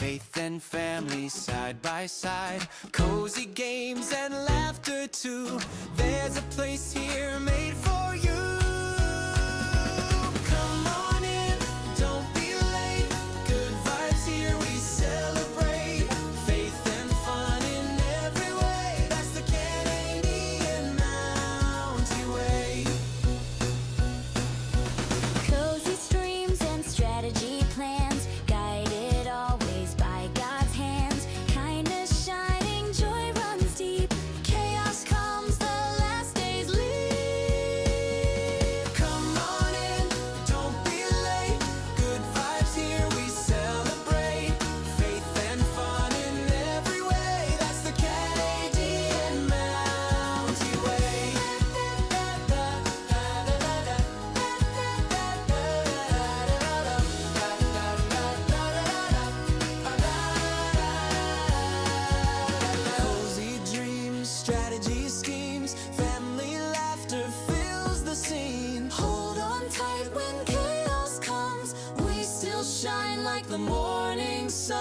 faith and family side by side, cozy games and laughter too. There's a place here made for you. Come on in, don't be late. Good vibes here, we celebrate. Faith and fun in every way. That's the Canadian Mountie Way. Cozy streams and strategy plans, guided always by God's hands. Kindness shining, joy runs deep. Chaos comes, the last days leave. Come on in, don't be late. Good vibes here, we celebrate. Faith and fun in every way. That's the Canadian Mountie Way. Cozy dreams, strategy schemes, family laughter fills the scene. Hold on tight when chaos comes. We still shine like the morning sun.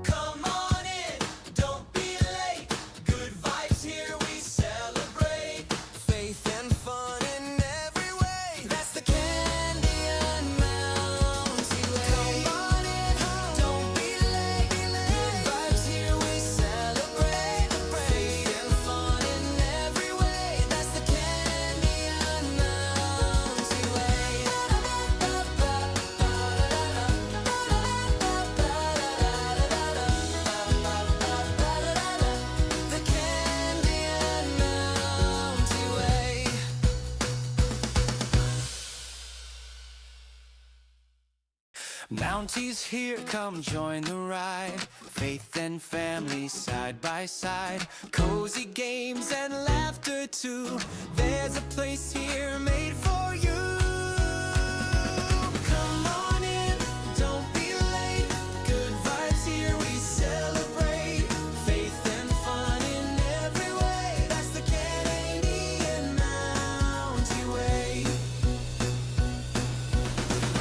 Come on in, don't be late. Good vibes here, we celebrate. Faith and fun in every way. That's the Canadian Mountie Way. Come on in, don't be late. Good vibes here, we celebrate. Faith and fun in every way. That's the Canadian Mountie Way. The Canadian Mountie Way. Mounties here, come join the ride. Faith and family side by side, cozy games and laughter too. There's a place here made for you. Come on in, don't be late. Good vibes here, we celebrate. Faith and fun in every way. That's the Canadian Mountie Way.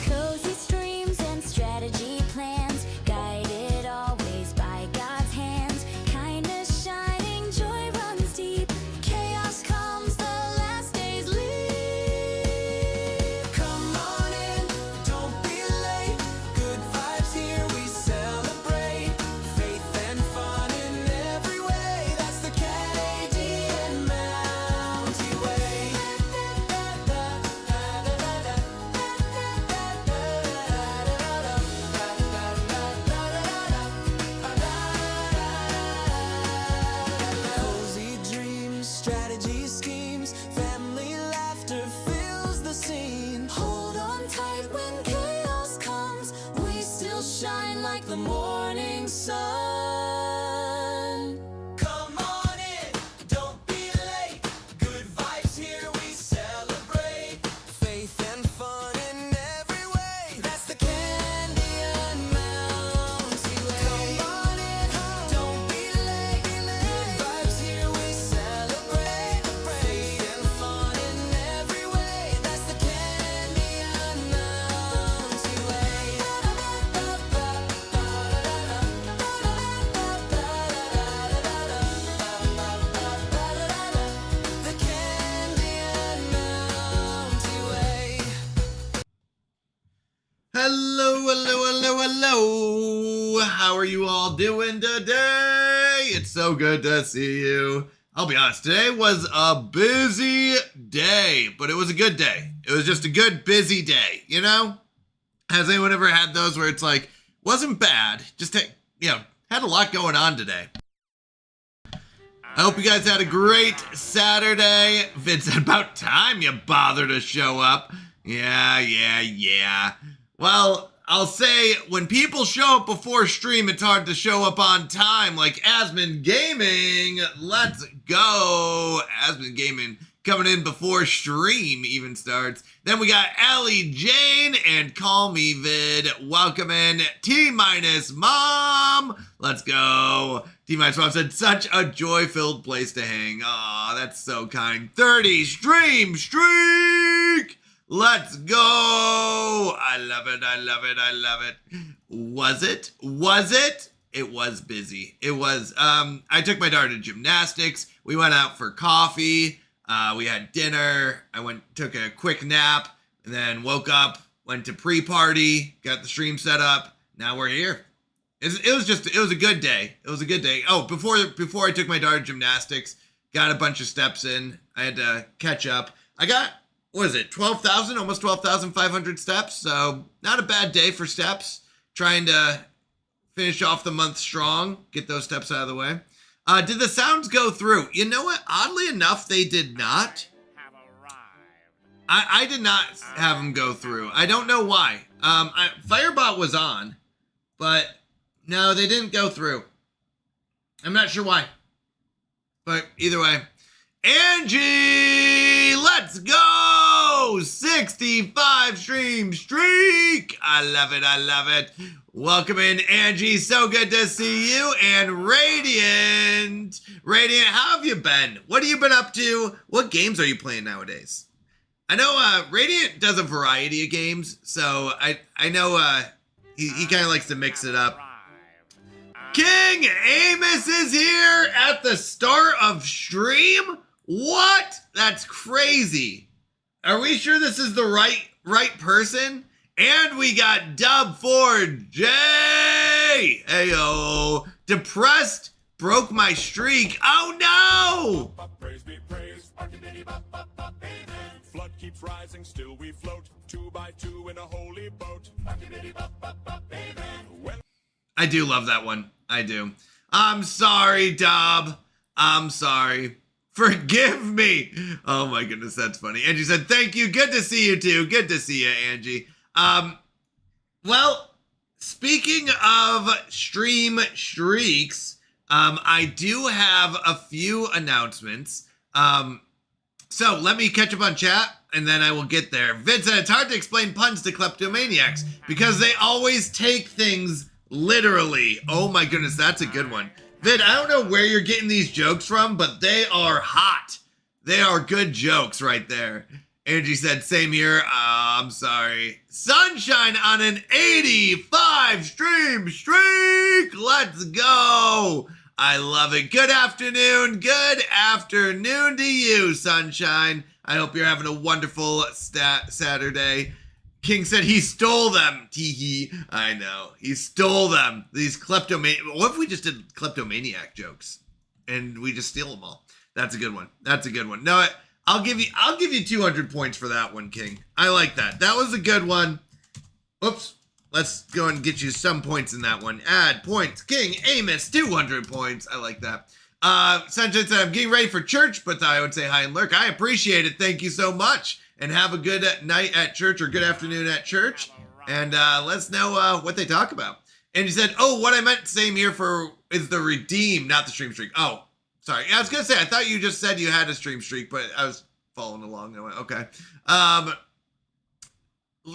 Cozy streams and strategy plans, guided always by God's hands. Kindness shining, joy runs deep. Chaos comes, the last days leave. Come on in, don't be late. Good vibes here, we celebrate. Faith and fun in every way. That's the Canadian Mountie Way. Cozy dreams, strategy schemes, family laughter fills the scene. Hold on tight when chaos comes. We still shine like the morning sun. Come on in, don't be late. Good vibes here, we celebrate. Faith and fun in every way. That's the Canadian Mountie Way. Come on in, don't be late. Good vibes here, we celebrate. Faith and fun in every way. That's the Canadian Mountie Way. The Canadian Mountie Way. Hello, hello, hello, hello. How are you all doing today? It's so good to see you. I'll be honest, today was a busy day, but it was a good day. It was just a good, busy day, you know? Has anyone ever had those where it's like, wasn't bad, just, had a lot going on today? I hope you guys had a great Saturday. It's about time you bother to show up. Yeah. Well, I'll say when people show up before stream, it's hard to show up on time. Like Asmon Gaming, let's go. Asmon Gaming coming in before stream even starts. Then we got Allie Jane and Call Me Vid. Welcome in. T-Minus Mom. Let's go. T-Minus Mom said, such a joy-filled place to hang. Aw, that's so kind. 30 stream streak. Let's go. I love it. I love it. I love it. Was it? Was it? It was busy. It was, I took my daughter to gymnastics. We went out for coffee. We had dinner. I took a quick nap, and then woke up, went to pre-party, got the stream set up. Now we're here. It was a good day. It was a good day. Oh, before I took my daughter to gymnastics, got a bunch of steps in. I had to catch up. I got, what is it, 12,000, almost 12,500 steps. So not a bad day for steps. Trying to finish off the month strong, get those steps out of the way. Did the sounds go through? You know what? Oddly enough, they did not. I did not have them go through. I don't know why. Firebot was on, but no, they didn't go through. I'm not sure why. But either way. Angie, let's go! 65 stream streak! I love it, I love it. Welcome in, Angie. So good to see you. And Radiant. Radiant, how have you been? What have you been up to? What games are you playing nowadays? I know Radiant does a variety of games, so I know he kind of likes to mix it up. King Amos is here at the start of stream? What? That's crazy. Are we sure this is the right person? And we got Dub4J. Heyo. Depressed broke my streak. Oh no! Praise be praised. Flood keeps rising, still we float. 2 by 2 in a holy boat. I do love that one. I do. I'm sorry, Dub. I'm sorry. Forgive me. Oh my goodness, that's funny. Angie said, thank you. Good to see you too. Good to see you, Angie. Well, speaking of stream streaks, I do have a few announcements. So let me catch up on chat, and then I will get there. Vid said, it's hard to explain puns to kleptomaniacs because they always take things literally. Oh my goodness, that's a good one. Vid, I don't know where you're getting these jokes from, but they are hot. They are good jokes right there. Angie said, same here. I'm sorry. Sunshine on an 85 stream streak. Let's go. I love it. Good afternoon. Good afternoon to you, Sunshine. I hope you're having a wonderful Saturday. King said he stole them. Teehee. I know. He stole them. These kleptomaniac. What if we just did kleptomaniac jokes and we just steal them all? That's a good one. That's a good one. No, I'll give you 200 points for that one, King. I like that. That was a good one. Oops. Let's go and get you some points in that one. Add points. King Amos, 200 points. I like that. Sunshine said, I'm getting ready for church, but I would say hi and lurk. I appreciate it. Thank you so much. And have a good night at church or good afternoon at church. And let us know what they talk about. And he said, oh, what I meant same here for is the redeem, not the stream streak. Oh, sorry. I was going to say, I thought you just said you had a stream streak, but I was following along. I went, okay.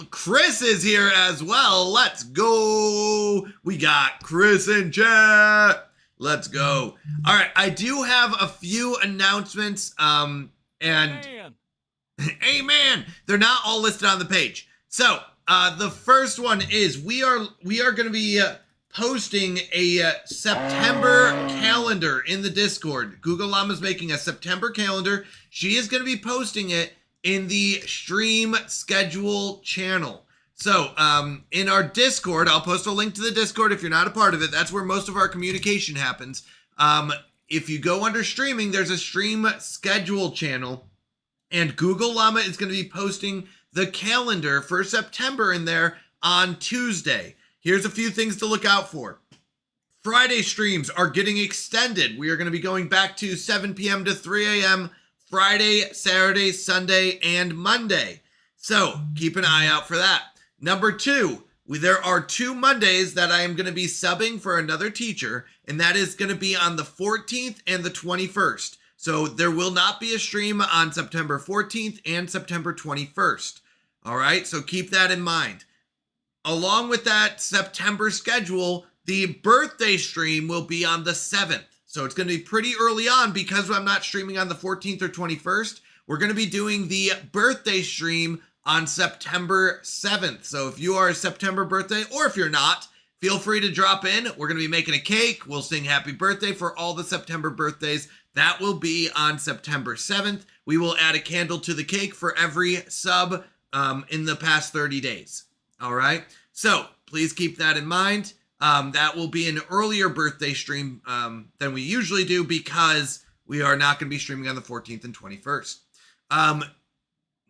Chris is here as well. Let's go. We got Chris in chat. Let's go. All right. I do have a few announcements. And amen. They're not all listed on the page. So the first one is we are going to be posting a September calendar in the Discord. Google Llama's making a September calendar. She is going to be posting it in the stream schedule channel. So in our Discord, I'll post a link to the Discord if you're not a part of it. That's where most of our communication happens. If you go under streaming, there's a stream schedule channel, and Google Llama is going to be posting the calendar for September in there on Tuesday. Here's a few things to look out for. Friday streams are getting extended. We are going to be going back to 7 p.m. to 3 a.m. Friday, Saturday, Sunday, and Monday. So keep an eye out for that. Number 2, there are 2 Mondays that I am going to be subbing for another teacher, and that is going to be on the 14th and the 21st. So there will not be a stream on September 14th and September 21st. All right, so keep that in mind. Along with that September schedule, the birthday stream will be on the 7th. So it's going to be pretty early on because I'm not streaming on the 14th or 21st. We're going to be doing the birthday stream on September 7th. So if you are a September birthday, or if you're not, feel free to drop in. We're going to be making a cake. We'll sing happy birthday for all the September birthdays. That will be on September 7th. We will add a candle to the cake for every sub in the past 30 days. All right. So please keep that in mind. That will be an earlier birthday stream than we usually do because we are not going to be streaming on the 14th and 21st.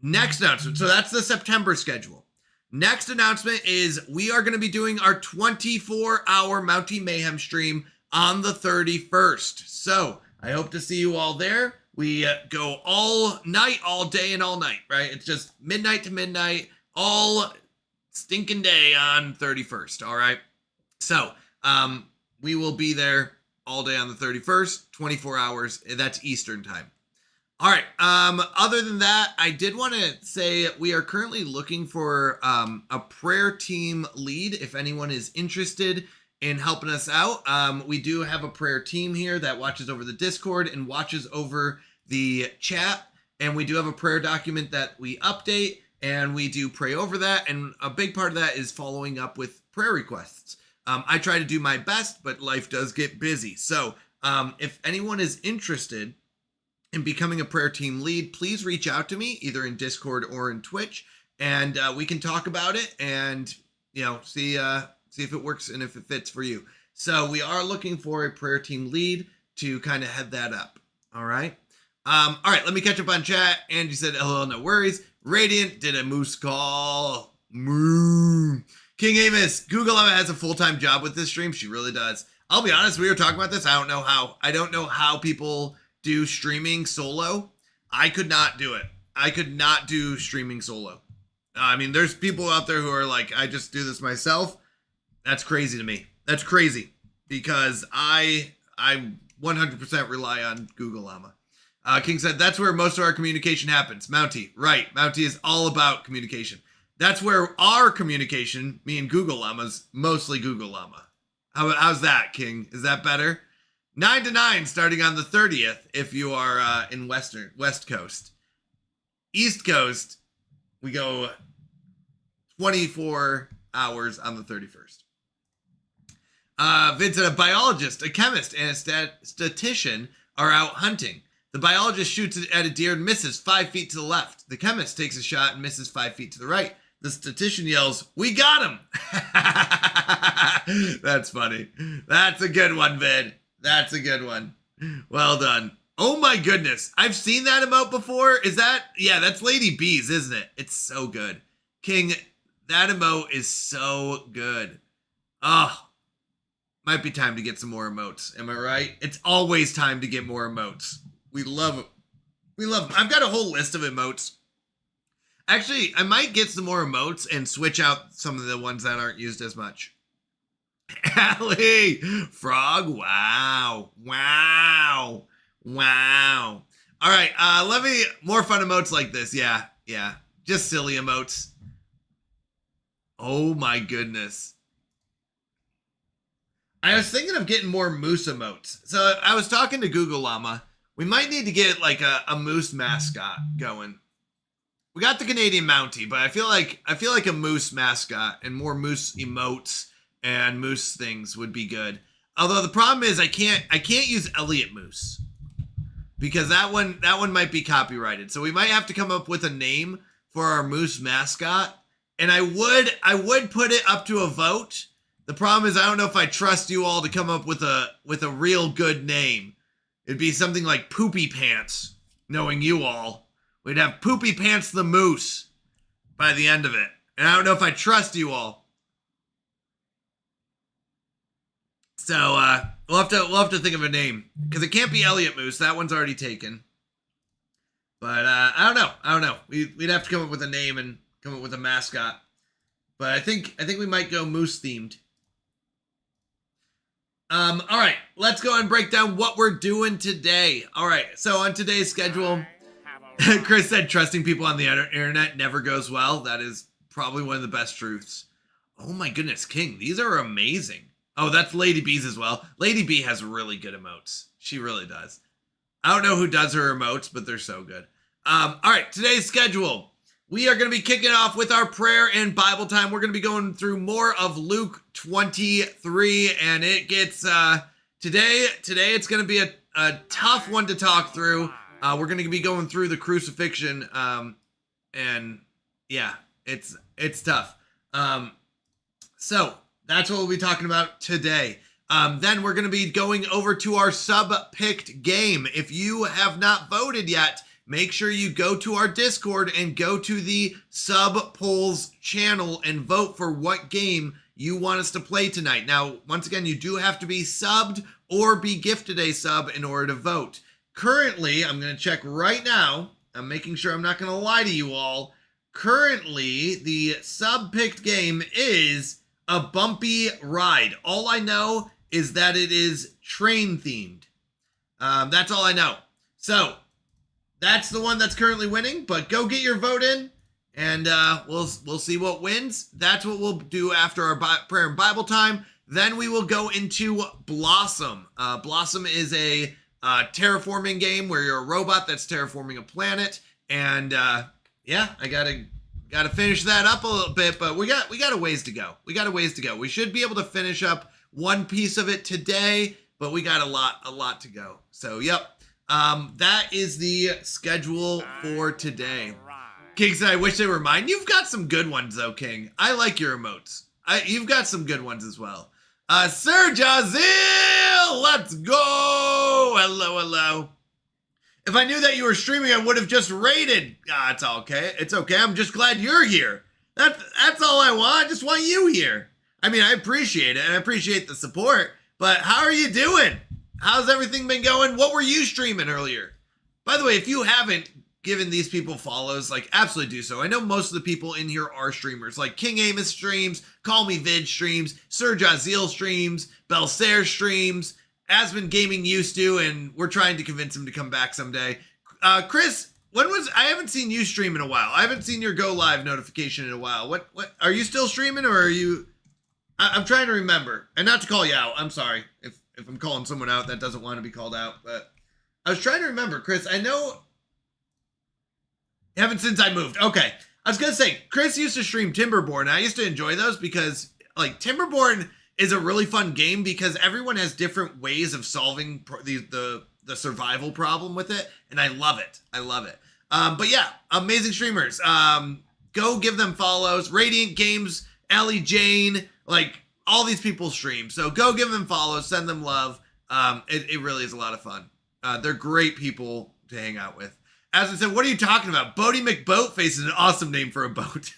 Next announcement. So that's the September schedule. Next announcement is we are going to be doing our 24-hour Mountie Mayhem stream on the 31st. So I hope to see you all there. We go all night, all day, and all night, right? It's just midnight to midnight, all stinking day on 31st, all right? So we will be there all day on the 31st, 24 hours. That's Eastern time. All right. Other than that, I did want to say we are currently looking for a prayer team lead. If anyone is interested in helping us out, we do have a prayer team here that watches over the Discord and watches over the chat. And we do have a prayer document that we update and we do pray over that. And a big part of that is following up with prayer requests. I try to do my best, but life does get busy. So if anyone is interested in becoming a prayer team lead, please reach out to me either in Discord or in Twitch, and we can talk about it and, you know, see if it works and if it fits for you. So we are looking for a prayer team lead to kind of head that up. All right. All right. Let me catch up on chat. Andy said, hello, no worries. Radiant did a moose call. Moo. King Amos, Google Llama has a full-time job with this stream. She really does. I'll be honest, we were talking about this. I don't know how people do streaming solo. I could not do it. I could not do streaming solo. I mean, there's people out there who are like, I just do this myself. That's crazy to me. That's crazy because I 100% rely on Google Llama. King said, that's where most of our communication happens. Mountie, right. Mountie is all about communication. That's where our communication, me and Google Llama's, mostly Google Llama. How's that, King? Is that better? 9 to 9 starting on the 30th if you are in West Coast. East Coast, we go 24 hours on the 31st. Vincent, a biologist, a chemist, and a statistician are out hunting. The biologist shoots at a deer and misses 5 feet to the left. The chemist takes a shot and misses 5 feet to the right. The statistician yells, "We got him!" That's funny. That's a good one, Vid. That's a good one. Well done. Oh my goodness. I've seen that emote before. Yeah, that's Lady Bees, isn't it? It's so good. King, that emote is so good. Oh, might be time to get some more emotes. Am I right? It's always time to get more emotes. We love them. We love them. I've got a whole list of emotes. Actually, I might get some more emotes and switch out some of the ones that aren't used as much. Allie, Frog, wow. Wow. Wow. All right, let me, more fun emotes like this. Yeah. Just silly emotes. Oh my goodness. I was thinking of getting more moose emotes. So I was talking to Google Llama. We might need to get like a moose mascot going. We got the Canadian Mountie, but I feel like a moose mascot and more moose emotes and moose things would be good. Although the problem is I can't use Elliot Moose because that one might be copyrighted. So we might have to come up with a name for our moose mascot. And I would put it up to a vote. The problem is I don't know if I trust you all to come up with a real good name. It'd be something like Poopy Pants, knowing you all. We'd have Poopy Pants the Moose by the end of it. And I don't know if I trust you all. So we'll have to think of a name. Because it can't be Elliot Moose. That one's already taken. But I don't know. We'd have to come up with a name and come up with a mascot. But I think we might go moose themed. All right, let's go and break down what we're doing today. All right, so on today's schedule, Chris said trusting people on the internet never goes well. That is probably one of the best truths. Oh my goodness, King, these are amazing. Oh, that's Lady B's as well. Lady B has really good emotes. She really does. I don't know who does her emotes, but they're so good. All right, today's schedule. we are going to be kicking off with our prayer and Bible time. We're going to be going through more of Luke 23, and it gets, today it's going to be a tough one to talk through. We're going to be going through the crucifixion, and yeah, it's tough. So that's what we'll be talking about today. Then we're going to be going over to our sub-picked game. If you have not voted yet, make sure you go to our Discord and go to the sub polls channel and vote for what game you want us to play tonight. Now, once again, you do have to be subbed or be gifted a sub in order to vote. Currently, I'm going to check right now. I'm making sure I'm not going to lie to you all. Currently, the sub-picked game is a bumpy ride. All I know is that it is train themed. That's all I know. So that's the one that's currently winning, but go get your vote in, and we'll see what wins. That's what we'll do after our prayer and Bible time. Then we will go into Blossom. Blossom is a terraforming game where you're a robot that's terraforming a planet, and yeah, I gotta finish that up a little bit, but we got a ways to go. We should be able to finish up one piece of it today, but we got a lot to go. So yep. That is the schedule for today. King said, I wish they were mine. You've got some good ones though, King. I like your emotes. You've got some good ones as well. Sir Jazil, let's go. Hello. If I knew that you were streaming, I would have just raided. It's okay. It's okay. I'm just glad you're here. That's all I want. I just want you here. I mean, I appreciate it, and I appreciate the support, but how are you doing? How's everything been going? What were you streaming earlier? By the way, if you haven't given these people follows, like, absolutely do so. I know most of the people in here are streamers, like King Amos streams, Call Me Vid streams, Sir Jazil streams, Belsair streams, Asmon Gaming used to, and we're trying to convince him to come back someday. Chris, I haven't seen you stream in a while. I haven't seen your go live notification in a while. What, are you still streaming, or are you, I'm trying to remember, and not to call you out. I'm sorry if I'm calling someone out that doesn't want to be called out, but I was trying to remember, Chris. I know, haven't since I moved. Okay, I was gonna say, Chris used to stream Timberborn. I used to enjoy those because, like, Timberborn is a really fun game because everyone has different ways of solving the survival problem with it, and I love it. But yeah, amazing streamers. Go give them follows. Radiant Games, Ellie Jane, like, all these people stream, so go give them follows, send them love. It really is a lot of fun. They're great people to hang out with. As I said, what are you talking about? Bodie McBoatface is an awesome name for a boat.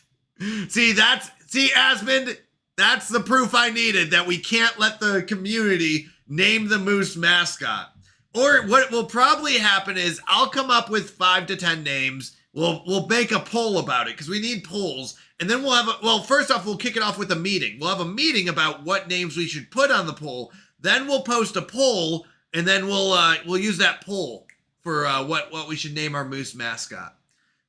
See, Asmund, that's the proof I needed that we can't let the community name the moose mascot. Or what will probably happen is I'll come up with 5 to 10 names. We'll make a poll about it because we need polls. And then we'll have first off, we'll kick it off with a meeting. We'll have a meeting about what names we should put on the poll. Then we'll post a poll, and then we'll use that poll for what we should name our moose mascot.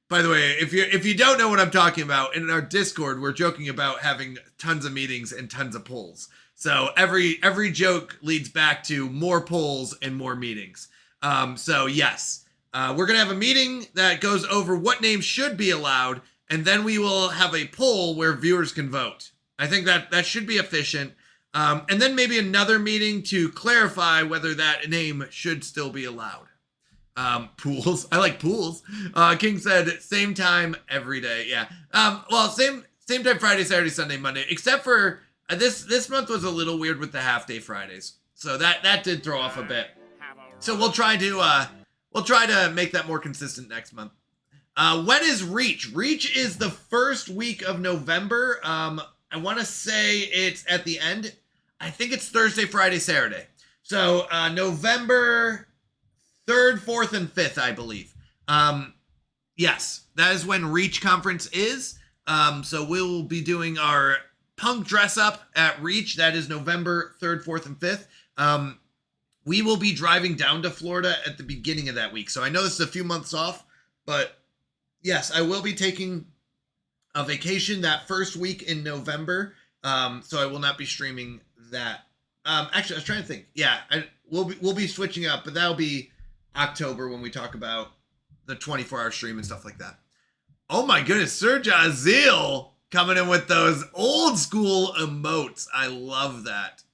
By the way, if you don't know what I'm talking about, in our Discord, we're joking about having tons of meetings and tons of polls. So every joke leads back to more polls and more meetings. So yes, we're gonna have a meeting that goes over what names should be allowed, and then we will have a poll where viewers can vote. I think that should be efficient. And then maybe another meeting to clarify whether that name should still be allowed. Pools. I like pools. King said same time every day. Yeah. Well, same time Friday, Saturday, Sunday, Monday, except for this month was a little weird with the half day Fridays. So that did throw off a bit. So we'll try to make that more consistent next month. When is Reach? Reach is the first week of November. I want to say it's at the end. I think it's Thursday, Friday, Saturday. So November 3rd, 4th, and 5th, I believe. Yes, that is when Reach Conference is. So we'll be doing our punk dress up at Reach. That is November 3rd, 4th, and 5th. We will be driving down to Florida at the beginning of that week. So I know this is a few months off, but yes, I will be taking a vacation that first week in November. So I will not be streaming that. Actually, I was trying to think. Yeah, we'll be switching up, but that'll be October when we talk about the 24-hour stream and stuff like that. Oh my goodness, Sir Jazeel coming in with those old school emotes. I love that.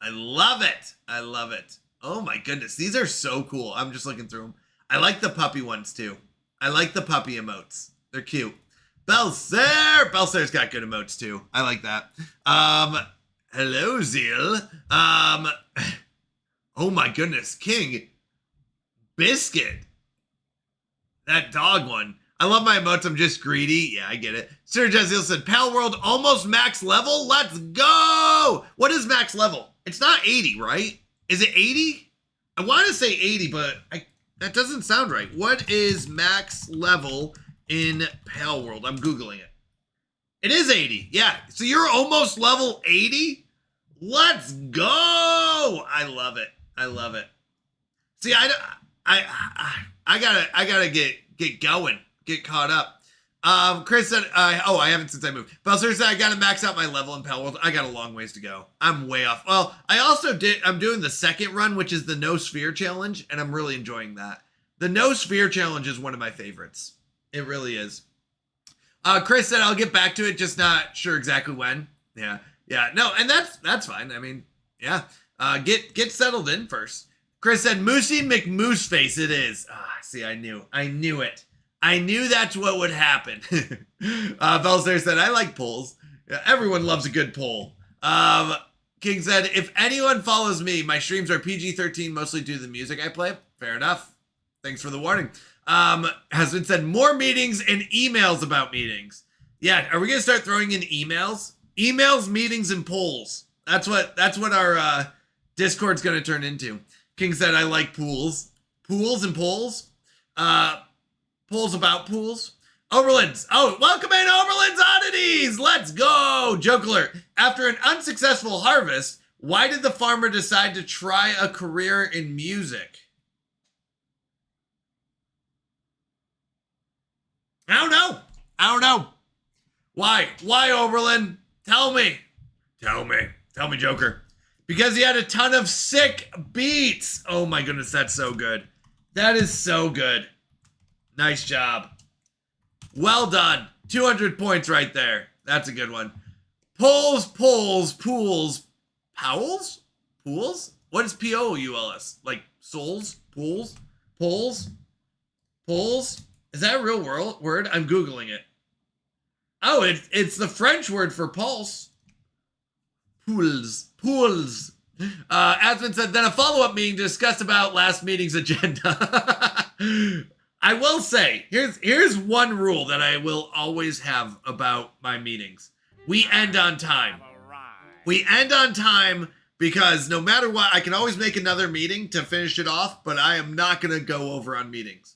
I love it. I love it. Oh my goodness, these are so cool. I'm just looking through them. I like the puppy ones too. I like the puppy emotes. They're cute. Belser! Belser's got good emotes too. I like that. Hello, Zeal. Oh my goodness, King Biscuit. That dog one. I love my emotes. I'm just greedy. Yeah, I get it. Sir Jazeel said, Pal World almost max level. Let's go. What is max level? It's not 80, right? Is it 80? I want to say 80, but that doesn't sound right. What is max level in Pal World? I'm Googling it. It is 80. Yeah. So you're almost level 80? Let's go. I love it. I love it. See, I gotta get going, get caught up. Chris said, I haven't since I moved. Belser said, I gotta max out my level in Pal World. I got a long ways to go. I'm way off. Well, I'm doing the second run, which is the No Sphere Challenge, and I'm really enjoying that. The No Sphere Challenge is one of my favorites. It really is. Chris said, I'll get back to it, just not sure exactly when. Yeah. No, and that's fine. I mean, yeah. Get settled in first. Chris said, Moosey McMooseface it is. See, I knew it. I knew that's what would happen. Belser said, I like polls. Yeah, everyone loves a good poll. King said, if anyone follows me, my streams are PG-13, mostly due to the music I play. Fair enough. Thanks for the warning. Husband said, more meetings and emails about meetings. Yeah, are we going to start throwing in emails? Emails, meetings, and polls. That's what our Discord's going to turn into. King said, I like pools. Pools and polls. Polls about pools. Oberlins. Oh, welcome in, Oberlins Oddities. Let's go. Joke alert. After an unsuccessful harvest, why did the farmer decide to try a career in music? I don't know. Why, Oberlin? Tell me, Joker. Because he had a ton of sick beats. Oh my goodness, that's so good. That is so good. Nice job. Well done. 200 points right there. That's a good one. Pools. What is P-O-U-L-S? Like souls? Pools? Is that a real word? I'm Googling it. Oh, it's the French word for pulse. Pools. Aspen said, then a follow-up meeting discussed about last meeting's agenda. I will say, here's one rule that I will always have about my meetings. We end on time. We end on time because no matter what, I can always make another meeting to finish it off, but I am not going to go over on meetings.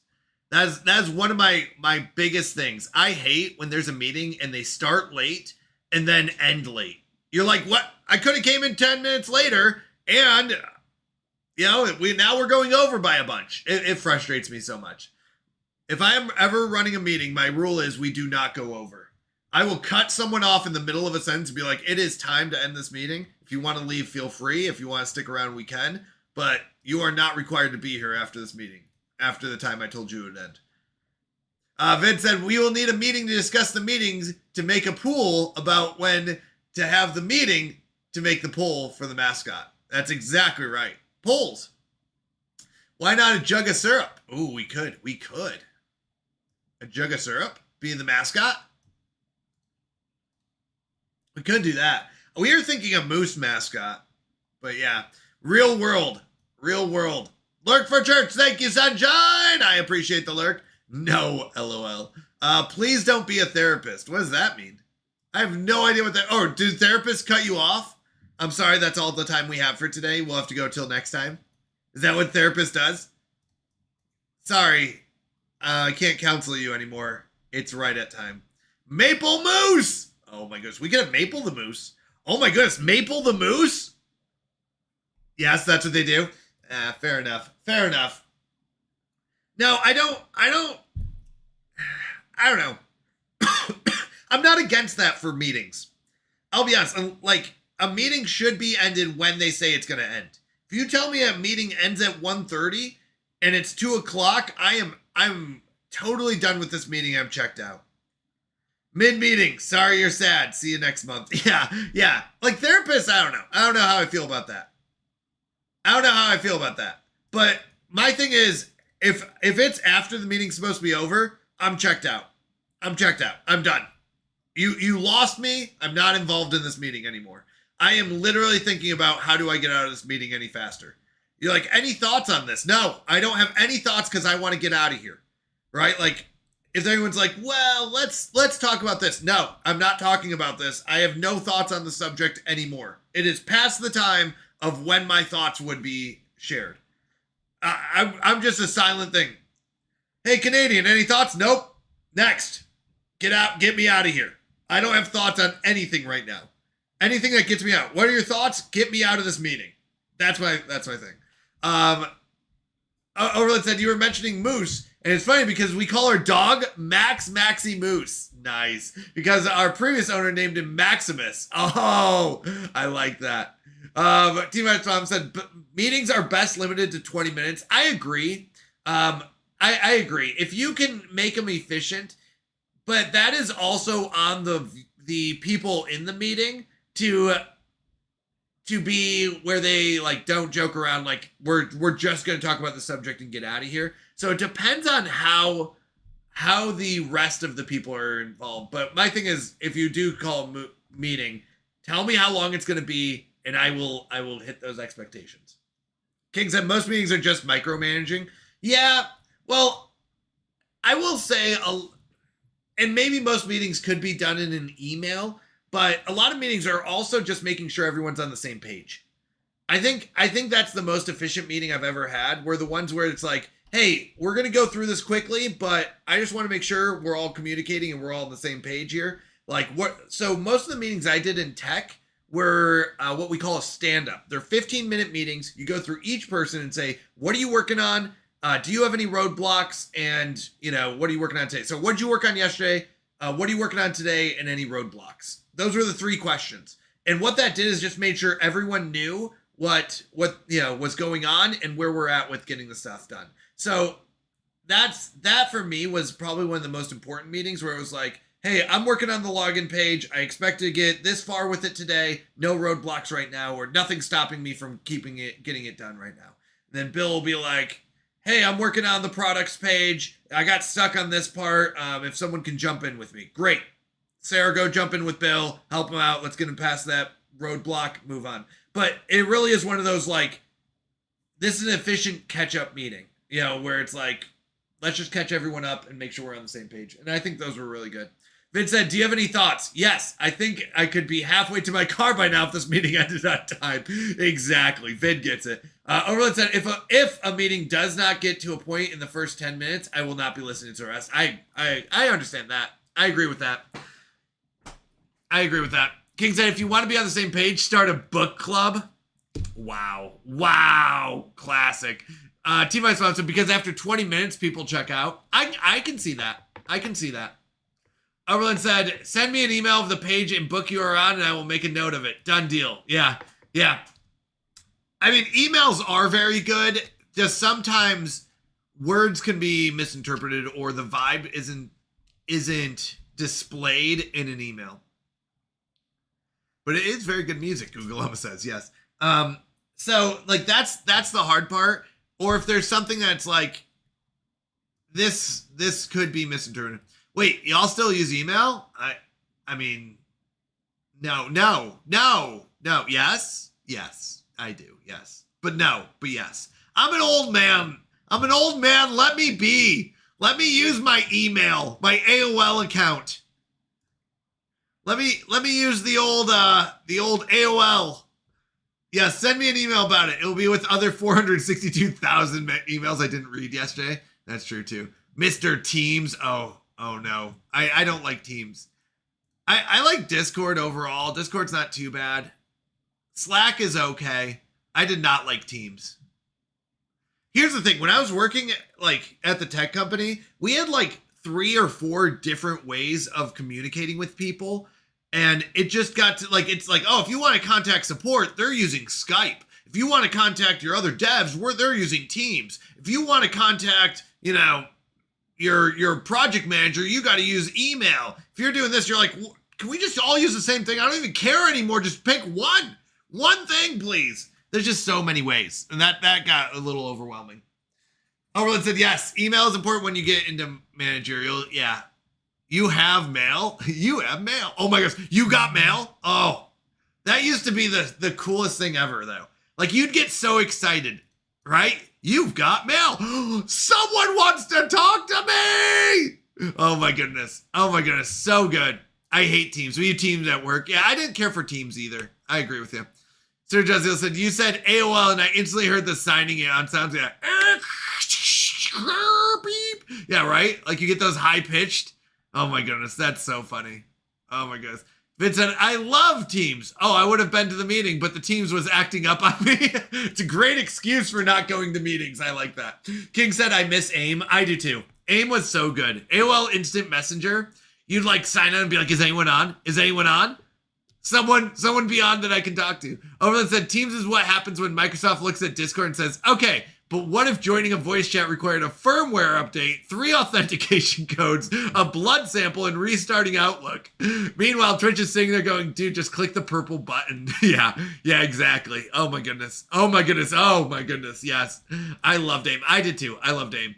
That's one of my biggest things. I hate when there's a meeting and they start late and then end late. You're like, what? I could have came in 10 minutes later and, we're going over by a bunch. It frustrates me so much. If I am ever running a meeting, my rule is we do not go over. I will cut someone off in the middle of a sentence and be like, it is time to end this meeting. If you want to leave, feel free. If you want to stick around, we can. But you are not required to be here after this meeting, after the time I told you it would end. Vince said, we will need a meeting to discuss the meetings to make a pool about when to have the meeting to make the poll for the mascot. That's exactly right. Polls. Why not a jug of syrup? Ooh, we could. A jug of syrup being the mascot? We could do that. We were thinking a moose mascot. But yeah. Real world. Lurk for church. Thank you, Sunshine. I appreciate the lurk. No, LOL. Please don't be a therapist. What does that mean? I have no idea what that... Oh, do therapists cut you off? I'm sorry, that's all the time we have for today. We'll have to go till next time. Is that what therapist does? Sorry. I can't counsel you anymore. It's right at time. Maple Moose! Oh my goodness. We can have Maple the Moose. Oh my goodness. Maple the Moose? Yes, that's what they do. Fair enough. No, I don't know. I'm not against that for meetings. I'll be honest. Like, a meeting should be ended when they say it's going to end. If you tell me a meeting ends at 1:30 and it's 2 o'clock, I'm totally done with this meeting. I'm checked out. Mid-meeting, sorry you're sad. See you next month. Yeah. Like therapists, I don't know. I don't know how I feel about that. But my thing is, if it's after the meeting's supposed to be over, I'm checked out. I'm done. You lost me. I'm not involved in this meeting anymore. I am literally thinking about how do I get out of this meeting any faster. You're like, any thoughts on this? No, I don't have any thoughts because I want to get out of here. Right? Like, if anyone's like, well, let's talk about this. No, I'm not talking about this. I have no thoughts on the subject anymore. It is past the time of when my thoughts would be shared. I'm just a silent thing. Hey, Canadian, any thoughts? Nope. Next. Get me out of here. I don't have thoughts on anything right now. Anything that gets me out. What are your thoughts? Get me out of this meeting. That's my thing. Overland said you were mentioning Moose. And it's funny because we call our dog Maxie Moose. Nice. Because our previous owner named him Maximus. Oh, I like that. Team Mom said, meetings are best limited to 20 minutes. I agree. I agree. If you can make them efficient, but that is also on the people in the meeting to be where they like don't joke around like we're just going to talk about the subject and get out of here. So it depends on how the rest of the people are involved. But my thing is, if you do call a meeting, tell me how long it's going to be, and I will hit those expectations. King said most meetings are just micromanaging. Yeah, well, I will say, and maybe most meetings could be done in an email, but a lot of meetings are also just making sure everyone's on the same page. I think that's the most efficient meeting I've ever had, were the ones where it's like, hey, we're going to go through this quickly, but I just want to make sure we're all communicating and we're all on the same page here. So most of the meetings I did in tech were what we call a stand-up. They're 15-minute meetings. You go through each person and say, what are you working on? Do you have any roadblocks? And, what are you working on today? So what did you work on yesterday? What are you working on today? And any roadblocks? Those were the 3 questions. And what that did is just made sure everyone knew what was going on and where we're at with getting the stuff done. So that for me was probably one of the most important meetings, where it was like, hey, I'm working on the login page. I expect to get this far with it today. No roadblocks right now, or nothing stopping me from getting it done right now. And then Bill will be like, hey, I'm working on the products page. I got stuck on this part. If someone can jump in with me, great. Sarah, go jump in with Bill, help him out. Let's get him past that roadblock, move on. But it really is one of those, like, this is an efficient catch-up meeting, where it's like, let's just catch everyone up and make sure we're on the same page. And I think those were really good. Vin said, do you have any thoughts? Yes, I think I could be halfway to my car by now if this meeting ended on time. Exactly. Vin gets it. Overland said, if a meeting does not get to a point in the first 10 minutes, I will not be listening to the rest. I understand that. I agree with that. King said, if you want to be on the same page, start a book club. Wow. Classic. T-Vice Mom said, because after 20 minutes, people check out. I can see that. Overland said, send me an email of the page and book you are on, and I will make a note of it. Done deal. Yeah. I mean, emails are very good. Just sometimes words can be misinterpreted, or the vibe isn't displayed in an email. But it is very good music, Google almost says, yes. So like that's the hard part. Or if there's something that's like, this could be misinterpreted. Wait, y'all still use email? I mean, no. Yes, I do. Yes, but no, but yes. I'm an old man. Let me be. Let me use my email, my AOL account. Let me use the old AOL. Yeah, send me an email about it. It'll be with other 462,000 emails I didn't read yesterday. That's true too. Mr. Teams. Oh no. I don't like Teams. I like Discord overall. Discord's not too bad. Slack is okay. I did not like Teams. Here's the thing. When I was working at the tech company, we had 3 or 4 different ways of communicating with people. And it just got to if you want to contact support, they're using Skype. If you want to contact your other devs, they're using Teams. If you want to contact, your project manager, you got to use email. If you're doing this, you're like, can we just all use the same thing? I don't even care anymore. Just pick one thing, please. There's just so many ways. And that got a little overwhelming. Overland said, yes, email is important when you get into managerial. Yeah. You have mail? You have mail. Oh my gosh. You got mail? Oh, that used to be the coolest thing ever, though. Like, you'd get so excited, right? You've got mail. Someone wants to talk to me. Oh my goodness. Oh my goodness. So good. I hate Teams. We have Teams at work. Yeah, I didn't care for Teams either. I agree with you. Sir Jezeel said, you said AOL and I instantly heard the signing it on sounds. Yeah. Yeah, right? Like you get those high pitched. Oh my goodness. That's so funny. Oh my goodness. Vince said, I love Teams. Oh, I would have been to the meeting, but the Teams was acting up on me. It's a great excuse for not going to meetings. I like that. King said, I miss AIM. I do too. AIM was so good. AOL Instant Messenger. You'd like sign on and be like, is anyone on? Is anyone on? Someone be on that I can talk to. Overland said, Teams is what happens when Microsoft looks at Discord and says, okay, but what if joining a voice chat required a firmware update, 3 authentication codes, a blood sample, and restarting Outlook? Meanwhile, Twitch is sitting there going, dude, just click the purple button. Yeah, exactly. Oh my goodness. Oh my goodness. Oh my goodness. Yes. I loved AIM. I did too. I loved AIM.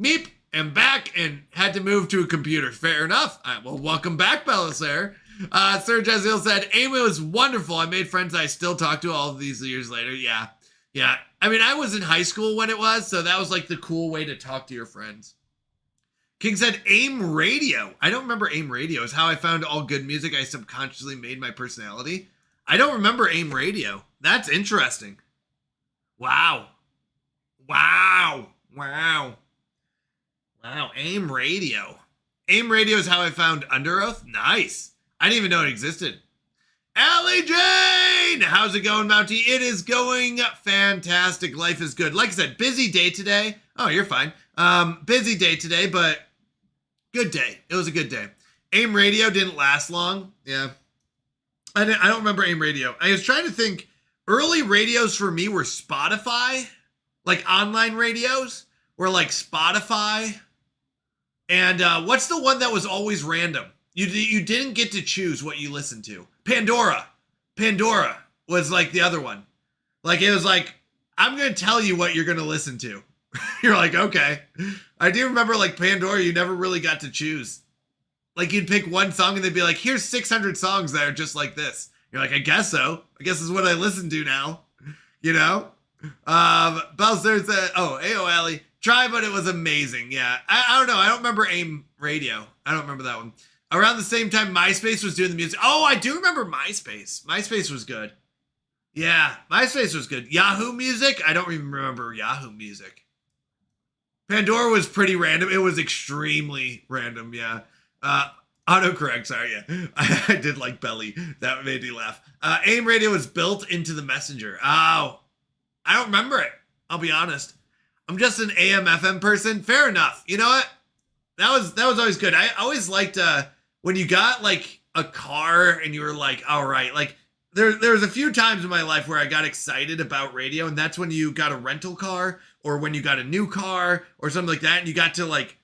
Meep. Am back and had to move to a computer. Fair enough. Well, welcome back, Belisar. Sir Jezeel said, AIM was wonderful. I made friends I still talk to all of these years later. Yeah. I mean, I was in high school when it was, so that was like the cool way to talk to your friends. King said, AIM Radio. I don't remember AIM Radio. Is how I found all good music I subconsciously made my personality. I don't remember AIM Radio. That's interesting. Wow. AIM Radio. AIM Radio is how I found Under Oath. Nice. I didn't even know it existed. Allie Jane! How's it going, Mountie? It is going fantastic. Life is good. Like I said, busy day today. Oh, you're fine. Busy day today, but good day. It was a good day. AIM Radio didn't last long. Yeah. I don't remember AIM Radio. I was trying to think. Early radios for me were Spotify. Like online radios were like Spotify. And what's the one that was always random? You didn't get to choose what you listened to. Pandora was like the other one. Like it was like, I'm going to tell you what you're going to listen to. You're like, okay. I do remember like Pandora, you never really got to choose. Like you'd pick one song and they'd be like, here's 600 songs that are just like this. You're like, I guess so. I guess this is what I listen to now. You know? Belzer said, oh, AOL. Try, but it was amazing. Yeah. I don't know. I don't remember AIM Radio. I don't remember that one. Around the same time, MySpace was doing the music. Oh, I do remember MySpace. MySpace was good. Yeah, MySpace was good. Yahoo Music? I don't even remember Yahoo Music. Pandora was pretty random. It was extremely random, yeah. Autocorrect, sorry, yeah. I did like Belly. That made me laugh. AIM Radio was built into the Messenger. Oh, I don't remember it. I'll be honest. I'm just an AM FM person. Fair enough. You know what? That was always good. I always liked when you got like a car and you were like, all right, like there was a few times in my life where I got excited about radio, and that's when you got a rental car or when you got a new car or something like that, and you got to like,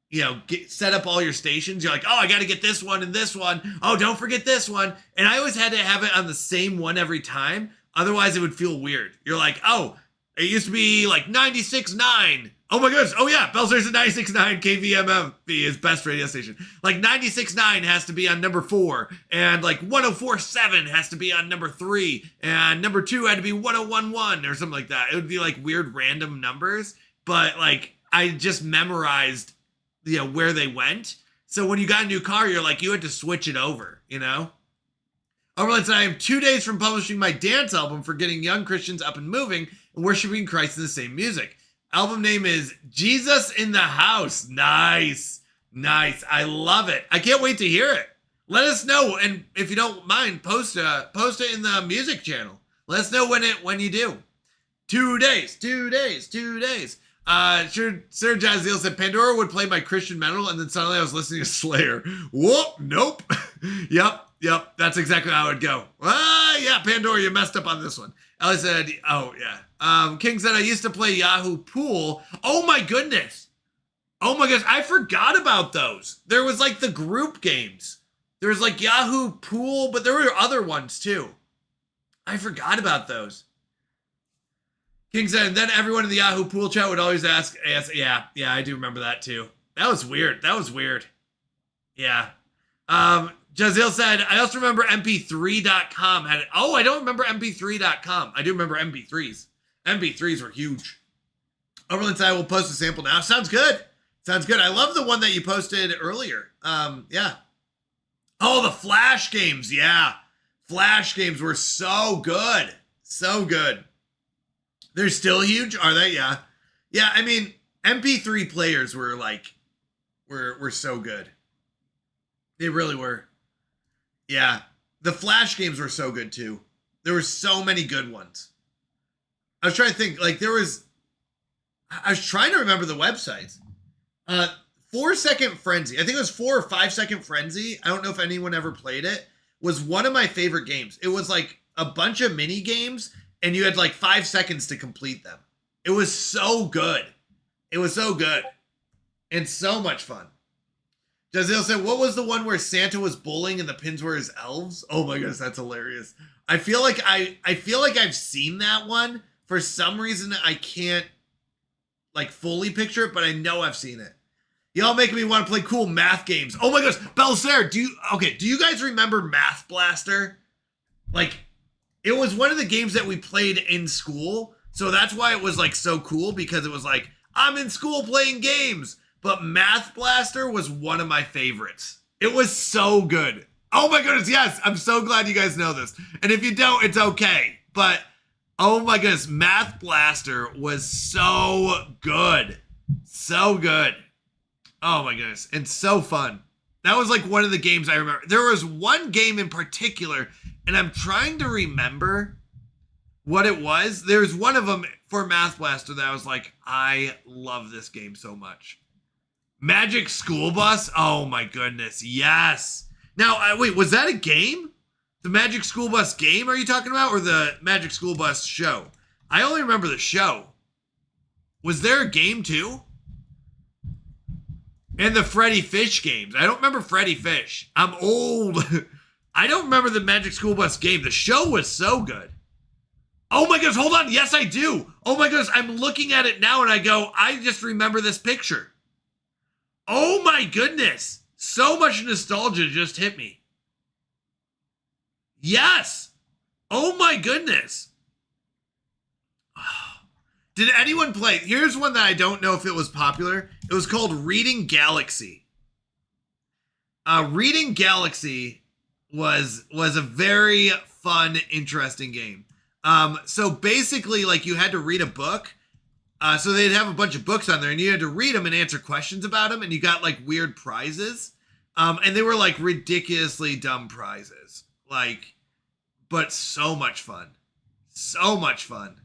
you know, set up all your stations. You're like, oh, I got to get this one and this one. Oh, don't forget this one. And I always had to have it on the same one every time. Otherwise, it would feel weird. You're like, oh, it used to be like 96.9. Oh my goodness. Oh yeah, Belzer's at 96.9 KVMF, his best radio station. Like 96.9 has to be on number 4, and like 104.7 has to be on number 3, and number 2 had to be 101.1 or something like that. It would be like weird random numbers, but like I just memorized, you know, where they went. So when you got a new car, you're like, you had to switch it over, you know? Overland said, I am 2 days from publishing my dance album for getting young Christians up and moving and worshiping Christ in the same music. Album name is Jesus in the House. Nice. I love it. I can't wait to hear it. Let us know, and if you don't mind, post it in the music channel. Let us know when you do. 2 days. Sir Jazeel said Pandora would play my Christian metal, and then suddenly I was listening to Slayer. Whoop, nope. Yep. That's exactly how it would go. Yeah, Pandora, you messed up on this one. Ellie said, oh yeah. King said I used to play Yahoo Pool. Oh my goodness. Oh my gosh, I forgot about those. There was like the group games. There was like Yahoo Pool, but there were other ones too. I forgot about those. King said, and then everyone in the Yahoo Pool chat would always ask, yeah, I do remember that too. That was weird. Yeah. Jazil said, I also remember mp3.com had it. Oh, I don't remember mp3.com. I do remember mp3s. mp3s were huge. Overland side will post a sample now. Sounds good. I love the one that you posted earlier. Yeah. Oh, the Flash games. Yeah. Flash games were so good. They're still huge, are they? Yeah. Yeah, I mean, MP3 players were like, were so good. They really were. Yeah. The Flash games were so good too. There were so many good ones. I was trying to think, like I was trying to remember the websites. 4 Second Frenzy. I think it was 4 or 5 Second Frenzy. I don't know if anyone ever played it. Was one of my favorite games. It was like a bunch of mini games and you had like 5 seconds to complete them. It was so good. And so much fun. Jazeel said, what was the one where Santa was bowling and the pins were his elves? Oh my goodness, that's hilarious. I feel like I've seen that one. For some reason, I can't like fully picture it, but I know I've seen it. Y'all making me want to play cool math games. Oh my gosh, Belsair, do you guys remember Math Blaster? Like, it was one of the games that we played in school. So that's why it was like so cool, because it was like, I'm in school playing games. But Math Blaster was one of my favorites. It was so good. Oh my goodness, yes. I'm so glad you guys know this. And if you don't, it's okay. But oh my goodness, Math Blaster was so good. Oh my goodness, and so fun. That was like one of the games I remember. There was one game in particular, and I'm trying to remember what it was. There's one of them for Math Blaster that I was like, I love this game so much. Magic School Bus? Oh my goodness, yes. Now, wait, was that a game? The Magic School Bus game are you talking about, or the Magic School Bus show? I only remember the show. Was there a game too? And the Freddy Fish games. I don't remember Freddy Fish. I'm old. I don't remember the Magic School Bus game. The show was so good. Oh my goodness, hold on. Yes, I do. Oh my goodness, I'm looking at it now and I go, I just remember this picture. Oh my goodness. So much nostalgia just hit me. Yes. Oh my goodness. Did anyone play? Here's one that I don't know if it was popular. It was called Reading Galaxy. Reading Galaxy was a very fun, interesting game. So basically, like, you had to read a book. So they'd have a bunch of books on there, and you had to read them and answer questions about them, and you got like weird prizes. And they were like ridiculously dumb prizes. Like, but so much fun. So much fun.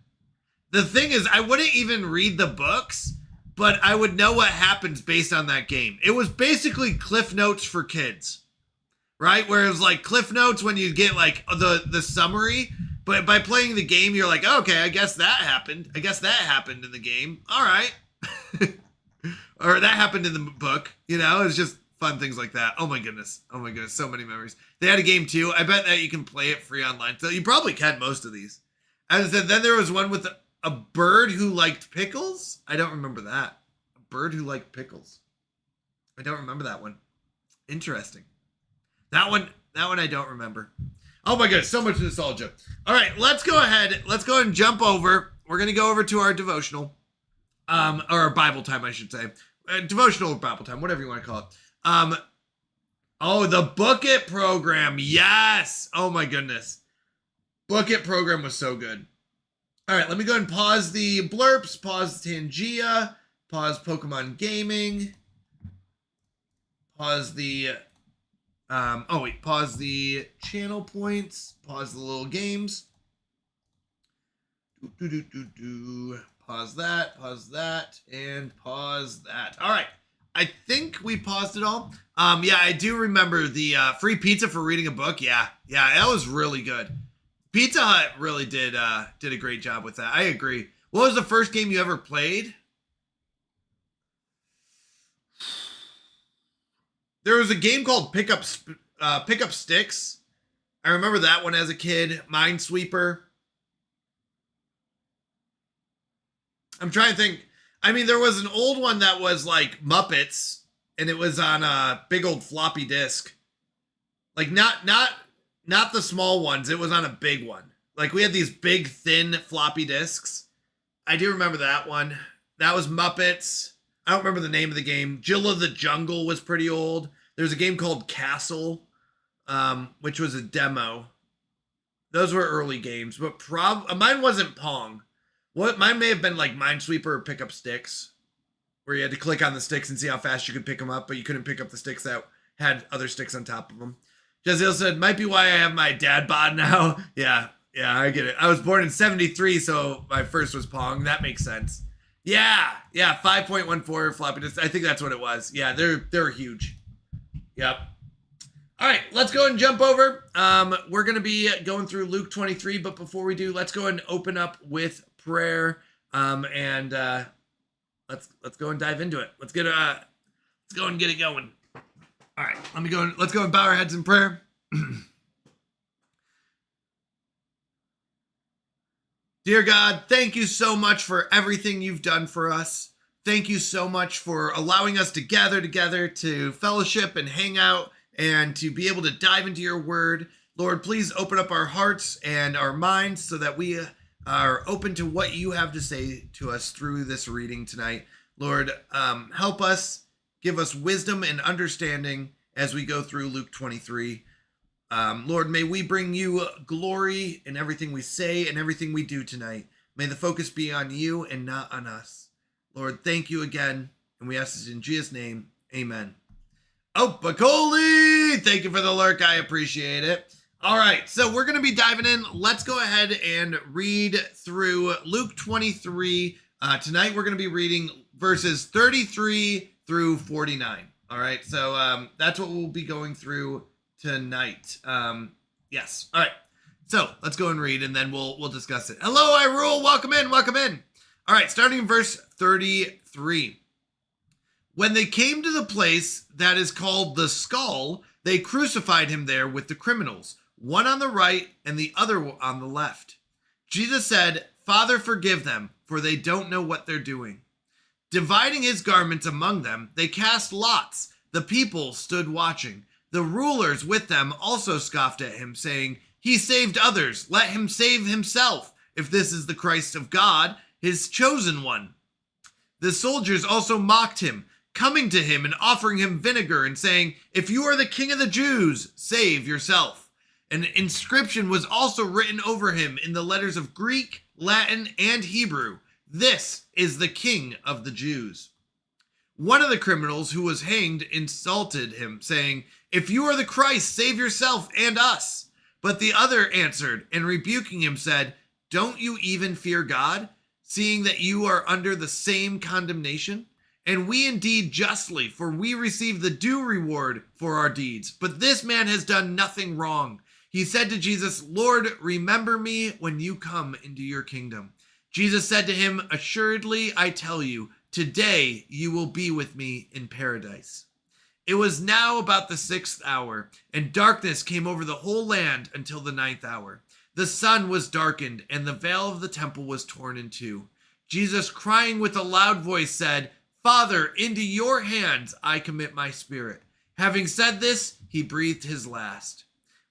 The thing is, I wouldn't even read the books, but I would know what happens based on that game. It was basically Cliff Notes for kids, right? Where it was like Cliff Notes when you get like the summary, but by playing the game, you're like, oh, okay, I guess that happened. I guess that happened in the game. All right. Or that happened in the book. You know, it's just fun things like that. Oh my goodness. So many memories. They had a game too. I bet that you can play it free online. So you probably can most of these. As I said, then there was one with a bird who liked pickles? I don't remember that. A bird who liked pickles. I don't remember that one. Interesting. That one I don't remember. Oh my goodness, so much nostalgia. All right, let's go ahead and jump over. We're going to go over to our devotional. Or our Bible time, I should say. Devotional or Bible time, whatever you want to call it. Oh, the Book It program. Yes. Oh my goodness. Book It program was so good. All right, let me go ahead and pause the blurps, pause Tangia, pause Pokemon Gaming, pause the, pause the channel points, pause the little games, pause that, and pause that. All right, I think we paused it all. Yeah, I do remember the free pizza for reading a book. Yeah, that was really good. Pizza Hut really did a great job with that. I agree. What was the first game you ever played? There was a game called Pick Up Sticks. I remember that one as a kid. Minesweeper. I'm trying to think. I mean, there was an old one that was like Muppets, and it was on a big old floppy disk. Like not the small ones. It was on a big one. Like we had these big thin floppy disks. I do remember that one. That was Muppets. I don't remember the name of the game. Jill of the Jungle was pretty old. There's a game called Castle, which was a demo. Those were early games, but mine wasn't Pong. Mine may have been like Minesweeper or Pick Up Sticks, where you had to click on the sticks and see how fast you could pick them up, but you couldn't pick up the sticks that had other sticks on top of them. Jaziel said, might be why I have my dad bod now. Yeah, I get it. I was born in 73, so my first was Pong. That makes sense. Yeah, 5.14 floppy disks. I think that's what it was. Yeah, they're huge. Yep. All right, let's go and jump over. We're going to be going through Luke 23, but before we do, let's go and open up with prayer. And let's go and dive into it. Let's go and get it going. All right, let's go and bow our heads in prayer. Dear God, thank you so much for everything you've done for us. Thank you so much for allowing us to gather together to fellowship and hang out and to be able to dive into your word. Lord, please open up our hearts and our minds so that we are open to what you have to say to us through this reading tonight. Lord, help us, give us wisdom and understanding as we go through Luke 23. Lord, may we bring you glory in everything we say and everything we do tonight. May the focus be on you and not on us. Lord, thank you again, and we ask this in Jesus' name. Amen. Oh, Bacoli! Thank you for the lurk. I appreciate it. All right, so we're going to be diving in. Let's go ahead and read through Luke 23. Tonight, we're going to be reading verses 33 through 49. All right, so that's what we'll be going through tonight. Yes. All right, so let's go and read, and then we'll discuss it. Hello, Irule. Welcome in. Welcome in. All right, starting in verse 33. When they came to the place that is called the Skull, they crucified him there with the criminals, one on the right and the other on the left. Jesus said, Father, forgive them, for they don't know what they're doing. Dividing his garments among them, they cast lots. The people stood watching. The rulers with them also scoffed at him, saying, He saved others. Let him save himself, if this is the Christ of God, his chosen one. The soldiers also mocked him, coming to him and offering him vinegar and saying, If you are the king of the Jews, save yourself. An inscription was also written over him in the letters of Greek, Latin, and Hebrew. This is the King of the Jews. One of the criminals who was hanged insulted him, saying, If you are the Christ, save yourself and us. But the other answered and rebuking him said, Don't you even fear God, seeing that you are under the same condemnation? And we indeed justly, for we receive the due reward for our deeds. But this man has done nothing wrong. He said to Jesus, Lord, remember me when you come into your kingdom. Jesus said to him, Assuredly, I tell you, today you will be with me in paradise. It was now about the 6th hour, and darkness came over the whole land until the 9th hour. The sun was darkened, and the veil of the temple was torn in two. Jesus, crying with a loud voice, said, Father, into your hands I commit my spirit. Having said this, he breathed his last.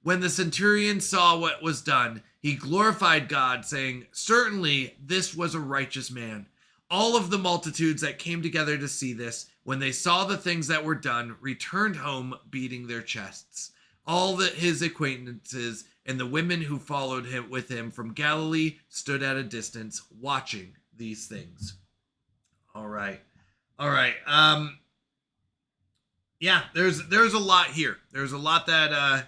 When the centurion saw what was done, he glorified God, saying, Certainly this was a righteous man. All of the multitudes that came together to see this, when they saw the things that were done, returned home beating their chests. All his acquaintances and the women who followed him with him from Galilee stood at a distance, watching these things. All right. Yeah, there's a lot here. There's a lot that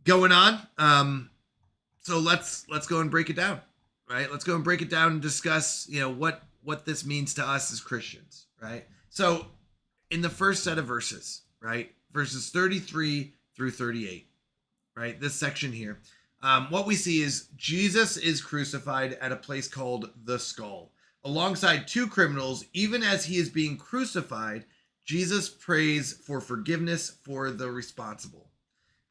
going on. So let's go and break it down. Right? Let's go and break it down and discuss, what this means to us as Christians, right? So in the first set of verses, right? Verses 33 through 38, right? This section here. What we see is Jesus is crucified at a place called the Skull, alongside two criminals. Even as he is being crucified, Jesus prays for forgiveness for the responsible.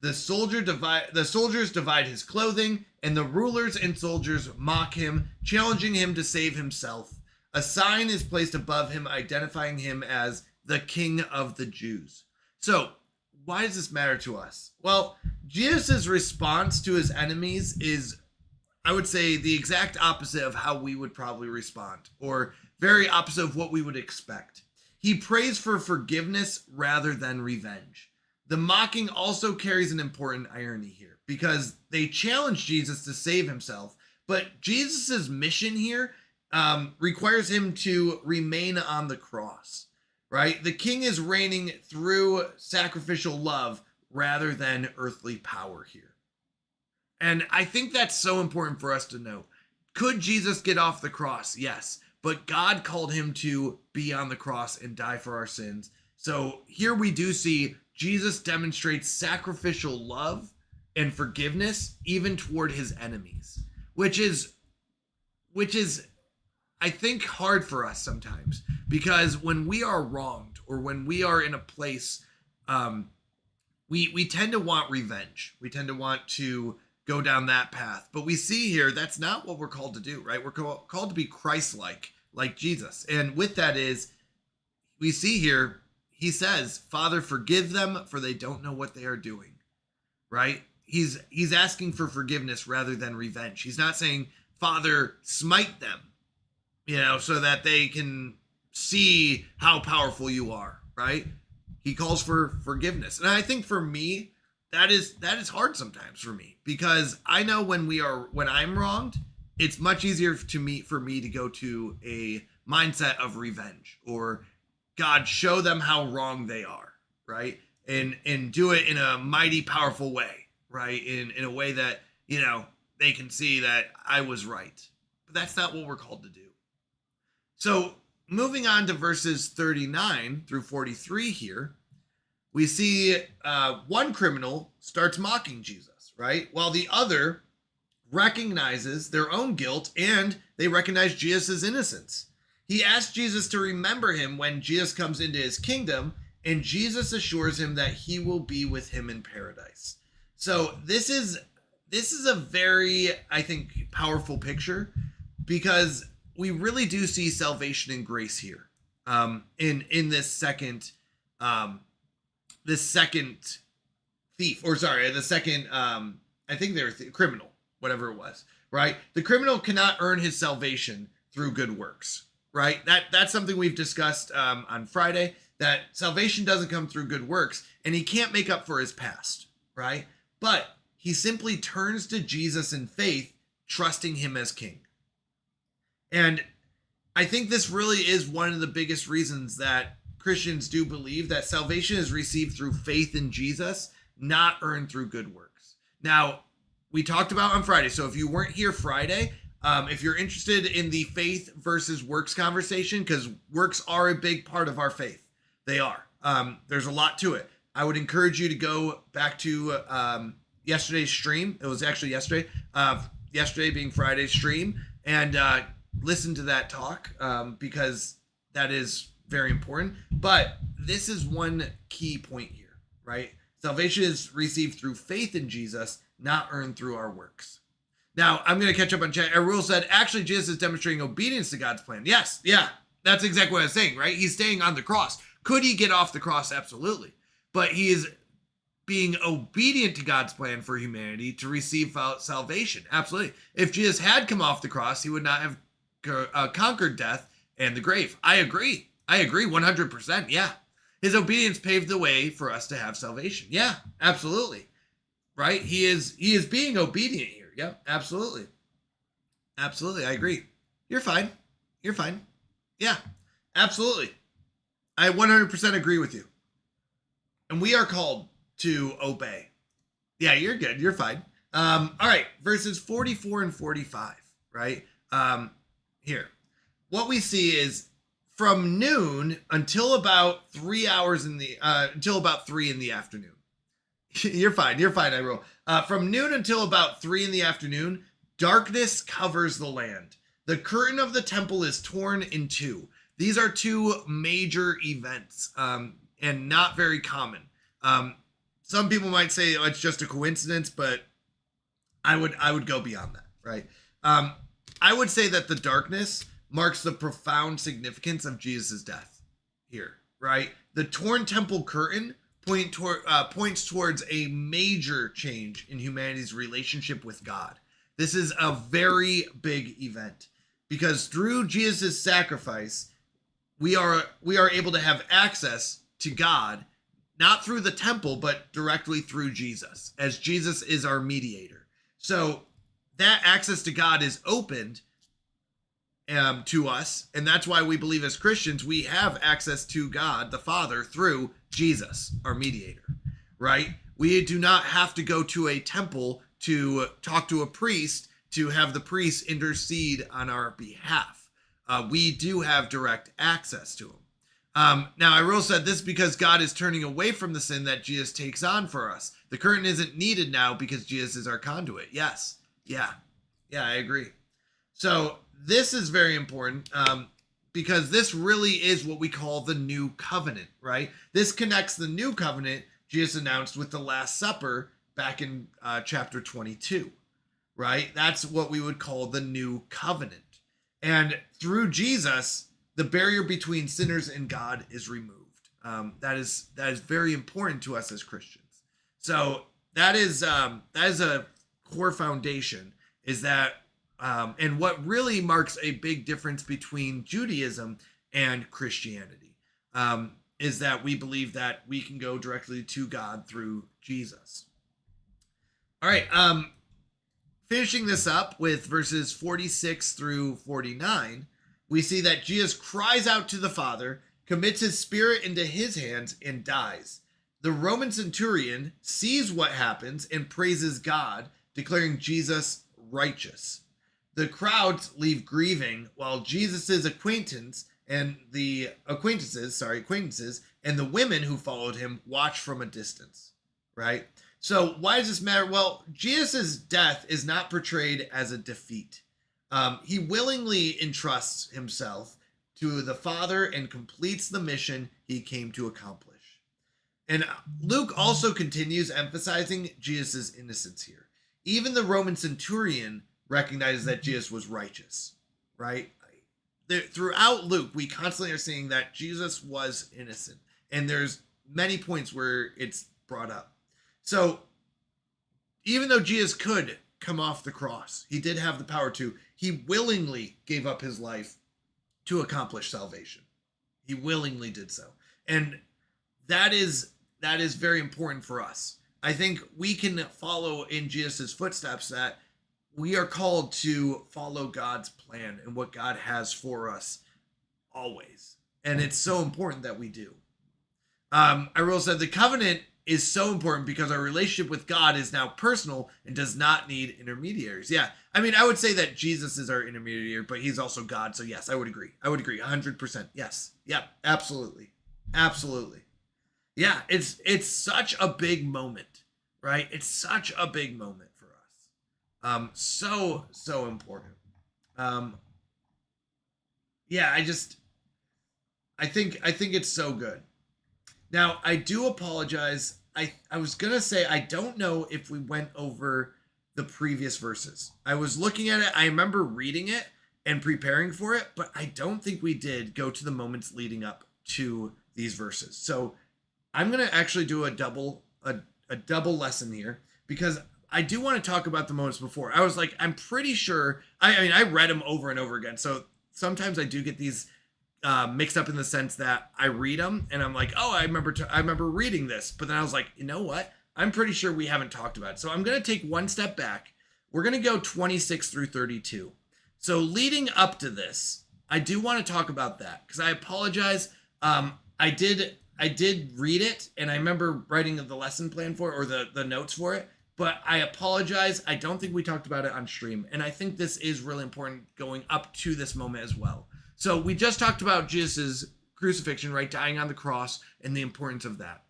The soldiers divide his clothing, and the rulers and soldiers mock him, challenging him to save himself. A sign is placed above him, identifying him as the King of the Jews. So, why does this matter to us? Well, Jesus' response to his enemies is, I would say, the exact opposite of how we would probably respond, or very opposite of what we would expect. He prays for forgiveness rather than revenge. The mocking also carries an important irony here, because they challenge Jesus to save himself, but Jesus' mission here requires him to remain on the cross, right? The king is reigning through sacrificial love rather than earthly power here. And I think that's so important for us to know. Could Jesus get off the cross? Yes, but God called him to be on the cross and die for our sins. So here we do see Jesus demonstrates sacrificial love and forgiveness even toward his enemies, which is I think hard for us sometimes, because when we are wronged or when we are in a place, we tend to want revenge. We tend to want to go down that path. But we see here that's not what we're called to do, right? We're called to be Christ-like, like Jesus. And with that is, we see here, he says, Father, forgive them, for they don't know what they are doing, right? He's asking for forgiveness rather than revenge. He's not saying, Father, smite them, so that they can see how powerful you are, right? He calls for forgiveness. And I think for me, that is hard sometimes for me, because I know when I'm wronged, it's much easier for me to go to a mindset of revenge, or God, show them how wrong they are, right? And do it in a mighty powerful way, right? In a way that, they can see that I was right. But that's not what we're called to do. So moving on to verses 39 through 43 here, we see one criminal starts mocking Jesus, right? While the other recognizes their own guilt and they recognize Jesus' innocence. He asks Jesus to remember him when Jesus comes into his kingdom, and Jesus assures him that he will be with him in paradise. So this is a very, I think, powerful picture, because we really do see salvation and grace here. In this second thief, or sorry, the second I think they're criminal, whatever it was, right? The criminal cannot earn his salvation through good works. Right? That's something we've discussed on Friday, that salvation doesn't come through good works, and he can't make up for his past, right? But he simply turns to Jesus in faith, trusting him as king. And I think this really is one of the biggest reasons that Christians do believe that salvation is received through faith in Jesus, not earned through good works. Now, we talked about on Friday, so if you weren't here Friday, if you're interested in the faith versus works conversation, because works are a big part of our faith, they are. There's a lot to it. I would encourage you to go back to yesterday's stream. It was actually yesterday. Yesterday being Friday's stream, and listen to that talk, because that is very important. But this is one key point here, right? Salvation is received through faith in Jesus, not earned through our works. Now, I'm going to catch up on chat. Arul said, actually, Jesus is demonstrating obedience to God's plan. Yes, yeah, that's exactly what I was saying, right? He's staying on the cross. Could he get off the cross? Absolutely. But he is being obedient to God's plan for humanity to receive salvation. Absolutely. If Jesus had come off the cross, he would not have conquered death and the grave. I agree 100%. Yeah. His obedience paved the way for us to have salvation. Yeah, absolutely. Right? He is being obedient here. Yeah, absolutely. Absolutely. I agree. You're fine. Yeah, absolutely. I 100% agree with you. And we are called to obey. Yeah, you're good. You're fine. All right. Verses 44 and 45, right? Here. What we see is from noon until about 3 hours until about 3 in the afternoon. You're fine, Arul. From noon until about 3 in the afternoon, darkness covers the land. The curtain of the temple is torn in two. These are two major events, and not very common. Some people might say, oh, it's just a coincidence, but I would go beyond that, right? I would say that the darkness marks the profound significance of Jesus' death here, right? The torn temple curtain points towards a major change in humanity's relationship with God. This is a very big event because through Jesus' sacrifice, we are able to have access to God, not through the temple, but directly through Jesus, as Jesus is our mediator. So that access to God is opened to us, and that's why we believe as Christians we have access to God the Father through Jesus, our mediator, right? We do not have to go to a temple to talk to a priest to have the priest intercede on our behalf. We do have direct access to him. Now, I will say this because God is turning away from the sin that Jesus takes on for us. The curtain isn't needed now because Jesus is our conduit. Yes. Yeah, I agree. So this is very important because this really is what we call the new covenant, right? This connects the new covenant Jesus announced with the Last Supper back in chapter 22, right? That's what we would call the new covenant. And through Jesus, the barrier between sinners and God is removed. That is very important to us as Christians. So that is a core foundation, is that and what really marks a big difference between Judaism and Christianity is that we believe that we can go directly to God through Jesus. All right, finishing this up with verses 46 through 49, we see that Jesus cries out to the Father, commits his spirit into his hands, and dies. The Roman centurion sees what happens and praises God, declaring Jesus righteous. The crowds leave grieving while Jesus's acquaintances and the women who followed him watch from a distance, right? So why does this matter? Well, Jesus's death is not portrayed as a defeat. He willingly entrusts himself to the Father and completes the mission he came to accomplish. And Luke also continues emphasizing Jesus' innocence here. Even the Roman centurion recognizes that Jesus was righteous, right? Throughout Luke, we constantly are seeing that Jesus was innocent. And there's many points where it's brought up. So even though Jesus could come off the cross, he did have the power to, he willingly gave up his life to accomplish salvation. He willingly did so. And that is very important for us. I think we can follow in Jesus' footsteps that we are called to follow God's plan and what God has for us always. And it's so important that we do. I will say the covenant is so important because our relationship with God is now personal and does not need intermediaries. Yeah. I mean, I would say that Jesus is our intermediary, but he's also God. So yes, I would agree. 100%. Yes. Yeah, absolutely. Absolutely. Yeah. It's such a big moment, right? It's such a big moment for us. So important. Yeah, I think it's so good. Now, I do apologize. I was going to say, I don't know if we went over the previous verses. I was looking at it. I remember reading it and preparing for it, but I don't think we did go to the moments leading up to these verses. So I'm going to actually do a double lesson here because I do want to talk about the moments before. I was like, I'm pretty sure. I mean, I read them over and over again. So sometimes I do get these mixed up in the sense that I read them and I'm like, oh, I remember reading this, but then I was like, you know what? I'm pretty sure we haven't talked about it. So I'm going to take one step back. We're going to go 26 through 32. So leading up to this, I do want to talk about that because I apologize. I did read it and I remember writing the lesson plan for it or the notes for it, but I apologize. I don't think we talked about it on stream. And I think this is really important going up to this moment as well. So we just talked about Jesus' crucifixion, right? Dying on the cross and the importance of that.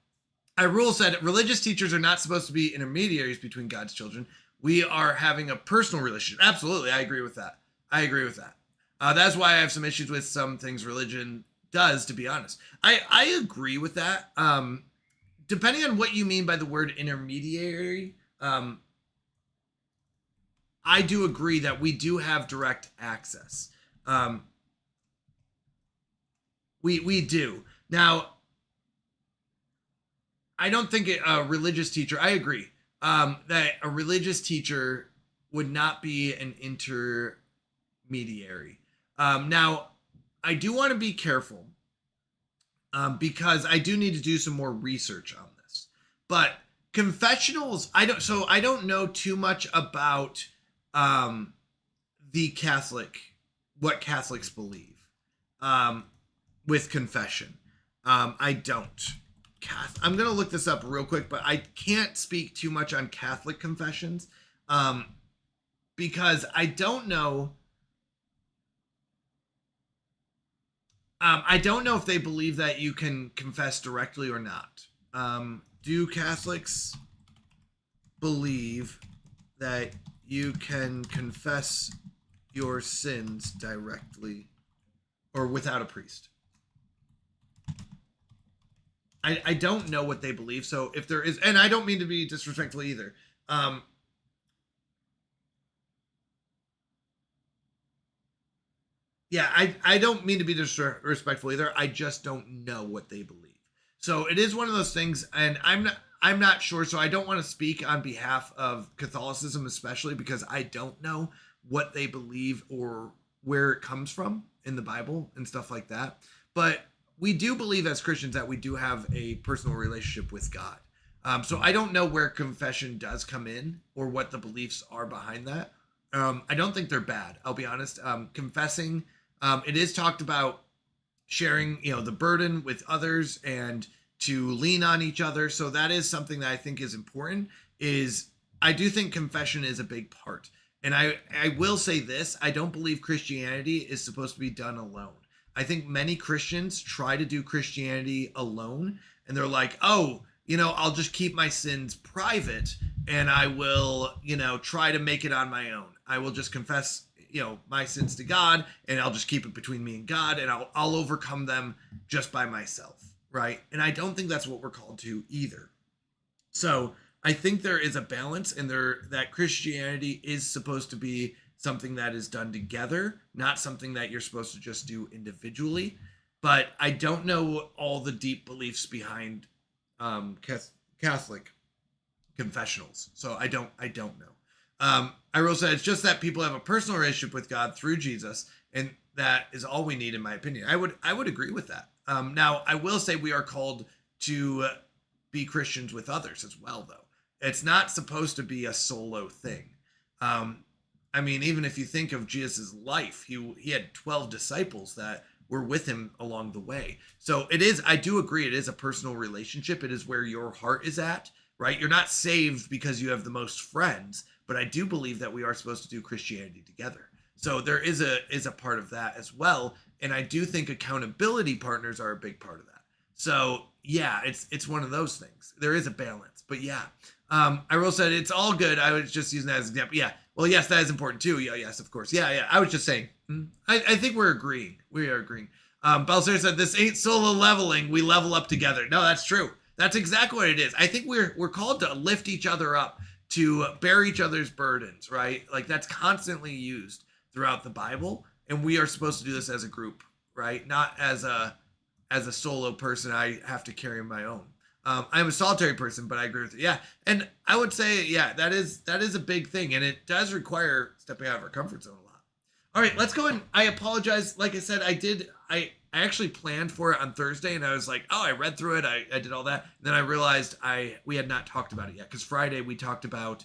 Irul said religious teachers are not supposed to be intermediaries between God's children. We are having a personal relationship. Absolutely. I agree with that. That's why I have some issues with some things religion does, to be honest. I agree with that. Depending on what you mean by the word intermediary, I do agree that we do have direct access. We do. Now, I don't think a religious teacher, I agree, that a religious teacher would not be an intermediary. Now, I do want to be careful because I do need to do some more research on this. But confessionals, I don't know too much about what Catholics believe with confession. I don't. I'm going to look this up real quick, but I can't speak too much on Catholic confessions because I don't know. I don't know if they believe that you can confess directly or not. Do Catholics believe that you can confess your sins directly or without a priest? I don't know what they believe. So if there is, and I don't mean to be disrespectful either. Yeah, I don't mean to be disrespectful either. I just don't know what they believe. So it is one of those things, and I'm not sure. So I don't want to speak on behalf of Catholicism, especially because I don't know what they believe or where it comes from in the Bible and stuff like that. But we do believe as Christians that we do have a personal relationship with God. So I don't know where confession does come in or what the beliefs are behind that. I don't think they're bad. I'll be honest. Confessing, it is talked about sharing, the burden with others and to lean on each other. So that is something that I think is important. I do think confession is a big part. And I will say this, I don't believe Christianity is supposed to be done alone. I think many Christians try to do Christianity alone, and they're like, oh, I'll just keep my sins private and I will, try to make it on my own. I will just confess, my sins to God, and I'll just keep it between me and God, and I'll overcome them just by myself, right? And I don't think that's what we're called to either. So I think there is a balance, and that Christianity is supposed to be something that is done together, not something that you're supposed to just do individually. But I don't know all the deep beliefs behind Catholic confessionals, so I don't know. I will say it's just that people have a personal relationship with God through Jesus, and that is all we need, in my opinion. I would agree with that. Now, I will say we are called to be Christians with others as well, though. It's not supposed to be a solo thing. Even if you think of Jesus' life, he had 12 disciples that were with him along the way. So I do agree, it is a personal relationship. It is where your heart is at, right? You're not saved because you have the most friends, but I do believe that we are supposed to do Christianity together. So there is a part of that as well. And I do think accountability partners are a big part of that. So yeah, it's one of those things. There is a balance, but yeah. I will say it's all good. I was just using that as an example. Yeah. Well, yes, that is important too. Yeah, yes, of course. Yeah. I was just saying. I think we're agreeing. We are agreeing. Belser said, this ain't solo leveling. We level up together. No, that's true. That's exactly what it is. I think we're called to lift each other up, to bear each other's burdens, right? Like that's constantly used throughout the Bible. And we are supposed to do this as a group, right? Not as a solo person. I have to carry my own. I'm a solitary person, but I agree with it. Yeah. And I would say, yeah, that is a big thing. And it does require stepping out of our comfort zone a lot. All right, let's go in. I apologize. Like I said, I actually planned for it on Thursday, and I was like, oh, I read through it. I did all that. And then I realized we had not talked about it yet, because Friday we talked about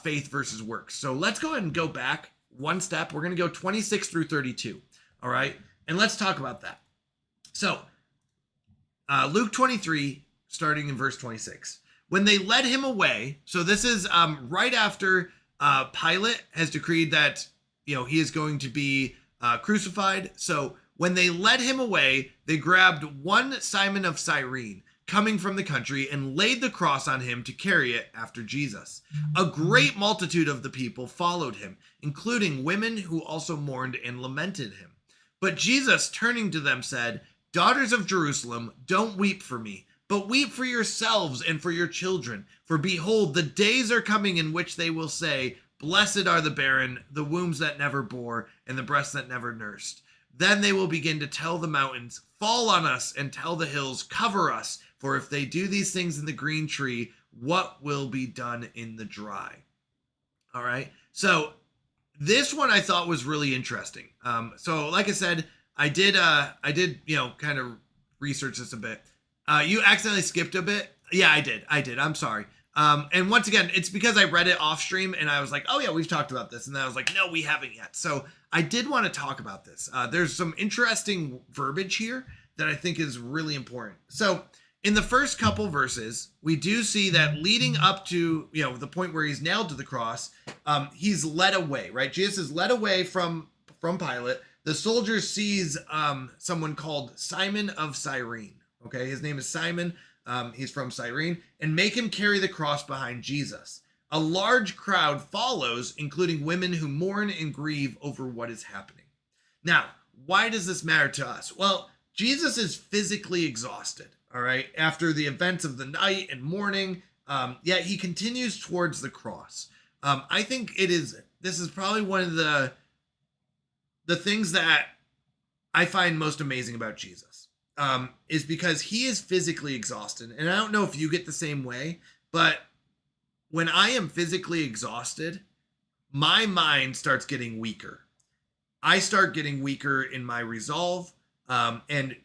faith versus works. So let's go ahead and go back one step. We're going to go 26 through 32. All right. And let's talk about that. So Luke 23, starting in verse 26. When they led him away, so this is right after Pilate has decreed that, he is going to be crucified. So when they led him away, they grabbed one Simon of Cyrene, coming from the country and laid the cross on him to carry it after Jesus. A great multitude of the people followed him, including women who also mourned and lamented him. But Jesus, turning to them, said, "Daughters of Jerusalem, don't weep for me, but weep for yourselves and for your children. For behold, the days are coming in which they will say, 'Blessed are the barren, the wombs that never bore, and the breasts that never nursed.' Then they will begin to tell the mountains, 'Fall on us,' and tell the hills, 'Cover us.' For if they do these things in the green tree, what will be done in the dry?" All right. So this one I thought was really interesting. So like I said, I did, kind of research this a bit. You accidentally skipped a bit. Yeah, I did. I'm sorry. And once again, it's because I read it off stream and I was like, oh yeah, we've talked about this. And then I was like, no, we haven't yet. So I did want to talk about this. There's some interesting verbiage here that I think is really important. So in the first couple verses, we do see that leading up to, the point where he's nailed to the cross, he's led away, right? Jesus is led away from Pilate. The soldier sees someone called Simon of Cyrene. Okay, his name is Simon. He's from Cyrene, and make him carry the cross behind Jesus. A large crowd follows, including women who mourn and grieve over what is happening. Now, why does this matter to us? Well, Jesus is physically exhausted, all right, after the events of the night and morning, yet he continues towards the cross. I think this is probably one of the things that I find most amazing about Jesus. Is because he is physically exhausted. And I don't know if you get the same way, but when I am physically exhausted, my mind starts getting weaker. I start getting weaker in my resolve. And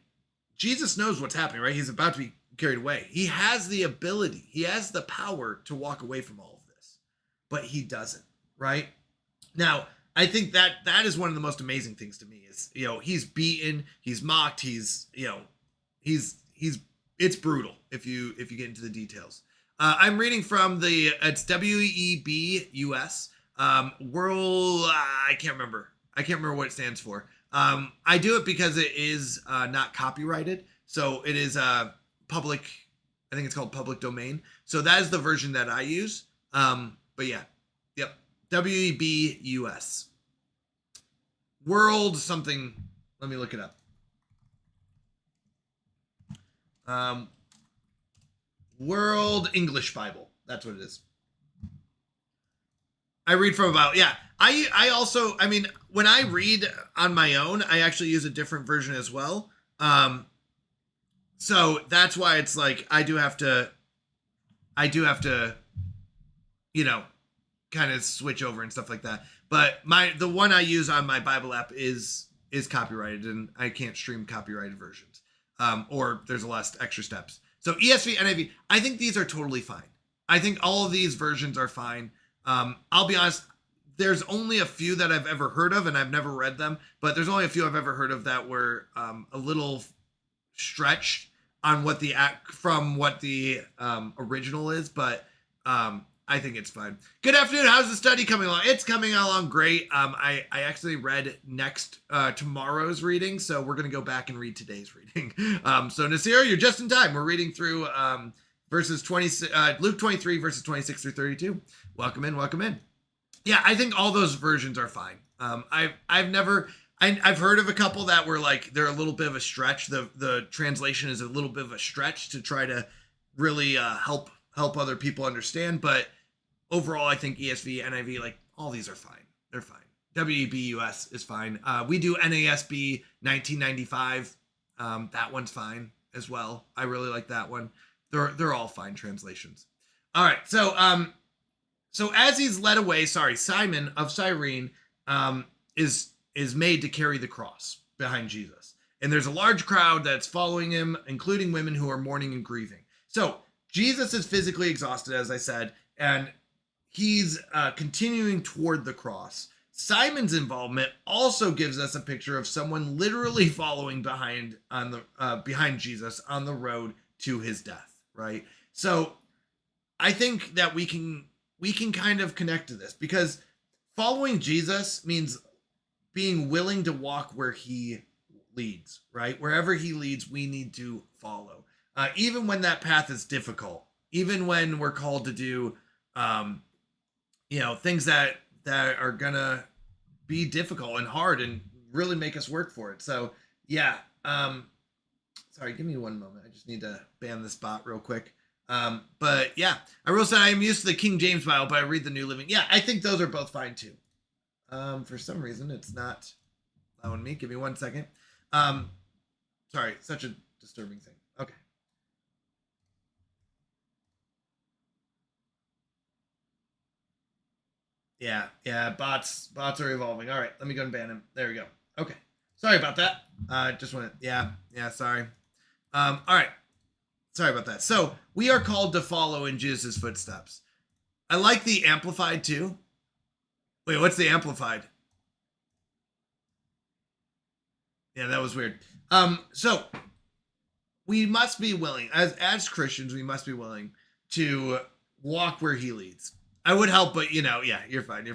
Jesus knows what's happening, right? He's about to be carried away. He has the ability, he has the power to walk away from all of this, but he doesn't, right? Now, I think that is one of the most amazing things to me is, he's beaten, he's mocked, it's brutal if you get into the details. I'm reading from it's WEBUS, World, I can't remember what it stands for. I do it because it is not copyrighted. So it is public, I think it's called public domain. So that is the version that I use. But yeah, yep. WEBUS. World something. Let me look it up. World English Bible. That's what it is. I read from I also, when I read on my own, I actually use a different version as well. So that's why it's like, I do have to, kind of switch over and stuff like that. But the one I use on my Bible app is copyrighted, and I can't stream copyrighted versions. Or there's a lot of extra steps. So ESV, NIV, I think these are totally fine. I think all of these versions are fine. I'll be honest, there's only a few that I've ever heard of, and I've never read them, but there's only a few I've ever heard of that were a little stretched on what the original is, but I think it's fine. Good afternoon. How's the study coming along? It's coming along great. I actually read tomorrow's reading, so we're going to go back and read today's reading. So Nasir, you're just in time. We're reading through verses 20, Luke 23, verses 26 through 32. Welcome in. Yeah, I think all those versions are fine. I've heard of a couple that were like, they're a little bit of a stretch. The translation is a little bit of a stretch to try to really help other people understand. But overall, I think ESV, NIV, like all these are fine. They're fine. WEBUS is fine. We do NASB 1995. That one's fine as well. I really like that one. They're all fine translations. All right. So as he's led away, Simon of Cyrene is made to carry the cross behind Jesus. And there's a large crowd that's following him, including women who are mourning and grieving. So Jesus is physically exhausted, as I said, and he's continuing toward the cross. Simon's involvement also gives us a picture of someone literally following behind Jesus on the road to his death, right? So I think that we can kind of connect to this, because following Jesus means being willing to walk where he leads, right? Wherever he leads, we need to follow. even when that path is difficult, even when we're called to do, things that are gonna be difficult and hard and really make us work for it. So yeah. Sorry, give me one moment. I just need to ban this bot real quick. But yeah, I will say I am used to the King James Bible, but I read the New Living. Yeah, I think those are both fine too. For some reason, it's not allowing me. Give me 1 second. Sorry, such a disturbing thing. Okay. Yeah, bots are evolving. All right, let me go and ban him. There we go. Okay. Sorry about that. Just want to, yeah, sorry. All right. Sorry about that. So we are called to follow in Jesus' footsteps. I like the Amplified too. Wait, what's the Amplified? Yeah, that was weird. So we must be willing, as Christians, we must be willing to walk where he leads. I would help, but yeah, you're fine.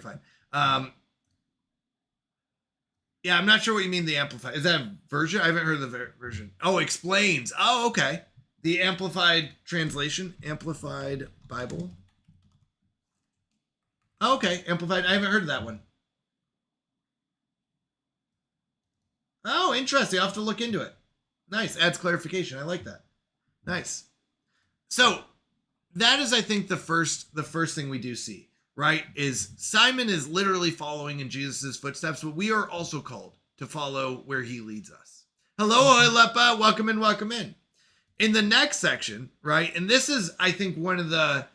Yeah, I'm not sure what you mean the Amplified. Is that a version? I haven't heard of the version. Oh, explains. Oh, okay. The Amplified translation. Amplified Bible. Oh, okay. Amplified. I haven't heard of that one. Oh, interesting. I'll have to look into it. Nice. Adds clarification. I like that. Nice. So that is, I think, the first thing we do see. Right, is Simon is literally following in Jesus' footsteps, but we are also called to follow where he leads us. Hello, Hoilepa, welcome in. In the next section, right, and this is, I think, one of the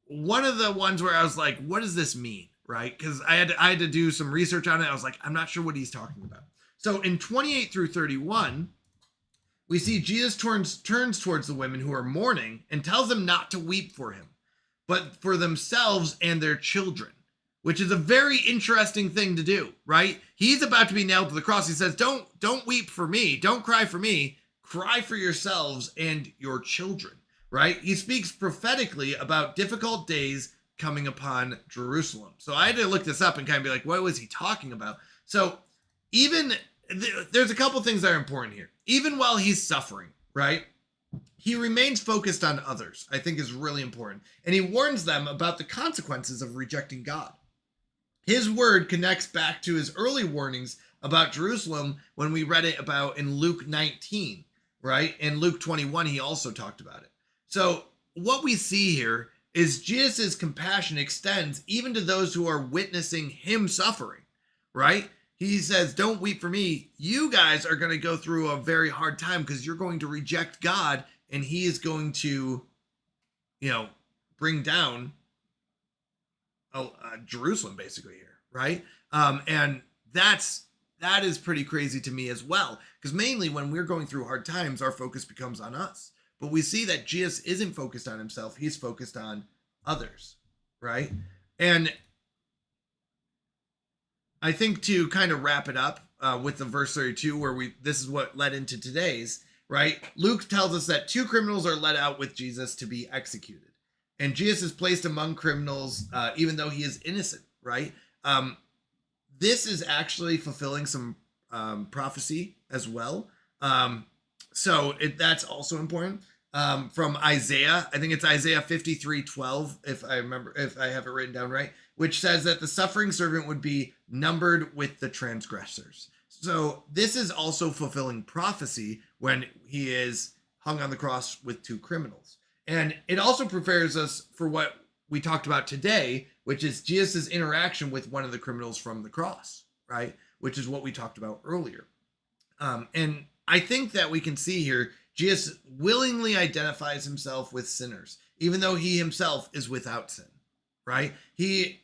ones where I was like, what does this mean, right? Because I had to do some research on it. I was like, I'm not sure what he's talking about. So in 28 through 31, we see Jesus turns towards the women who are mourning and tells them not to weep for him, but for themselves and their children, which is a very interesting thing to do, right? He's about to be nailed to the cross. He says, don't weep for me. Don't cry for me. Cry for yourselves and your children, right? He speaks prophetically about difficult days coming upon Jerusalem. So I had to look this up and kind of be like, what was he talking about? So there's a couple things that are important here. Even while he's suffering, right? He remains focused on others, I think is really important. And he warns them about the consequences of rejecting God. His word connects back to his early warnings about Jerusalem when we read it about in Luke 19, right? In Luke 21, he also talked about it. So what we see here is Jesus' compassion extends even to those who are witnessing him suffering, right? He says, don't weep for me. You guys are going to go through a very hard time because you're going to reject God. And he is going to, bring down Jerusalem basically here, right? And that is pretty crazy to me as well, because mainly when we're going through hard times, our focus becomes on us. But we see that Jesus isn't focused on himself; he's focused on others, right? And I think to kind of wrap it up with the verse 32, where this is what led into today's. Right? Luke tells us that 2 criminals are led out with Jesus to be executed. And Jesus is placed among criminals, even though he is innocent, right? This is actually fulfilling some prophecy as well. So that's also important. From Isaiah, I think it's Isaiah 53:12, if I have it written down right, which says that the suffering servant would be numbered with the transgressors. So this is also fulfilling prophecy when he is hung on the cross with 2 criminals. And it also prepares us for what we talked about today, which is Jesus' interaction with one of the criminals from the cross, right? Which is what we talked about earlier. And I think that we can see here, Jesus willingly identifies himself with sinners, even though he himself is without sin, right? He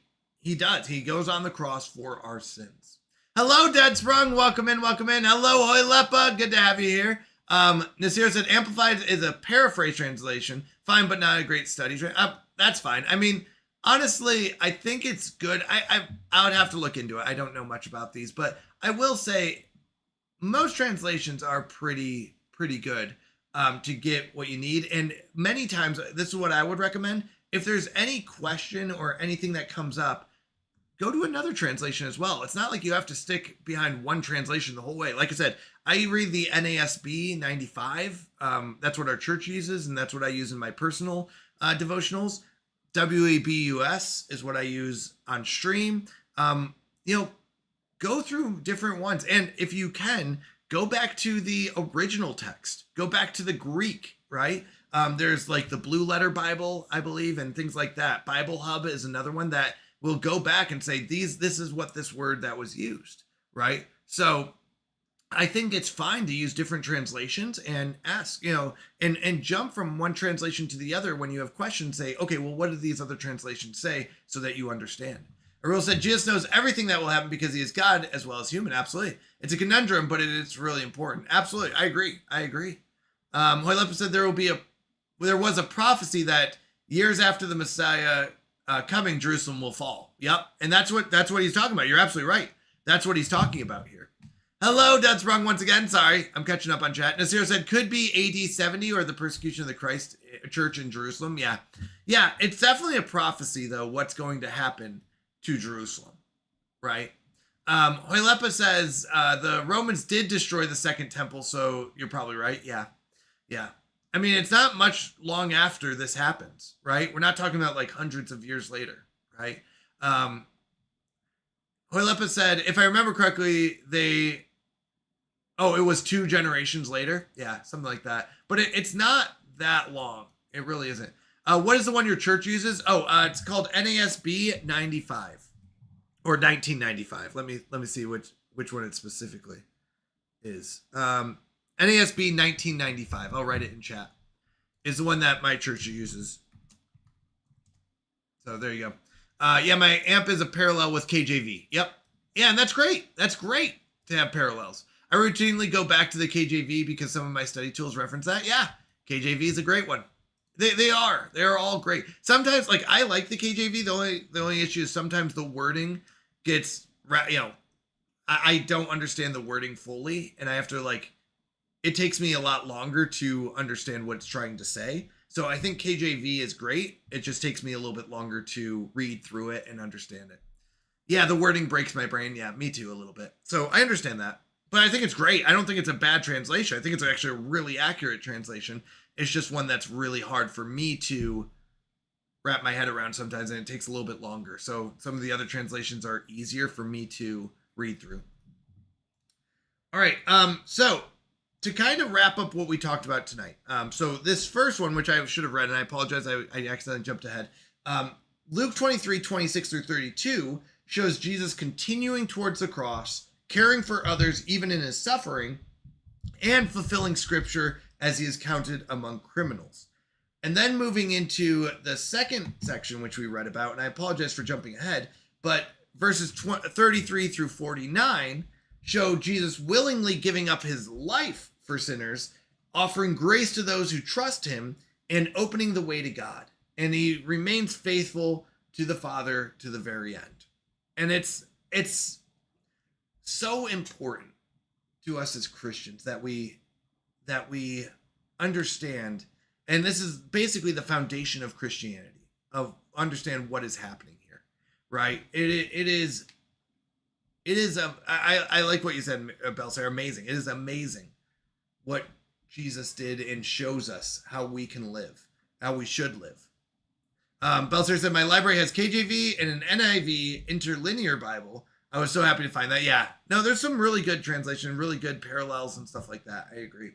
does. He goes on the cross for our sins. Hello, Dead Sprung. Welcome in. Hello, Hoilepa. Good to have you here. Nasir said, Amplified is a paraphrase translation. Fine, but not a great study. That's fine. I mean, honestly, I think it's good. I would have to look into it. I don't know much about these, but I will say most translations are pretty good to get what you need. And many times, this is what I would recommend. If there's any question or anything that comes up, go to another translation as well. It's not like you have to stick behind one translation the whole way. Like I said, I read the NASB 95. That's what our church uses, and that's what I use in my personal devotionals. WEBUS is what I use on stream. Go through different ones. And if you can, go back to the original text. Go back to the Greek, right? There's like the Blue Letter Bible, I believe, and things like that. Bible Hub is another one that will go back and say, this is what this word that was used, right? So I think it's fine to use different translations and ask, and jump from one translation to the other when you have questions. Say, okay, well, what do these other translations say, so that you understand? Arul said, Jesus knows everything that will happen because he is God as well as human. Absolutely. It's a conundrum, but it's really important. Absolutely. I agree. Hoylepa said there was a prophecy that years after the Messiah coming, Jerusalem will fall. Yep. And that's what he's talking about. You're absolutely right. That's what he's talking about here. Hello, Dad Sprung once again. Sorry, I'm catching up on chat. Nasir said, could be AD 70 or the persecution of the Christ church in Jerusalem. Yeah, it's definitely a prophecy, though, what's going to happen to Jerusalem, right? Hoylepa says, the Romans did destroy the second temple, so you're probably right. Yeah. I mean, it's not much long after this happens, right? We're not talking about like hundreds of years later, right? Hoylepa said, if I remember correctly, it was 2 generations later. Yeah, something like that. But it's not that long. It really isn't. What is the one your church uses? It's called NASB 95 or 1995. Let me see which one it specifically is. NASB 1995. I'll write it in chat. Is the one that my church uses. So there you go. My AMP is a parallel with KJV. Yep. Yeah, and that's great. That's great to have parallels. I routinely go back to the KJV because some of my study tools reference that. Yeah, KJV is a great one. They're all great. Sometimes, like, I like the KJV. The only issue is sometimes the wording gets, I don't understand the wording fully, and I have to, it takes me a lot longer to understand what it's trying to say. So I think KJV is great. It just takes me a little bit longer to read through it and understand it. Yeah, the wording breaks my brain. Yeah, me too, a little bit. So I understand that. But I think it's great. I don't think it's a bad translation. I think it's actually a really accurate translation. It's just one that's really hard for me to wrap my head around sometimes, and it takes a little bit longer. So some of the other translations are easier for me to read through. All right. So to kind of wrap up what we talked about tonight. So this first one, which I should have read, and I apologize, I accidentally jumped ahead. Luke 23, 26 through 32 shows Jesus continuing towards the cross, caring for others even in his suffering, and fulfilling scripture as he is counted among criminals. And then moving into the second section, which we read about, and I apologize for jumping ahead, but verses 33 through 49 show Jesus willingly giving up his life for sinners, offering grace to those who trust him, and opening the way to God. And he remains faithful to the Father to the very end. And it's so important to us as Christians that we understand, and this is basically the foundation of Christianity, of understand what is happening here, right? I like what you said, Belser, amazing. It is amazing what Jesus did and shows us how we can live, how we should live. Belser said, my library has KJV and an NIV interlinear Bible. I was so happy to find that. Yeah, no, there's some really good translation, really good parallels and stuff like that. I agree.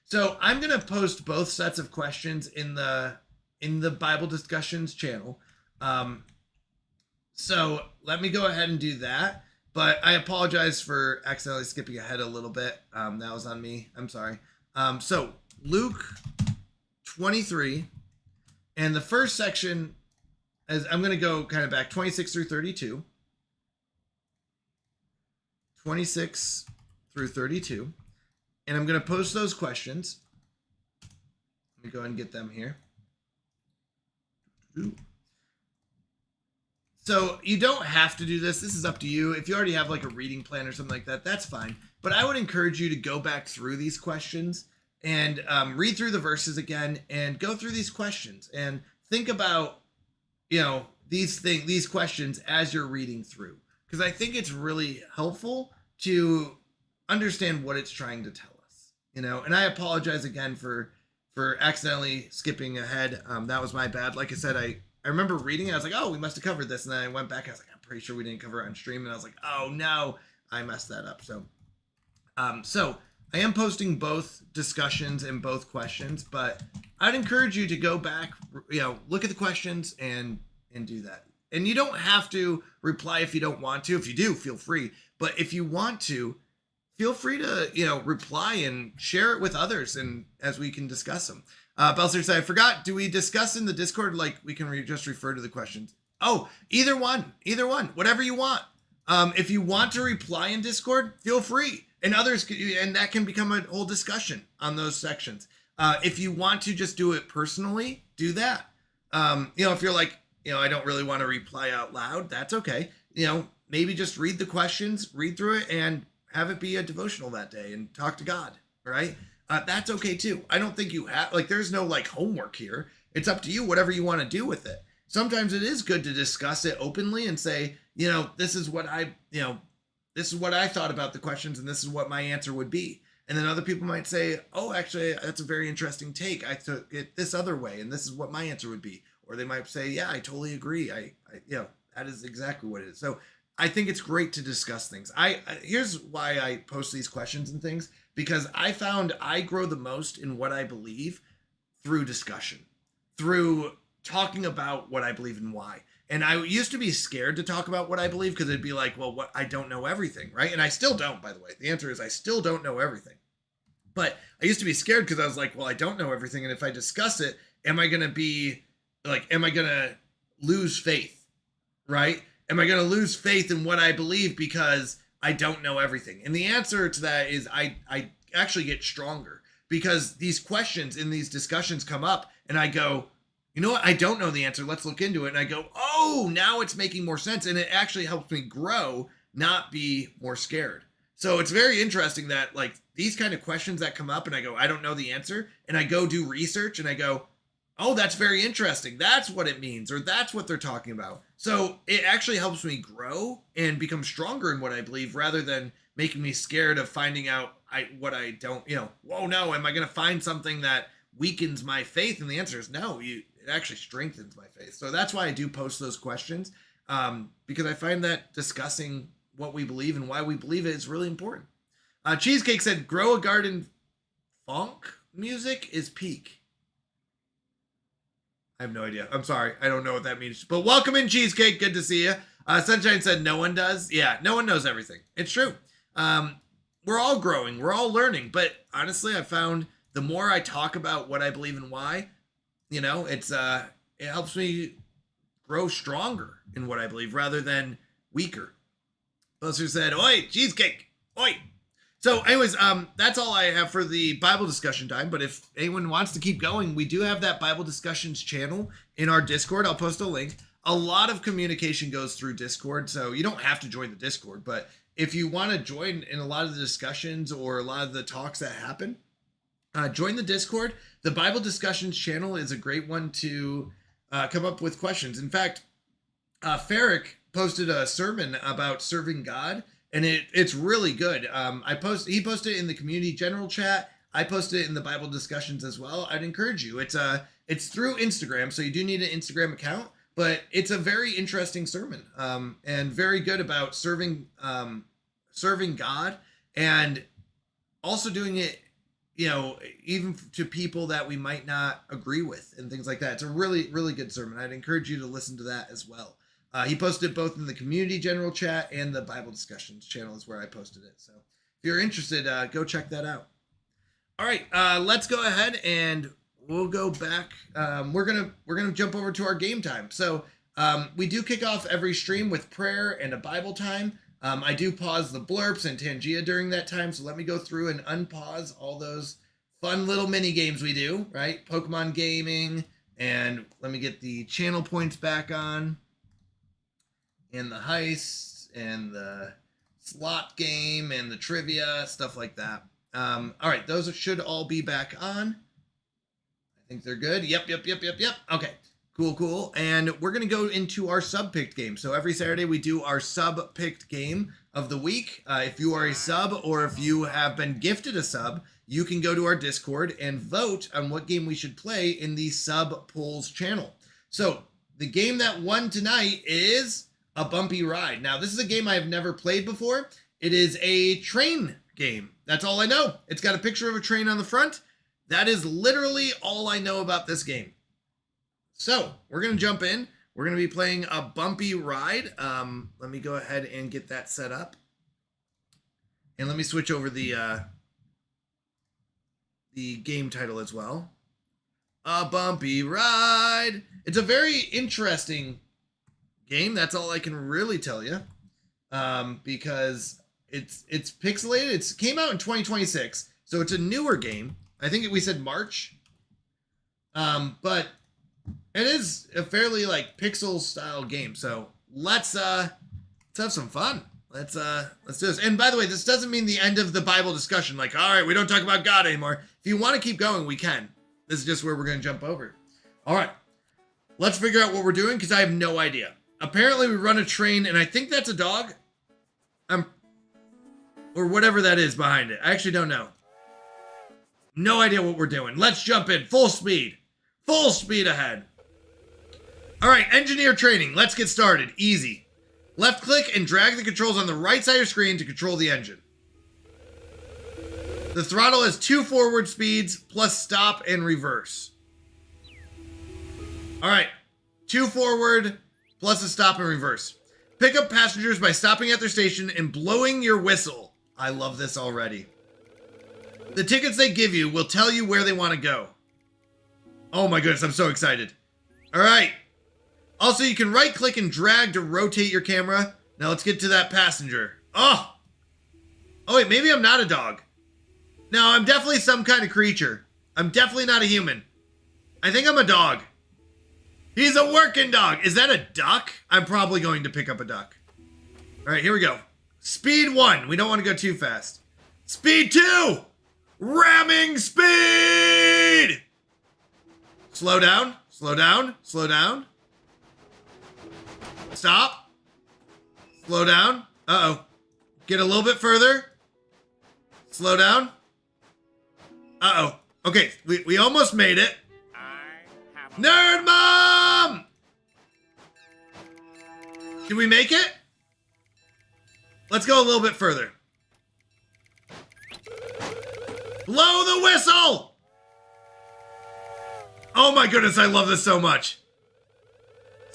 So I'm going to post both sets of questions in the Bible discussions channel. So let me go ahead and do that. But I apologize for accidentally skipping ahead a little bit. That was on me. I'm sorry. So Luke 23, and the first section, as I'm going to go kind of back, 26 through 32. 26 through 32. And I'm going to post those questions. Let me go ahead and get them here. So you don't have to do this. This is up to you. If you already have like a reading plan or something like that, that's fine. But I would encourage you to go back through these questions and read through the verses again and go through these questions and think about, these questions as you're reading through, because I think it's really helpful to understand what it's trying to tell us, and I apologize again for accidentally skipping ahead. That was my bad. Like I said, I remember reading it. I was like, oh, we must have covered this. And then I went back. I was like, I'm pretty sure we didn't cover it on stream. And I was like, oh no, I messed that up. So I am posting both discussions and both questions, but I'd encourage you to go back, look at the questions and do that. And you don't have to reply if you don't want to. If you do, feel free. But if you want to, feel free to, reply and share it with others, and as we can discuss them. Belser said, I forgot, do we discuss in the Discord, like we can just refer to the questions? Oh, either one, whatever you want. If you want to reply in Discord, feel free. And others, and that can become a whole discussion on those sections. If you want to just do it personally, do that. If you're like, I don't really want to reply out loud, that's okay. Maybe just read the questions, read through it, and have it be a devotional that day and talk to God, right? That's okay too. I don't think you have, there's no homework here. It's up to you, whatever you want to do with it. Sometimes it is good to discuss it openly and say, this is what I thought about the questions, and this is what my answer would be. And then other people might say, oh, actually, that's a very interesting take. I took it this other way, and this is what my answer would be. Or they might say, yeah, I totally agree. I that is exactly what it is. So I think it's great to discuss things. Here's why I post these questions and things, because I found I grow the most in what I believe through discussion, through talking about what I believe and why. And I used to be scared to talk about what I believe because it'd be like, well, I don't know everything, right? And I still don't, by the way. The answer is I still don't know everything. But I used to be scared because I was like, well, I don't know everything. And if I discuss it, am I going to lose faith, right? Am I going to lose faith in what I believe because I don't know everything? And the answer to that is I actually get stronger because these questions in these discussions come up and I go, you know what? I don't know the answer. Let's look into it. And I go, oh, now it's making more sense. And it actually helps me grow, not be more scared. So it's very interesting that these kind of questions that come up and I go, I don't know the answer. And I go do research and I go, oh, that's very interesting. That's what it means, or that's what they're talking about. So it actually helps me grow and become stronger in what I believe rather than making me scared of finding out what I don't, whoa, no, am I going to find something that weakens my faith? And the answer is no, it actually strengthens my faith. So that's why I do post those questions, because I find that discussing what we believe and why we believe it is really important. Cheesecake said, grow a garden funk music is peak. I have no idea. I'm sorry. I don't know what that means. But welcome in, Cheesecake. Good to see you. Sunshine said no one does. Yeah, no one knows everything. It's true. We're all growing. We're all learning. But honestly, I found the more I talk about what I believe and why, it helps me grow stronger in what I believe rather than weaker. Buster said, oi, Cheesecake. Oi. So anyways, that's all I have for the Bible discussion time. But if anyone wants to keep going, we do have that Bible discussions channel in our Discord. I'll post a link. A lot of communication goes through Discord, so you don't have to join the Discord. But if you want to join in a lot of the discussions or a lot of the talks that happen, join the Discord. The Bible discussions channel is a great one to come up with questions. In fact, Farrick posted a sermon about serving God. And it's really good. He posted it in the community general chat. I posted it in the Bible discussions as well. I'd encourage you. It's through Instagram, so you do need an Instagram account, but it's a very interesting sermon, and very good about serving God and also doing it, even to people that we might not agree with and things like that. It's a really, really good sermon. I'd encourage you to listen to that as well. He posted both in the community general chat and the Bible discussions channel is where I posted it. So if you're interested, go check that out. All right, let's go ahead and we'll go back. We're gonna jump over to our game time. So we do kick off every stream with prayer and a Bible time. I do pause the blurps and Tangia during that time. So let me go through and unpause all those fun little mini games we do, right? Pokemon gaming, and let me get the channel points back on. And the heist and the slot game and the trivia, stuff like that. All right, those should all be back on. I think they're good. Yep. Okay. Cool, cool. And we're going to go into our sub-picked game. So every Saturday we do our sub-picked game of the week. If you are a sub or if you have been gifted a sub, you can go to our Discord and vote on what game we should play in the sub polls channel. So the game that won tonight is A Bumpy Ride. Now, this is a game I've never played before. It is a train game. That's all I know. It's got a picture of a train on the front. That is literally all I know about this game. So we're going to jump in. We're going to be playing A Bumpy Ride. Let me go ahead and get that set up. And let me switch over the game title as well. A Bumpy Ride. It's a very interesting game. That's all I can really tell you. Because it's pixelated. It came out in 2026. So it's a newer game. I think we said March. But it is a fairly like pixel style game. So let's have some fun. Let's do this. And by the way, this doesn't mean the end of the Bible discussion. Like, all right, we don't talk about God anymore. If you want to keep going, we can. This is just where we're going to jump over. All right, let's figure out what we're doing because I have no idea. Apparently, we run a train, and I think that's a dog. Or whatever that is behind it. I actually don't know. No idea what we're doing. Let's jump in. Full speed. Full speed ahead. All right, engineer training. Let's get started. Easy. Left click and drag the controls on the right side of your screen to control the engine. The throttle has 2 forward speeds plus stop and reverse. All right, 2 forward plus a stop and reverse. Pick up passengers by stopping at their station and blowing your whistle. I love this already. The tickets they give you will tell you where they want to go. Oh my goodness, I'm so excited. All right. Also, you can right click and drag to rotate your camera. Now let's get to that passenger. Oh wait, maybe I'm not a dog. No, I'm definitely some kind of creature. I'm definitely not a human. I think I'm a dog. He's a working dog. Is that a duck? I'm probably going to pick up a duck. All right, here we go. Speed 1. We don't want to go too fast. Speed 2. Ramming speed. Slow down. Slow down. Slow down. Stop. Slow down. Uh-oh. Get a little bit further. Slow down. Uh-oh. Okay, we almost made it. Nerd Mom! Did we make it? Let's go a little bit further. Blow the whistle! Oh my goodness, I love this so much.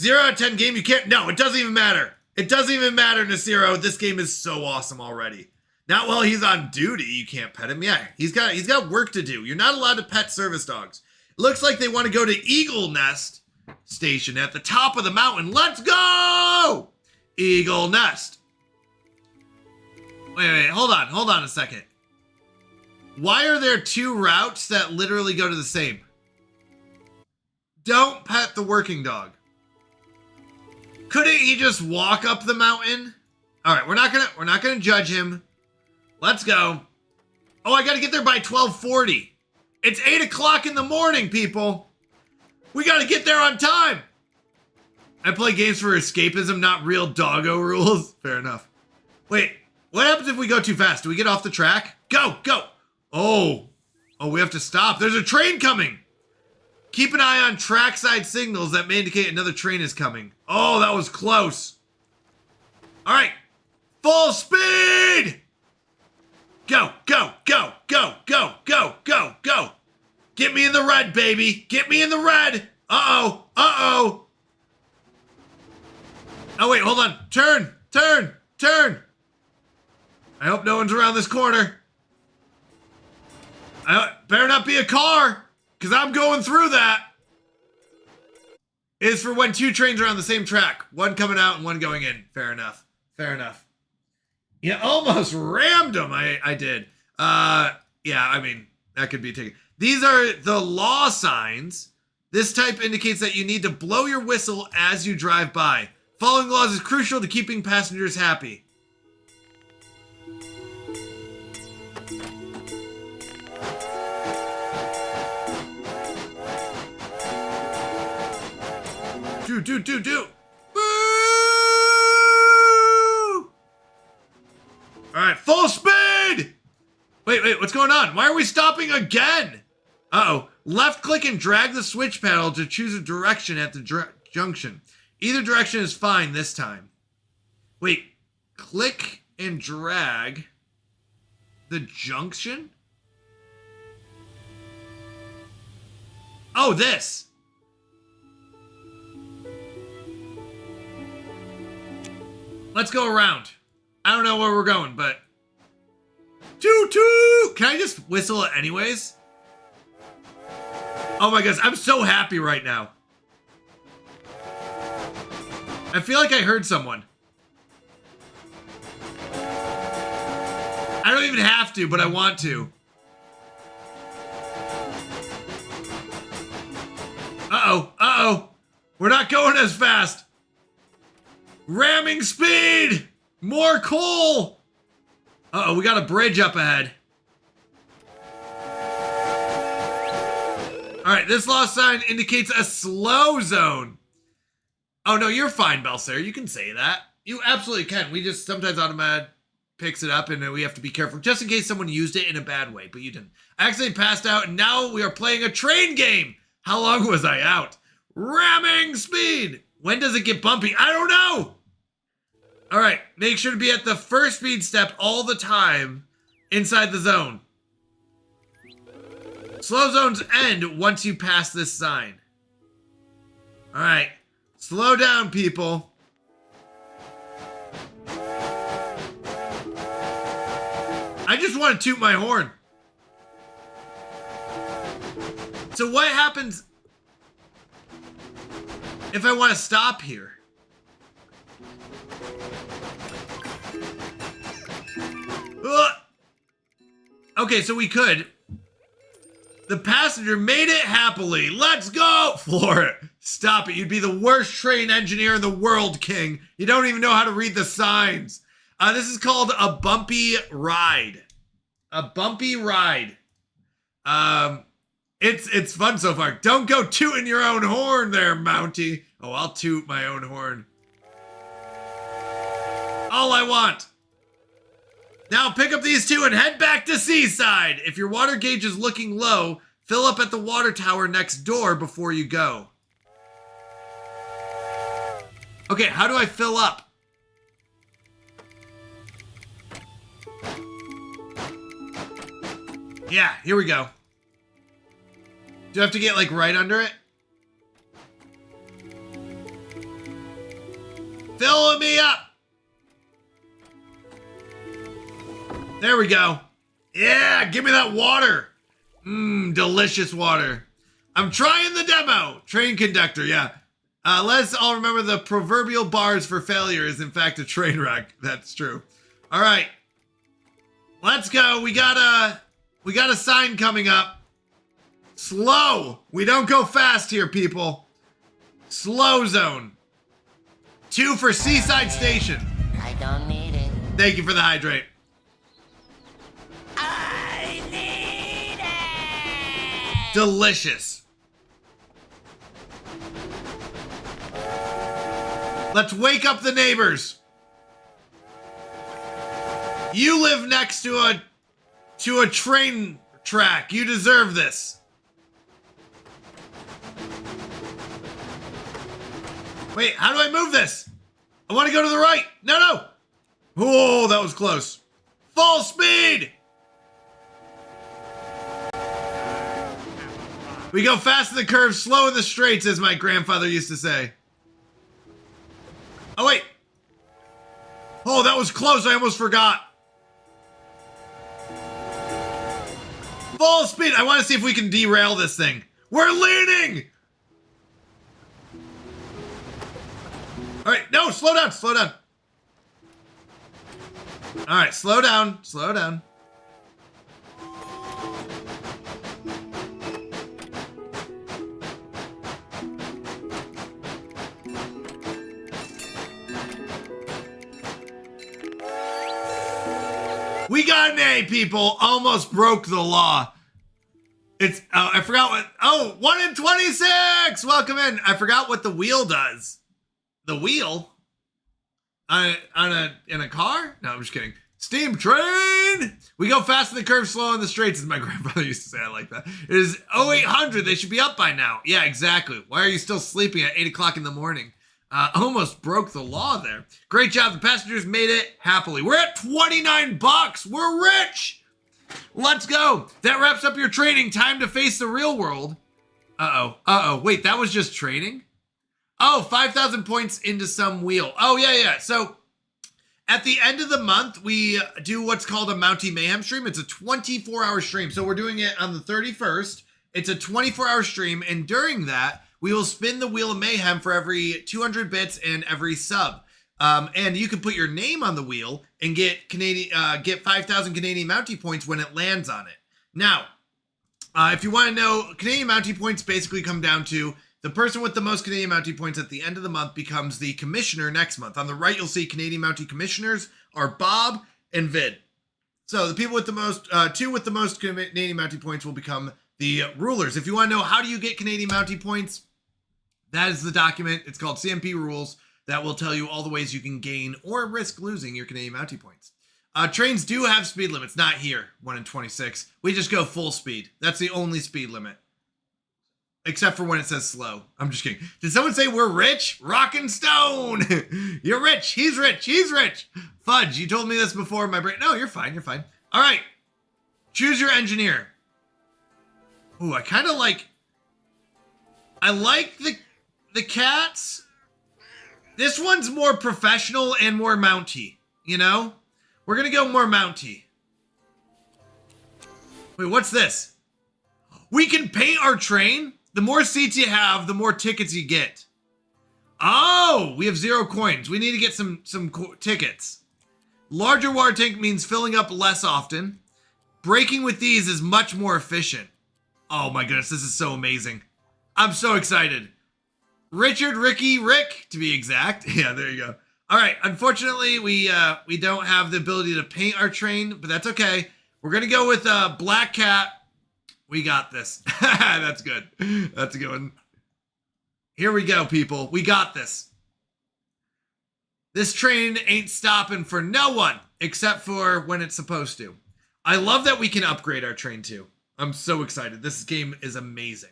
0 out of 10 game, you can't, no, it doesn't even matter. It doesn't even matter, Nasiro. This game is so awesome already. Not while he's on duty, you can't pet him. Yeah, he's got work to do. You're not allowed to pet service dogs. Looks like they want to go to Eagle Nest Station at the top of the mountain. Let's go! Eagle Nest. Wait, hold on a second. Why are there 2 routes that literally go to the same? Don't pet the working dog. Couldn't he just walk up the mountain? All right, we're not gonna judge him. Let's go. Oh, I gotta get there by 12:40. It's 8 o'clock in the morning, people. We gotta get there on time. I play games for escapism, not real doggo rules. Fair enough. Wait, what happens if we go too fast? Do we get off the track? Go. Oh, we have to stop. There's a train coming. Keep an eye on trackside signals that may indicate another train is coming. Oh, that was close. All right, full speed. Go. Get me in the red, baby. Get me in the red. Uh-oh. Oh, wait, hold on. Turn. I hope no one's around this corner. Better not be a car, because I'm going through that. It's for when 2 trains are on the same track. One coming out and one going in. Fair enough. Yeah, almost rammed him. I did. Yeah, I mean, that could be taken. These are the law signs. This type indicates that you need to blow your whistle as you drive by. Following laws is crucial to keeping passengers happy. Do. Woo! All right, full speed. Wait, what's going on? Why are we stopping again? Uh-oh. Left click and drag the switch pedal to choose a direction at the junction. Either direction is fine this time. Wait, click and drag the junction? Oh, this. Let's go around. I don't know where we're going, but... Toot toot! Can I just whistle it anyways? Oh my gosh, I'm so happy right now. I feel like I heard someone. I don't even have to, but I want to. Uh-oh. We're not going as fast. Ramming speed! More coal! Uh-oh, we got a bridge up ahead. Alright, this lost sign indicates a slow zone. Oh no, you're fine, Belsair. You can say that. You absolutely can. We just sometimes automatic picks it up and we have to be careful just in case someone used it in a bad way, but you didn't. I accidentally passed out and now we are playing a train game. How long was I out? Ramming speed. When does it get bumpy? I don't know. All right, make sure to be at the first speed step all the time inside the zone. Slow zones end once you pass this sign. All right, slow down, people. I just want to toot my horn. So what happens if I want to stop here? Okay, so we could. The passenger made it happily. Let's go! Floor it. Stop it. You'd be the worst train engineer in the world, King. You don't even know how to read the signs. This is called a bumpy ride. A bumpy ride. It's fun so far. Don't go tooting your own horn there, Mountie. Oh, I'll toot my own horn. All I want. Now pick up these two and head back to Seaside. If your water gauge is looking low, fill up at the water tower next door before you go. Okay, how do I fill up? Yeah, here we go. Do I have to get like right under it? Fill me up. There we go. Yeah, give me that water. Delicious water. I'm trying the demo. Train conductor, yeah. Let's all remember the proverbial bars for failure is in fact a train wreck. That's true. All right. Let's go. We got a sign coming up. Slow. We don't go fast here, people. Slow zone. 2 for Seaside Station. I don't need it. Thank you for the hydrate. I need it! Delicious. Let's wake up the neighbors. You live next to a train track. You deserve this. Wait, how do I move this? I want to go to the right. No. Oh, that was close. Full speed. We go fast in the curves, slow in the straights, as my grandfather used to say. Oh, wait. Oh, that was close. I almost forgot. Full speed. I want to see if we can derail this thing. We're leaning. All right. No, slow down. Slow down. All right. Slow down. Slow down. We got an A, people. Almost broke the law. It's, oh, I forgot what, 1 in 26! Welcome in. I forgot what the wheel does. The wheel? In a car? No, I'm just kidding. Steam train! We go fast in the curve, slow on the straights, as my grandfather used to say. I like that. It is 0800. They should be up by now. Yeah, exactly. Why are you still sleeping at 8 o'clock in the morning? Almost broke the law there. Great job. The passengers made it happily. We're at 29 bucks. We're rich. Let's go. That wraps up your training. Time to face the real world. Uh-oh. Wait, that was just training? Oh, 5,000 points into some wheel. Oh, yeah. So at the end of the month, we do what's called a Mountie Mayhem stream. It's a 24-hour stream. So we're doing it on the 31st. It's a 24-hour stream. And during that, we will spin the Wheel of Mayhem for every 200 bits and every sub. And you can put your name on the wheel and get 5,000 Canadian Mountie points when it lands on it. Now, if you want to know, Canadian Mountie points basically come down to the person with the most Canadian Mountie points at the end of the month becomes the commissioner next month. On the right, you'll see Canadian Mountie commissioners are Bob and Vid. So the people with the most, two with the most Canadian Mountie points will become the rulers. If you want to know how do you get Canadian Mountie points, that is the document. It's called CMP Rules. That will tell you all the ways you can gain or risk losing your Canadian Mountie points. Trains do have speed limits. Not here, 1 in 26. We just go full speed. That's the only speed limit. Except for when it says slow. I'm just kidding. Did someone say we're rich? Rockin' Stone! You're rich. He's rich. He's rich. Fudge, you told me this before my brain. No, you're fine. You're fine. All right. Choose your engineer. Ooh, I kind of like... I like the cats. This one's more professional and more mounty, you know? We're gonna go more mounty. Wait, what's this? We can paint our train? The more seats you have, the more tickets you get. Oh, we have 0 coins. We need to get some tickets. Larger water tank means filling up less often. Braking with these is much more efficient. Oh my goodness, this is so amazing. I'm so excited. Richard, Ricky, Rick, to be exact. Yeah, there you go. All right, unfortunately, we don't have the ability to paint our train, but that's okay. We're gonna go with Black Cat. We got this. That's good. That's a good one. Here we go, people. We got this. This train ain't stopping for no one, except for when it's supposed to. I love that we can upgrade our train too. I'm so excited. This game is amazing.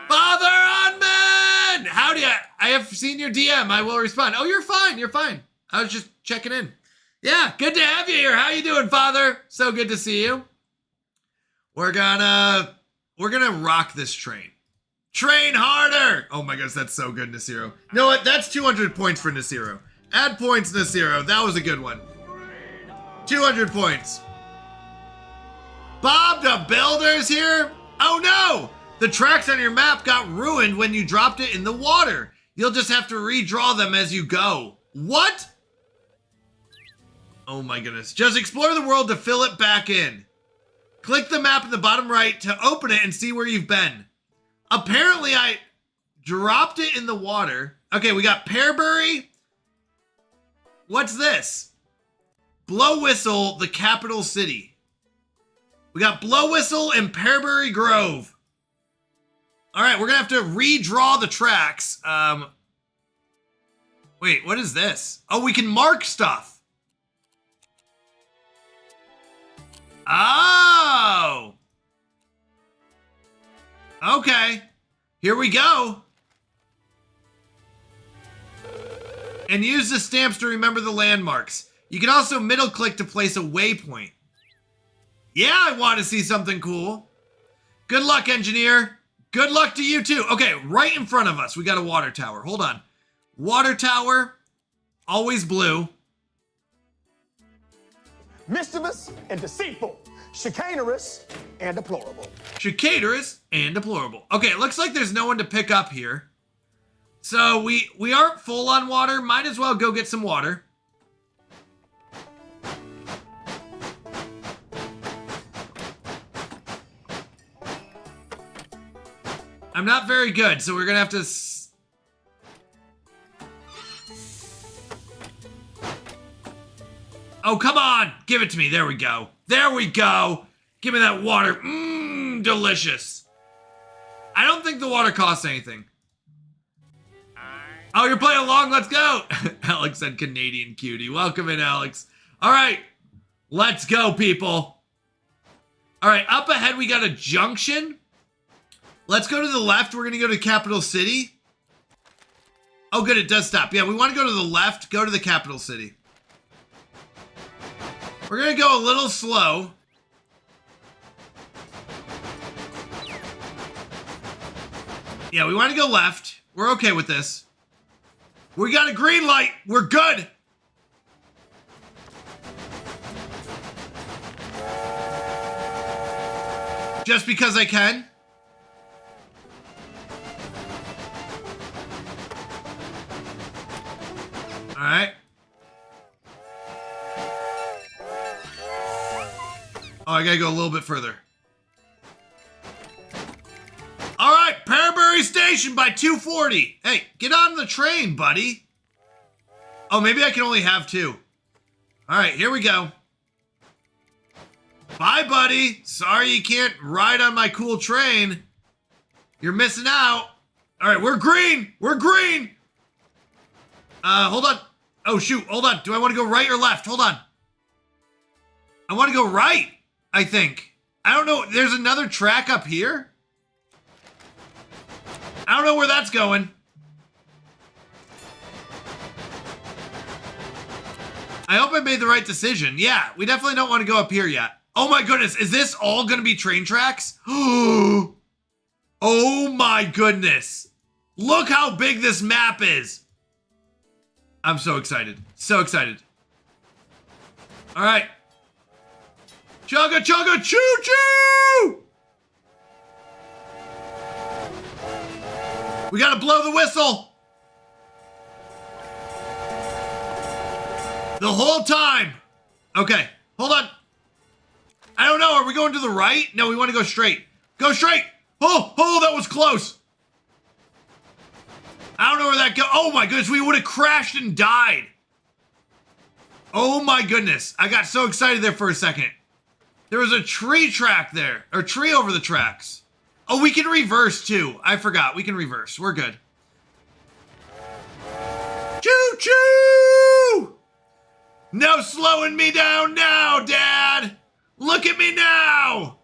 Father Unman! Howdy, I have seen your DM. I will respond. Oh, you're fine. You're fine. I was just checking in. Yeah, good to have you here. How you doing, Father? So good to see you. We're gonna rock this train. Train harder! Oh my gosh, that's so good, Nasiro. You know what? That's 200 points for Nasiro. Add points, Nasiro. That was a good one. 200 points. Bob the Builder's here? Oh no! The tracks on your map got ruined when you dropped it in the water. You'll just have to redraw them as you go. What? Oh my goodness. Just explore the world to fill it back in. Click the map in the bottom right to open it and see where you've been. Apparently I dropped it in the water. Okay, we got Pearbury. What's this? Blow Whistle, the capital city. We got Blow Whistle and Pearbury Grove. All right, we're gonna have to redraw the tracks. Wait, what is this? Oh, we can mark stuff. Oh! Okay. Here we go. And use the stamps to remember the landmarks. You can also middle click to place a waypoint. Yeah, I want to see something cool. Good luck, engineer. Good luck to you too. Okay, right in front of us, we got a water tower. Hold on. Water tower, always blue. Mischievous and deceitful, chicanerous and deplorable. Chicanerous and deplorable. Okay, it looks like there's no one to pick up here. So we aren't full on water. Might as well go get some water. I'm not very good, so we're gonna have to... Oh, come on! Give it to me. There we go. There we go! Give me that water. delicious. I don't think the water costs anything. Oh, you're playing along? Let's go. Alex said Canadian cutie. Welcome in, Alex. All right, let's go, people. All right, up ahead, we got a junction. Let's go to the left. We're going to go to Capital City. Oh, good, it does stop. Yeah, we want to go to the left. Go to the Capital City. We're going to go a little slow. Yeah, we want to go left. We're okay with this. We got a green light. We're good. Just because I can. All right. Oh, I gotta go a little bit further. All right, Perrybury Station by 240. Hey, get on the train, buddy. Oh, maybe I can only have two. All right, here we go. Bye, buddy. Sorry you can't ride on my cool train. You're missing out. All right, we're green. We're green. Hold on. Oh, shoot. Hold on. Do I want to go right or left? Hold on. I want to go right, I think. I don't know. There's another track up here. I don't know where that's going. I hope I made the right decision. Yeah, we definitely don't want to go up here yet. Oh my goodness, is this all going to be train tracks? Oh my goodness. Look how big this map is. I'm so excited. So excited. All right. Chugga, chugga, choo choo! We gotta blow the whistle. The whole time. Okay, hold on. I don't know, are we going to the right? No, we want to go straight. Go straight! Oh, that was close. I don't know where that go. Oh my goodness, we would have crashed and died. Oh my goodness, I got so excited there for a second. There was a tree track there, or tree over the tracks. Oh, we can reverse too. I forgot, we can reverse. We're good. Choo-choo! No slowing me down now, Dad! Look at me now!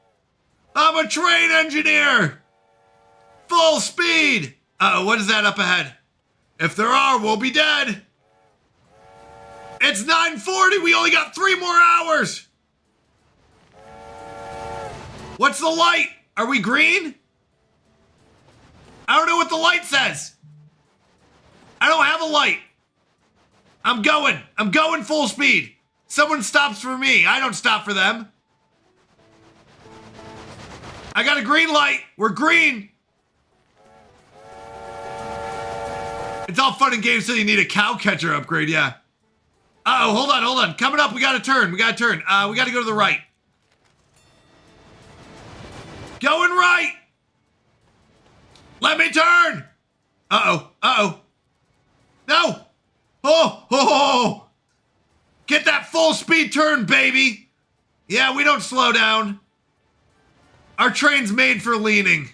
I'm a train engineer! Full speed! Uh-oh, what is that up ahead? If there are, we'll be dead! It's 9:40, we only got 3 more hours! What's the light? Are we green? I don't know what the light says. I don't have a light. I'm going full speed. Someone stops for me, I don't stop for them. I got a green light. We're green. It's all fun and games till you need a cow catcher upgrade, yeah. Uh-oh, hold on. Coming up, we gotta turn. We gotta go to the right. Going right. Let me turn. Uh-oh. No. Oh. Get that full speed turn, baby. Yeah, we don't slow down. Our train's made for leaning.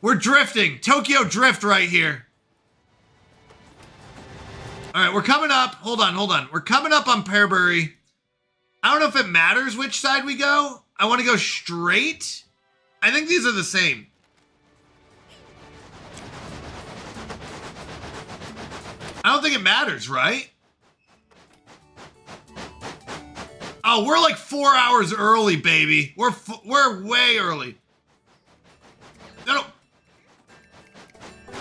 We're drifting. Tokyo Drift right here. All right, we're coming up. Hold on. We're coming up on Perrybury. I don't know if it matters which side we go. I want to go straight. I think these are the same. I don't think it matters, right? Oh, we're like 4 hours early, baby. We're way early. No.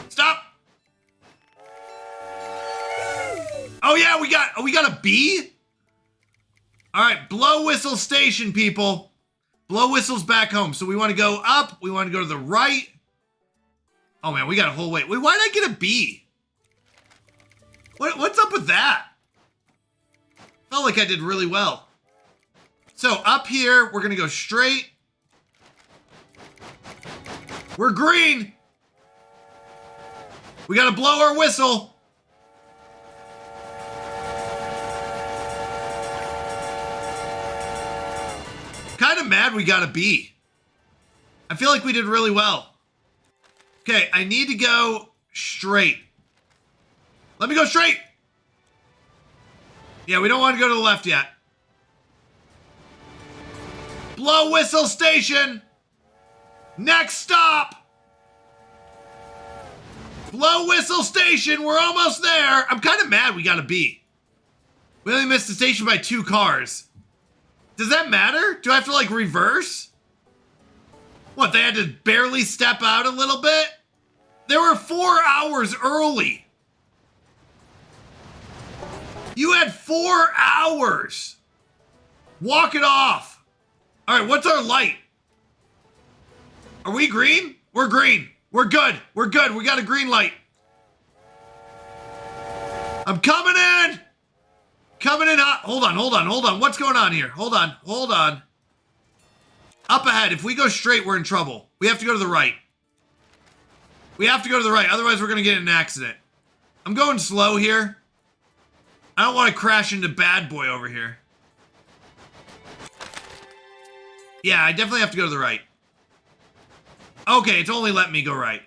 Stop. Oh yeah, we got a B? All right, Blow Whistle Station, people. Blow Whistle's back home. So we want to go up, we want to go to the right. Oh man, we got a whole way. Wait, why did I get a B? What's up with that? Felt like I did really well. So up here, we're gonna go straight. We're green. We gotta blow our whistle. Kind of mad we got a B. I feel like we did really well. Okay, I need to go straight. Let me go straight. Yeah, we don't want to go to the left yet. Blow whistle station. Next stop. Blow whistle station. We're almost there. I'm kind of mad we got a B. We only missed the station by 2 cars. Does that matter? Do I have to like reverse? What, they had to barely step out a little bit? They were 4 hours early. You had 4 hours. Walk it off. All right, what's our light? Are we green? We're green. We're good. We're good. We got a green light. I'm coming in. Coming in hot. Hold on. What's going on here? Hold on. Up ahead. If we go straight, we're in trouble. We have to go to the right. Otherwise, we're going to get in an accident. I'm going slow here. I don't want to crash into bad boy over here. Yeah, I definitely have to go to the right. Okay, it's only letting me go right.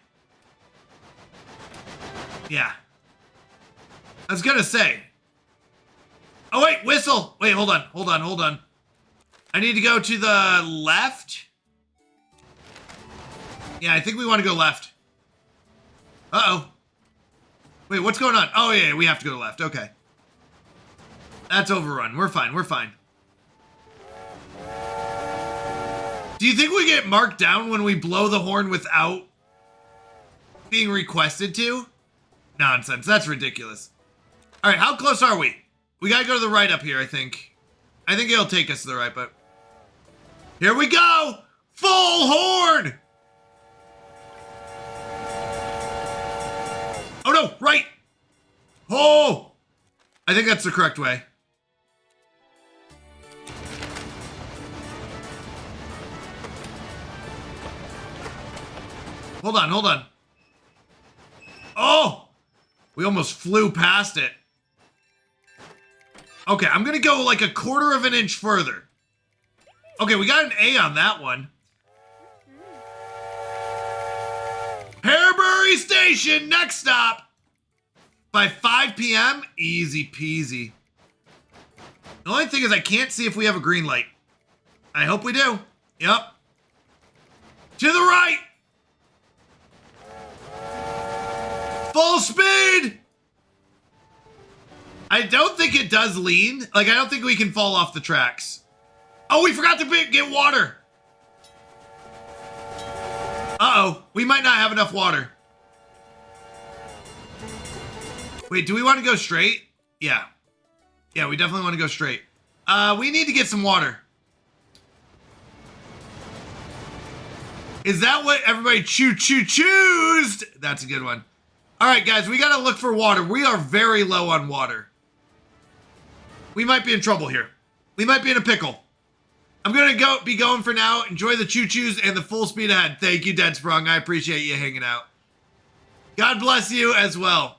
Yeah. I was going to say. Oh, wait, whistle. Wait, hold on. I need to go to the left. Yeah, I think we want to go left. Uh-oh. Wait, what's going on? Oh, yeah, we have to go to left. Okay. That's overrun. We're fine. Do you think we get marked down when we blow the horn without being requested to? Nonsense. That's ridiculous. All right, how close are we? We gotta go to the right up here, I think. I think it'll take us to the right, but... Here we go! Full horn! Oh no, right! Oh! I think that's the correct way. Hold on. Oh! We almost flew past it. Okay, I'm gonna go like a 1/4 of an inch further. Okay, we got an A on that one. Harebury Station, next stop. By 5 p.m., easy peasy. The only thing is I can't see if we have a green light. I hope we do. Yep. To the right. Full speed. I don't think it does lean. Like, I don't think we can fall off the tracks. Oh, we forgot to get water. Uh-oh. We might not have enough water. Wait, do we want to go straight? Yeah. Yeah, we definitely want to go straight. We need to get some water. Is that what everybody choosed? That's a good one. All right, guys, we got to look for water. We are very low on water. We might be in trouble here. We might be in a pickle. I'm going to be going for now. Enjoy the choo-choos and the full speed ahead. Thank you, Dead Sprung. I appreciate you hanging out. God bless you as well.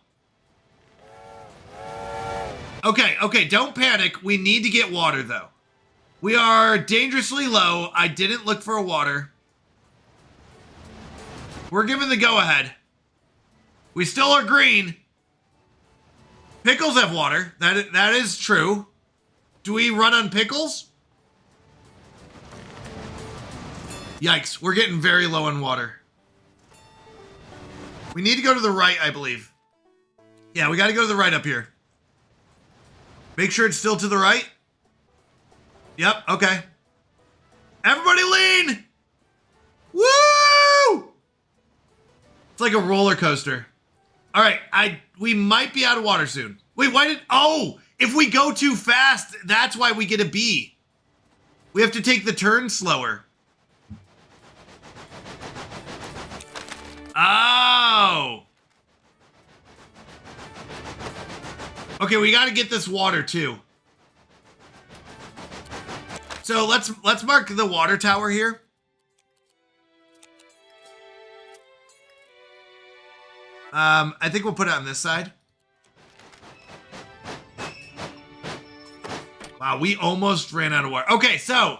Okay, don't panic. We need to get water, though. We are dangerously low. I didn't look for a water. We're given the go-ahead. We still are green. Pickles have water. That is true. Do we run on pickles? Yikes, we're getting very low on water. We need to go to the right, I believe. Yeah, we got to go to the right up here. Make sure it's still to the right. Yep, okay. Everybody lean! Woo! It's like a roller coaster. All right, we might be out of water soon. Wait, oh, if we go too fast, that's why we get a B. We have to take the turn slower. Oh. Okay, we got to get this water too. So let's mark the water tower here. I think we'll put it on this side. Wow, we almost ran out of water. Okay, so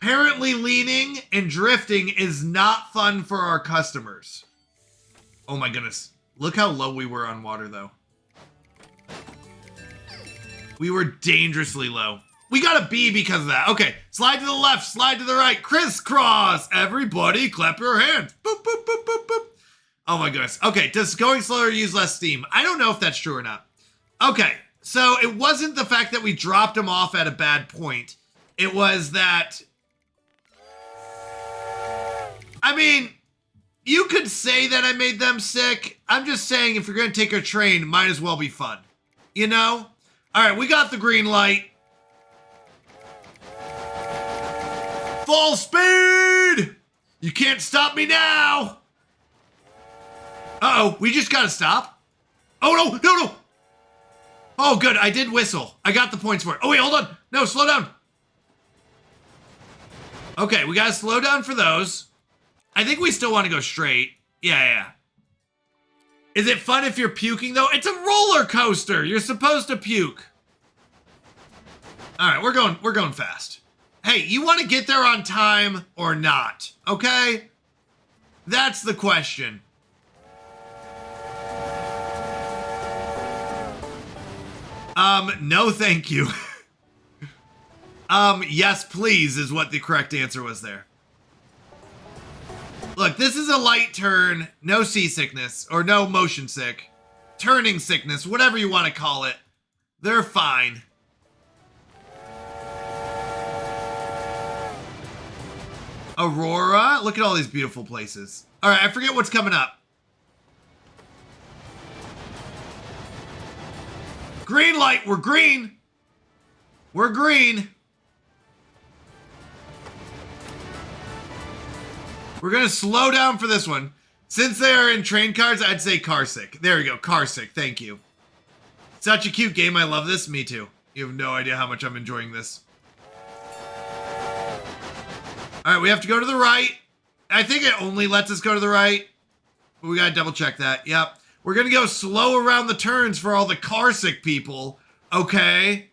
Apparently leaning and drifting is not fun for our customers. Oh my goodness. Look how low we were on water though. We were dangerously low. We got a B because of that. Okay, slide to the left, slide to the right, crisscross. Everybody clap your hands. Boop, boop, boop, boop, boop. Oh my goodness. Okay, does going slower use less steam? I don't know if that's true or not. Okay, so it wasn't the fact that we dropped them off at a bad point. It was that... I mean, you could say that I made them sick. I'm just saying if you're going to take a train, might as well be fun. You know? All right, we got the green light. Full speed! You can't stop me now! Uh-oh, we just gotta stop. Oh, no, no, no! Oh, good, I did whistle. I got the points for it. Oh, wait, hold on. No, slow down. Okay, we gotta slow down for those. I think we still want to go straight. Yeah. Is it fun if you're puking, though? It's a roller coaster. You're supposed to puke. All right, we're going fast. Hey, you want to get there on time or not? Okay? That's the question. No, thank you. Yes, please is what the correct answer was there. Look, this is a light turn, no seasickness, or no motion sick. Turning sickness, whatever you want to call it. They're fine. Aurora, look at all these beautiful places. All right, I forget what's coming up. Green light, we're green. We're green. We're gonna slow down for this one. Since they are in train cars, I'd say car sick. There we go, car sick, thank you. Such a cute game, I love this. Me too. You have no idea how much I'm enjoying this. All right, we have to go to the right. I think it only lets us go to the right. But we gotta double check that, yep. We're gonna go slow around the turns for all the car sick people. Okay.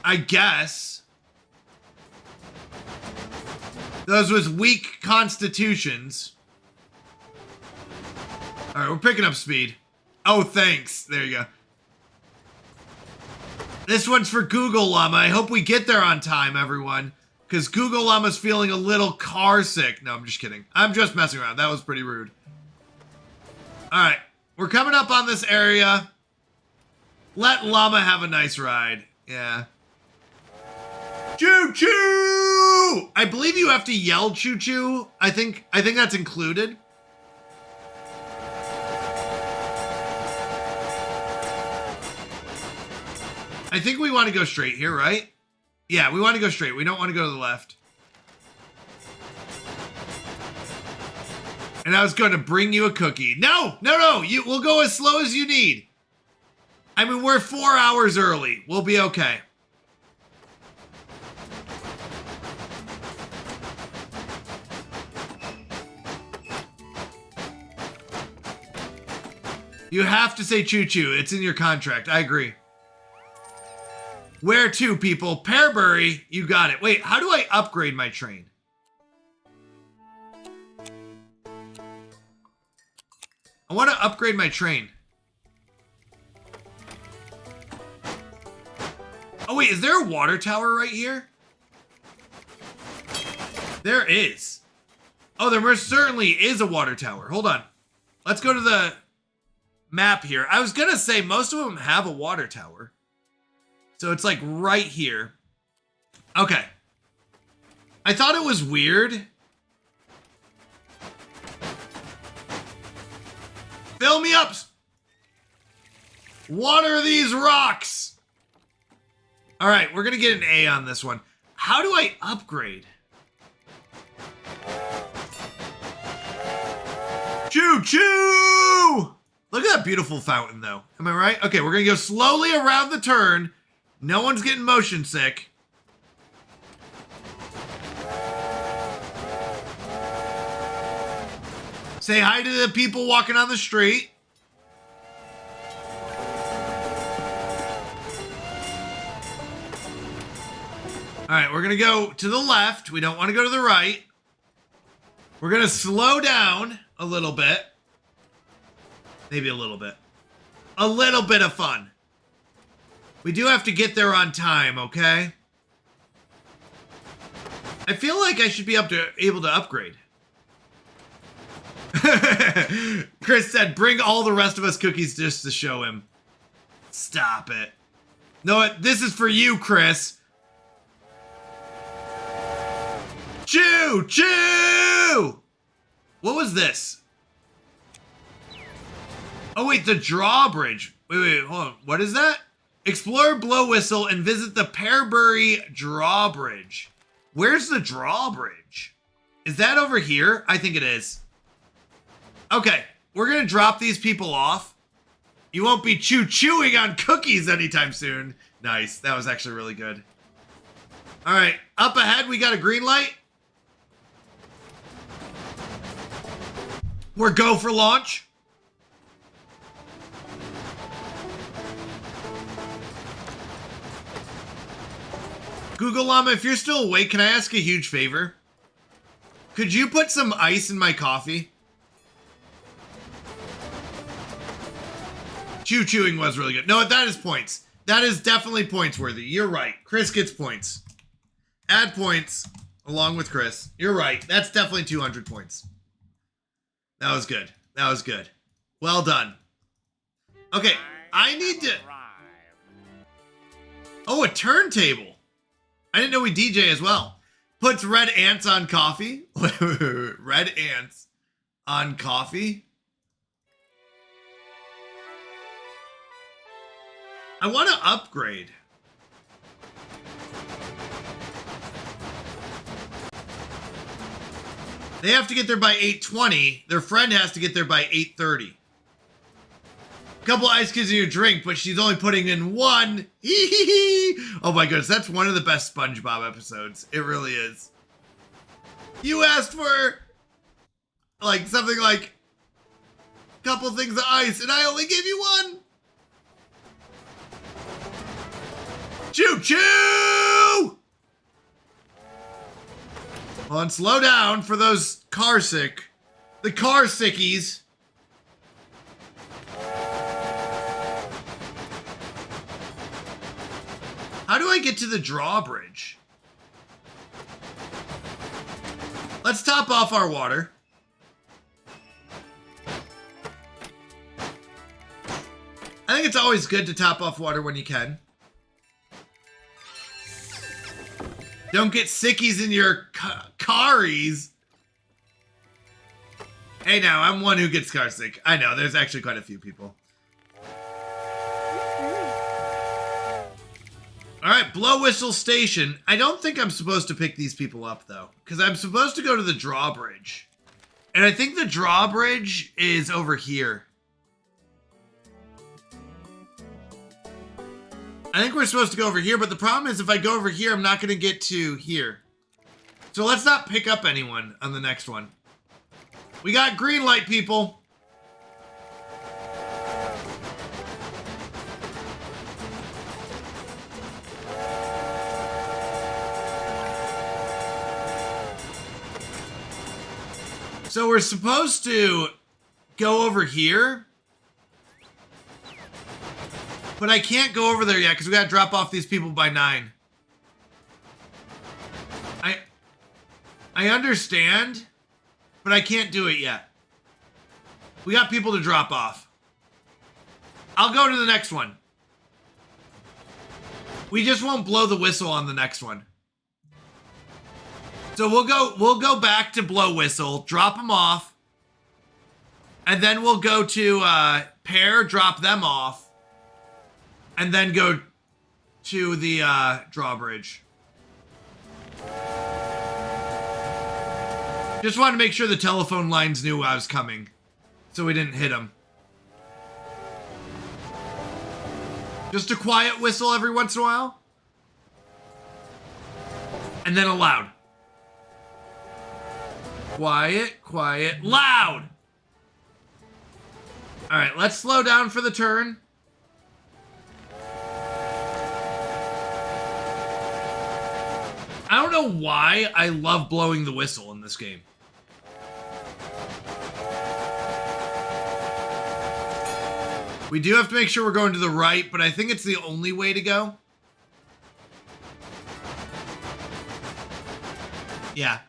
I guess. Those with weak constitutions. All right, we're picking up speed. Oh, thanks. There you go. This one's for Google Llama. I hope we get there on time, everyone. Because Google Llama's feeling a little car sick. No, I'm just kidding. I'm just messing around. That was pretty rude. All right, we're coming up on this area. Let Llama have a nice ride. Yeah. Choo choo! I believe you have to yell choo choo. I think that's included. I think we want to go straight here, right? Yeah, we want to go straight. We don't want to go to the left. And I was going to bring you a cookie. No! We'll go as slow as you need. I mean, we're 4 hours early. We'll be okay. You have to say choo-choo. It's in your contract. I agree. Where to, people? Pearbury, you got it. Wait, how do I upgrade my train? I want to upgrade my train. Oh, wait, is there a water tower right here? There is. Oh, there most certainly is a water tower. Hold on. Let's go to the map here. I was going to say most of them have a water tower. So it's like right here. Okay. I thought it was weird. Fill me up. Water these rocks. All right, we're going to get an A on this one. How do I upgrade? Choo choo! Look at that beautiful fountain though. Am I right? Okay, we're going to go slowly around the turn. No one's getting motion sick. Say hi to the people walking on the street. All right, we're going to go to the left. We don't want to go to the right. We're going to slow down a little bit. Maybe a little bit. A little bit of fun. We do have to get there on time, okay? I feel like I should be able to upgrade. Chris said, bring all the rest of us cookies just to show him. Stop it. No, this is for you, Chris. Choo! Choo! What was this? Oh, wait, the drawbridge. Wait, hold on. What is that? Explore Blow Whistle and visit the Pearbury Drawbridge. Where's the drawbridge? Is that over here? I think it is. Okay, we're going to drop these people off. You won't be chewing on cookies anytime soon. Nice. That was actually really good. All right, up ahead, we got a green light. We're go for launch. Google Llama, if you're still awake, can I ask a huge favor? Could you put some ice in my coffee? Chewing was really good. No, that is points. That is definitely points worthy. You're right. Chris gets points. Add points along with Chris. You're right. That's definitely 200 points. That was good. That was good. Well done. Okay, I need to... Oh, a turntable. I didn't know we DJ as well. Puts red ants on coffee. Red ants on coffee. I want to upgrade. They have to get there by 8:20. Their friend has to get there by 8:30. A couple ice cubes in your drink, but she's only putting in one. Oh my goodness, that's one of the best SpongeBob episodes. It really is. You asked for like something like a couple things of ice, and I only gave you one. Choo choo! Well, and slow down for those the car sickies. How do I get to the drawbridge? Let's top off our water. I think it's always good to top off water when you can. Don't get sickies in your caries. Hey now, I'm one who gets car sick. I know, there's actually quite a few people. Alright, Blow Whistle Station. I don't think I'm supposed to pick these people up, though. Because I'm supposed to go to the drawbridge. And I think the drawbridge is over here. I think we're supposed to go over here, but the problem is if I go over here, I'm not going to get to here. So let's not pick up anyone on the next one. We got green light, people. So we're supposed to go over here. But I can't go over there yet because we got to drop off these people by 9. I understand, but I can't do it yet. We got people to drop off. I'll go to the next one. We just won't blow the whistle on the next one. So we'll go back to Blow Whistle, drop them off, and then we'll go to Pear, drop them off. And then go to the drawbridge. Just wanted to make sure the telephone lines knew I was coming, so we didn't hit them. Just a quiet whistle every once in a while. And then a loud. Quiet, quiet, loud! Alright, let's slow down for the turn. I don't know why I love blowing the whistle in this game. We do have to make sure we're going to the right, but I think it's the only way to go. Yeah.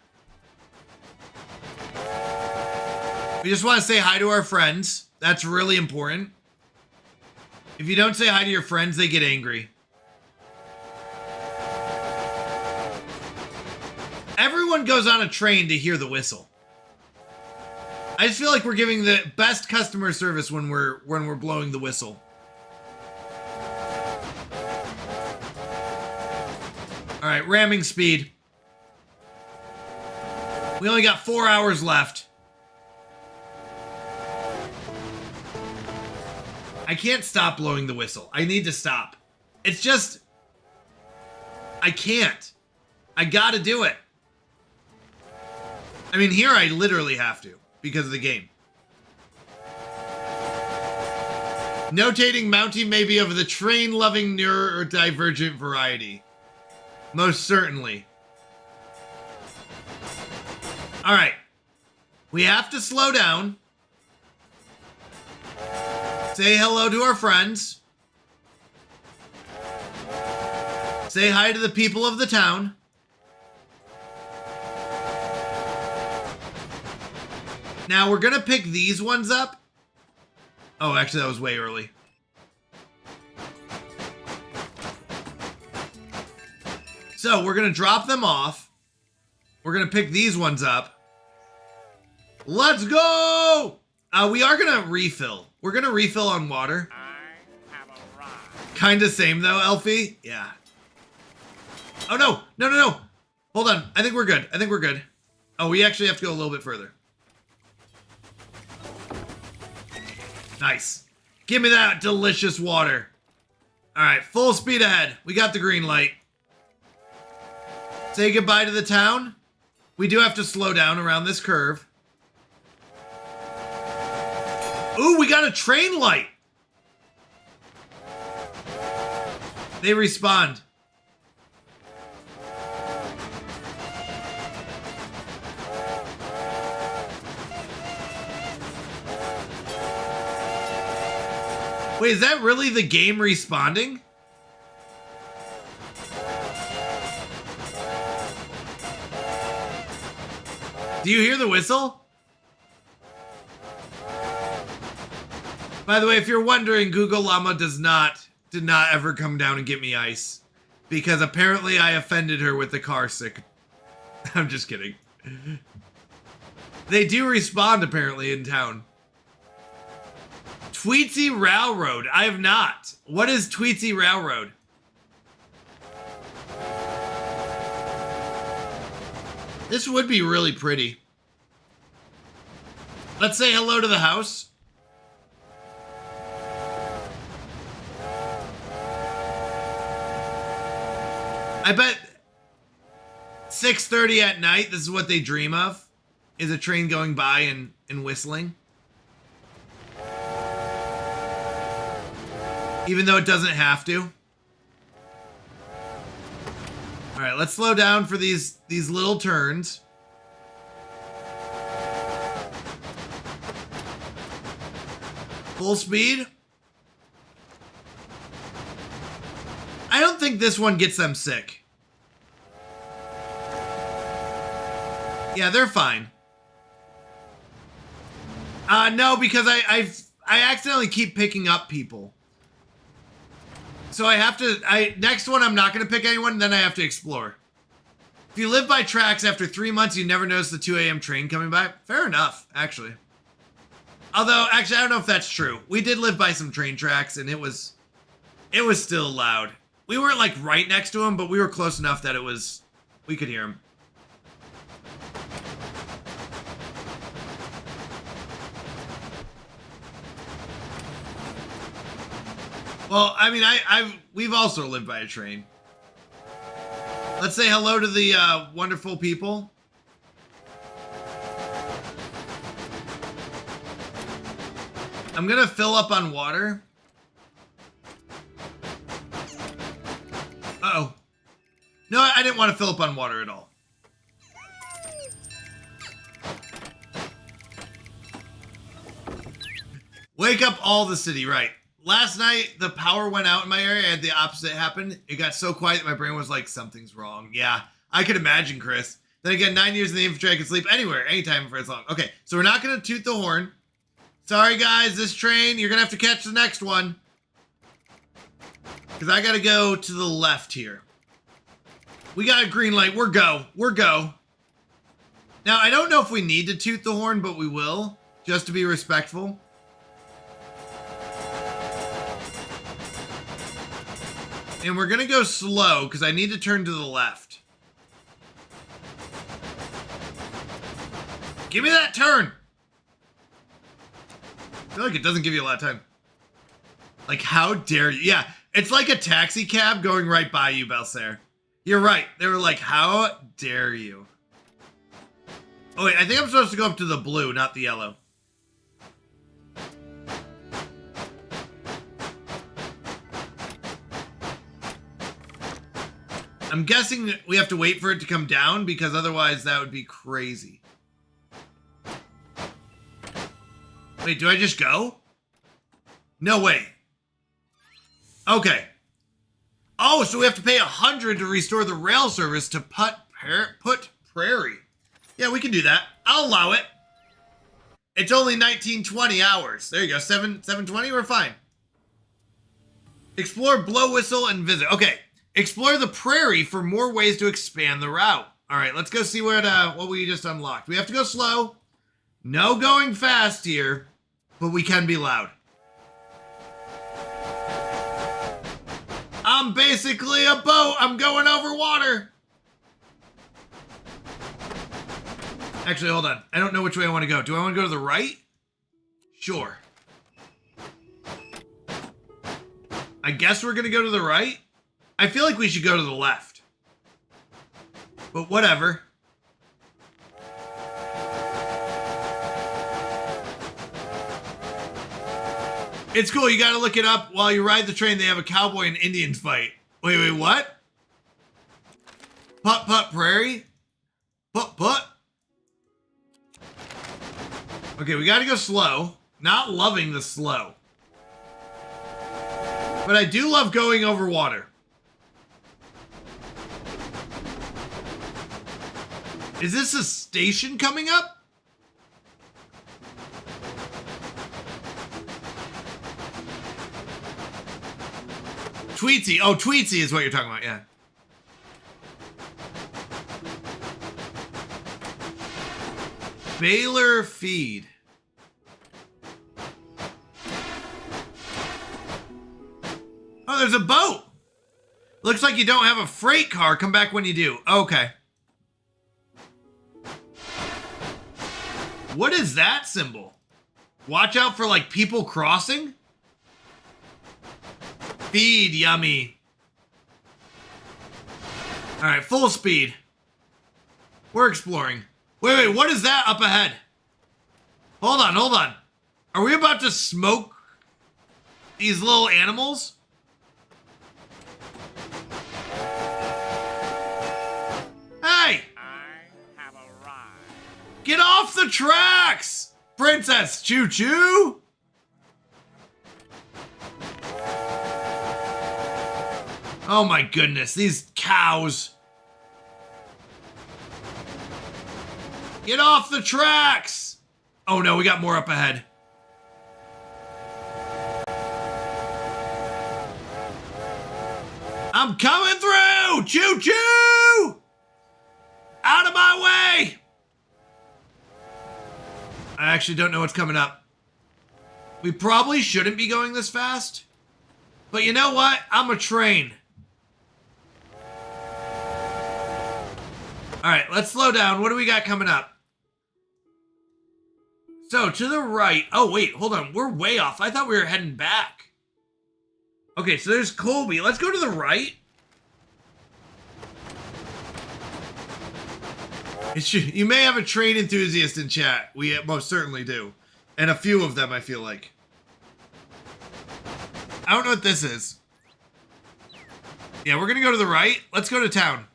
We just want to say hi to our friends. That's really important. If you don't say hi to your friends, they get angry. Everyone goes on a train to hear the whistle. I just feel like we're giving the best customer service when we're blowing the whistle. All right, ramming speed. We only got 4 hours left. I can't stop blowing the whistle. I need to stop. It's just, I can't. I gotta do it. I mean, here I literally have to because of the game. Notating Mountie may be of the train-loving neurodivergent variety. Most certainly. All right. We have to slow down. Say hello to our friends. Say hi to the people of the town. Now we're gonna pick these ones up. Oh, actually that was way early. So we're gonna drop them off. We're gonna pick these ones up. Let's go! We are gonna refill. We're gonna refill on water. Kinda same though, Elfie. Yeah. Oh no, no. Hold on, I think we're good. Oh, we actually have to go a little bit further. Nice. Give me that delicious water. All right, full speed ahead. We got the green light. Say goodbye to the town. We do have to slow down around this curve. Ooh, we got a train light. They respond. Wait, is that really the game responding? Do you hear the whistle? By the way, if you're wondering, Google Llama did not ever come down and get me ice. Because apparently I offended her with the car sick. I'm just kidding. They do respond apparently in town. Tweetsy Railroad. I have not. What is Tweetsy Railroad? This would be really pretty. Let's say hello to the house. I bet 6:30 at night, this is what they dream of, is a train going by and whistling. Even though it doesn't have to. All right, let's slow down for these little turns. Full speed. I don't think this one gets them sick. Yeah, they're fine. No, because I accidentally keep picking up people. So I have to, next one I'm not going to pick anyone, then I have to explore. If you live by tracks, after 3 months you never notice the 2 a.m. train coming by. Fair enough, actually. Although, actually, I don't know if that's true. We did live by some train tracks, and it was still loud. We weren't, like, right next to them, but we were close enough that we could hear them. Well, I mean, we've also lived by a train. Let's say hello to the wonderful people. I'm gonna fill up on water. Uh-oh. No, I didn't want to fill up on water at all. Wake up all the city, right. Last night, the power went out in my area. I had the opposite happen. It got so quiet that my brain was like, something's wrong. Yeah, I could imagine, Chris. Then again, 9 years in the infantry, I can sleep anywhere, anytime for as long. Okay, so we're not going to toot the horn. Sorry, guys, this train, you're going to have to catch the next one. Because I got to go to the left here. We got a green light. We're go. We're go. Now, I don't know if we need to toot the horn, but we will, just to be respectful. And we're going to go slow, because I need to turn to the left. Give me that turn! I feel like it doesn't give you a lot of time. Like, how dare you? Yeah, it's like a taxi cab going right by you, Belsair. You're right. They were like, how dare you? Oh, wait, I think I'm supposed to go up to the blue, not the yellow. I'm guessing we have to wait for it to come down because otherwise that would be crazy. Wait, do I just go? No way. Okay. Oh, so we have to pay 100 to restore the rail service to Put Prairie. Yeah, we can do that. I'll allow it. It's only 1920 hours. There you go. 720, we're fine. Explore Blow Whistle and visit. Okay. Explore the prairie for more ways to expand the route. All right, let's go see what we just unlocked. We have to go slow. No going fast here, but we can be loud. I'm basically a boat. I'm going over water. Actually, hold on. I don't know which way I want to go. Do I want to go to the right? Sure. I guess we're going to go to the right. I feel like we should go to the left. But whatever. It's cool. You got to look it up. While you ride the train, they have a cowboy and Indians fight. Wait, what? Put Prairie? Put? Okay, we got to go slow. Not loving the slow. But I do love going over water. Is this a station coming up? Tweetsy. Oh, Tweetsy is what you're talking about, yeah. Baylor Feed. Oh, there's a boat. Looks like you don't have a freight car. Come back when you do. Okay. What is that symbol? Watch out for, like, people crossing? Feed, yummy. All right, full speed. We're exploring. Wait, what is that up ahead? Hold on. Are we about to smoke these little animals? Hey! Get off the tracks! Princess Choo Choo! Oh my goodness, these cows. Get off the tracks! Oh no, we got more up ahead. I'm coming through! Choo choo! Out of my way! I actually don't know what's coming up. We probably shouldn't be going this fast. But you know what? I'm a train. Alright, let's slow down. What do we got coming up? So, to the right. Oh, wait, hold on. We're way off. I thought we were heading back. Okay, so there's Colby. Let's go to the right. You may have a train enthusiast in chat. We most certainly do. And a few of them, I feel like. I don't know what this is. Yeah, we're gonna go to the right. Let's go to town.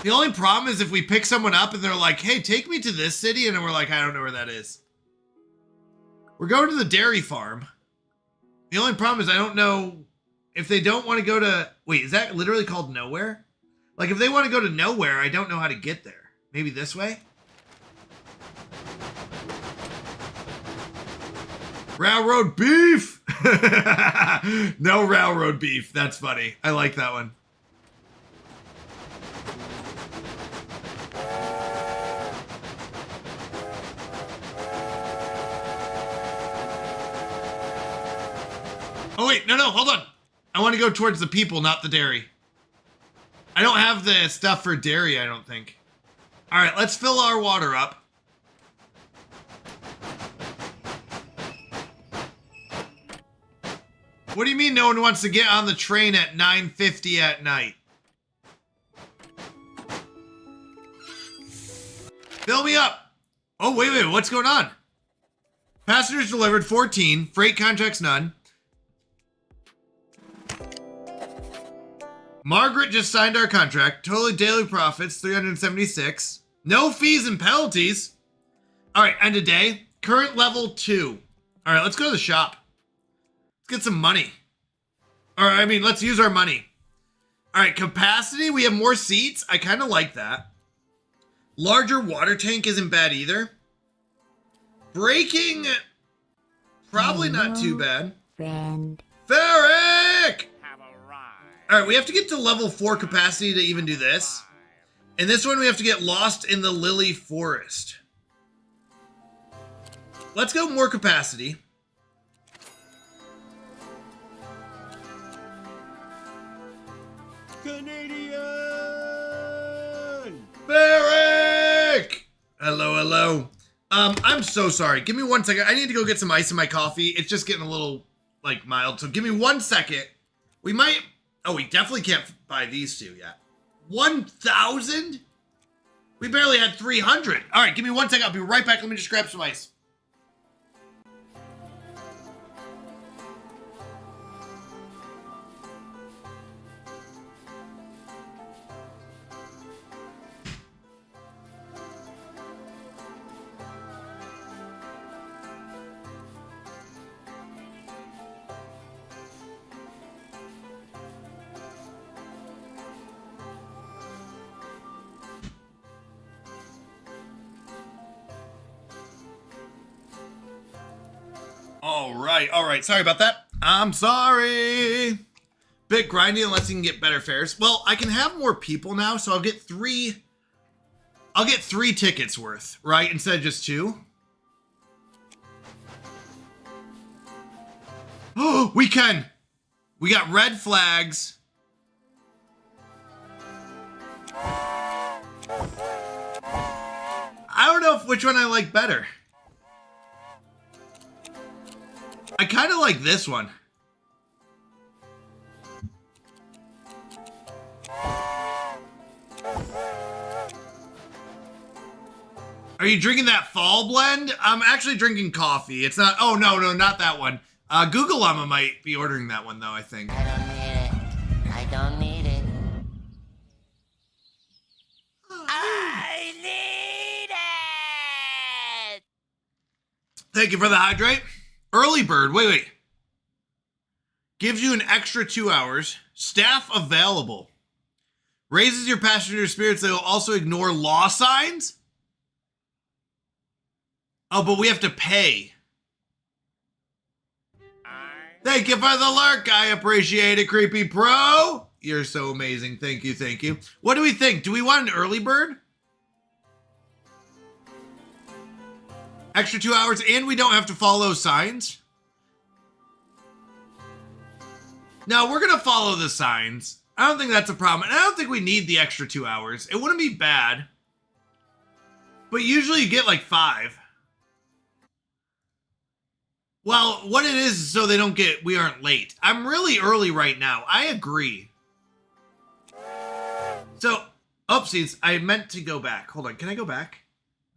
The only problem is if we pick someone up and they're like, hey, take me to this city, and then we're like, I don't know where that is. We're going to the dairy farm. The only problem is I don't know if they don't want to go to... Wait, is that literally called nowhere? Like, if they want to go to nowhere, I don't know how to get there. Maybe this way? Railroad beef! No railroad beef. That's funny. I like that one. Oh, wait. No, hold on. I want to go towards the people, not the dairy. I don't have the stuff for dairy, I don't think. All right, let's fill our water up. What do you mean no one wants to get on the train at 9:50 at night? Fill me up. Oh, wait, what's going on? Passengers delivered 14, freight contracts none. Margaret just signed our contract. Total daily profits, 376. No fees and penalties. All right, end of day. Current level 2. All right, let's go to the shop. Let's get some money. Or, I mean, let's use our money. All right, capacity. We have more seats. I kind of like that. Larger water tank isn't bad either. Braking, probably not too bad. Friend. Ferric! Have a ride. All right, we have to get to level 4 capacity to even do this. And this one we have to get lost in the Lily Forest. Let's go more capacity. Canadian! Ferric! Hello. I'm so sorry. Give me 1 second. I need to go get some ice in my coffee. It's just getting a little, like, mild. So give me 1 second. We might... Oh, we definitely can't buy these two yet. 1,000? We barely had 300. All right, give me 1 second. I'll be right back. Let me just grab some ice. All right. Sorry about that. I'm sorry. Bit grindy unless you can get better fares. Well, I can have more people now, so I'll get three tickets worth, right? Instead of just 2. Oh, we can. We got red flags. I don't know which one I like better. I kind of like this one. Are you drinking that fall blend? I'm actually drinking coffee. It's not... Oh, no, not that one. Google Llama might be ordering that one, though, I think. I don't need it. I don't need it. I need it! Thank you for the hydrate. Early bird, wait. Gives you an extra 2 hours. Staff available. Raises your passenger spirits. They will also ignore law signs. Oh, but we have to pay. Thank you for the lurk. I appreciate it, Creepy Pro. You're so amazing. Thank you. What do we think? Do we want an early bird? Extra 2 hours, and we don't have to follow signs. No, we're going to follow the signs. I don't think that's a problem. And I don't think we need the extra 2 hours. It wouldn't be bad. But usually you get like 5. Well, what it is so they don't get, we aren't late. I'm really early right now. I agree. So, oopsies, I meant to go back. Hold on, can I go back?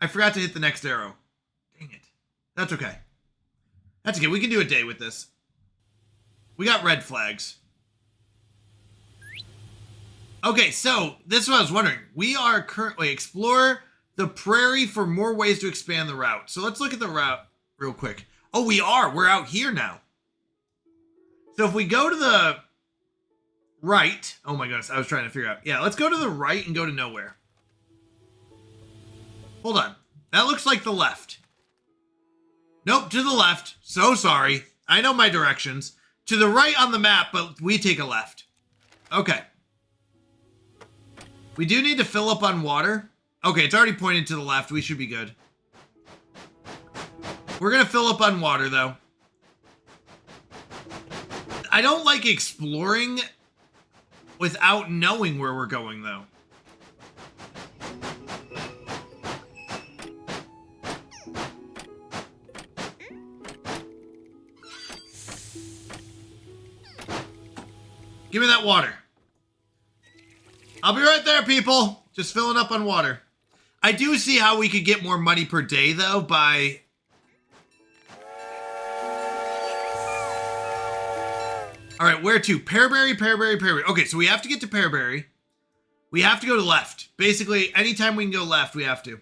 I forgot to hit the next arrow. Dang it. That's okay. That's okay, we can do a day with this. We got red flags. Okay, so this is what I was wondering. We are currently explore the prairie for more ways to expand the route. So let's look at the route real quick. Oh, we are. We're out here now. So if we go to the right. Oh my goodness, I was trying to figure out. Yeah, let's go to the right and go to nowhere. Hold on. That looks like the left. Nope, to the left. So sorry. I know my directions. To the right on the map, but we take a left. Okay. We do need to fill up on water. Okay, it's already pointed to the left. We should be good. We're going to fill up on water, though. I don't like exploring without knowing where we're going, though. Give me that water. I'll be right there, people. Just filling up on water. I do see how we could get more money per day, though, by... All right, where to? Pearberry, Pearberry, Pearberry. Okay, so we have to get to Pearberry. We have to go to left. Basically, anytime we can go left, we have to.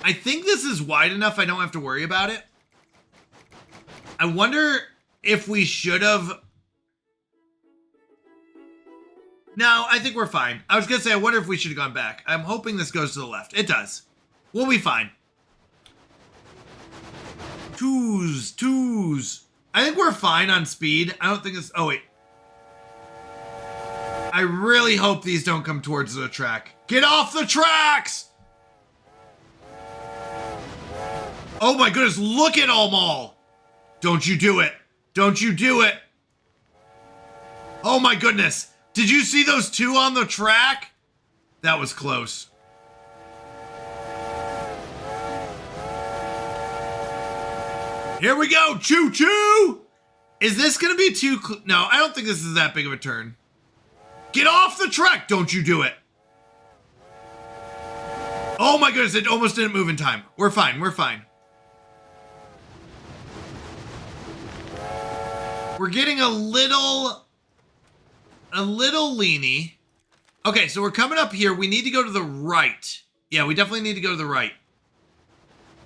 I think this is wide enough I don't have to worry about it. I wonder if we should have... No, I think we're fine. I was going to say, I wonder if we should have gone back. I'm hoping this goes to the left. It does. We'll be fine. Twos. I think we're fine on speed. I don't think it's... Oh, wait. I really hope these don't come towards the track. Get off the tracks! Oh my goodness, look at them all. Don't you do it. Don't you do it. Oh my goodness. Did you see those two on the track? That was close. Here we go. Choo choo. Is this going to be too... No, I don't think this is that big of a turn. Get off the track. Don't you do it. Oh my goodness. It almost didn't move in time. We're fine. We're fine. We're getting a little leany. Okay, so we're coming up here. We need to go to the right. Yeah, we definitely need to go to the right.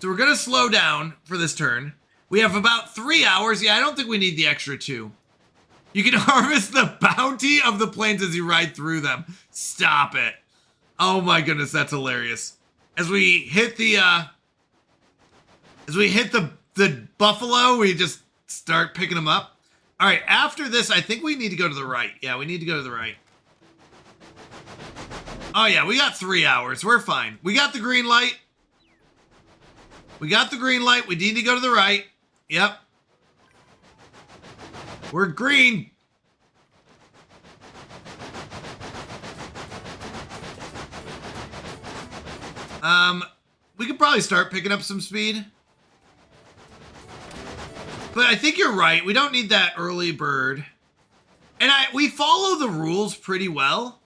So we're going to slow down for this turn. We have about 3 hours. Yeah, I don't think we need the extra 2. You can harvest the bounty of the plains as you ride through them. Stop it. Oh my goodness, that's hilarious. As we hit the buffalo, we just start picking them up. All right, after this, I think we need to go to the right. Yeah, we need to go to the right. Oh, yeah, we got 3 hours. We're fine. We got the green light. We got the green light. We need to go to the right. Yep. We're green. We could probably start picking up some speed. But I think you're right. We don't need that early bird. And we follow the rules pretty well.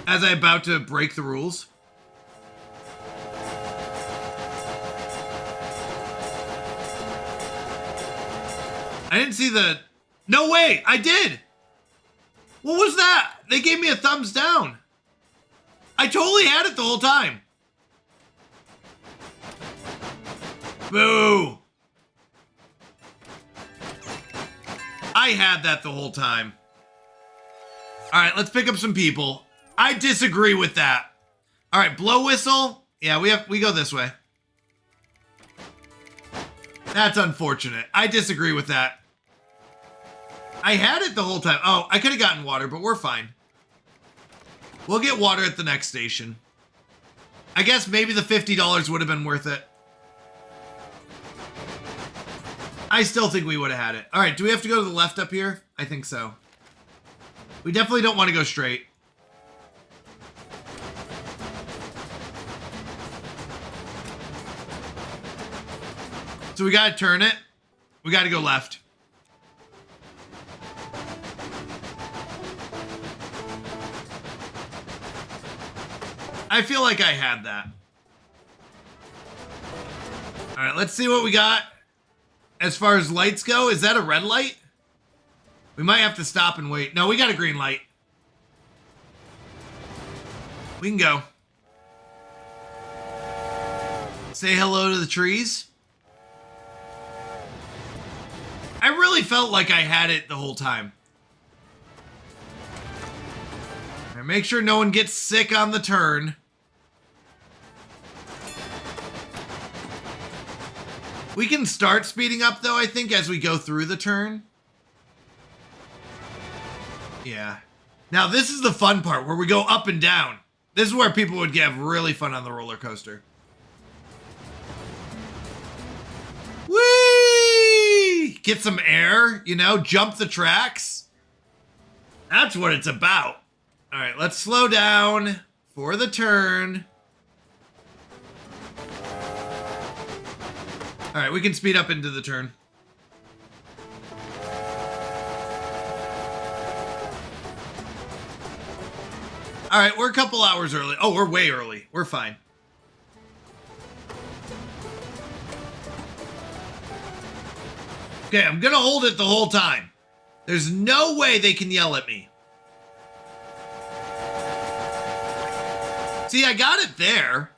As I'm about to break the rules. I didn't see the... No way! I did! What was that? They gave me a thumbs down. I totally had it the whole time. Boo! I had that the whole time. Alright, let's pick up some people. I disagree with that. Alright, blow whistle. Yeah, we go this way. That's unfortunate. I disagree with that. I had it the whole time. Oh, I could have gotten water, but we're fine. We'll get water at the next station. I guess maybe the $50 would have been worth it. I still think we would have had it. All right, do we have to go to the left up here? I think so. We definitely don't want to go straight. So we got to turn it. We got to go left. I feel like I had that. All right, let's see what we got. as far as lights go, is that a red light? We might have to stop and wait. No, we got a green light. We can go. Say hello to the trees. I really felt like I had it the whole time. All right, make sure no one gets sick on the turn. We can start speeding up, though, I think, as we go through the turn. Yeah. Now, this is the fun part, where we go up and down. This is where people would have really fun on the roller coaster. Whee! Get some air, you know, jump the tracks. That's what it's about. All right, let's slow down for the turn. All right, we can speed up into the turn. All right, we're a couple hours early. Oh, we're way early. We're fine. Okay, I'm gonna hold it the whole time. There's no way they can yell at me. See, I got it there.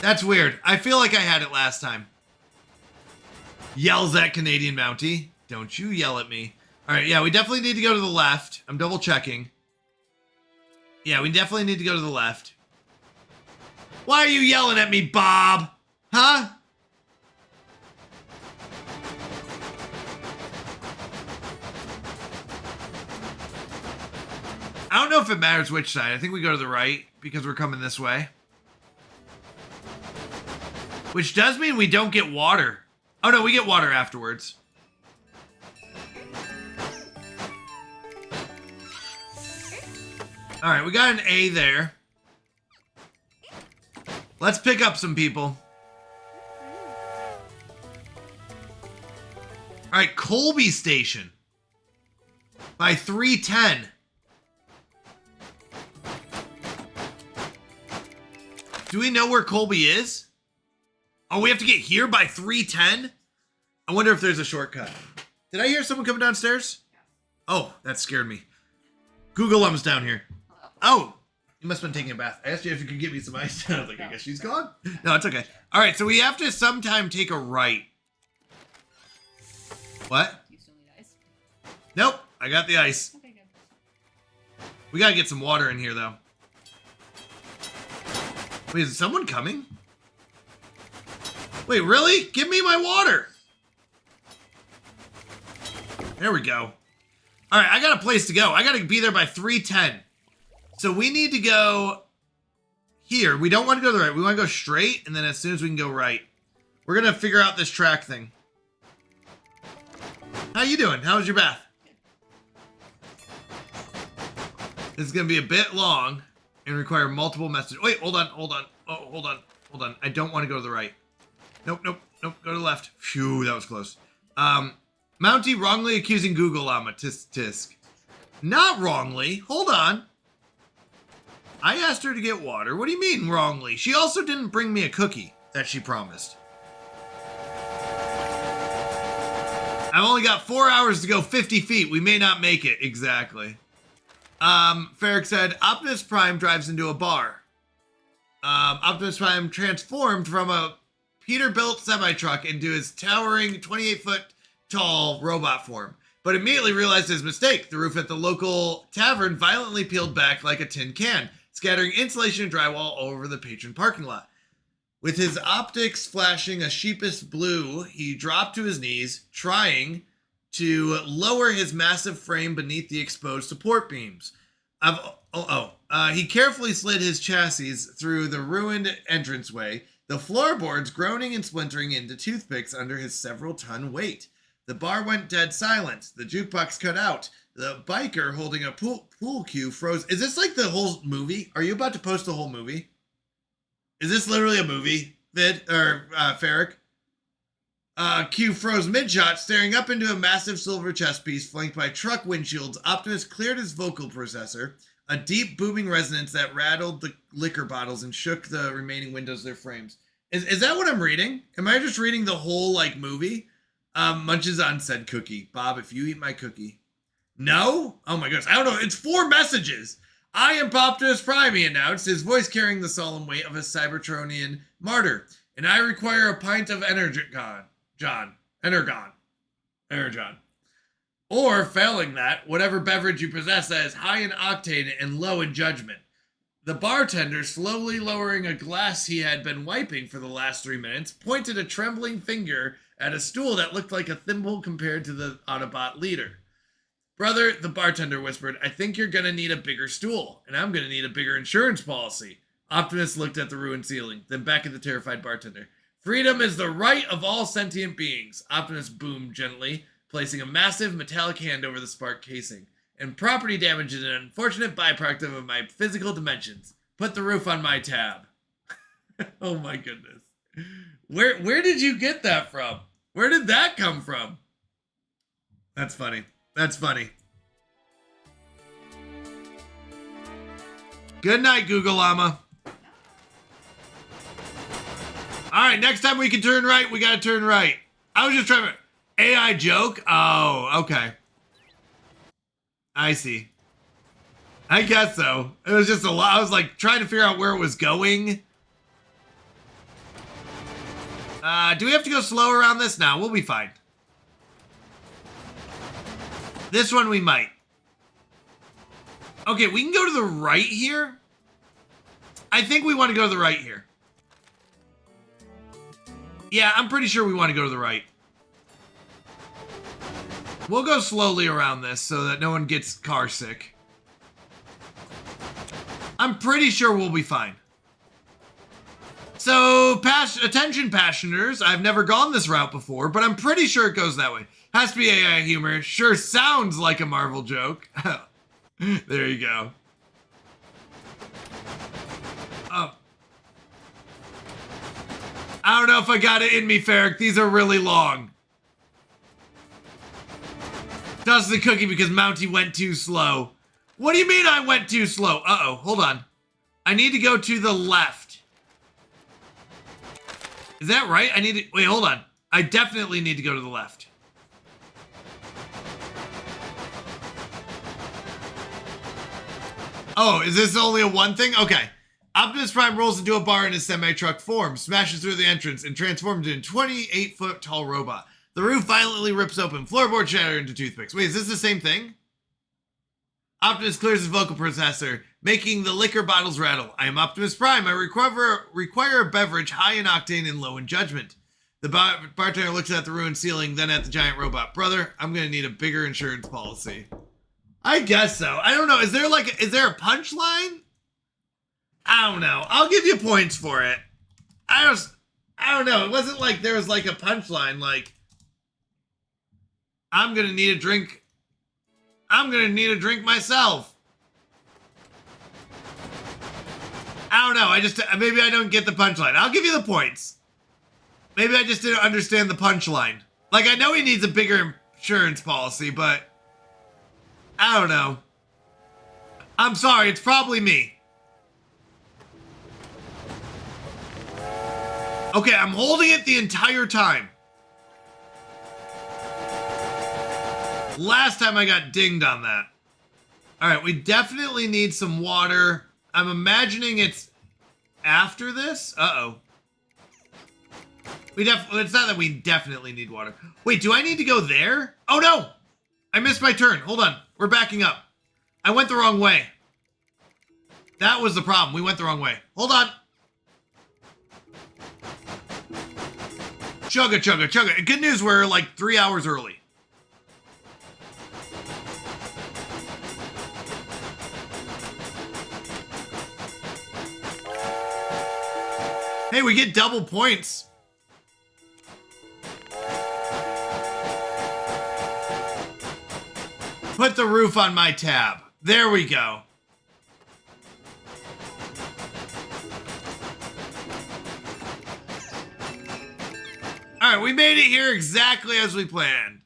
That's weird. I feel like I had it last time. Yells at Canadian Mountie. Don't you yell at me. All right, yeah, we definitely need to go to the left. I'm double checking. Yeah, we definitely need to go to the left. Why are you yelling at me, Bob? Huh? I don't know if it matters which side. I think we go to the right because we're coming this way. Which does mean we don't get water. Oh no, we get water afterwards. All right, we got an A there. Let's pick up some people. All right, Colby Station. By 3:10. Do we know where Colby is? Oh, we have to get here by 3:10? I wonder if there's a shortcut. Did I hear someone coming downstairs? Oh, that scared me. Google Lum's down here. Oh, you must have been taking a bath. I asked you if you could get me some ice. I was like, I guess she's gone. No, it's okay. All right, so we have to sometime take a right. What? You still need ice? Nope, I got the ice. Okay, good. We gotta get some water in here, though. Wait, is someone coming? Wait, really? Give me my water. There we go. All right, I got a place to go. I got to be there by 3:10. So we need to go here. We don't want to go to the right. We want to go straight, and then as soon as we can go right, we're going to figure out this track thing. How you doing? How was your bath? This is going to be a bit long and require multiple messages. Wait, hold on. Oh, hold on. I don't want to go to the right. Nope. Go to the left. Phew, that was close. Mountie wrongly accusing Google Llama. Tisk. Not wrongly. Hold on. I asked her to get water. What do you mean wrongly? She also didn't bring me a cookie that she promised. I've only got 4 hours to go 50 feet. We may not make it. Exactly. Ferric said, Optimus Prime drives into a bar. Optimus Prime transformed from a Peterbilt semi-truck into his towering 28-foot tall robot form, but immediately realized his mistake. The roof at the local tavern violently peeled back like a tin can, scattering insulation and drywall all over the patron parking lot. With his optics flashing a sheepish blue, he dropped to his knees, trying to lower his massive frame beneath the exposed support beams. He carefully slid his chassis through the ruined entranceway, the floorboards groaning and splintering into toothpicks under his several-ton weight. The bar went dead silent. The jukebox cut out. The biker holding a pool cue froze. Is this like the whole movie? Are you about to post the whole movie? Is this literally a movie, Ferric? Q froze mid-shot, staring up into a massive silver chess piece flanked by truck windshields. Optimus cleared his vocal processor, a deep booming resonance that rattled the liquor bottles and shook the remaining windows of their frames. Is that what I'm reading? Am I just reading the whole like movie? Munches on said cookie. Bob, if you eat my cookie. No? Oh my goodness. I don't know. It's 4 messages. I am Optimus Prime, he announced, his voice carrying the solemn weight of a Cybertronian martyr. And I require a pint of Energon. Or, failing that, whatever beverage you possess that is high in octane and low in judgment. The bartender, slowly lowering a glass he had been wiping for the last 3 minutes, pointed a trembling finger at a stool that looked like a thimble compared to the Autobot leader. Brother, the bartender whispered, I think you're gonna need a bigger stool, and I'm gonna need a bigger insurance policy. Optimus looked at the ruined ceiling, then back at the terrified bartender. Freedom is the right of all sentient beings, Optimus boomed gently, placing a massive metallic hand over the spark casing. And property damage is an unfortunate byproduct of my physical dimensions. Put the roof on my tab. Oh my goodness. Where did you get that from? Where did that come from? That's funny. That's funny. Good night, Google Llama. All right, next time we can turn right, we gotta turn right. I was just trying to... AI joke? Oh, okay. I see. I guess so. It was just a lot. I was like trying to figure out where it was going. Do we have to go slow around this? Now we'll be fine. This one we might. Okay, we can go to the right here. I think we want to go to the right here. Yeah, I'm pretty sure we want to go to the right. We'll go slowly around this so that no one gets car sick. I'm pretty sure we'll be fine. So, attention passioners, I've never gone this route before, but I'm pretty sure it goes that way. Has to be AI humor. Sure sounds like a Marvel joke. There you go. I don't know if I got it in me, Ferric. These are really long. Toss the cookie because Mountie went too slow. What do you mean I went too slow? Uh-oh, hold on. I need to go to the left. Is that right? I need to... Wait, hold on. I definitely need to go to the left. Oh, is this only a one thing? Okay. Optimus Prime rolls into a bar in his semi-truck form, smashes through the entrance, and transforms into a 28-foot tall robot. The roof violently rips open, floorboards shatter into toothpicks. Wait, is this the same thing? Optimus clears his vocal processor, making the liquor bottles rattle. I am Optimus Prime. I require a beverage high in octane and low in judgment. The bartender looks at the ruined ceiling, then at the giant robot. Brother, I'm going to need a bigger insurance policy. I guess so. I don't know. Is there a punchline? I don't know. I'll give you points for it. I don't know. It wasn't like there was like a punchline like, I'm going to need a drink. I'm going to need a drink myself. I don't know. Maybe I don't get the punchline. I'll give you the points. Maybe I just didn't understand the punchline. Like, I know he needs a bigger insurance policy, but I don't know. I'm sorry. It's probably me. Okay, I'm holding it the entire time. Last time I got dinged on that. All right, we definitely need some water. I'm imagining it's after this. Uh-oh. It's not that we definitely need water. Wait, do I need to go there? Oh, no. I missed my turn. Hold on. We're backing up. I went the wrong way. That was the problem. We went the wrong way. Hold on. Chugga, chugga, chugga. Good news, we're like 3 hours early. Hey, we get double points. Put the roof on my tab. There we go. All right, we made it here exactly as we planned.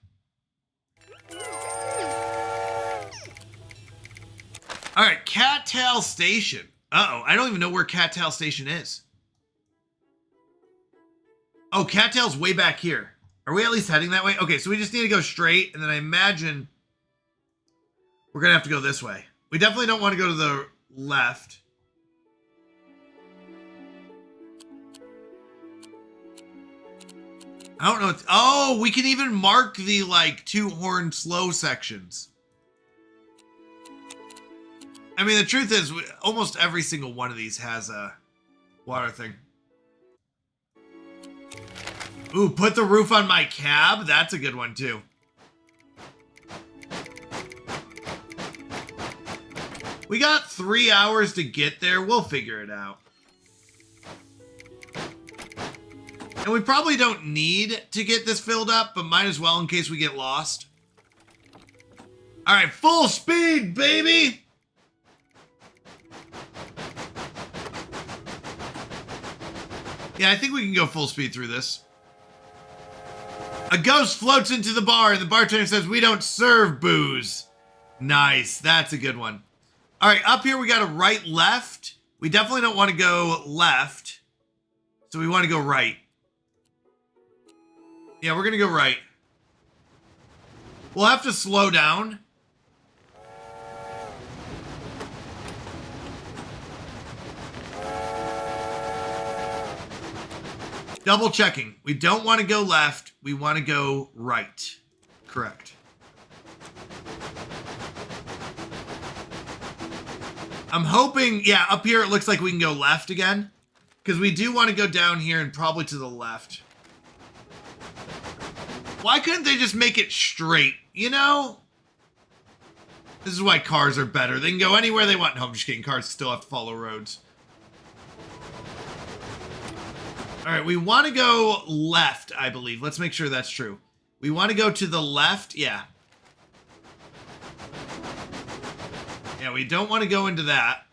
All right, Cattail Station. Uh-oh, I don't even know where Cattail Station is. Oh, Cattail's way back here. Are we at least heading that way? Okay, so we just need to go straight, and then I imagine we're going to have to go this way. We definitely don't want to go to the left. I don't know. Oh, we can even mark the, like, 2-horn slow sections. I mean, the truth is, almost every single one of these has a water thing. Ooh, put the roof on my cab? That's a good one, too. We got 3 hours to get there. We'll figure it out. And we probably don't need to get this filled up, but might as well in case we get lost. All right, full speed, baby! Yeah, I think we can go full speed through this. A ghost floats into the bar and the bartender says, "We don't serve booze." Nice, that's a good one. All right, up here we got a right, left. We definitely don't want to go left. So we want to go right. Yeah, we're going to go right. We'll have to slow down. Double checking. We don't want to go left. We want to go right. Correct. I'm hoping, yeah, up here it looks like we can go left again. Because we do want to go down here and probably to the left. Why couldn't they just make it straight? You know? This is why cars are better. They can go anywhere they want. No, I'm just kidding. Cars still have to follow roads. All right, we want to go left, I believe. Let's make sure that's true. We want to go to the left. Yeah. Yeah, we don't want to go into that.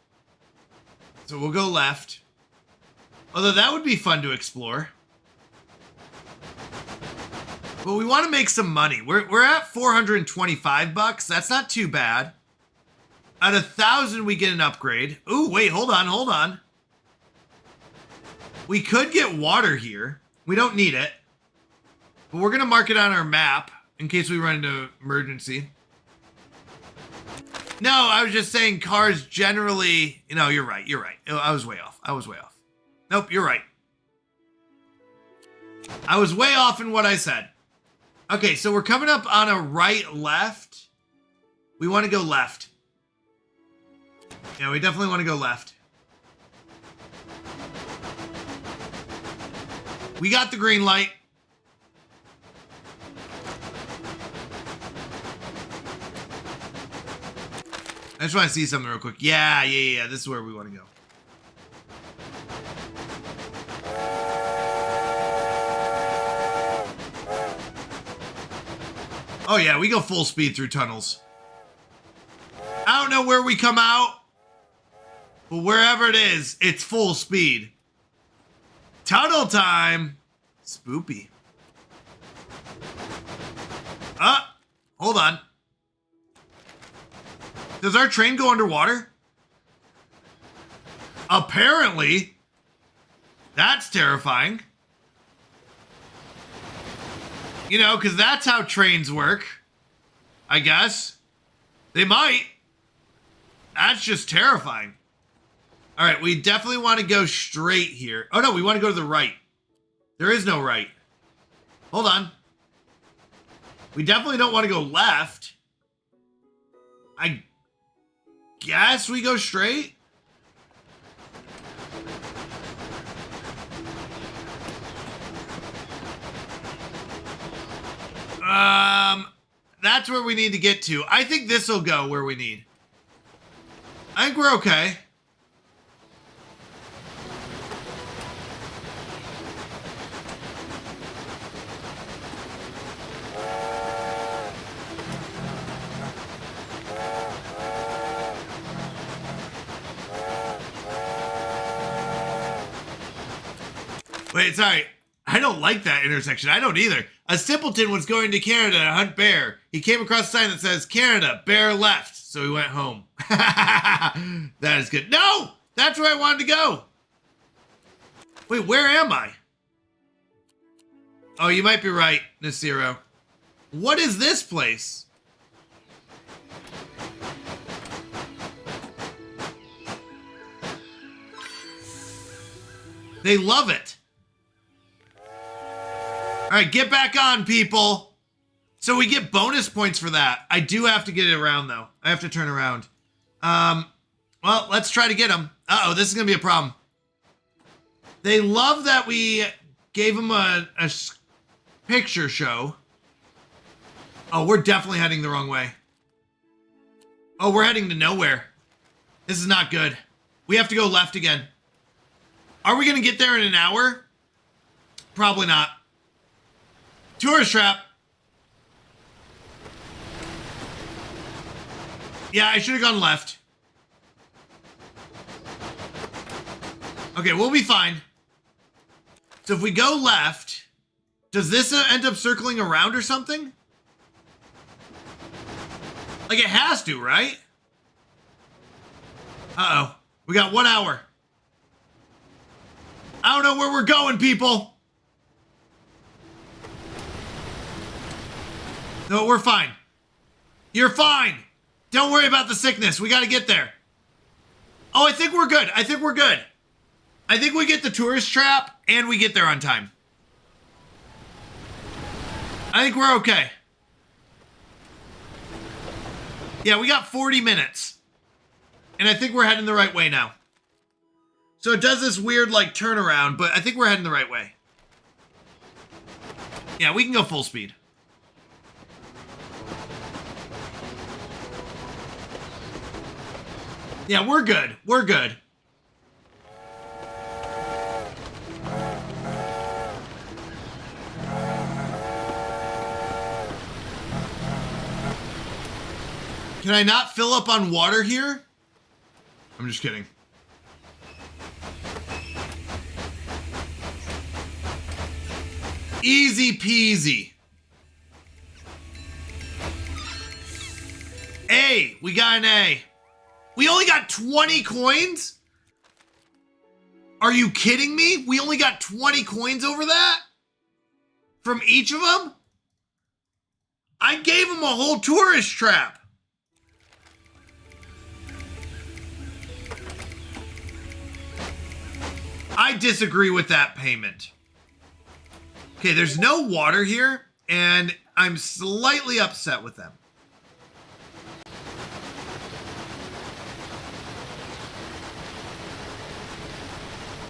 So we'll go left. Although that would be fun to explore. But we want to make some money. We're at 425 bucks. That's not too bad. At 1,000, we get an upgrade. Ooh, wait, hold on. We could get water here. We don't need it. But we're going to mark it on our map in case we run into emergency. No, I was just saying cars generally... No, you're right. I was way off. Nope, you're right. I was way off in what I said. Okay, so we're coming up on a right, left. We want to go left. Yeah, we definitely want to go left. We got the green light. I just want to see something real quick. Yeah. This is where we want to go. Oh yeah, we go full speed through tunnels. I don't know where we come out, but wherever it is, it's full speed. Tunnel time. Spoopy. Hold on. Does our train go underwater? Apparently. That's terrifying. You know, because that's how trains work. I guess. They might. That's just terrifying. All right, we definitely want to go straight here. Oh, no, we want to go to the right. There is no right. Hold on. We definitely don't want to go left. I guess we go straight. That's where we need to get to. I think this will go where we need. I think we're okay. Wait, sorry. I don't like that intersection. I don't either. A simpleton was going to Canada to hunt bear. He came across a sign that says, Canada, bear left. So he went home. That is good. No! That's where I wanted to go. Wait, where am I? Oh, you might be right, Nasiro. What is this place? They love it. All right, get back on, people. So we get bonus points for that. I do have to get it around, though. I have to turn around. Well, let's try to get them. Uh-oh, this is going to be a problem. They love that we gave them a picture show. Oh, we're definitely heading the wrong way. Oh, we're heading to nowhere. This is not good. We have to go left again. Are we going to get there in an hour? Probably not. Tourist trap. Yeah, I should have gone left. Okay, we'll be fine. So if we go left, does this end up circling around or something? Like it has to, right? Uh-oh. We got 1 hour. I don't know where we're going, people. No, we're fine. You're fine. Don't worry about the sickness. We got to get there. Oh, I think we're good. I think we're good. I think we get the tourist trap and we get there on time. I think we're okay. Yeah, we got 40 minutes. And I think we're heading the right way now. So it does this weird, like, turnaround, but I think we're heading the right way. Yeah, we can go full speed. Yeah, we're good. We're good. Can I not fill up on water here? I'm just kidding. Easy peasy. A. We got an A. We only got 20 coins? Are you kidding me? We only got 20 coins over that? From each of them? I gave them a whole tourist trap. I disagree with that payment. Okay, there's no water here, and I'm slightly upset with them.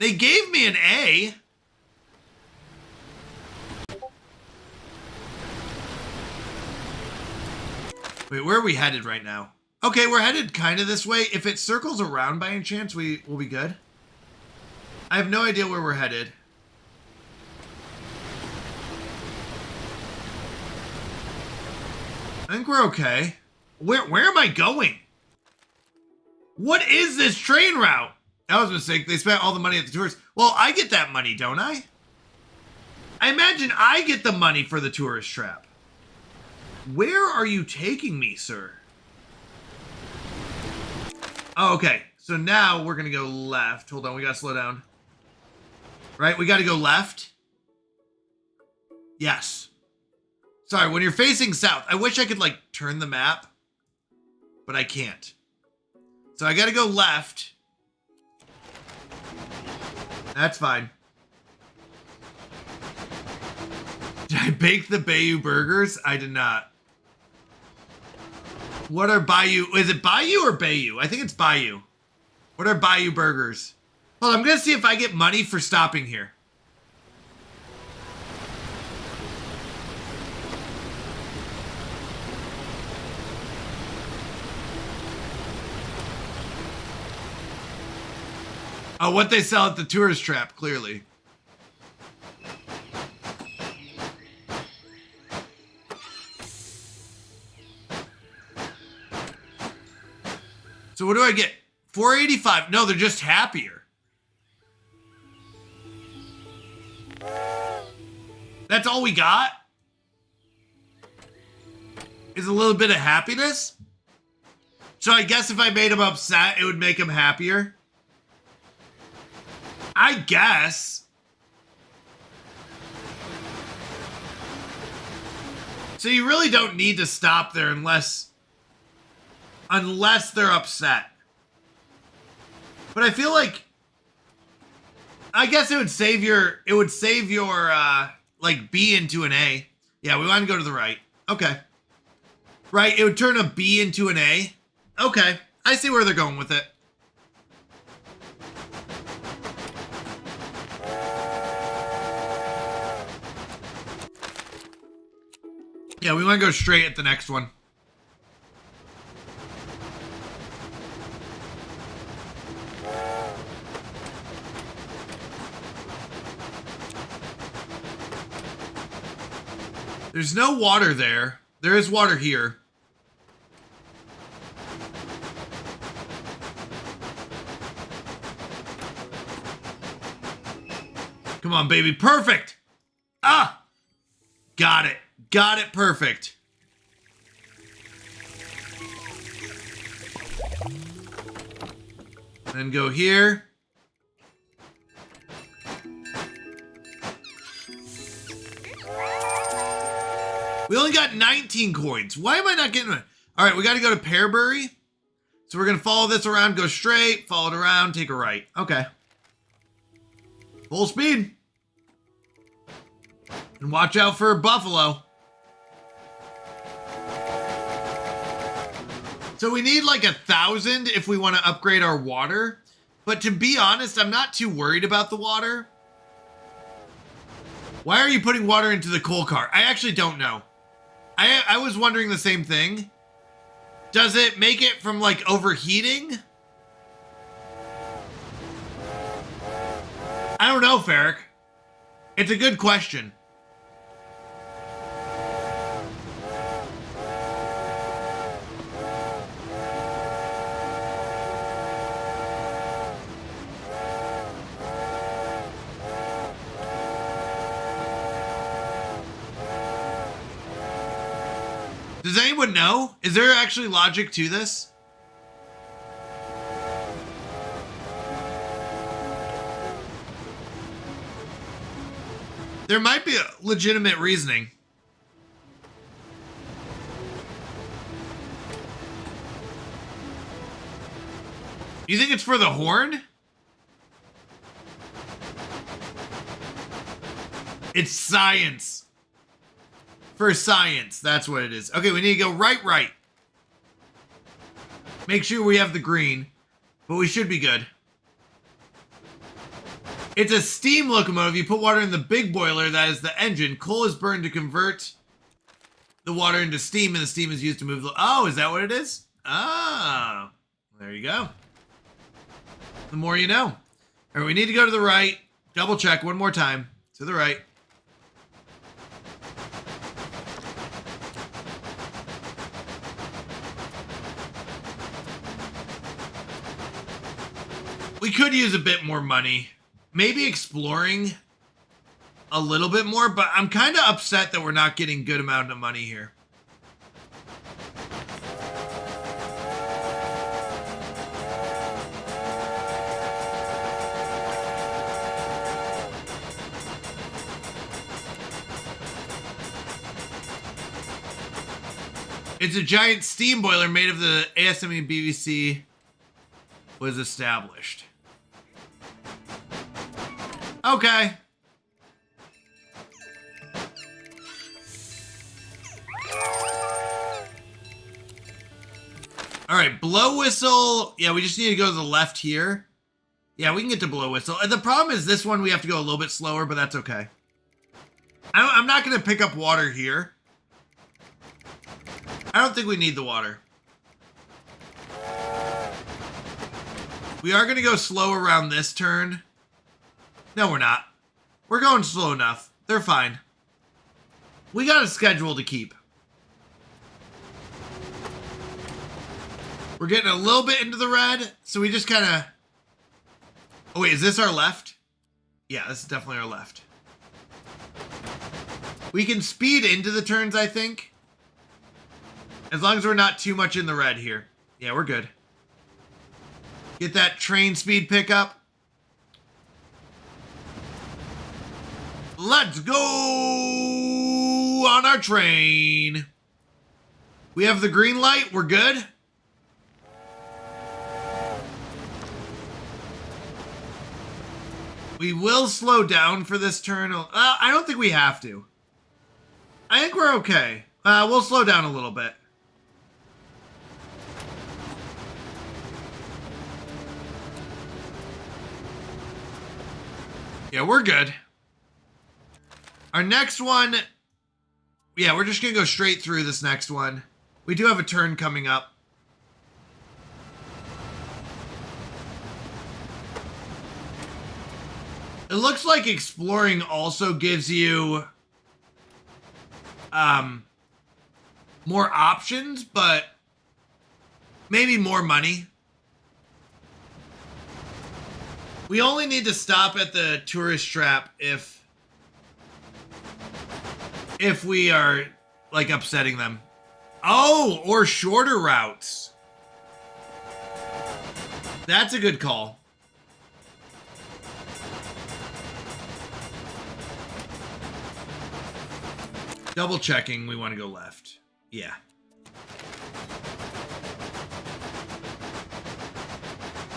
They gave me an A. Wait, where are we headed right now? Okay, we're headed kind of this way. If it circles around by any chance, we will be good. I have no idea where we're headed. I think we're okay. Where am I going? What is this train route? That was a mistake. They spent all the money at the tourist. Well, I get that money, don't I? I imagine I get the money for the tourist trap. Where are you taking me, sir? Oh, okay. So now we're going to go left. Hold on, we got to slow down. Right, we got to go left. Yes. Sorry, when you're facing south, I wish I could, like, turn the map, but I can't. So I got to go left. That's fine. Did I bake the Bayou burgers? I did not. What are Bayou? Is it Bayou or Bayou? I think it's Bayou. What are Bayou burgers? Well, I'm going to see if I get money for stopping here. Oh, what they sell at the tourist trap, clearly. So what do I get? 485. No, they're just happier. That's all we got? Is a little bit of happiness? So I guess if I made him upset, it would make him happier? I guess. So you really don't need to stop there unless they're upset. But I feel like, I guess it would save your like B into an A. Yeah, we want to go to the right. Okay. Right, it would turn a B into an A. Okay, I see where they're going with it. Yeah, we want to go straight at the next one. There's no water there. There is water here. Come on, baby. Perfect. Ah! Got it. Got it perfect. Then go here. We only got 19 coins. Why am I not getting it? All right, we got to go to Pearbury. So we're going to follow this around, go straight, follow it around, take a right. Okay. Full speed. And watch out for buffalo. So we need like 1,000 if we want to upgrade our water. But to be honest, I'm not too worried about the water. Why are you putting water into the coal car? I actually don't know. I was wondering the same thing. Does it make it from like overheating? I don't know, Ferric. It's a good question. Does anyone know? Is there actually logic to this? There might be a legitimate reasoning. You think it's for the horn? It's science. For science, that's what it is. Okay, we need to go right. Make sure we have the green, but we should be good. It's a steam locomotive. You put water in the big boiler, that is the engine. Coal is burned to convert the water into steam, and the steam is used to move the... Oh, is that what it is? Ah, there you go. The more you know. All right, we need to go to the right. Double check one more time. To the right. We could use a bit more money. Maybe exploring a little bit more, but I'm kind of upset that we're not getting good amount of money here. It's a giant steam boiler made of the ASME BBC was established. Okay. All right, blow whistle. Yeah, we just need to go to the left here. Yeah, we can get to blow whistle. And the problem is this one we have to go a little bit slower, but that's okay. I'm not going to pick up water here. I don't think we need the water. We are going to go slow around this turn. No, we're not. We're going slow enough. They're fine. We got a schedule to keep. We're getting a little bit into the red, so we just kind of... Oh, wait, is this our left? Yeah, this is definitely our left. We can speed into the turns, I think. As long as we're not too much in the red here. Yeah, we're good. Get that train speed pickup. Let's go! on our train. We have the green light. We're good. We will slow down for this turn. I don't think we have to. I think we're okay. We'll slow down a little bit. Yeah, we're good. Our next one, yeah, we're just going to go straight through this next one. We do have a turn coming up. It looks like exploring also gives you more options, but maybe more money. We only need to stop at the tourist trap if we are like upsetting them. Oh, or shorter routes. That's a good call. Double checking, we want to go left. Yeah.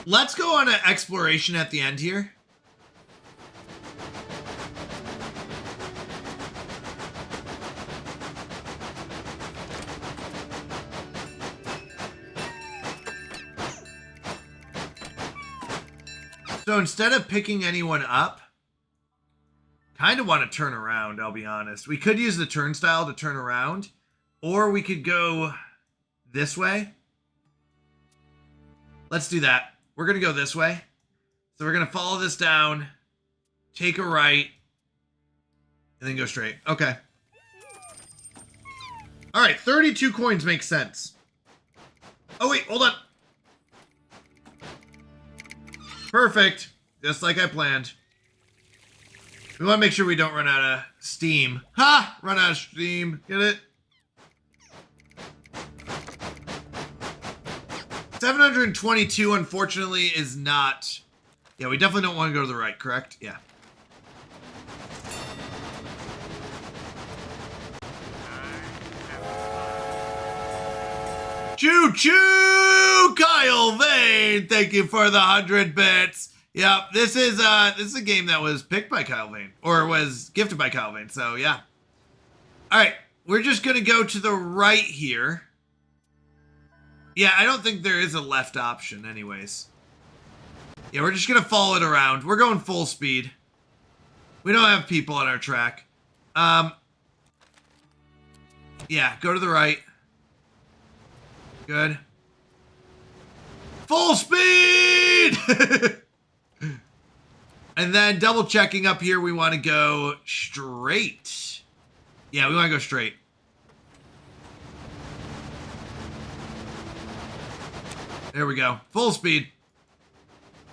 Let's go on an exploration at the end here. So instead of picking anyone up, kind of want to turn around, I'll be honest. We could use the turnstile to turn around, or we could go this way. Let's do that. We're going to go this way. So we're going to follow this down, take a right, and then go straight. Okay. All right, 32 coins makes sense. Oh, wait, hold on. Perfect. Just like I planned. We want to make sure we don't run out of steam. Ha! Run out of steam. Get it? 722, unfortunately, is not... Yeah, we definitely don't want to go to the right, correct? Yeah. Choo-choo! Kyle Vane! Thank you for the 100 bits. Yep, this is a game that was picked by Kyle Vane, or was gifted by Kyle Vane, so yeah. Alright, we're just gonna go to the right here. Yeah, I don't think there is a left option anyways. Yeah, we're just gonna follow it around. We're going full speed. We don't have people on our track. Yeah, go to the right. Good. Full speed! And then double checking up here, we want to go straight. Yeah, we want to go straight. There we go. Full speed.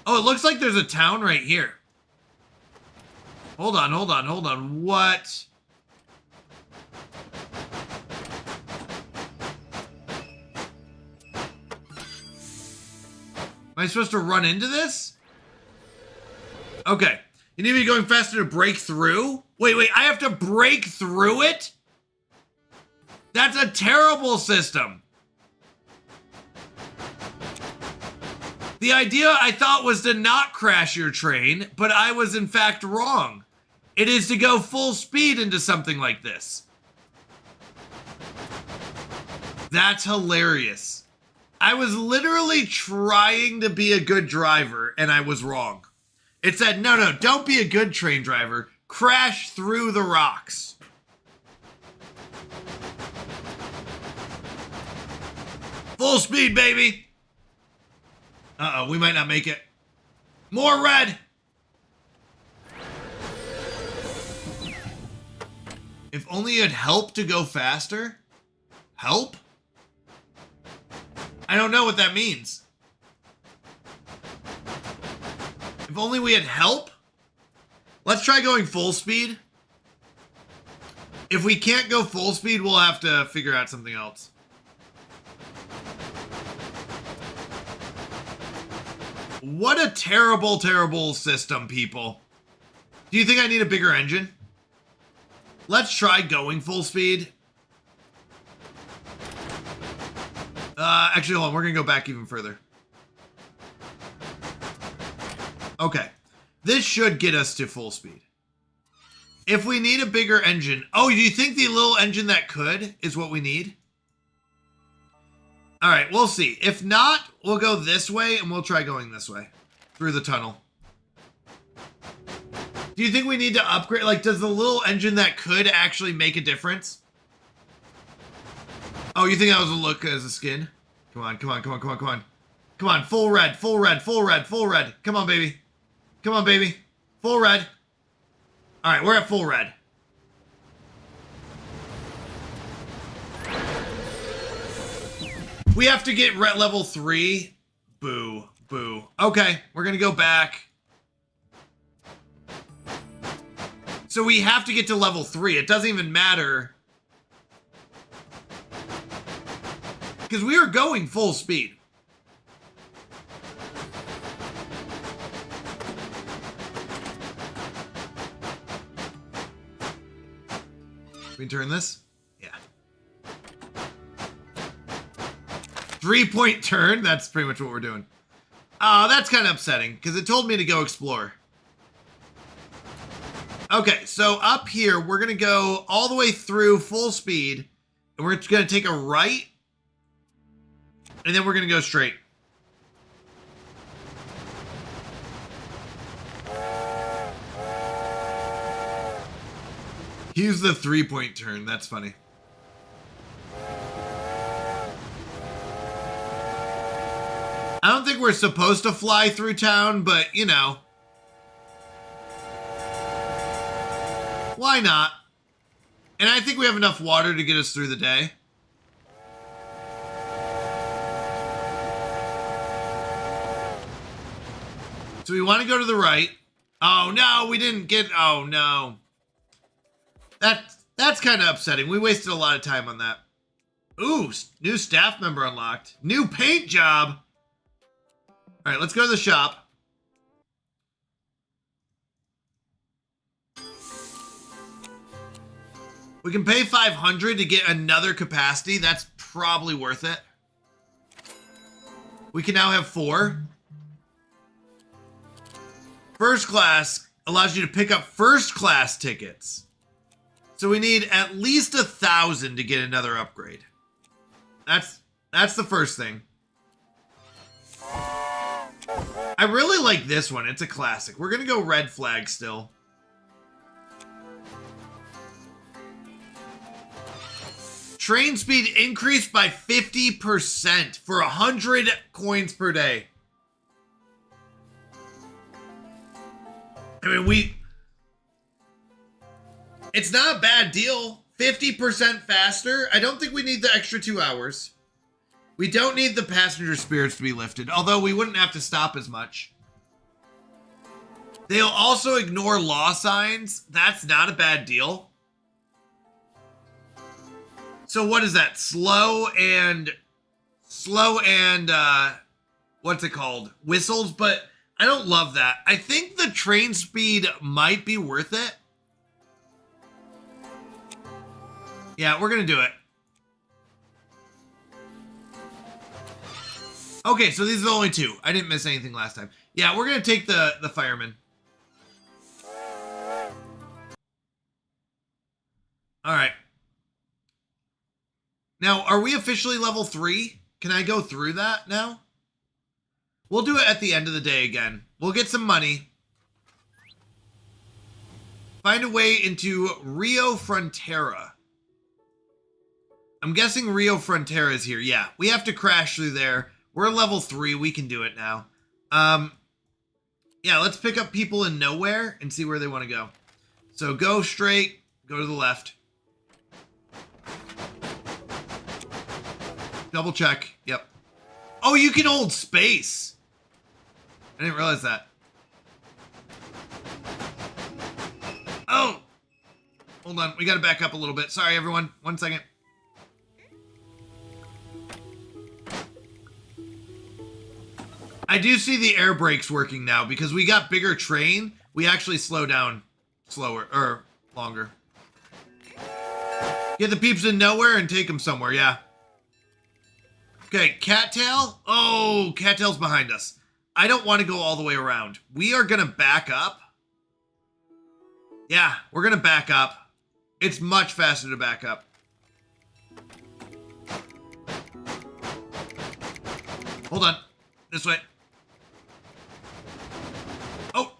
Oh, it looks like there's a town right here. Hold on, hold on, hold on. What? Am I supposed to run into this? Okay. You need me going faster to break through? Wait, I have to break through it? That's a terrible system. The idea I thought was to not crash your train, but I was in fact wrong. It is to go full speed into something like this. That's hilarious. I was literally trying to be a good driver, and I was wrong. It said, no, don't be a good train driver. Crash through the rocks. Full speed, baby. Uh-oh, we might not make it. More red. If only it helped to go faster. Help? I don't know what that means. If only we had help? Let's try going full speed. If we can't go full speed, we'll have to figure out something else. What a terrible, terrible system, people. Do you think I need a bigger engine? Let's try going full speed. Actually, hold on. We're going to go back even further. Okay. This should get us to full speed. If we need a bigger engine. Oh, do you think the little engine that could is what we need? All right, we'll see. If not, we'll go this way and we'll try going this way through the tunnel. Do you think we need to upgrade? Like, does the little engine that could actually make a difference? Oh, you think that was a look as a skin? Come on, come on, come on, come on, come on. Come on, full red, full red, full red, full red. Come on, baby. Come on, baby. Full red. All right, we're at full red. We have to get red level 3. Boo, boo. Okay, we're gonna go back. So we have to get to level 3. It doesn't even matter. Because we are going full speed. We turn this? Yeah. 3-point turn? That's pretty much what we're doing. Oh, that's kind of upsetting because it told me to go explore. Okay, so up here, we're going to go all the way through full speed. And we're going to take a right. And then we're going to go straight. Use the 3-point turn. That's funny. I don't think we're supposed to fly through town, but, you know. Why not? And I think we have enough water to get us through the day. So we want to go to the right. Oh, no, we didn't get... Oh, no. That's kind of upsetting. We wasted a lot of time on that. Ooh, new staff member unlocked. New paint job. All right, let's go to the shop. We can pay 500 to get another capacity. That's probably worth it. We can now have 4. First class allows you to pick up first class tickets. So we need at least 1,000 to get another upgrade. That's the first thing. I really like this one. It's a classic. We're going to go red flag still. Train speed increased by 50% for 100 coins per day. I mean, it's not a bad deal. 50% faster. I don't think we need the extra 2 hours. We don't need the passenger spirits to be lifted, although we wouldn't have to stop as much. They'll also ignore law signs. That's not a bad deal. So what is that? Slow and what's it called? Whistles, but I don't love that. I think the train speed might be worth it. Yeah, we're going to do it. Okay, so these are the only 2. I didn't miss anything last time. Yeah, we're going to take the fireman. All right. Now, are we officially level 3? Can I go through that now? We'll do it at the end of the day again. We'll get some money. Find a way into Rio Frontera. I'm guessing Rio Frontera is here. Yeah, we have to crash through there. We're level 3. We can do it now. Yeah, let's pick up people in nowhere and see where they want to go. So go straight, go to the left. Double check. Yep. Oh, you can hold space. I didn't realize that. Oh. Hold on. We got to back up a little bit. Sorry, everyone. 1 second. I do see the air brakes working now because we got bigger train. We actually slow down slower or longer. Get the peeps in nowhere and take them somewhere, yeah. Okay, Cattail. Oh, Cattail's behind us. I don't want to go all the way around. We are going to back up. Yeah, we're going to back up. It's much faster to back up. Hold on. This way. Oh.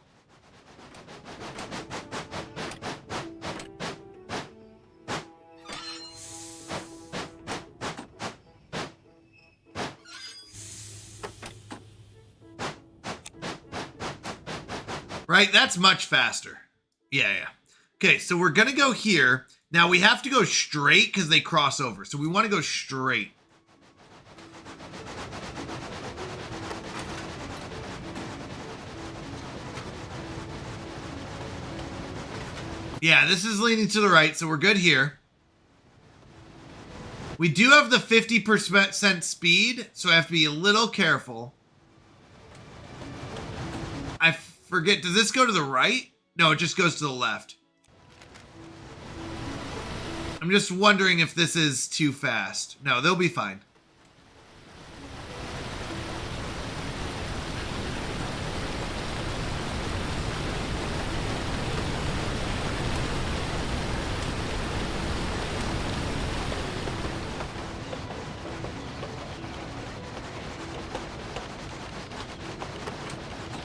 Right, that's much faster. Yeah. Okay, so we're gonna go here. Now we have to go straight because they cross over. So we want to go straight. Yeah, this is leaning to the right, so we're good here. We do have the 50% speed, so I have to be a little careful. I forget, does this go to the right? No, it just goes to the left. I'm just wondering if this is too fast. No, they'll be fine.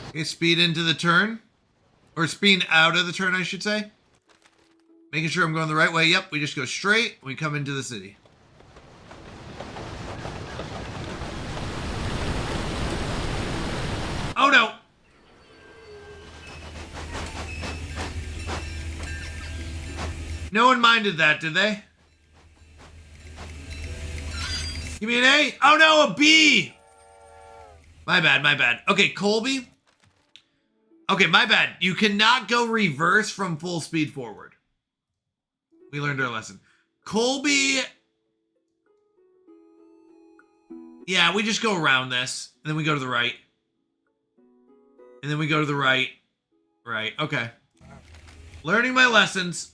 Okay, speed into the turn. Or speed out of the turn, I should say. Making sure I'm going the right way. Yep, we just go straight. We come into the city. Oh no! No one minded that, did they? Give me an A? Oh no, a B! My bad, my bad. Okay, Colby. Okay, my bad. You cannot go reverse from full speed forward. We learned our lesson. Colby. Yeah, we just go around this. And then we go to the right. And then we go to the right. Right, okay. Learning my lessons.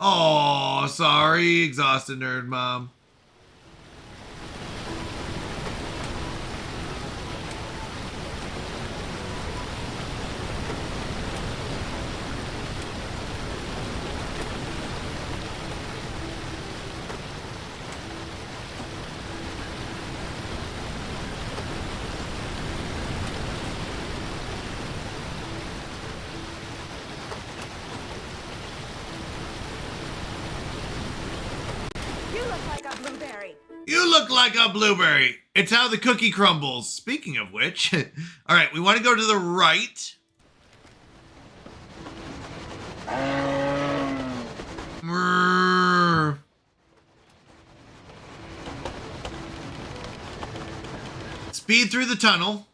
Oh, sorry, exhausted nerd mom. You look like a blueberry. It's how the cookie crumbles. Speaking of which, all right, we want to go to the right. Speed through the tunnel.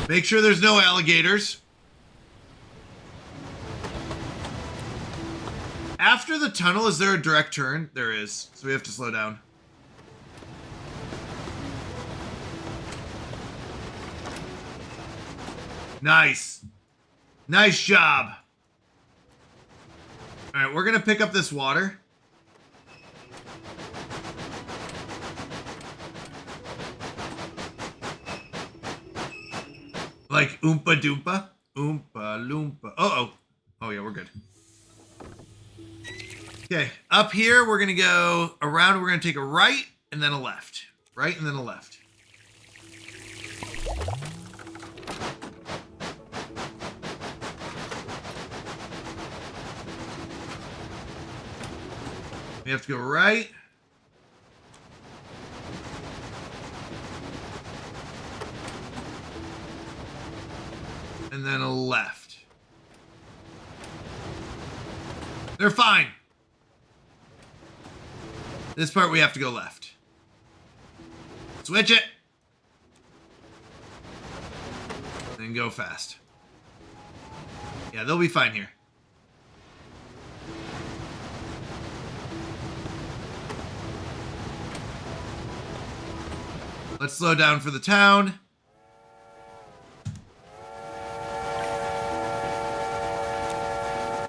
Make sure there's no alligators. After the tunnel, is there a direct turn? There is, so we have to slow down. Nice. Nice job. All right, we're gonna pick up this water. Like Oompa Doompa? Oompa Loompa. Uh-oh. Oh yeah, we're good. Okay, up here, we're going to go around. We're going to take a right and then a left. Right and then a left. We have to go right. And then a left. They're fine. This part we have to go left. Switch it. And go fast. Yeah, they'll be fine here. Let's slow down for the town.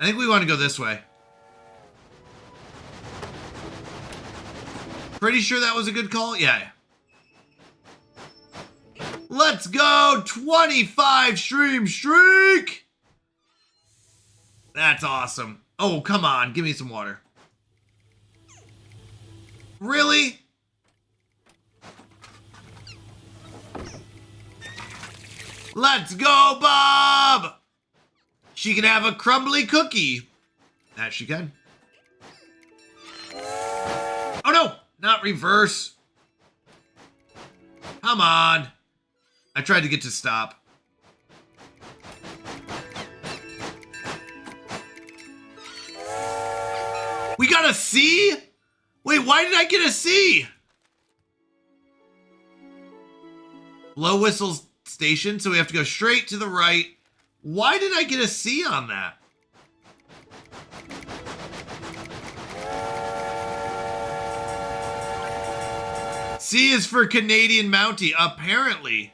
I think we want to go this way. Pretty sure that was a good call? Yeah. Let's go! 25 stream streak! That's awesome. Oh, come on. Give me some water. Really? Let's go, Bob! She can have a crumbly cookie. That she can. Oh no! Not reverse. Come on. I tried to get to stop. We got a C? Wait, why did I get a C? Blow whistles station, so we have to go straight to the right. Why did I get a C on that? C is for Canadian Mountie, apparently.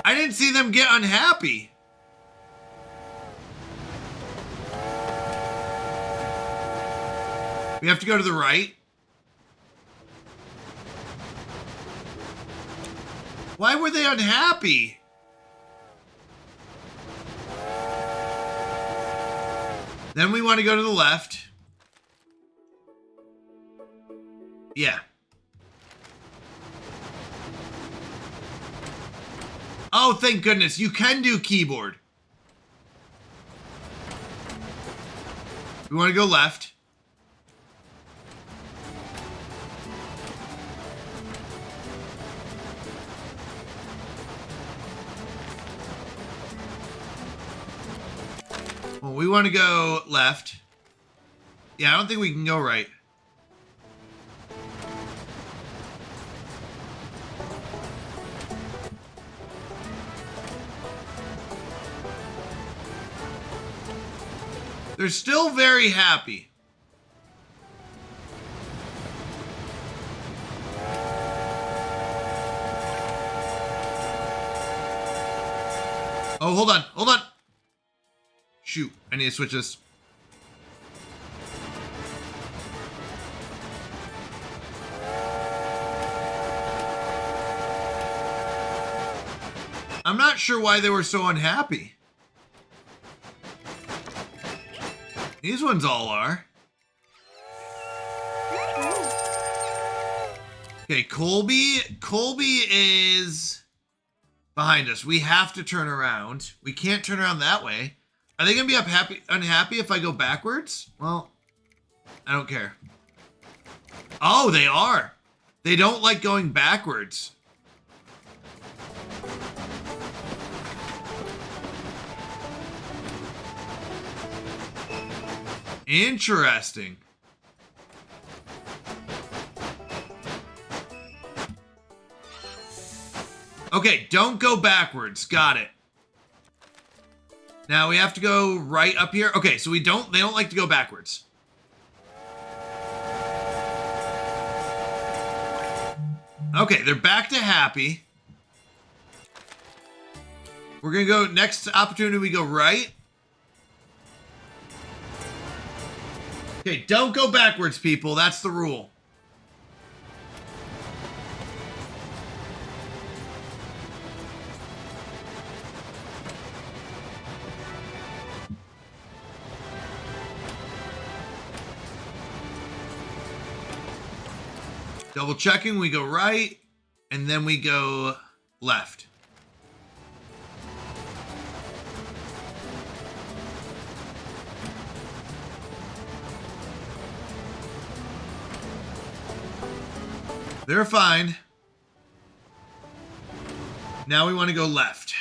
I didn't see them get unhappy. We have to go to the right. Why were they unhappy? Then we want to go to the left. Yeah. Oh, thank goodness. You can do keyboard. We want to go left. Well, we want to go left. Yeah, I don't think we can go right. They're still very happy. Oh, hold on. Hold on. Shoot. I need to switch this. I'm not sure why they were so unhappy. These ones all are. Okay, Colby. Colby is behind us. We have to turn around. We can't turn around that way. Are they gonna be unhappy if I go backwards? Well, I don't care. Oh, they are. They don't like going backwards. Interesting. Okay, don't go backwards. Got it. Now we have to go right up here. Okay, so they don't like to go backwards. Okay, they're back to happy. We're gonna go next opportunity, we go right. Okay, don't go backwards, people. That's the rule. Double checking, we go right, and then we go left. They're fine. Now we want to go left.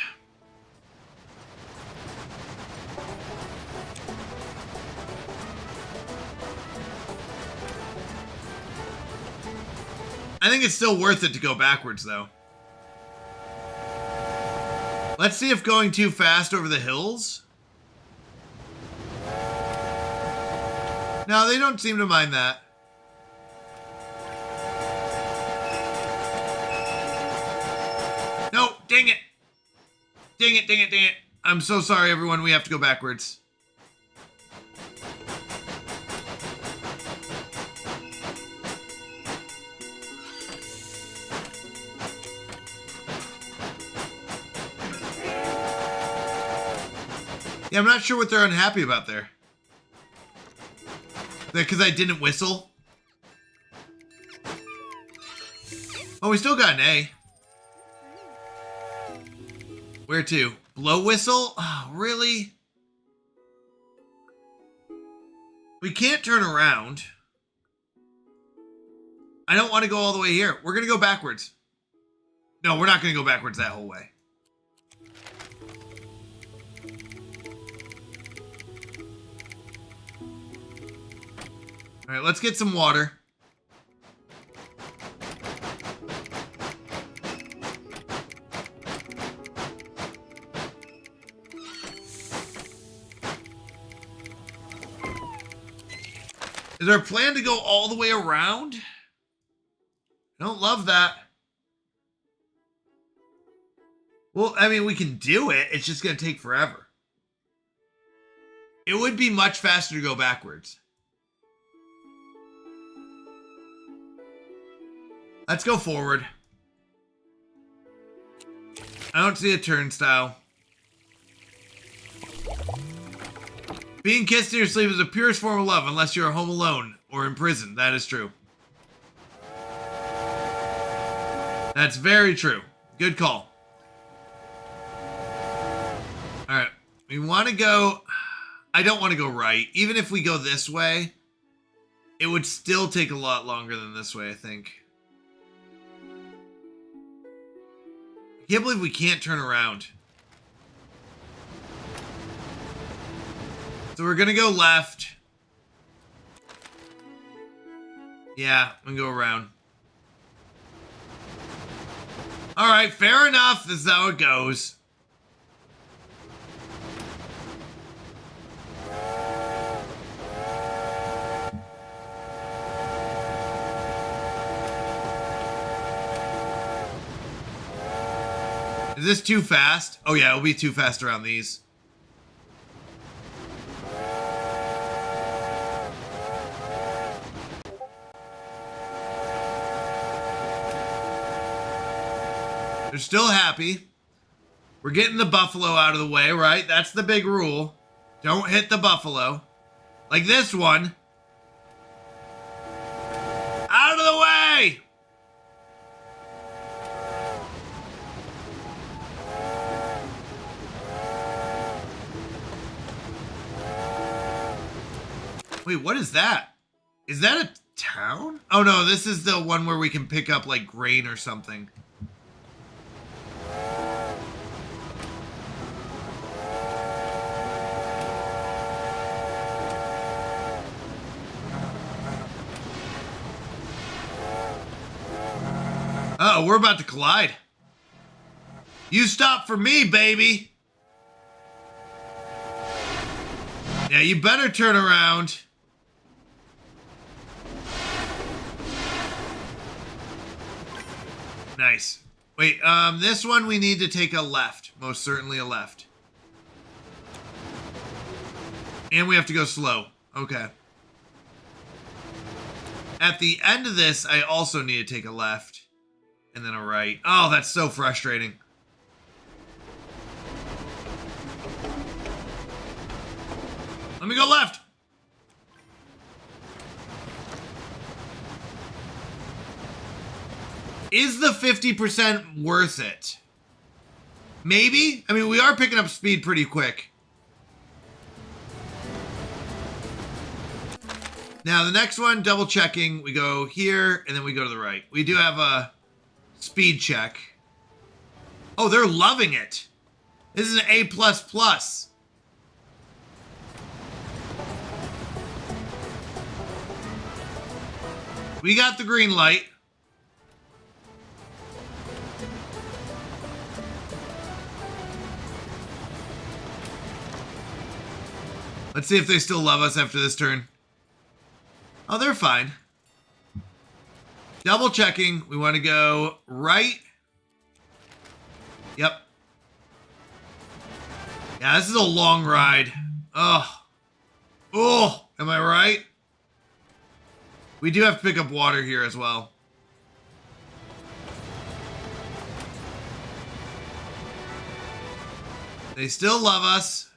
I think it's still worth it to go backwards, though. Let's see if going too fast over the hills. No, they don't seem to mind that. No, dang it. Dang it, dang it, dang it. I'm so sorry, everyone. We have to go backwards. Yeah, I'm not sure what they're unhappy about there. Because I didn't whistle? Oh, we still got an A. Where to? Blow whistle? Oh, really? We can't turn around. I don't want to go all the way here. We're going to go backwards. No, we're not going to go backwards that whole way. All right, let's get some water. Is our plan to go all the way around? I don't love that. Well, I mean, we can do it. It's just going to take forever. It would be much faster to go backwards. Let's go forward. I don't see a turnstile. Being kissed in your sleep is the purest form of love unless you're home alone or in prison. That is true. That's very true. Good call. Alright. We want to go... I don't want to go right. Even if we go this way, it would still take a lot longer than this way, I think. I can't believe we can't turn around. So we're going to go left. Yeah, we can go around. All right, fair enough. This is how it goes. Is this too fast? Oh yeah, it'll be too fast around these. They're still happy. We're getting the buffalo out of the way, right? That's the big rule. Don't hit the buffalo. Like this one. Out of the way! Wait, what is that? Is that a town? Oh no, this is the one where we can pick up like grain or something. Uh-oh, we're about to collide. You stop for me, baby. Yeah, you better turn around. Nice. Wait, this one we need to take a left. Most certainly a left. And we have to go slow. Okay. At the end of this, I also need to take a left. And then a right. Oh, that's so frustrating. Let me go left. Is the 50% worth it? Maybe? I mean, we are picking up speed pretty quick. Now, the next one, double checking. We go here, and then we go to the right. We do have a speed check. Oh, they're loving it. This is an A++. We got the green light. Let's see if they still love us after this turn. Oh, they're fine. Double checking. We want to go right. Yep. Yeah, this is a long ride. Oh. Oh, am I right? We do have to pick up water here as well. They still love us.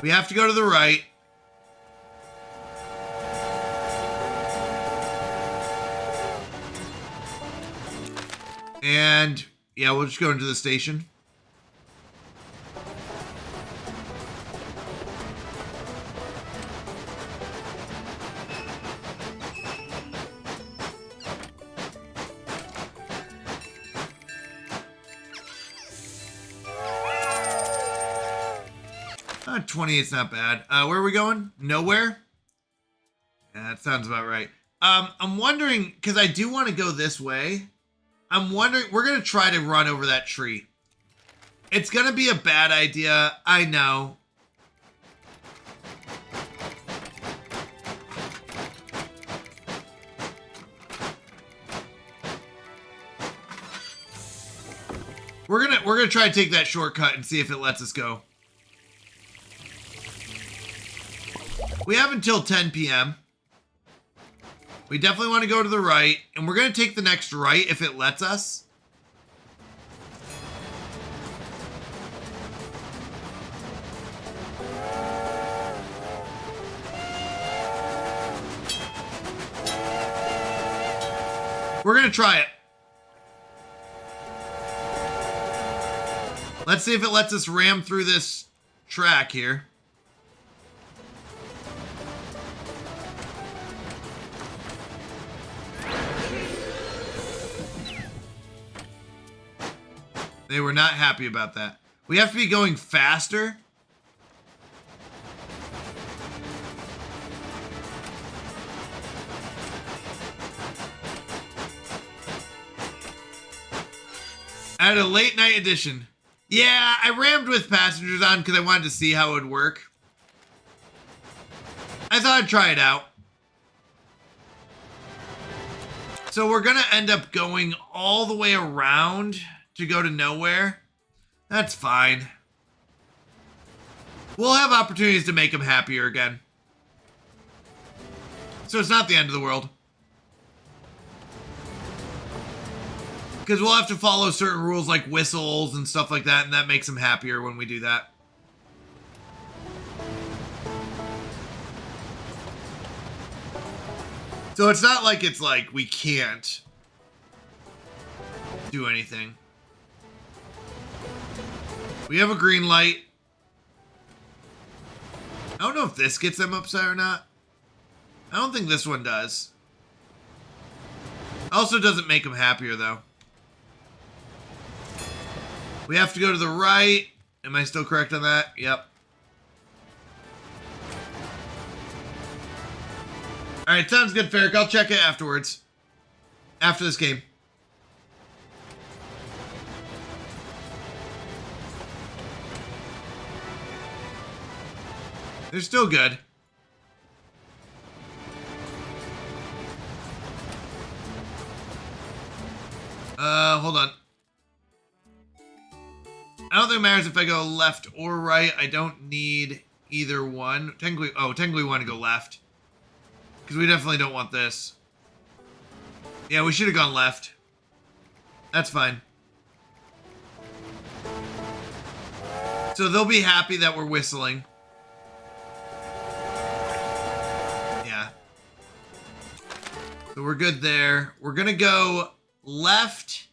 We have to go to the right. And yeah, we'll just go into the station. Uh, 28's not bad. Where are we going? Nowhere? Yeah, that sounds about right. I'm wondering, because I do want to go this way. I'm wondering, we're going to try to run over that tree. It's going to be a bad idea. I know. We're gonna try to take that shortcut and see if it lets us go. We have until 10 p.m. We definitely want to go to the right, and we're going to take the next right if it lets us. We're going to try it. Let's see if it lets us ram through this track here. They were not happy about that. We have to be going faster. At a late night edition. Yeah, I rammed with passengers on because I wanted to see how it would work. I thought I'd try it out. So we're going to end up going all the way around to go to nowhere. That's fine. We'll have opportunities to make him happier again. So it's not the end of the world. Because we'll have to follow certain rules like whistles and stuff like that, and that makes him happier when we do that. So it's not like it's like we can't do anything. We have a green light. I don't know if this gets them upset or not. I don't think this one does. Also doesn't make them happier though. We have to go to the right. Am I still correct on that? Yep. Alright, sounds good, Ferric. I'll check it afterwards. After this game. They're still good. Hold on. I don't think it matters if I go left or right. I don't need either one. Technically we want to go left. Because we definitely don't want this. Yeah, we should have gone left. That's fine. So they'll be happy that we're whistling. Yeah. So we're good there. We're going to go left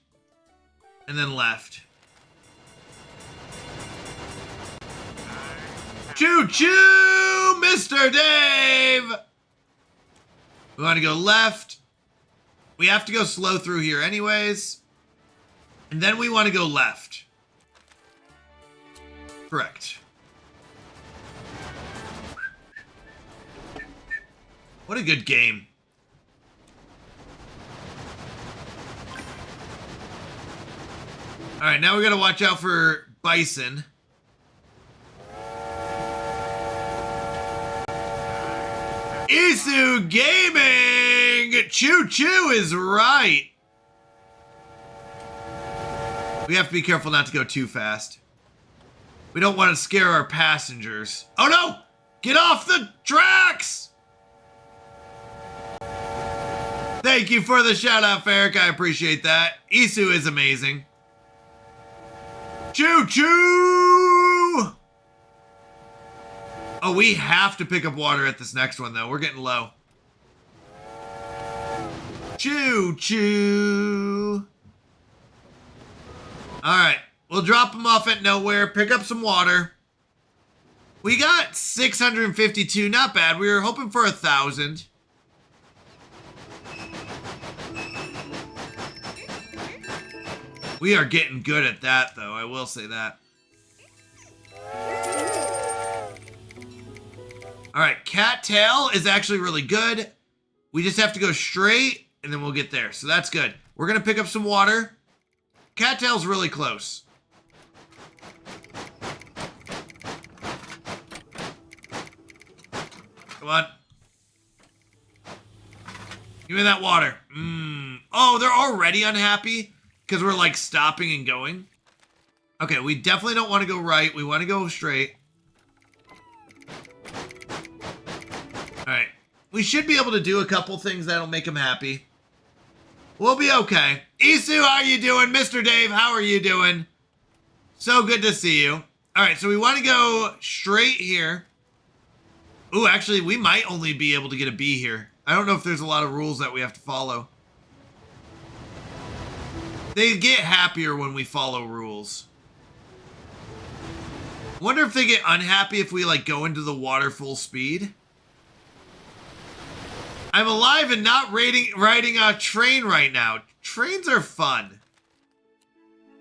and then left. Choo-choo, Mr. Dave! We want to go left. We have to go slow through here anyways. And then we want to go left. Correct. What a good game. Alright, now we gotta watch out for bison. Isu Gaming! Choo Choo is right. We have to be careful not to go too fast. We don't want to scare our passengers. Oh no! Get off the tracks! Thank you for the shout out, Ferric. I appreciate that. Isu is amazing. Choo choo! Oh, we have to pick up water at this next one, though. We're getting low. Choo choo! Alright, we'll drop them off at nowhere, pick up some water. We got 652, not bad. We were hoping for 1,000. We are getting good at that, though. I will say that. All right, Cattail is actually really good. We just have to go straight, and then we'll get there. So that's good. We're going to pick up some water. Cattail's really close. Come on. Give me that water. Oh, they're already unhappy because we're like stopping and going. Okay, we definitely don't want to go right. We want to go straight. All right. We should be able to do a couple things that'll make them happy. We'll be okay. Isu, how are you doing? Mr. Dave, how are you doing? So good to see you. All right, so we want to go straight here. Ooh, actually, we might only be able to get a B here. I don't know if there's a lot of rules that we have to follow. They get happier when we follow rules. Wonder if they get unhappy if we, like, go into the water full speed. I'm alive and not riding a train right now. Trains are fun.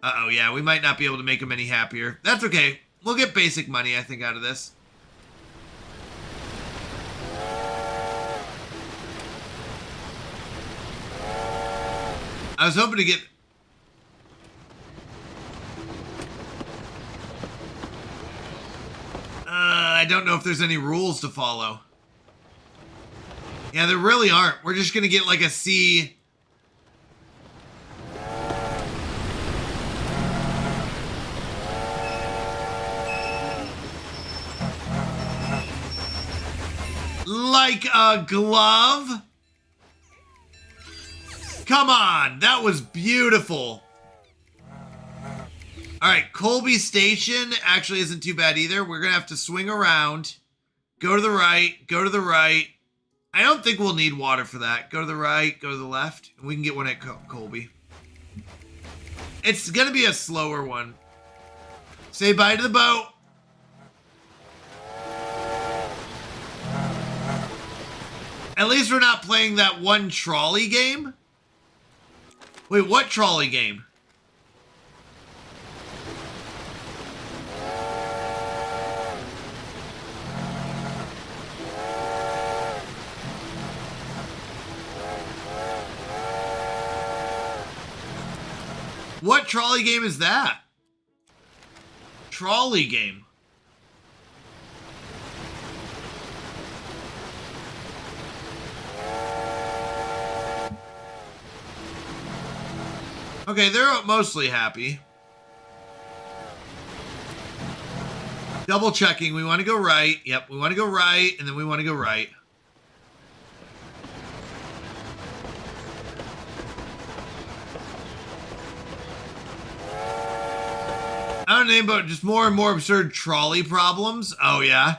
Uh-oh, yeah, we might not be able to make them any happier. That's okay. We'll get basic money, I think, out of this. I was hoping to get... I don't know if there's any rules to follow. Yeah, there really aren't. We're just going to get like a C. Like a glove? Come on, that was beautiful. All right, Colby Station actually isn't too bad either. We're going to have to swing around, go to the right, go to the right. I don't think we'll need water for that. Go to the right, go to the left, and we can get one at Colby. It's going to be a slower one. Say bye to the boat. At least we're not playing that one trolley game. Wait, what trolley game? What trolley game is that? Trolley game. Okay, they're mostly happy. Double checking. We want to go right. Yep, we want to go right, and then we want to go right. I don't know, but just more and more absurd trolley problems. Oh, yeah.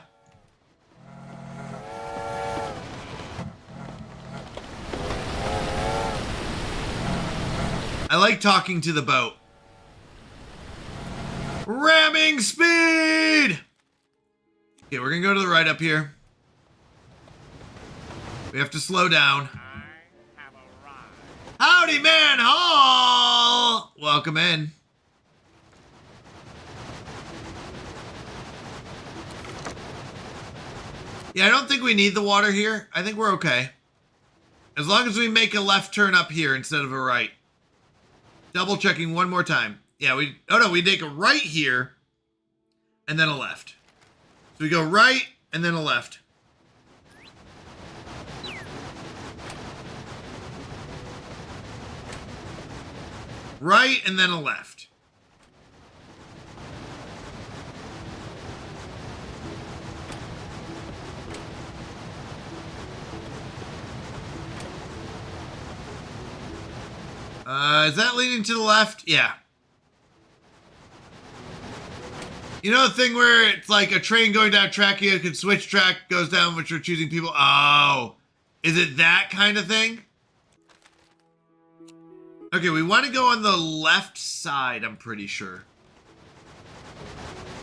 I like talking to the boat. Ramming speed! Okay, we're gonna go to the right up here. We have to slow down. Howdy, man! Hall! Welcome in. Yeah, I don't think we need the water here. I think we're okay. As long as we make a left turn up here instead of a right. Double checking one more time. Yeah, we take a right here and then a left. So we go right and then a left. right and then a left. Is that leading to the left? Yeah. You know the thing where it's like a train going down track, you can switch track, goes down, which you're choosing people? Oh, is it that kind of thing? Okay, we want to go on the left side, I'm pretty sure.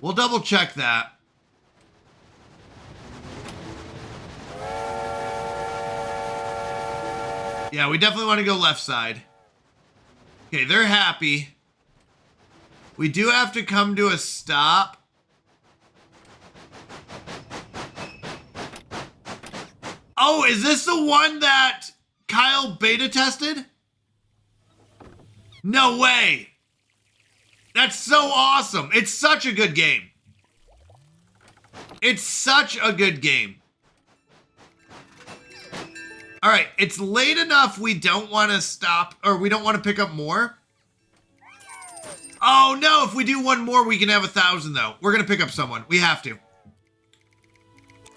We'll double check that. Yeah, we definitely want to go left side. Okay, they're happy. We do have to come to a stop. Oh, is this the one that Kyle beta tested? No way. That's so awesome. It's such a good game. It's such a good game. All right, it's late enough we don't want to stop, or we don't want to pick up more. Oh no, if we do one more, we can have 1,000 though. We're gonna pick up someone, we have to.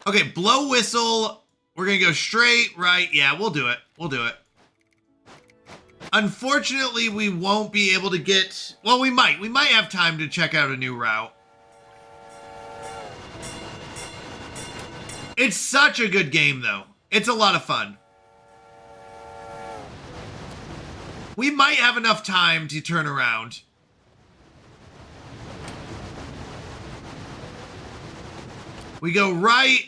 Okay, blow whistle. We're gonna go straight, right? Yeah, we'll do it, we'll do it. Unfortunately, we won't be able to get, well, we might have time to check out a new route. It's such a good game though. It's a lot of fun. We might have enough time to turn around. We go right,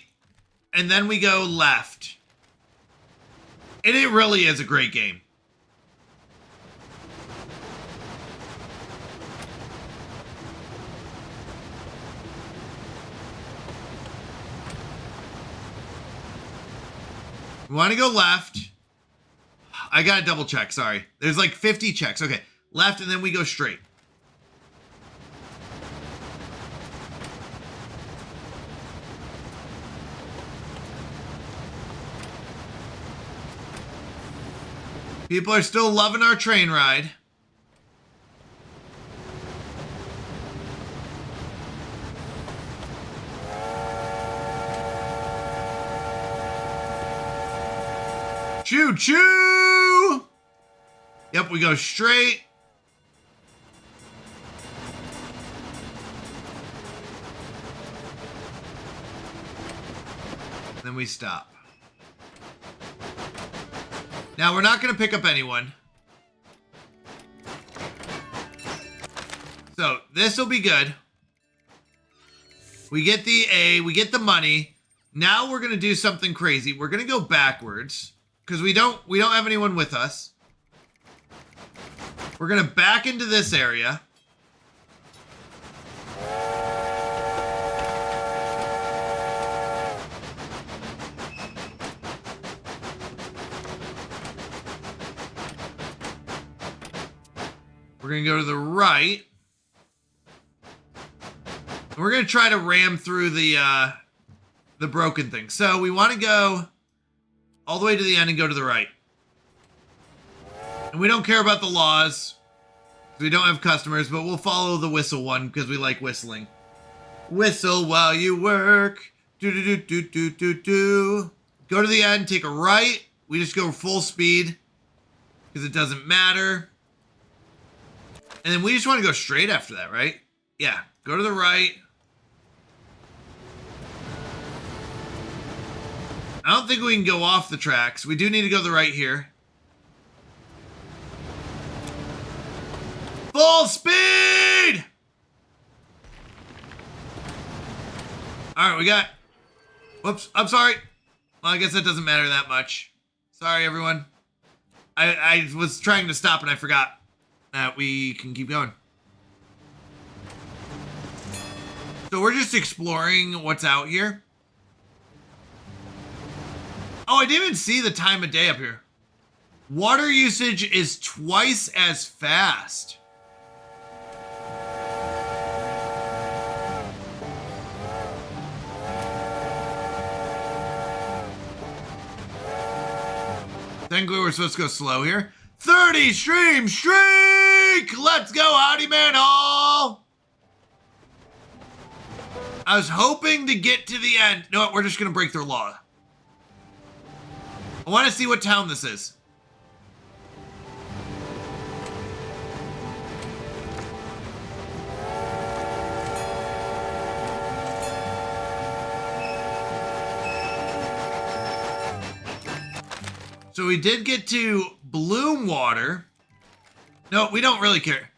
and then we go left. And it really is a great game. We want to go left. I gotta double check, sorry. There's like 50 checks. Okay, left, and then we go straight. People are still loving our train ride. Choo choo! Yep, we go straight. Then we stop. Now, we're not going to pick up anyone. So, this will be good. We get the A, we get the money. Now we're going to do something crazy. We're going to go backwards because we don't have anyone with us. We're going to back into this area. We're going to go to the right. And we're going to try to ram through the broken thing. So we want to go all the way to the end and go to the right. And we don't care about the laws. We don't have customers, but we'll follow the whistle one because we like whistling. Whistle while you work. Do do do do do do do. Go to the end, take a right. We just go full speed because it doesn't matter. And then we just want to go straight after that, right? Yeah, go to the right. I don't think we can go off the tracks. We do need to go to the right here. Full speed! All right, we got... Whoops, I'm sorry. Well, I guess that doesn't matter that much. Sorry, everyone. I was trying to stop and I forgot that we can keep going. So we're just exploring what's out here. Oh, I didn't even see the time of day up here. Water usage is twice as fast. Thankfully, we're supposed to go slow here. 30 stream! break! Let's go, Howdy Manhole! I was hoping to get to the end. No, we're just gonna break their law. I want to see what town this is. So we did get to Bloom Water. No, we don't really care.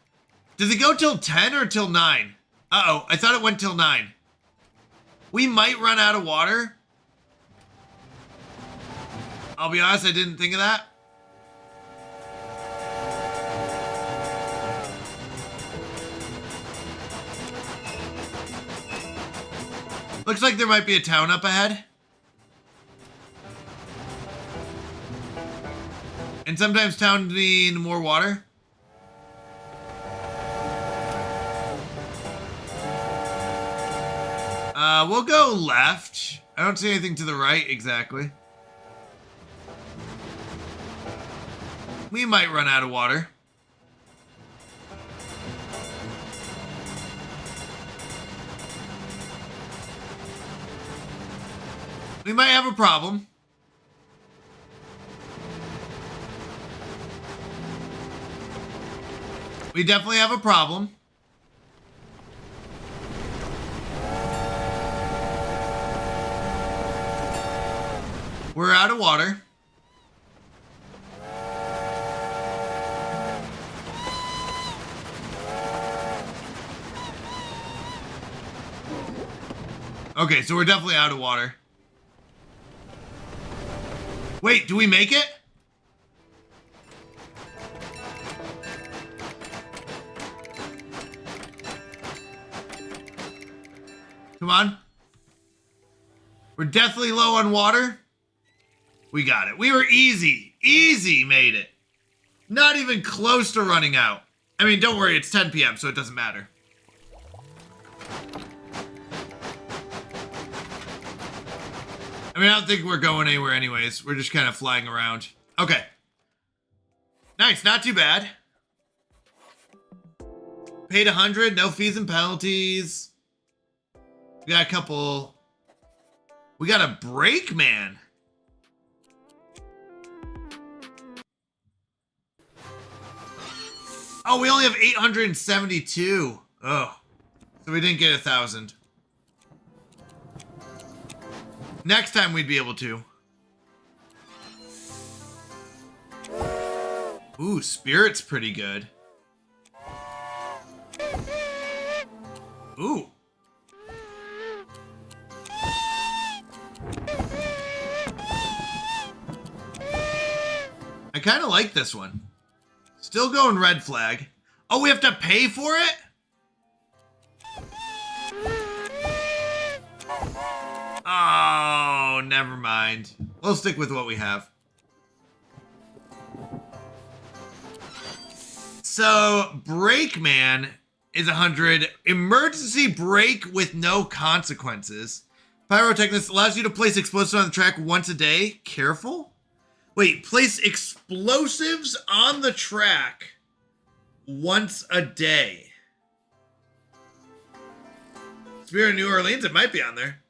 Does it go till 10 or till 9? Uh-oh, I thought it went till 9. We might run out of water. I'll be honest, I didn't think of that. Looks like there might be a town up ahead. And sometimes towns need more water. We'll go left. I don't see anything to the right exactly. We might run out of water. We might have a problem. We definitely have a problem. We're out of water. Okay, so we're definitely out of water. Wait, do we make it? Come on. We're definitely low on water. We got it. We were easy made it. Not even close to running out. I mean, don't worry, it's 10 p.m., so it doesn't matter. I mean, I don't think we're going anywhere anyways. We're just kind of flying around. Okay. Nice, not too bad. Paid 100, no fees and penalties. We got a couple. We got a brakeman. Oh, we only have 872. Oh, so we didn't get 1,000. Next time we'd be able to. Ooh, Spirit's pretty good. Ooh. I kind of like this one. Still going red flag. Oh, we have to pay for it? Oh, never mind. We'll stick with what we have. So, Brakeman is 100. Emergency brake with no consequences. Pyrotechnist allows you to place explosives on the track once a day. Careful. Wait, place explosives on the track once a day. Spirit of New Orleans, it might be on there.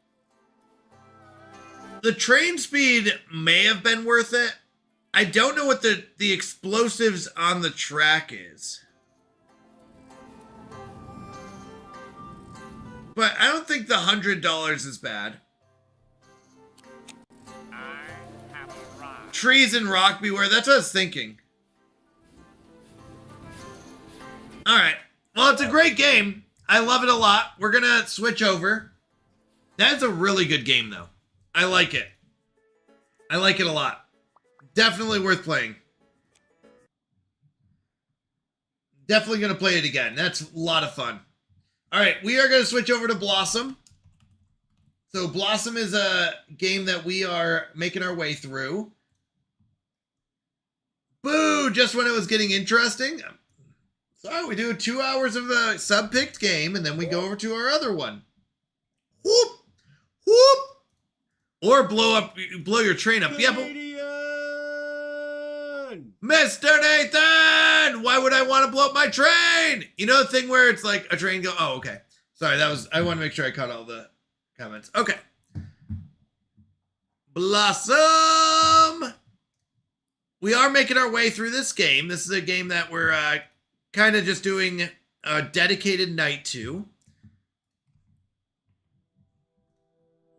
The train speed may have been worth it. I don't know what the explosives on the track is. But I don't think the $100 is bad. Trees and rock beware. That's what I was thinking. All right. Well, it's a great game. I love it a lot. We're going to switch over. That's a really good game, though. I like it. I like it a lot. Definitely worth playing. Definitely going to play it again. That's a lot of fun. All right. We are going to switch over to Blossom. So Blossom is a game that we are making our way through. Boo! Just when it was getting interesting. So we do 2 hours of the sub-picked game, and then we go over to our other one. Whoop! Whoop! Or blow your train up. Yeah, but Mr. Nathan! Why would I want to blow up my train? You know the thing where it's like a train go, oh, okay. Sorry, I want to make sure I caught all the comments. Okay. Blossom! We are making our way through this game. This is a game that we're kind of just doing a dedicated night to.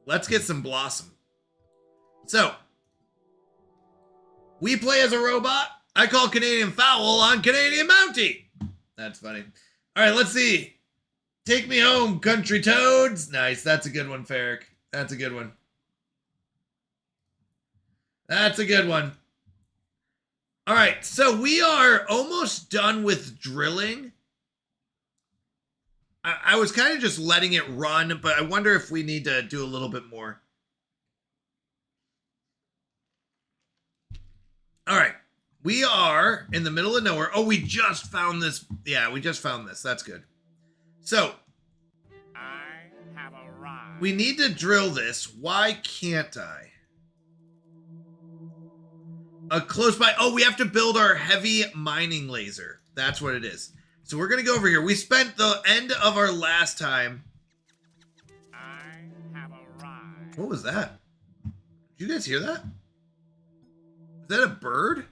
Let's get some Blossom. So, we play as a robot. I call Canadian Fowl on Canadian Mountie. That's funny. All right, let's see. Take me home, country toads. Nice. That's a good one, Ferric. That's a good one. That's a good one. All right, so we are almost done with drilling. I was kind of just letting it run, but I wonder if we need to do a little bit more. All right, we are in the middle of nowhere. Oh, we just found this. Yeah, we just found this. That's good. So, I have arrived. we need to drill this. Why can't I? Close by. Oh, we have to build our heavy mining laser. That's what it is. So we're going to go over here. We spent the end of our last time. I have arrived. What was that? Did you guys hear that? Is that a bird?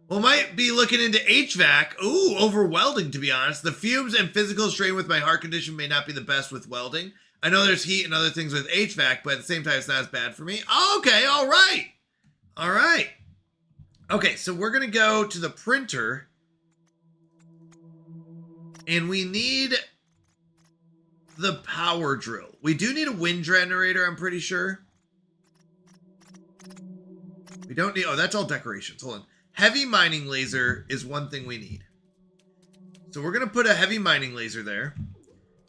Well, might be looking into HVAC. Ooh, over welding, to be honest. The fumes and physical strain with my heart condition may not be the best with welding. I know there's heat and other things with HVAC, but at the same time, it's not as bad for me. Okay, all right. All right. Okay, so we're going to go to the printer. And we need the power drill. We do need a wind generator, I'm pretty sure. We don't need... Oh, that's all decorations. Hold on. Heavy mining laser is one thing we need. So we're going to put a heavy mining laser there.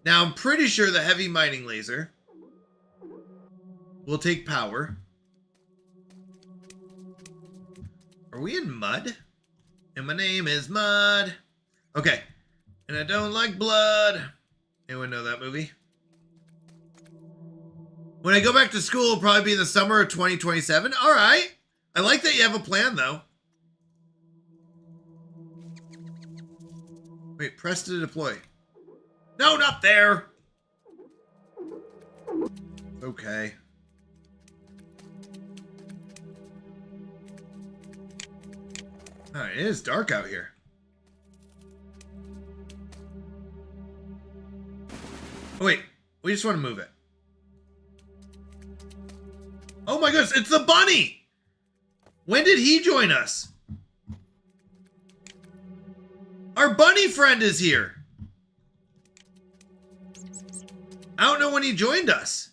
Now, I'm pretty sure the heavy mining laser will take power. Are we in mud? And my name is Mud. Okay. And I don't like blood. Anyone know that movie? When I go back to school, it'll probably be in the summer of 2027. All right. I like that you have a plan, though. Wait, press to deploy. No, not there. Okay. All right, it is dark out here. Oh, wait, we just want to move it. Oh my goodness, it's the bunny! When did he join us? Our bunny friend is here. I don't know when he joined us.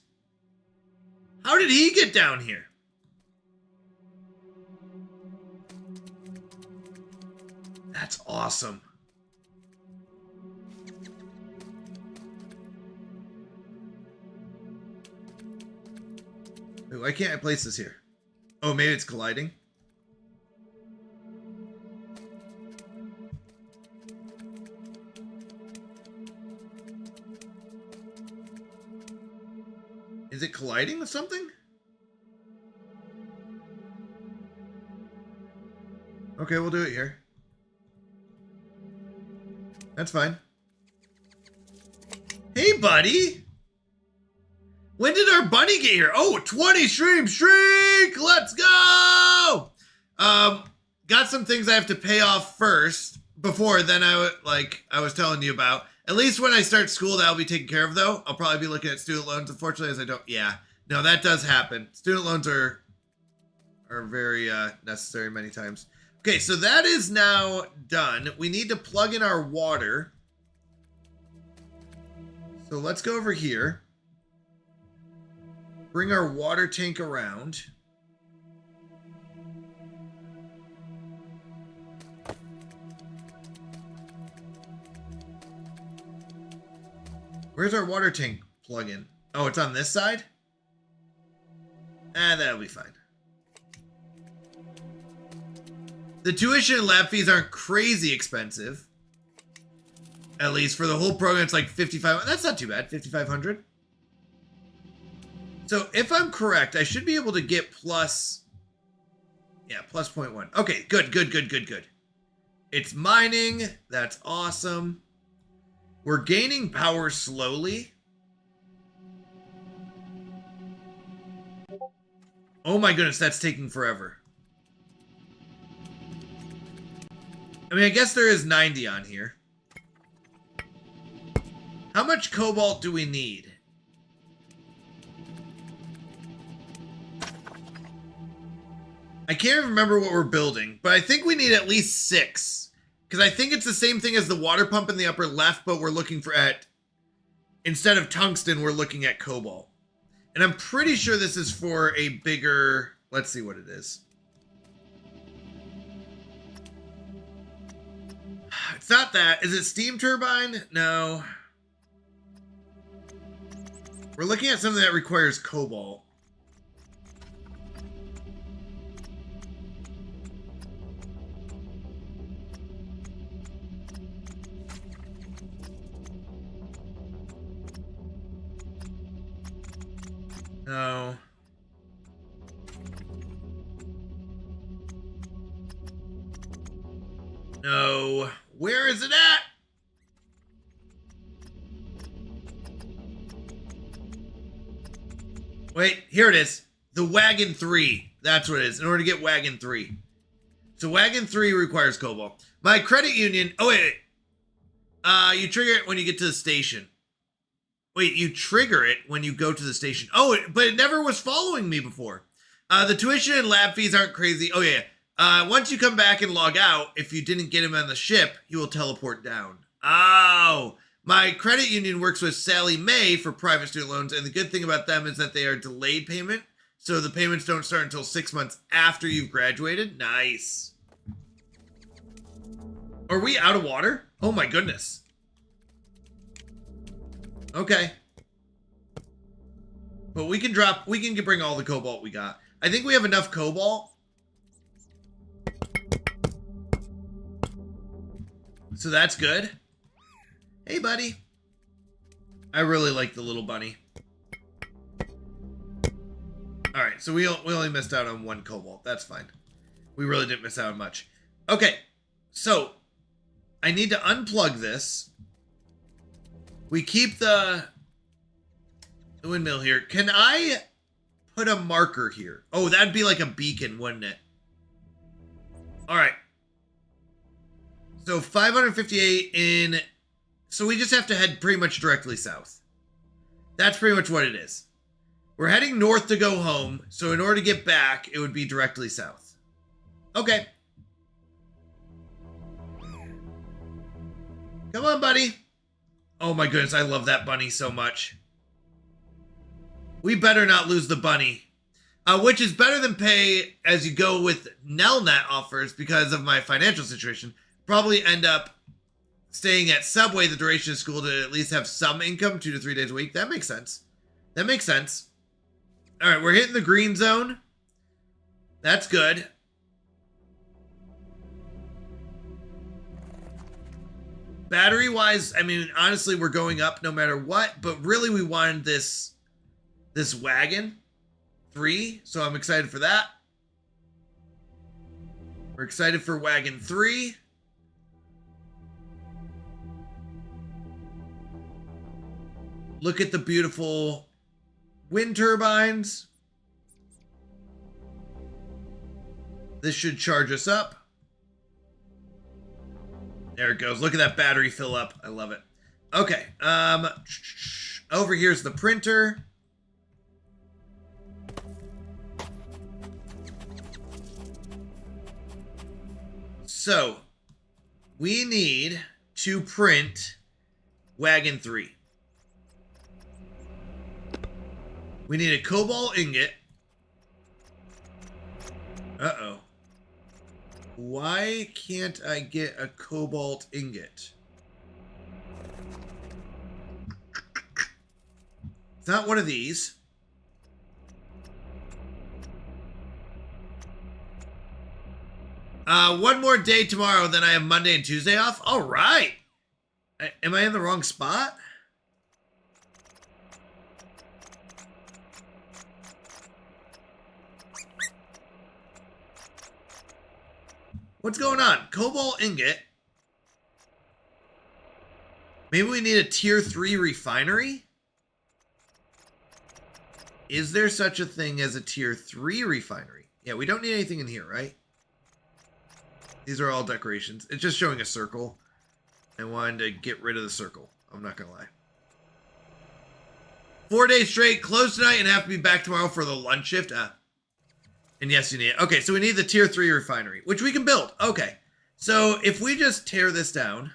How did he get down here? That's awesome. Wait, why can't I place this here? Oh, maybe it's colliding. Is it colliding with something? Okay, we'll do it here. That's fine. Hey, buddy! When did our bunny get here? Oh, 20 stream streak! Let's go! Got some things I have to pay off first before then I was telling you about. At least when I start school, that'll be taken care of, though. I'll probably be looking at student loans, unfortunately, as I don't... Yeah. No, that does happen. Student loans are very necessary many times. Okay, so that is now done. We need to plug in our water. So let's go over here. Bring our water tank around. Where's our water tank plug-in? Oh, it's on this side? That'll be fine. The tuition and lab fees aren't crazy expensive. At least for the whole program, it's like $5,500. That's not too bad, $5,500. So if I'm correct, I should be able to get plus Yeah, plus 0.1. Okay, good. It's mining. That's awesome. We're gaining power slowly. Oh my goodness, that's taking forever. I mean, I guess there is 90 on here. How much cobalt do we need? I can't even remember what we're building, but I think we need at least 6. Because I think it's the same thing as the water pump in the upper left, but we're looking for instead of tungsten, we're looking at cobalt. And I'm pretty sure this is for a bigger, let's see what it is. It's not that. Is it steam turbine? No. We're looking at something that requires cobalt. No. No. Where is it at? Wait, here it is. The Wagon 3. That's what it is. In order to get Wagon 3. So Wagon 3 requires cobalt. My credit union. Oh, wait. You trigger it when you get to the station. Wait, you trigger it when you go to the station. Oh, but it never was following me before. The tuition and lab fees aren't crazy. Oh, yeah. Once you come back and log out, if you didn't get him on the ship, he will teleport down. Oh, my credit union works with Sally Mae for private student loans, and the good thing about them is that they are delayed payment, so the payments don't start until 6 months after you've graduated. Nice. Are we out of water? Oh my goodness. Okay. But we can bring all the cobalt we got. I think we have enough cobalt. So that's good. Hey, buddy. I really like the little bunny. All right, so we only missed out on 1 cobalt. That's fine. We really didn't miss out on much. Okay, so I need to unplug this. We keep the windmill here. Can I put a marker here? Oh, that'd be like a beacon, wouldn't it? All right. So 558 in... So we just have to head pretty much directly south. That's pretty much what it is. We're heading north to go home, so in order to get back, it would be directly south. Okay. Come on, buddy. Oh my goodness, I love that bunny so much. We better not lose the bunny. Which is better than pay as you go with Nelnet offers because of my financial situation. Probably end up staying at Subway the duration of school to at least have some income 2 to 3 days a week. That makes sense. That makes sense. All right, we're hitting the green zone. That's good. Battery-wise, I mean, honestly, we're going up no matter what, but really we wanted this Wagon 3, so I'm excited for that. We're excited for Wagon 3. Look at the beautiful wind turbines. This should charge us up. There it goes. Look at that battery fill up. I love it. Okay. Over here's the printer. So, we need to print Wagon 3. We need a cobalt ingot. Uh-oh. Why can't I get a cobalt ingot? It's not one of these. One more day tomorrow, then I have Monday and Tuesday off. All right. Am I in the wrong spot? What's going on? Cobalt ingot. Maybe we need a tier 3 refinery? Is there such a thing as a tier 3 refinery? Yeah, we don't need anything in here, right? These are all decorations. It's just showing a circle. I wanted to get rid of the circle. I'm not gonna lie. 4 days straight, close tonight, and have to be back tomorrow for the lunch shift. And yes, you need it. Okay, so we need the tier 3 refinery, which we can build. Okay, so if we just tear this down,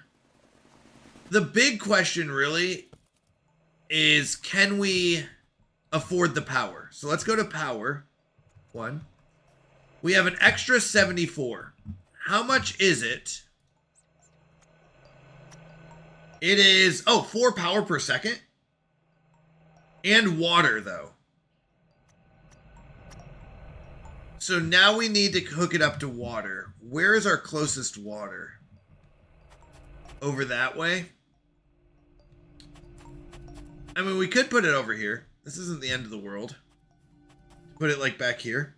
the big question really is, can we afford the power? So let's go to power. 1. We have an extra 74. How much is it? It is, 4 power per second. And water, though. So now we need to hook it up to water. Where is our closest water? Over that way? I mean, we could put it over here. This isn't the end of the world. Put it, like, back here.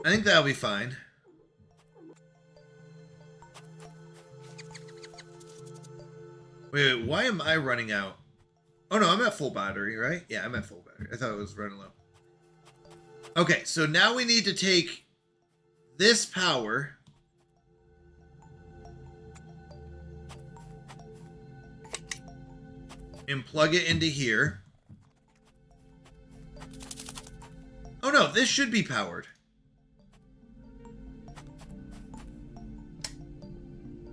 I think that'll be fine. Wait, why am I running out? Oh no, I'm at full battery, right? Yeah, I'm at full battery. I thought it was running low. Okay, so now we need to take this power and plug it into here. Oh no, this should be powered.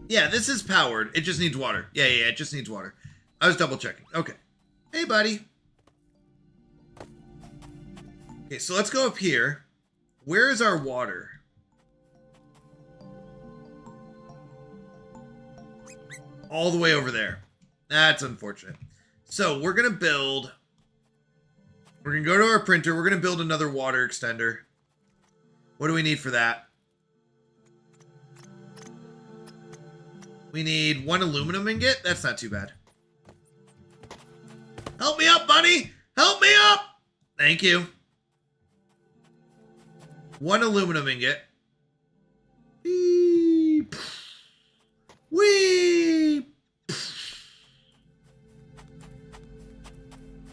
Yeah, this is powered. It just needs water. Yeah, it just needs water. I was double checking. Okay. Hey, buddy. Okay, so let's go up here. Where is our water? All the way over there. That's unfortunate. So we're going to build... We're going to go to our printer. We're going to build another water extender. What do we need for that? We need 1 aluminum ingot. That's not too bad. Help me up, buddy! Help me up! Thank you. 1 aluminum ingot. Beep. Whee! So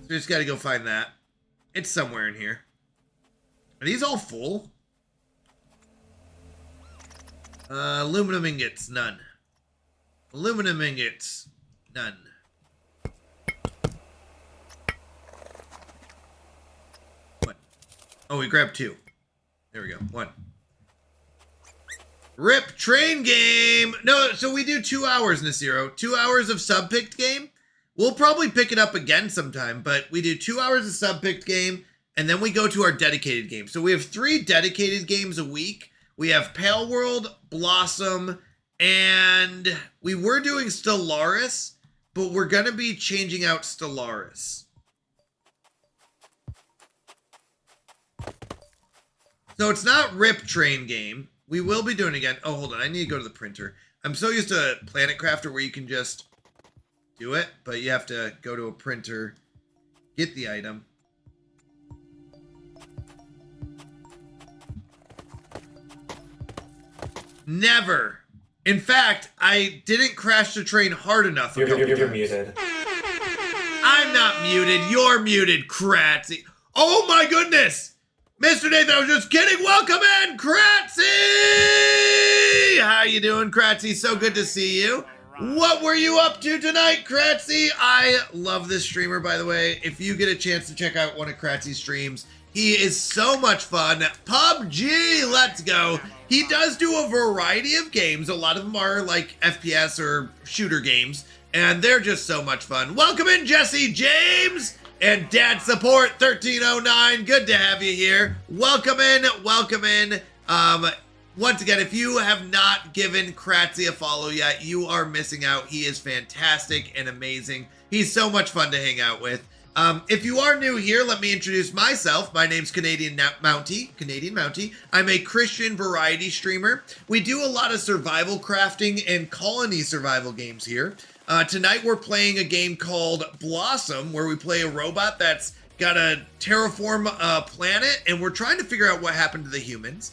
we just gotta go find that. It's somewhere in here. Are these all full? Aluminum ingots, none. Aluminum ingots, none. What? Oh, we grabbed 2. There we go. 1. RIP train game. No, so we do 2 hours, Nasiro. 2 hours of sub-picked game. We'll probably pick it up again sometime, but we do 2 hours of sub-picked game, and then we go to our dedicated game. So we have 3 dedicated games a week. We have Pale World, Blossom, and we were doing Stellaris, but we're going to be changing out Stellaris. So it's not RIP train game. We will be doing it again. Oh, hold on. I need to go to the printer. I'm so used to Planet Crafter where you can just do it, but you have to go to a printer, get the item. Never. In fact, I didn't crash the train hard enough. You're muted. I'm not muted. You're muted, Kratzy. Oh my goodness! Mr. Nathan, I was just kidding. Welcome in, Kratzy! How you doing, Kratzy? So good to see you. What were you up to tonight, Kratzy? I love this streamer, by the way. If you get a chance to check out one of Kratzy's streams, he is so much fun. PUBG, let's go. He does do a variety of games. A lot of them are like FPS or shooter games, and they're just so much fun. Welcome in, Jesse James and Dad Support 1309. Good to have you here. Welcome in, welcome in. Once again, if you have not given Kratzy a follow yet, you are missing out. He is fantastic and amazing. He's so much fun to hang out with. If you are new here, let me introduce myself. My name's Canadian Mountie. I'm a Christian variety streamer. We do a lot of survival crafting and colony survival games here. Tonight we're playing a game called Blossom, where we play a robot that's got to terraform a planet, and we're trying to figure out what happened to the humans.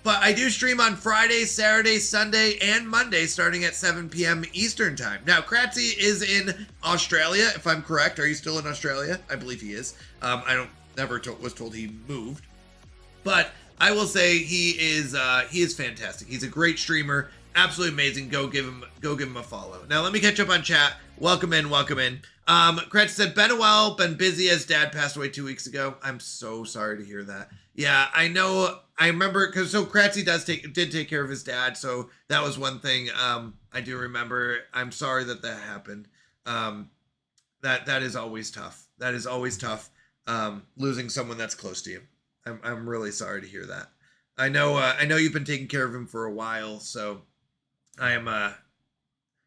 But I do stream on Friday, Saturday, Sunday, and Monday starting at 7 p.m. Eastern Time. Now, Kratzy is in Australia, if I'm correct. Are you still in Australia? I believe he is. Was told he moved. But I will say he is fantastic. He's a great streamer. Absolutely amazing. Go give him a follow. Now, let me catch up on chat. Welcome in. Kratzy said, been a while, been busy as dad passed away 2 weeks ago. I'm so sorry to hear that. Yeah, I know. I remember because Kratzy did take care of his dad, so that was one thing I do remember. I'm sorry that happened. That is always tough. That is always tough. Losing someone that's close to you. I'm really sorry to hear that. I know you've been taking care of him for a while, so I am.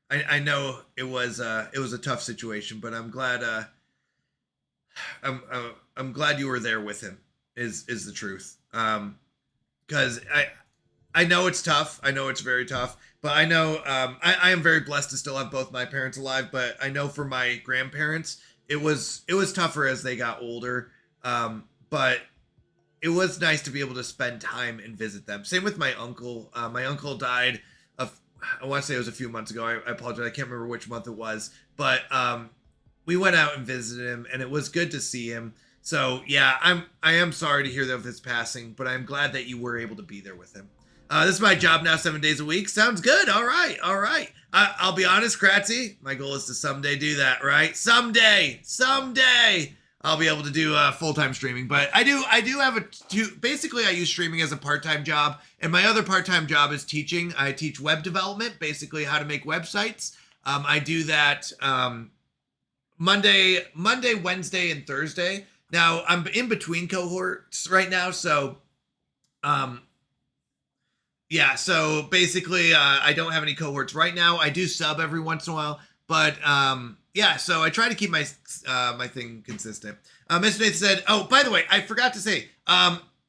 I know it was a tough situation, but I'm glad. I'm glad you were there with him. Is the truth. Because I know it's tough. I know it's very tough. But I know I am very blessed to still have both my parents alive. But I know for my grandparents, it was tougher as they got older. But it was nice to be able to spend time and visit them. Same with my uncle. My uncle died I want to say it was a few months ago. I apologize. I can't remember which month it was. But we went out and visited him, and it was good to see him. So yeah, I am sorry to hear of his passing, but I'm glad that you were able to be there with him. This is my job now, 7 days a week. Sounds good. All right. I'll be honest, Kratzy. My goal is to someday do that, right? Someday, I'll be able to do full-time streaming. But I do have basically I use streaming as a part-time job, and my other part-time job is teaching. I teach web development, basically how to make websites. I do that Monday, Wednesday, and Thursday. Now, I'm in between cohorts right now, so, yeah, so basically, I don't have any cohorts right now. I do sub every once in a while, but, yeah, so I try to keep my my thing consistent. Mr. Nathan said, oh, by the way, I forgot to say,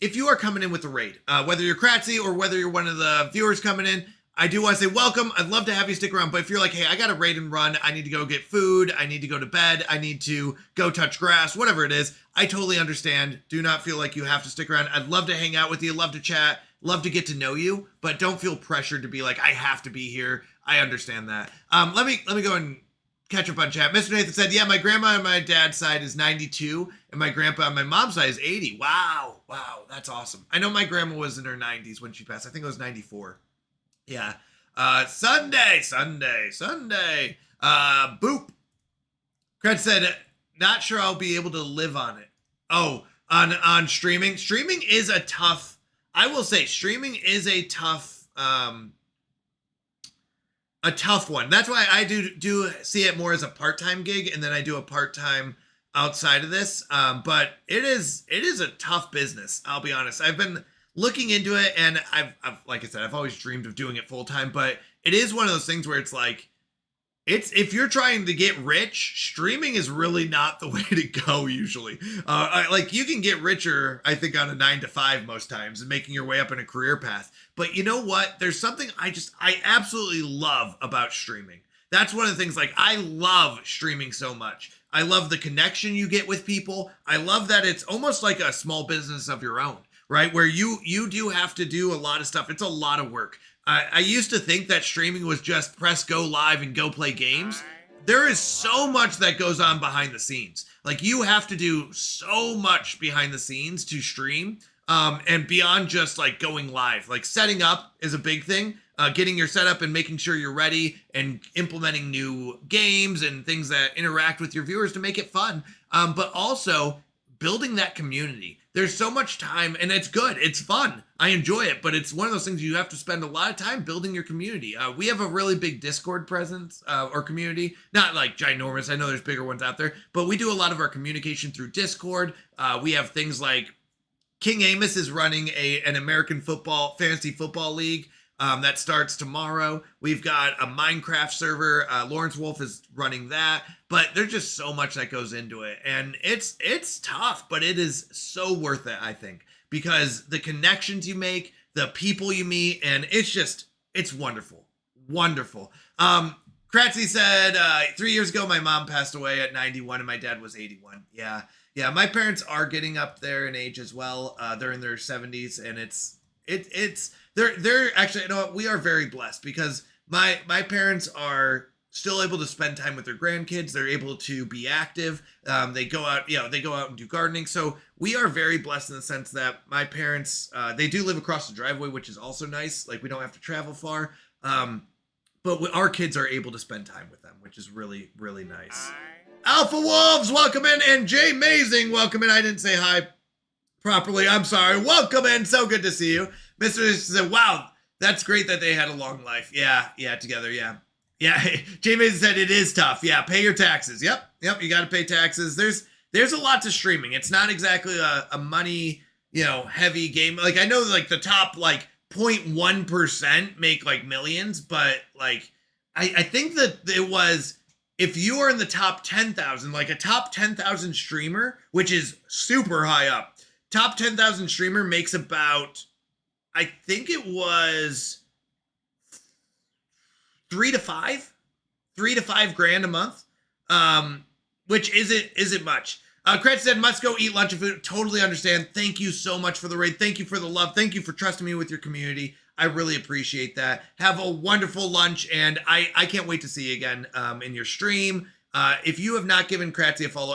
if you are coming in with a raid, whether you're Kratzy or whether you're one of the viewers coming in, I do want to say welcome. I'd love to have you stick around, but if you're like, hey, I got to raid and run, I need to go get food, I need to go to bed, I need to go touch grass, whatever it is, I totally understand. Do not feel like you have to stick around. I'd love to hang out with you, love to chat, love to get to know you, but don't feel pressured to be like, I have to be here. I understand that. Let me go and catch up on chat. Mr. Nathan said, yeah, my grandma on my dad's side is 92, and my grandpa on my mom's side is 80. Wow, that's awesome. I know my grandma was in her 90s when she passed. I think it was 94. Yeah. Sunday. Boop. Kratzy said, not sure I'll be able to live on it. Oh, on streaming. Streaming is a tough, I will say streaming is a tough one. That's why I do see it more as a part-time gig, and then I do a part-time outside of this. But it is a tough business. I'll be honest. I've been looking into it, and I've like I said, I've always dreamed of doing it full time, but it is one of those things where it's like, if you're trying to get rich, streaming is really not the way to go usually. Like you can get richer, I think, on a 9-to-5 most times and making your way up in a career path. But you know what? There's something I absolutely love about streaming. That's one of the things, like, I love streaming so much. I love the connection you get with people. I love that it's almost like a small business of your own. Right? Where you do have to do a lot of stuff. It's a lot of work. I used to think that streaming was just press go live and go play games. There is so much that goes on behind the scenes. Like you have to do so much behind the scenes to stream. And beyond just like going live, like setting up is a big thing. Getting your setup and making sure you're ready and implementing new games and things that interact with your viewers to make it fun. But also building that community. There's so much time, and it's good. It's fun. I enjoy it, but it's one of those things you have to spend a lot of time building your community. We have a really big Discord presence or community, not like ginormous. I know there's bigger ones out there, but we do a lot of our communication through Discord. We have things like King Amos is running an American football fantasy football league. that starts tomorrow. We've got a Minecraft server. Lawrence Wolf is running that, but there's just so much that goes into it, and it's tough, but it is so worth it, I think, because the connections you make, the people you meet, and it's wonderful. Wonderful. Kratzy said, 3 years ago, my mom passed away at 91 and my dad was 81. Yeah. My parents are getting up there in age as well. They're in their 70s, and they're actually, you know what? We are very blessed because my parents are still able to spend time with their grandkids. They're able to be active. They go out and do gardening. So we are very blessed in the sense that my parents, they do live across the driveway, which is also nice. Like, we don't have to travel far. But our kids are able to spend time with them, which is really, really nice. Alpha Wolves, welcome in. And Jay Mazing, welcome in. I didn't say hi properly. I'm sorry. Welcome in. So good to see you. Mr. said, wow, that's great that they had a long life. Yeah, together. Yeah. Jay Mazing said it is tough. Yeah, pay your taxes. Yep. You got to pay taxes. There's a lot to streaming. It's not exactly a money, heavy game. Like, I know like the top, like, 0.1% make like millions, but like I think that it was, if you are in the top 10,000, like a top 10,000 streamer, which is super high up, top 10,000 streamer makes about, I think it was 3 to 5 grand a month, which isn't much. Kretz said, must go eat lunch and food. Totally understand. Thank you so much for the raid. Thank you for the love. Thank you for trusting me with your community. I really appreciate that. Have a wonderful lunch, and I can't wait to see you again in your stream. If you have not given Kratzy a follow,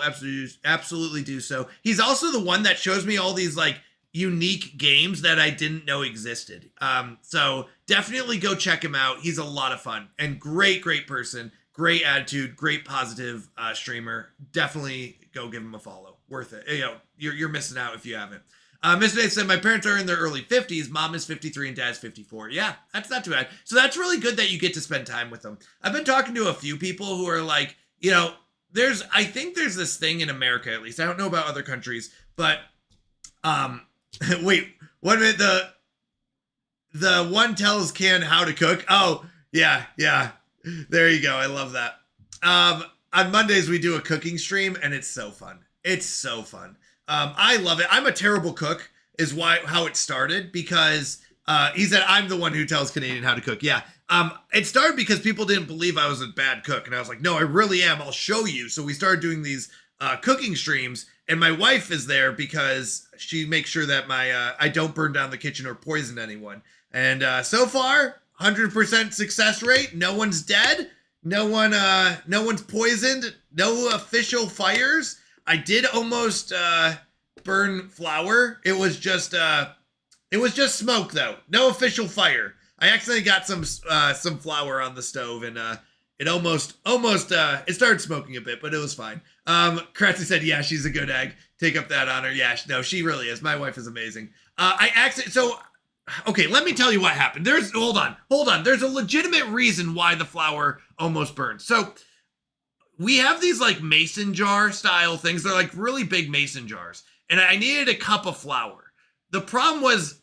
absolutely do so. He's also the one that shows me all these like unique games that I didn't know existed. So definitely go check him out. He's a lot of fun and great person. Great attitude, great positive streamer. Definitely go give him a follow. Worth it. You're missing out if you haven't. Mr. Dave said, my parents are in their early 50s. Mom is 53 and dad's 54. Yeah, that's not too bad. So that's really good that you get to spend time with them. I've been talking to a few people who are like, I think there's this thing in America, at least. I don't know about other countries, but wait, 1 minute. The one tells Can how to cook. Oh, yeah. There you go. I love that. On Mondays, we do a cooking stream, and it's so fun. I love it. I'm a terrible cook is how it started, because he said, I'm the one who tells Canadian how to cook. Yeah. It started because people didn't believe I was a bad cook. And I was like, no, I really am. I'll show you. So we started doing these cooking streams, and my wife is there because she makes sure that I don't burn down the kitchen or poison anyone. And so far, 100% success rate. No one's dead. No one's poisoned. No official fires. I did almost burn flour. It was just smoke though. No official fire. I accidentally got some flour on the stove, and it almost it started smoking a bit, but it was fine. Kratzy said, yeah, she's a good egg. Take up that honor. Yeah, no, she really is. My wife is amazing. Okay, let me tell you what happened. Hold on. There's a legitimate reason why the flour almost burned. So we have these like mason jar style things. They're like really big mason jars. And I needed a cup of flour. The problem was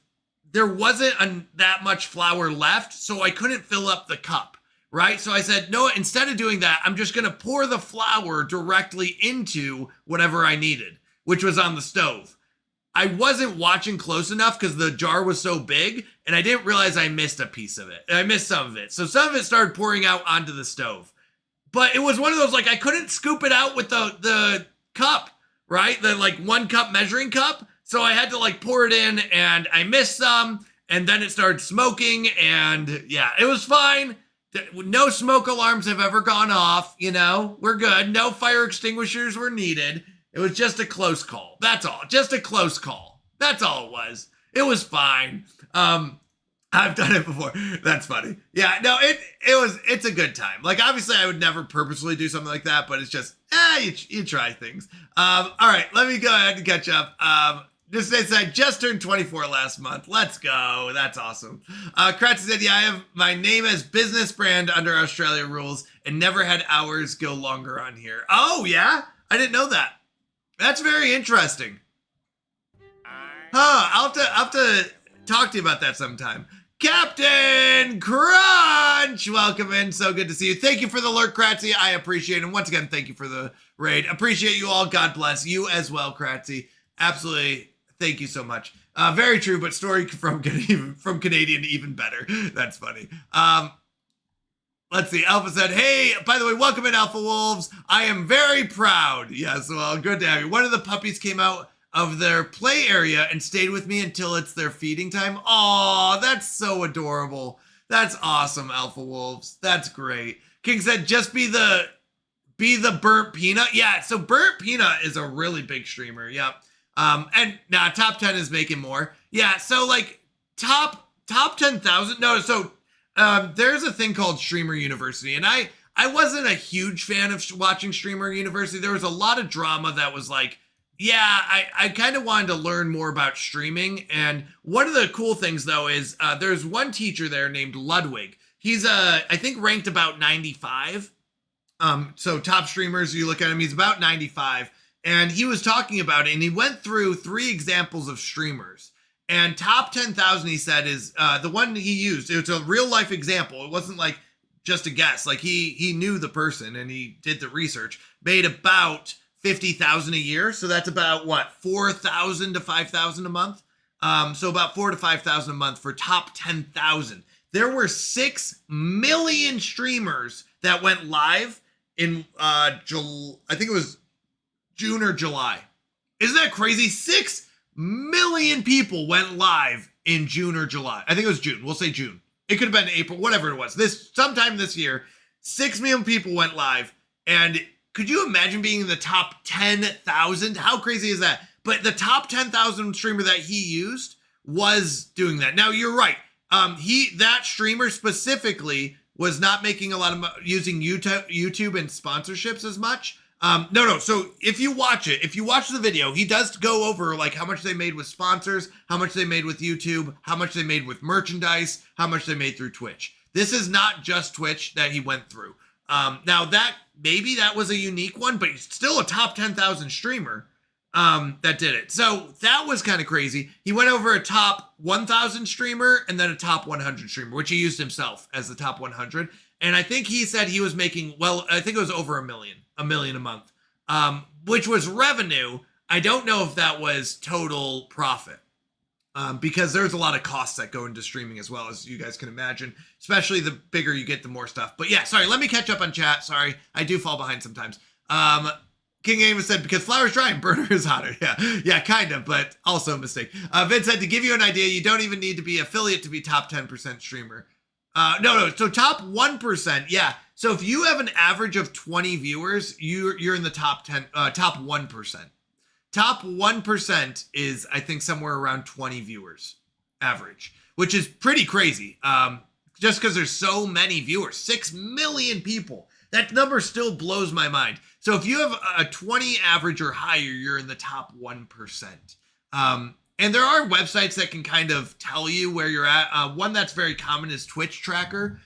there wasn't that much flour left, so I couldn't fill up the cup, right? So I said, no, instead of doing that, I'm just going to pour the flour directly into whatever I needed, which was on the stove. I wasn't watching close enough because the jar was so big, and I didn't realize I missed a piece of it. I missed some of it. So some of it started pouring out onto the stove. But it was one of those, like, I couldn't scoop it out with the cup, right? The, like, 1 cup measuring cup. So I had to, like, pour it in, and I missed some, and then it started smoking, and, yeah, it was fine. No smoke alarms have ever gone off, We're good. No fire extinguishers were needed. It was just a close call. That's all. Just a close call. That's all it was. It was fine. I've done it before. That's funny. Yeah, no, it's a good time. Like, obviously I would never purposely do something like that, but it's just, you try things. All right, let me go ahead and catch up. Just say I just turned 24 last month. Let's go. That's awesome. Kratzy said, yeah, I have my name as business brand under Australia rules and never had hours go longer on here. Oh, yeah? I didn't know that. That's very interesting. I'll have to talk to you about that sometime. Captain Crunch, welcome in. So good to see you. Thank you for the lurk, Kratzy. I appreciate it. And once again, thank you for the raid. Appreciate you all. God bless you as well, Kratzy. Absolutely. Thank you so much. Very true, but story from Canadian even better. That's funny. Let's see. Alpha said, hey, by the way, welcome in, Alpha Wolves. I am very proud. Yes, well, good to have you. One of the puppies came out of their play area and stayed with me until it's their feeding time. Oh, that's so adorable. That's awesome, Alpha Wolves. That's great. King said, just be the Burnt Peanut. Yeah, so Burnt Peanut is a really big streamer. Yep. And now top 10 is making more. Yeah, so like top 10,000. No, so there's a thing called Streamer University, and I wasn't a huge fan of watching Streamer University. There was a lot of drama that was like, yeah, I kind of wanted to learn more about streaming. And one of the cool things, though, is there's one teacher there named Ludwig. He's, I think, ranked about 95. So top streamers, you look at him, he's about 95. And he was talking about it, and he went through 3 examples of streamers. And top 10,000, he said, is the one he used. It's a real-life example. It wasn't like just a guess. Like, he knew the person, and he did the research. Made about 50,000 a year, so that's about what, 4,000 to 5,000 a month. So about 4,000 to 5,000 a month for top 10,000. There were 6 million streamers that went live in I think it was June or July. Isn't that crazy? 6 million people went live in June or July. I think it was June. We'll say June. It could have been April, whatever it was. Sometime this year, 6 million people went live, and could you imagine being in the top 10,000? How crazy is that? But the top 10,000 streamer that he used was doing that. Now, you're right. That streamer specifically was not making a lot of using YouTube and sponsorships as much. No. So if you watch the video, he does go over like how much they made with sponsors, how much they made with YouTube, how much they made with merchandise, how much they made through Twitch. This is not just Twitch that he went through. Now maybe that was a unique one, but he's still a top 10,000 streamer that did it. So that was kind of crazy. He went over a top 1,000 streamer and then a top 100 streamer, which he used himself as the top 100. And I think he said he was making, I think it was over $1 million a month, which was revenue. I don't know if that was total profit. Because there's a lot of costs that go into streaming as well, as you guys can imagine, especially the bigger you get, the more stuff. But yeah, sorry, let me catch up on chat. Sorry, I do fall behind sometimes. King Amos said, because flour's dry and burner is hotter. Yeah, kind of, but also a mistake. Vince said, to give you an idea, you don't even need to be affiliate to be top 10% streamer. No, so top 1%, yeah. So if you have an average of 20 viewers, you're in the top 1%. Top 1% is, I think, somewhere around 20 viewers average, which is pretty crazy. Just because there's so many viewers, 6 million people. That number still blows my mind. So if you have a 20 average or higher, you're in the top 1%. And there are websites that can kind of tell you where you're at. One that's very common is Twitch Tracker.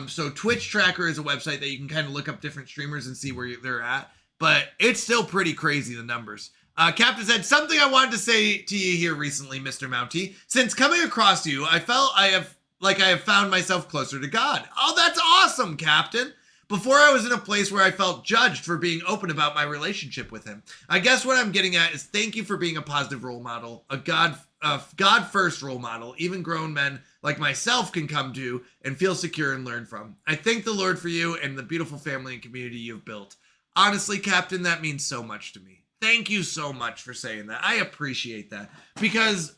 So Twitch Tracker is a website that you can kind of look up different streamers and see where they're at. But it's still pretty crazy, the numbers. Captain said, something I wanted to say to you here recently, Mr. Mountie. Since coming across you, I felt I have found myself closer to God. Oh, that's awesome, Captain. Before I was in a place where I felt judged for being open about my relationship with him. I guess what I'm getting at is thank you for being a positive role model, a God-first role model, even grown men like myself can come to and feel secure and learn from. I thank the Lord for you and the beautiful family and community you've built. Honestly, Captain, that means so much to me. Thank you so much for saying that. I appreciate that because,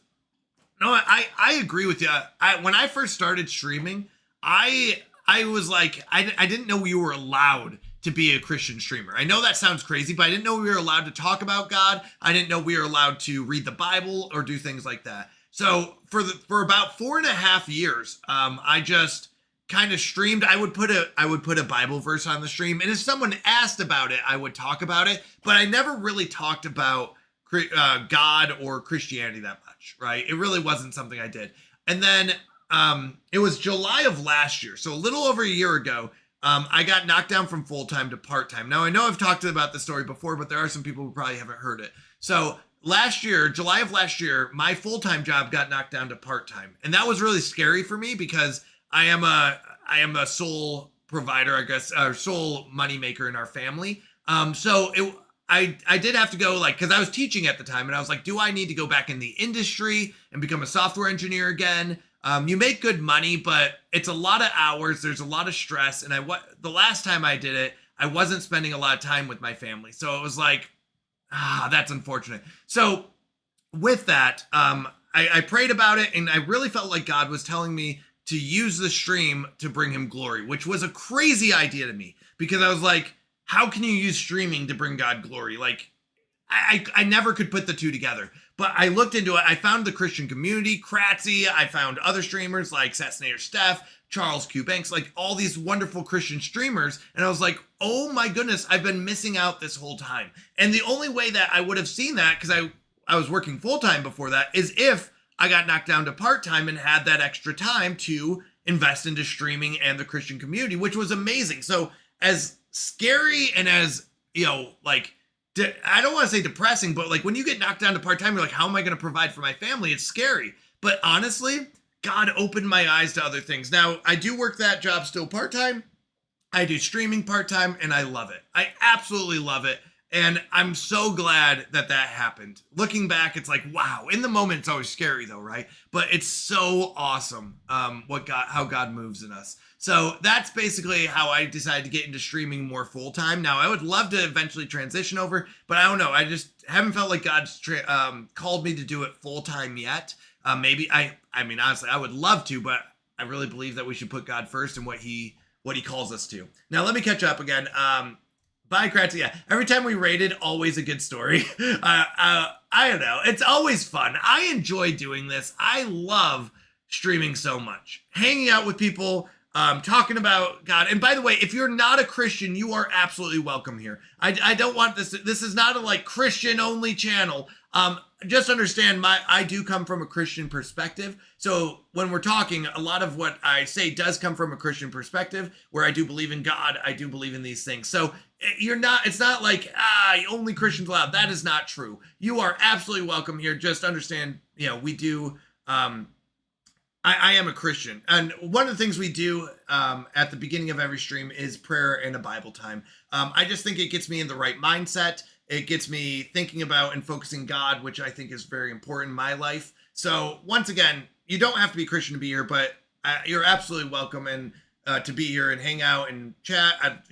no, I agree with you. When I first started streaming, I was like, I didn't know you were allowed to be a Christian streamer. I know that sounds crazy, but I didn't know we were allowed to talk about God. I didn't know we were allowed to read the Bible or do things like that. So for about 4.5 years, I just kind of streamed. I would put a Bible verse on the stream, and if someone asked about it, I would talk about it, but I never really talked about God or Christianity that much, right? It really wasn't something I did. And then it was July of last year, so a little over a year ago, I got knocked down from full-time to part-time. Now, I know I've talked about this story before, but there are some people who probably haven't heard it. So last year, July of last year, my full-time job got knocked down to part-time. And that was really scary for me because I am a sole provider, I guess, or sole moneymaker in our family. I did have to go, like, because I was teaching at the time, and I was like, do I need to go back in the industry and become a software engineer again? You make good money, but it's a lot of hours. There's a lot of stress. And the last time I did it, I wasn't spending a lot of time with my family. So it was like, that's unfortunate. So with that, I prayed about it, and I really felt like God was telling me to use the stream to bring him glory, which was a crazy idea to me because I was like, how can you use streaming to bring God glory? Like, I never could put the two together. But I looked into it. I found the Christian community, Kratzy. I found other streamers like Assassinator Steph, Charles Q. Banks, like all these wonderful Christian streamers. And I was like, oh my goodness, I've been missing out this whole time. And the only way that I would have seen that, because I was working full-time before that, is if I got knocked down to part-time and had that extra time to invest into streaming and the Christian community, which was amazing. So as scary and as, like, I don't want to say depressing, but like when you get knocked down to part-time, you're like, how am I going to provide for my family? It's scary. But honestly, God opened my eyes to other things. Now, I do work that job still part-time. I do streaming part-time, and I love it. I absolutely love it. And I'm so glad that happened. Looking back, it's like, wow. In the moment, it's always scary though, right? But it's so awesome how God moves in us. So that's basically how I decided to get into streaming more full-time. Now, I would love to eventually transition over, but I don't know. I just haven't felt like God's called me to do it full-time yet. Maybe, I mean, honestly, I would love to, but I really believe that we should put God first in what he calls us to. Now, let me catch up again. Bye, Kratzy. Yeah, every time we raided, always a good story. I don't know. It's always fun. I enjoy doing this. I love streaming so much. Hanging out with people, talking about God. And by the way, if you're not a Christian, you are absolutely welcome here. I don't want this. This is not a like Christian only channel. Just understand I do come from a Christian perspective. So when we're talking, a lot of what I say does come from a Christian perspective where I do believe in God. I do believe in these things. So it's not like, only Christians allowed. That is not true. You are absolutely welcome here. Just understand, we do, I am a Christian. And one of the things we do at the beginning of every stream is prayer and a Bible time. I just think it gets me in the right mindset. It gets me thinking about and focusing God, which I think is very important in my life. So once again, you don't have to be Christian to be here, but you're absolutely welcome and to be here and hang out and chat.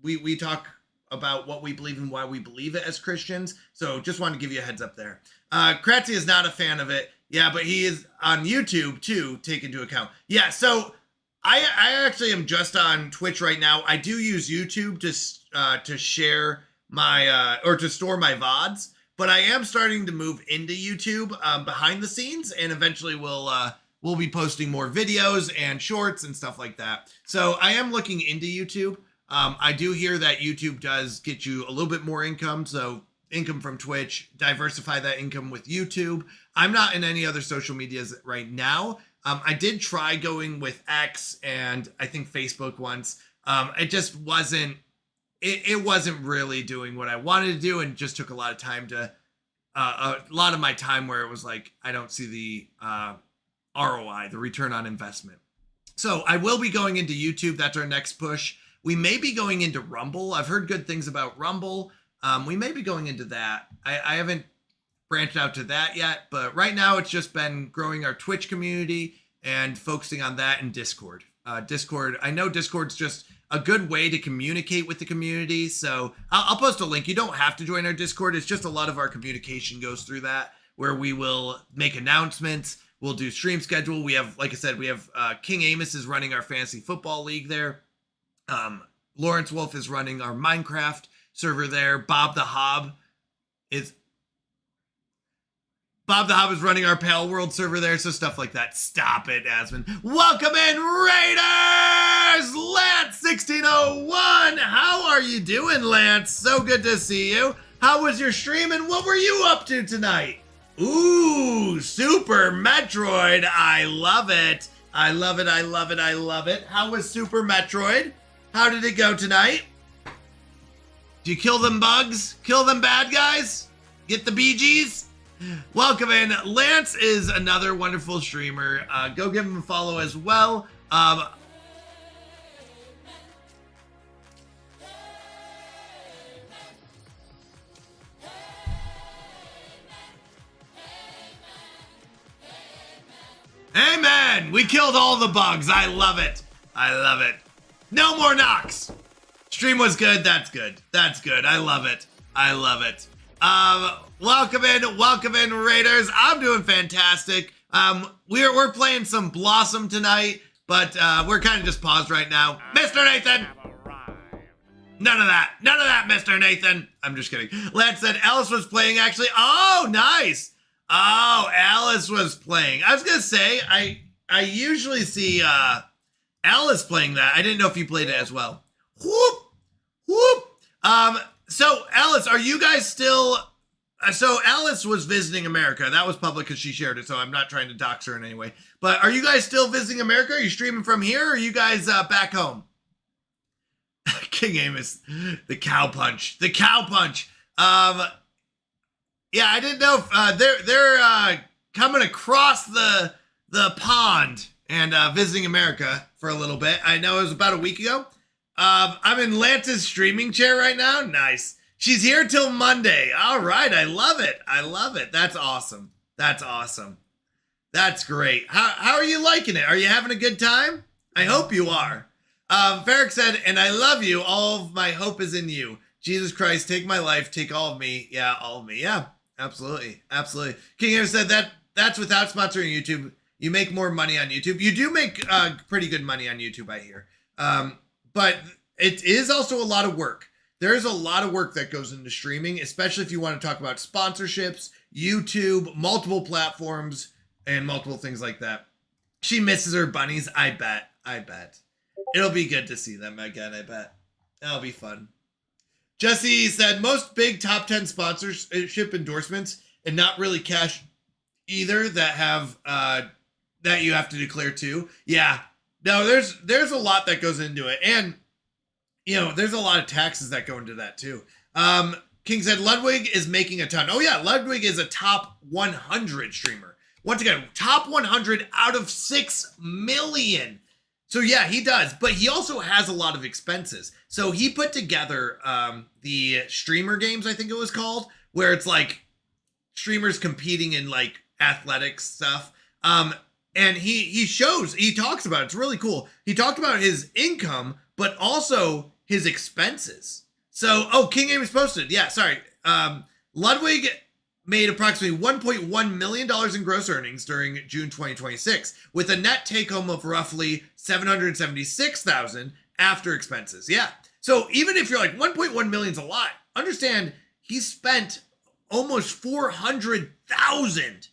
We talk about what we believe and why we believe it as Christians. So just wanted to give you a heads up there. Kratzy is not a fan of it. Yeah, but he is on YouTube too, take into account. Yeah, so I actually am just on Twitch right now. I do use YouTube to share my or to store my VODs, but I am starting to move into YouTube behind the scenes, and eventually we'll be posting more videos and shorts and stuff like that. So I am looking into YouTube. I do hear that YouTube does get you a little bit more income, so income from Twitch, diversify that income with YouTube. I'm not in any other social medias right now. I did try going with X and I think Facebook once. It just wasn't, it wasn't really doing what I wanted to do, and just took a lot of time a lot of my time where it was like, I don't see the ROI, the return on investment. So I will be going into YouTube. That's our next push. We may be going into Rumble. I've heard good things about Rumble. We may be going into that. I haven't branched out to that yet, but right now it's just been growing our Twitch community and focusing on that and Discord. Discord, I know Discord's just a good way to communicate with the community. So I'll post a link. You don't have to join our Discord. It's just a lot of our communication goes through that, where we will make announcements. We'll do stream schedule. We have, like I said, we have King Amos is running our fantasy football league there. Lawrence Wolf is running our Minecraft server there. Bob the Hob is running our Pale World server there, so stuff like that. Stop it, Asmund. Welcome in, Raiders! Lance 1601! How are you doing, Lance? So good to see you. How was your stream, and what were you up to tonight? Ooh, Super Metroid. I love it. I love it, I love it, I love it. How was Super Metroid? How did it go tonight? Do you kill them bugs? Kill them bad guys? Get the BGs? Welcome in. Lance is another wonderful streamer. Go give him a follow as well. Amen. We killed all the bugs. I love it. I love it. No more knocks. Stream was good. That's good. That's good. I love it. I love it. Welcome in, Raiders. I'm doing fantastic. We're playing some Blossom tonight, but we're kind of just paused right now. Mr. Nathan. None of that, Mr. Nathan. I'm just kidding. Lance said Alice was playing actually. Oh, nice. Oh, Alice was playing. I was gonna say I usually see Alice playing that. I didn't know if you played it as well. Whoop, whoop. So Alice, are you guys still? So Alice was visiting America. That was public because she shared it. So I'm not trying to dox her in any way. But are you guys still visiting America? Are you streaming from here? Or are you guys back home? King Amos, the cow punch. The cow punch. Yeah, I didn't know if they're coming across the pond and visiting America for a little bit. I know it was about a week ago. I'm in Lance's streaming chair right now. Nice. She's here till Monday. All right, I love it. I love it. That's awesome. That's awesome. That's great. How are you liking it? Are you having a good time? I hope you are. Varric said, and I love you. All of my hope is in you. Jesus Christ, take my life, take all of me. Yeah, all of me. Yeah, absolutely. Absolutely. King Air said that's without sponsoring YouTube. You make more money on YouTube. You do make pretty good money on YouTube, I hear. But it is also a lot of work. There's a lot of work that goes into streaming, especially if you want to talk about sponsorships, YouTube, multiple platforms, and multiple things like that. She misses her bunnies. I bet. It'll be good to see them again, I bet. That'll be fun. Jesse said, most big top 10 sponsorship endorsements, and not really cash either, that have that you have to declare too. Yeah. No, there's a lot that goes into it. And, you know, there's a lot of taxes that go into that too. King said, Ludwig is making a ton. Oh yeah, Ludwig is a top 100 streamer. Once again, top 100 out of 6 million. So yeah, he does, but he also has a lot of expenses. So he put together the streamer games, I think it was called, where it's like streamers competing in like athletics stuff. And he talks about it. It's really cool. He talked about his income, but also his expenses. So, King Amos posted. Yeah, sorry. Ludwig made approximately $1.1 million in gross earnings during June 2026, with a net take-home of roughly $776,000 after expenses. Yeah. So even if you're like, 1.1 million is a lot, understand he spent almost $400,000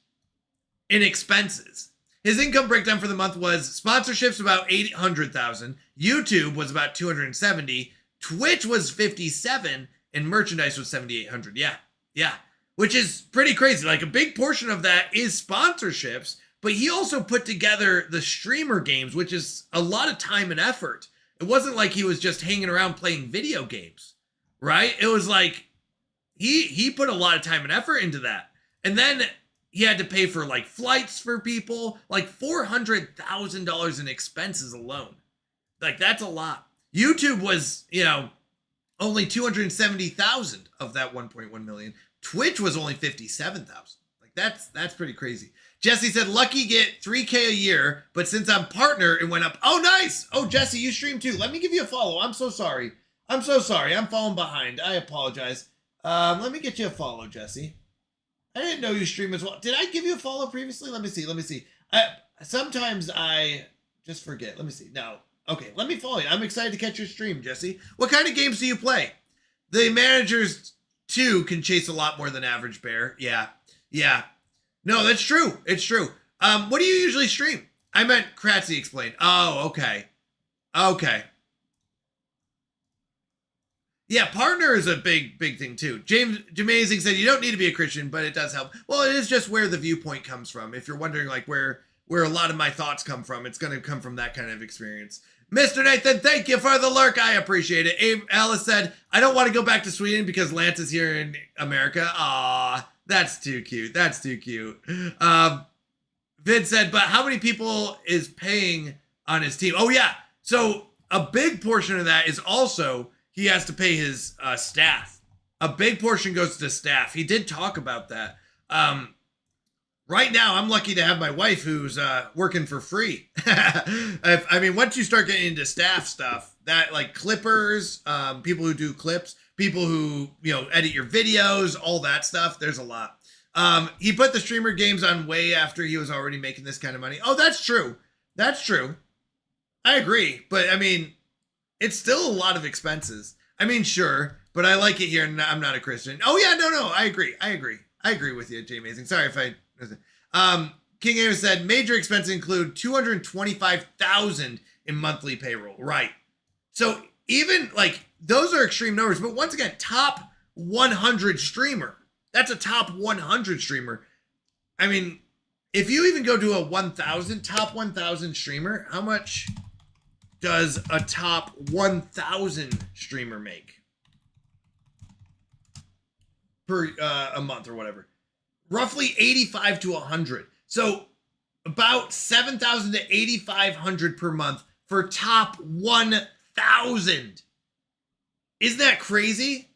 in expenses. His income breakdown for the month was sponsorships about $800,000, YouTube was about $270,000, Twitch was $57,000, and merchandise was $7,800. Yeah, which is pretty crazy. Like a big portion of that is sponsorships, but he also put together the streamer games, which is a lot of time and effort. It wasn't like he was just hanging around playing video games, right? It was like he put a lot of time and effort into that, and then he had to pay for like flights for people, like $400,000 in expenses alone. Like that's a lot. YouTube was, only 270,000 of that 1.1 million. Twitch was only 57,000. Like that's pretty crazy. Jesse said, lucky get 3K a year, but since I'm partner, it went up. Oh, nice. Oh, Jesse, you stream too. Let me give you a follow. I'm so sorry. I'm falling behind. I apologize. Let me get you a follow, Jesse. I didn't know you stream as well. Did I give you a follow previously? Let me see. Sometimes I just forget. Let me see. No. Okay, let me follow you. I'm excited to catch your stream, Jesse. What kind of games do you play? The Managers 2 can chase a lot more than Average Bear. Yeah. No, that's true. It's true. What do you usually stream? I meant Kratzy explained. Oh, okay. Yeah, partner is a big thing too. James Jamazing said you don't need to be a Christian, but it does help. Well, it is just where the viewpoint comes from. If you're wondering like where a lot of my thoughts come from, it's going to come from that kind of experience. Mr. Nathan, thank you for the lurk. I appreciate it. Abe Alice said, I don't want to go back to Sweden because Lance is here in America. Aw, that's too cute. That's too cute. Vid said, but how many people is paying on his team? Oh, yeah. So a big portion of that is also he has to pay his staff. A big portion goes to staff. He did talk about that. Right now, I'm lucky to have my wife who's working for free. I mean, once you start getting into staff stuff, that like clippers, people who do clips, people who, you know, edit your videos, all that stuff, there's a lot. He put the streamer games on way after he was already making this kind of money. Oh, that's true. That's true. I agree. But I mean, it's still a lot of expenses. I mean, sure, but I like it here and I'm not a Christian. Oh yeah, no, I agree. I agree with you, Jay Amazing. Sorry if I... King Amos said major expenses include $225,000 in monthly payroll. Right. So even like those are extreme numbers, but once again, top 100 streamer. That's a top 100 streamer. I mean, if you even go to a 1,000 top 1,000 streamer, how much does a top 1,000 streamer make per a month or whatever? Roughly 85 to 100. So about 7,000 to 8,500 per month for top 1,000. Isn't that crazy?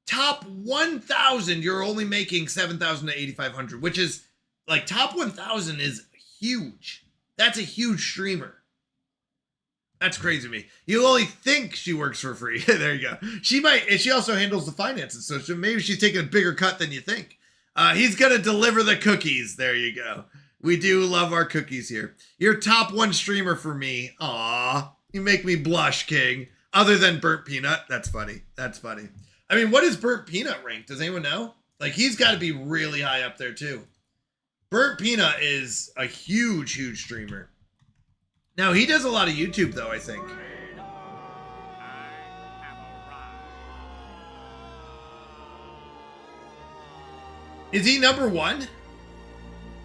Top 1,000, you're only making 7,000 to 8,500, which is like top 1,000 is huge. That's a huge streamer. That's crazy to me. You only think she works for free. There you go. She also handles the finances, so maybe she's taking a bigger cut than you think. He's going to deliver the cookies. There you go. We do love our cookies here. You're top 1 streamer for me. Aw, you make me blush, King. Other than Burnt Peanut. That's funny. That's funny. I mean, what is Burnt Peanut ranked? Does anyone know? Like, he's got to be really high up there, too. Burnt Peanut is a huge, huge streamer. Now, he does a lot of YouTube, though, I think. Is he number 1?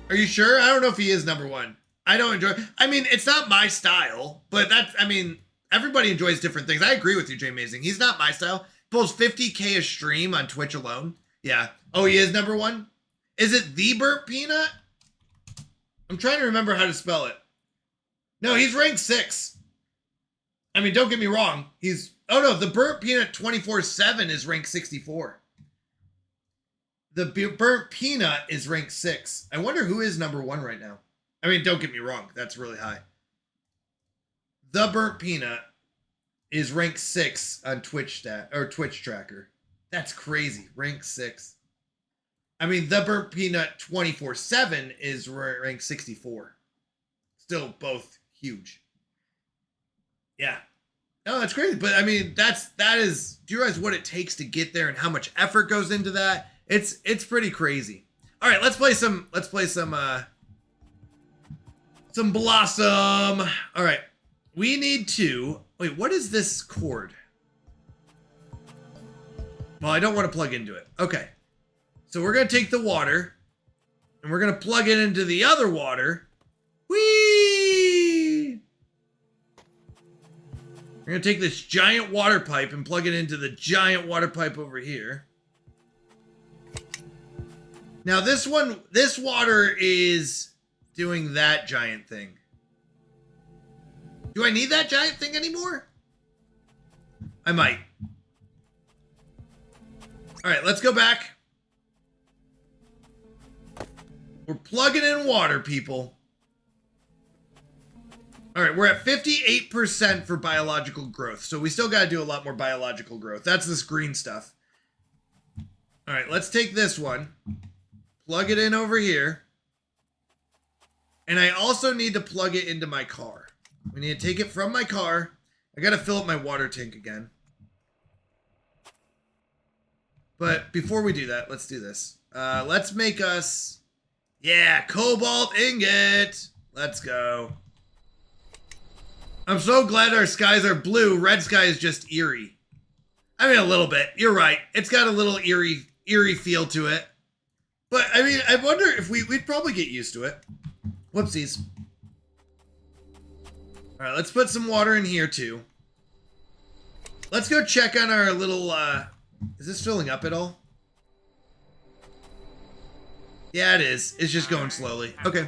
Are you sure? I don't know if he is number 1. I don't enjoy. I mean, it's not my style, but that's, I mean, everybody enjoys different things. I agree with you, Jay Amazing. He's not my style. Pulls 50K a stream on Twitch alone. Yeah. Oh, he is number 1? Is it the Burnt Peanut? I'm trying to remember how to spell it. No, he's ranked 6. I mean, don't get me wrong. Oh no, the Burnt Peanut 24/7 is ranked 64. The Burnt Peanut is ranked 6. I wonder who is number 1 right now. I mean, don't get me wrong. That's really high. The Burnt Peanut is ranked 6 on Twitch tracker. That's crazy. Ranked 6. I mean, the Burnt Peanut 24/7 is ranked 64. Still both huge. Yeah. No, that's crazy. But I mean, that is, do you realize what it takes to get there and how much effort goes into that? It's pretty crazy. All right, let's play some Blossom. All right. We need to, wait, what is this cord? Well, I don't want to plug into it. Okay. So we're going to take the water and we're going to plug it into the other water. Whee! We're going to take this giant water pipe and plug it into the giant water pipe over here. Now this water is doing that giant thing. Do I need that giant thing anymore? I might. All right, let's go back. We're plugging in water, people. All right, we're at 58% for biological growth. So we still got to do a lot more biological growth. That's this green stuff. All right, let's take this one. Plug it in over here. And I also need to plug it into my car. We need to take it from my car. I got to fill up my water tank again. But before we do that, let's do this. Let's make us... Yeah, cobalt ingot. Let's go. I'm so glad our skies are blue. Red sky is just eerie. I mean, a little bit. You're right. It's got a little eerie feel to it. But, I mean, I wonder if we'd probably get used to it. Whoopsies. All right, let's put some water in here too. Let's go check on our little, is this filling up at all? Yeah, it is. It's just going slowly. Okay.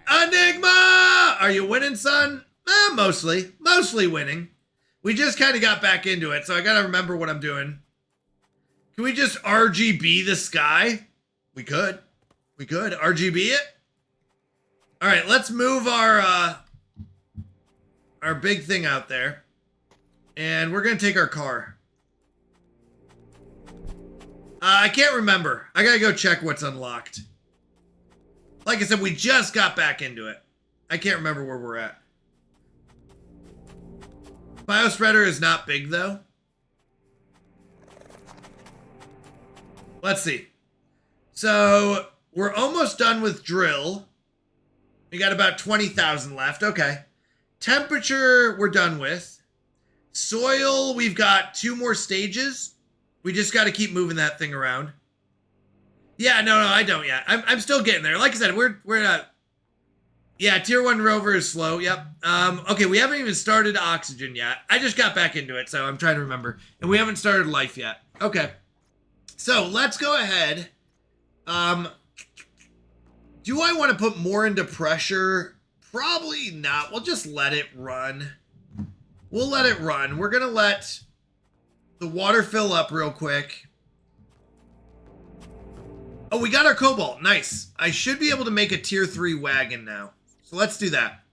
Enigma! Are you winning, son? Mostly. Mostly winning. We just kind of got back into it, so I gotta remember what I'm doing. Can we just RGB the sky? We could. We could. RGB it? Alright, let's move our big thing out there. And we're gonna take our car. I can't remember. I gotta go check what's unlocked. Like I said, we just got back into it. I can't remember where we're at. Biospreader is not big, though. Let's see. So, we're almost done with drill. We got about 20,000 left. Okay. Temperature, we're done with. Soil, we've got 2 more stages. We just got to keep moving that thing around. Yeah, no, I don't yet. I'm still getting there. Like I said, we're not. Yeah, tier 1 rover is slow. Yep. Okay, we haven't even started oxygen yet. I just got back into it, so I'm trying to remember. And we haven't started life yet. Okay. So let's go ahead. Do I want to put more into pressure? Probably not. We'll just let it run. We'll let it run. We're gonna let the water fill up real quick. Oh, we got our cobalt. Nice. I should be able to make a tier 3 wagon now. So let's do that.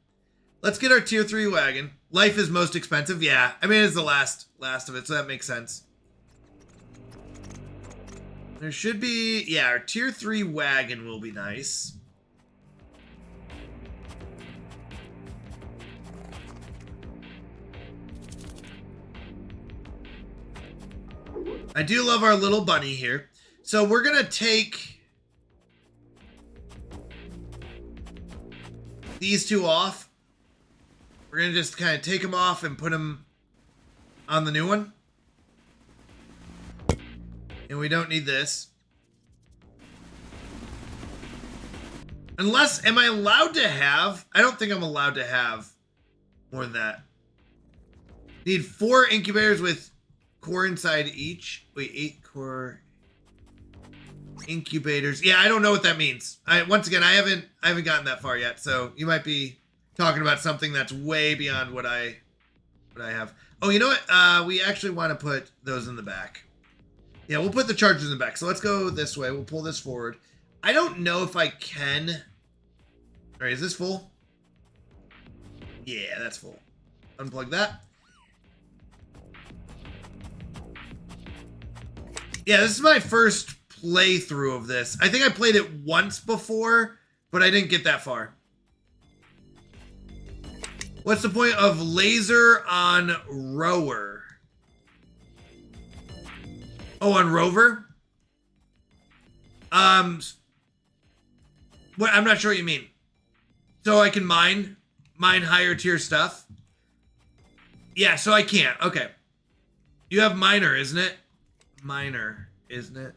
Let's get our tier 3 wagon. Life is most expensive. Yeah. I mean, it's the last of it, so that makes sense. There should be... Yeah, our tier 3 wagon will be nice. I do love our little bunny here. So we're going to take these 2 off. We're going to just kind of take them off and put them on the new one. And we don't need this. Unless, am I allowed to have? I don't think I'm allowed to have more than that. Need 4 incubators with core inside each. Wait, 8 core incubators. Yeah, I don't know what that means. Once again, I haven't gotten that far yet. So you might be talking about something that's way beyond what I have. Oh, you know what? We actually want to put those in the back. Yeah, we'll put the chargers in the back. So let's go this way. We'll pull this forward. I don't know if I can. All right, is this full? Yeah, that's full. Unplug that. Yeah, this is my first playthrough of this. I think I played it once before, but I didn't get that far. What's the point of laser on rower? Oh, on rover? What? I'm not sure what you mean. So I can mine higher tier stuff? Yeah, so I can't. Okay. You have miner, isn't it? Miner, isn't it?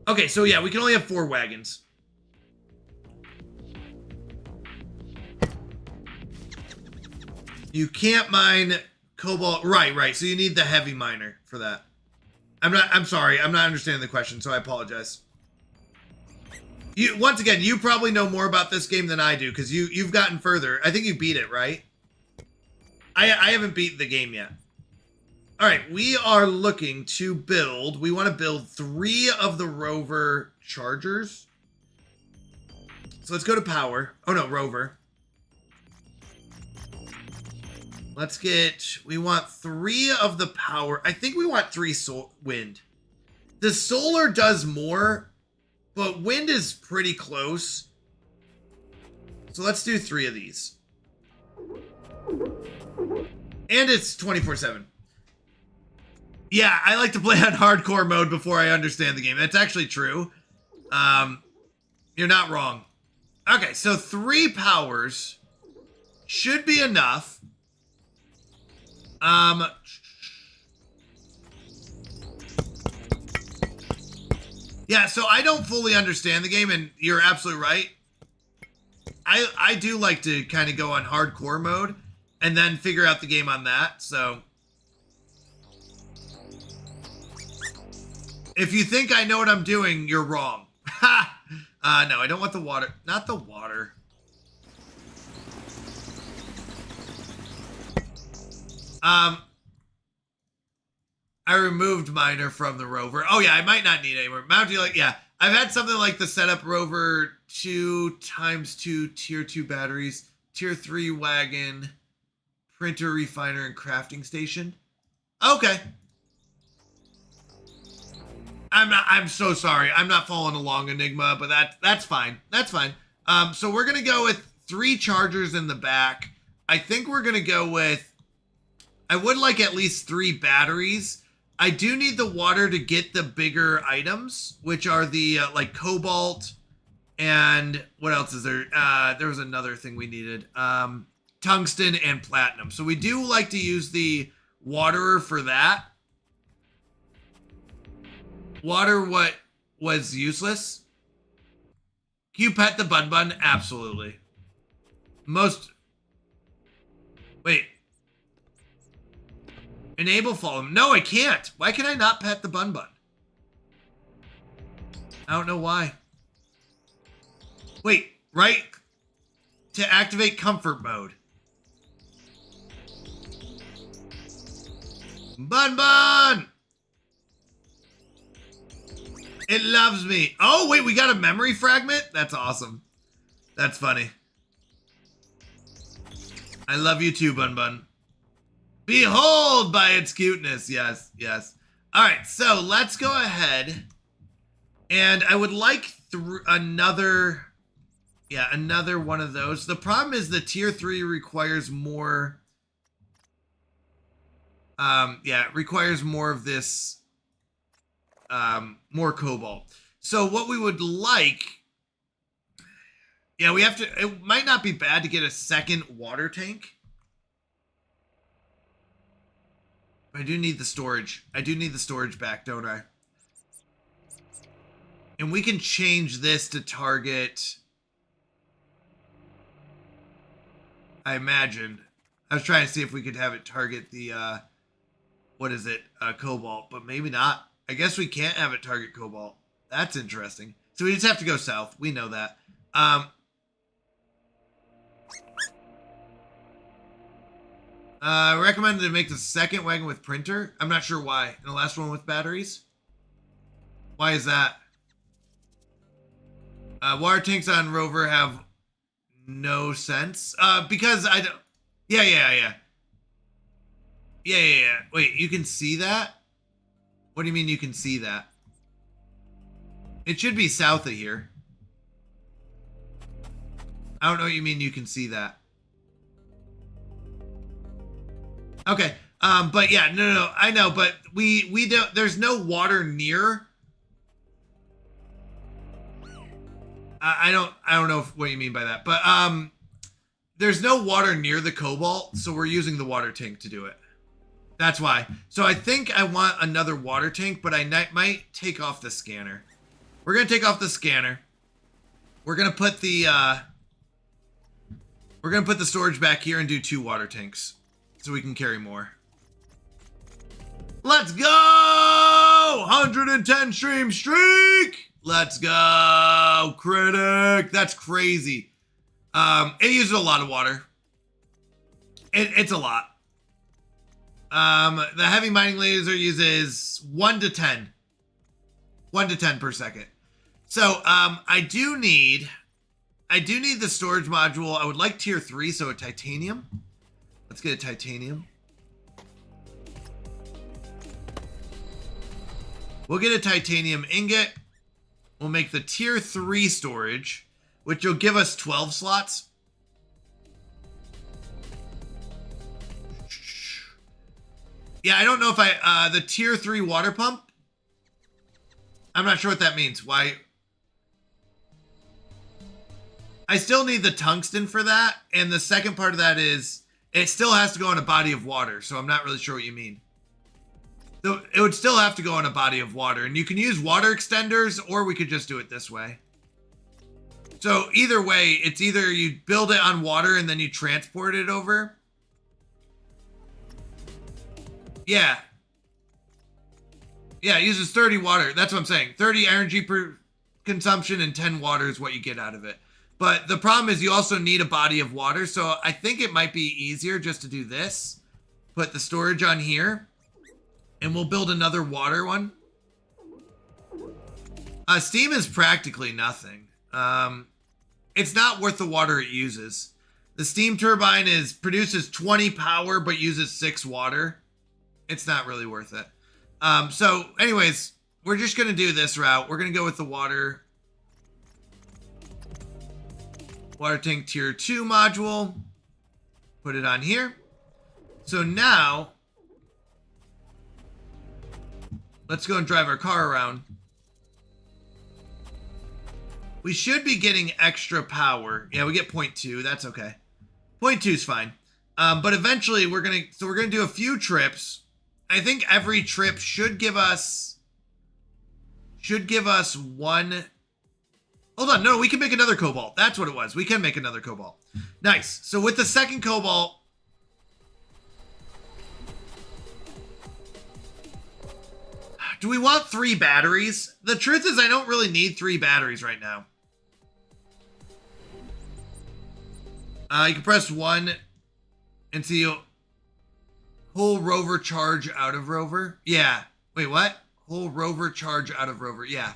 Okay, so yeah, we can only have 4 wagons. You can't mine cobalt. Right. So you need the heavy miner for that. I'm sorry. I'm not understanding the question, so I apologize. Once again, you probably know more about this game than I do because you've gotten further. I think you beat it, right? I haven't beat the game yet. All right, we are looking to build. We want to build 3 of the rover chargers. So let's go to power. Oh no, rover. Let's get, we want 3 of the power. I think we want 3 wind. The solar does more, but wind is pretty close. So let's do 3 of these. And it's 24/7. Yeah, I like to play on hardcore mode before I understand the game. That's actually true. You're not wrong. Okay, so 3 powers should be enough. Yeah, so I don't fully understand the game, and you're absolutely right. I do like to kind of go on hardcore mode. and then figure out the game on that. So if you think I know what I'm doing, you're wrong. Ha! No, I don't want the water. Not the water. I removed Miner from the Rover. Oh yeah, I might not need any more. Mountie, like, yeah. I've had something like the setup Rover 2x2 tier 2 batteries, tier 3 wagon, printer, refiner, and crafting station. Okay. I'm so sorry. I'm not following along, Enigma, but that's fine. That's fine. So we're gonna go with 3 chargers in the back. I think we're gonna go with, I would like at least 3 batteries. I do need the water to get the bigger items, which are the like cobalt and what else is there? There was another thing we needed. Tungsten and platinum. So we do like to use the waterer for that. Water what was useless? Can you pet the Bun Bun? Absolutely. Wait. Enable follow. No, I can't. Why can I not pet the Bun Bun? I don't know why. Wait, right? To activate comfort mode. Bun Bun! It loves me. Oh, wait, we got a memory fragment? That's awesome. That's funny. I love you too, Bun Bun. Behold by its cuteness. Yes, yes. All right, so let's go ahead. And I would like another one of those. The problem is the tier 3 requires more. Yeah, it requires more of this. More cobalt. So what we would like. Yeah, we have to. It might not be bad to get a second water tank. I do need the storage. I do need the storage back, don't I? And we can change this to target. I imagine. I was trying to see if we could have it target the, what is it? Cobalt, but maybe not. I guess we can't have it target cobalt. That's interesting. So we just have to go south. We know that. I recommended to make the second wagon with printer. I'm not sure why. And the last one with batteries. Why is that? Water tanks on Rover have no sense. Because I don't. Yeah. Wait, you can see that? What do you mean you can see that? It should be south of here. I don't know what you mean you can see that. Okay, but yeah, no, I know, but we don't, there's no water near. I don't know what you mean by that, but there's no water near the cobalt, so we're using the water tank to do it. That's why. So I think I want another water tank, but I might take off the scanner. We're gonna take off the scanner. We're gonna put the storage back here and do 2 water tanks. So we can carry more. Let's go! 110 stream streak! Let's go, Critic! That's crazy. It uses a lot of water. It's a lot. The heavy mining laser uses 1 to 10. 1 to 10 per second. So, I do need the storage module. I would like tier 3, so a titanium. Let's get a titanium. We'll get a titanium ingot. We'll make the tier 3 storage, which will give us 12 slots. Yeah, I don't know if the tier 3 water pump. I'm not sure what that means. Why? I still need the tungsten for that. And the second part of that is, it still has to go in a body of water, so I'm not really sure what you mean. So it would still have to go in a body of water, and you can use water extenders, or we could just do it this way. So either way, it's either you build it on water and then you transport it over, Yeah. Yeah, it uses 30 water. That's what I'm saying. 30 energy per consumption and 10 water is what you get out of it. But the problem is you also need a body of water. So I think it might be easier just to do this. Put the storage on here. And we'll build another water one. Steam is practically nothing. It's not worth the water it uses. The steam turbine produces 20 power but uses 6 water. It's not really worth it. So anyways, we're just going to do this route. We're going to go with the water tank tier 2 module. Put it on here. So now let's go and drive our car around. We should be getting extra power. Yeah, we get 0.2. That's okay. 0.2 is fine. But eventually we're gonna do a few trips. I think every trip should give us one. Hold on, no, we can make another cobalt. That's what it was. We can make another cobalt. Nice. So with the second cobalt, do we want 3 batteries? The truth is I don't really need 3 batteries right now. You can press 1 and see whole rover charge out of rover. Yeah. Wait, what? Whole rover charge out of rover. Yeah.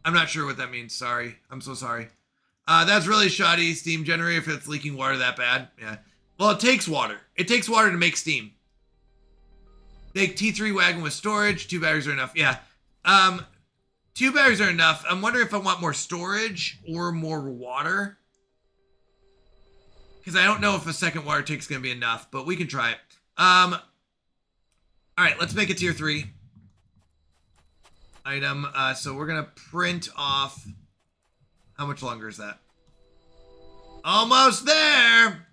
I'm not sure what that means. Sorry. I'm so sorry. That's really shoddy steam generator if it's leaking water that bad. Yeah. Well, it takes water. It takes water to make steam. Big T3 wagon with storage. 2 batteries are enough. Yeah. 2 batteries are enough. I'm wondering if I want more storage or more water. Because I don't know if a second water tank is going to be enough, but we can try it. All right, let's make it tier 3 item. So we're going to print off. How much longer is that? Almost there.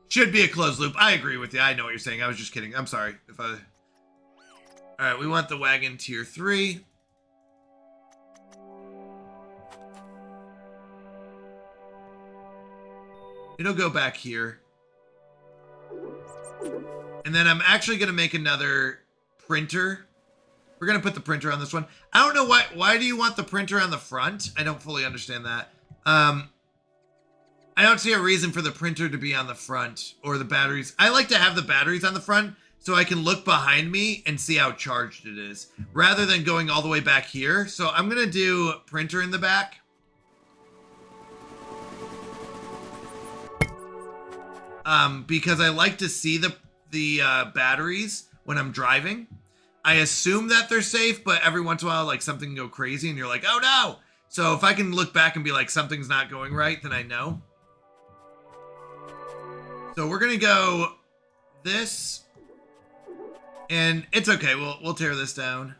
Should be a closed loop. I agree with you. I know what you're saying. I was just kidding. I'm sorry. All right, we want the wagon tier 3. It'll go back here. And then I'm actually going to make another printer. We're going to put the printer on this one. I don't know why do you want the printer on the front? I don't fully understand that. I don't see a reason for the printer to be on the front or the batteries. I like to have the batteries on the front so I can look behind me and see how charged it is rather than going all the way back here. So I'm going to do printer in the back. Because I like to see the batteries when I'm driving. I assume that they're safe, but every once in a while, like something can go crazy and you're like, oh no. So if I can look back and be like, something's not going right, then I know. So we're going to go this and it's okay. We'll tear this down,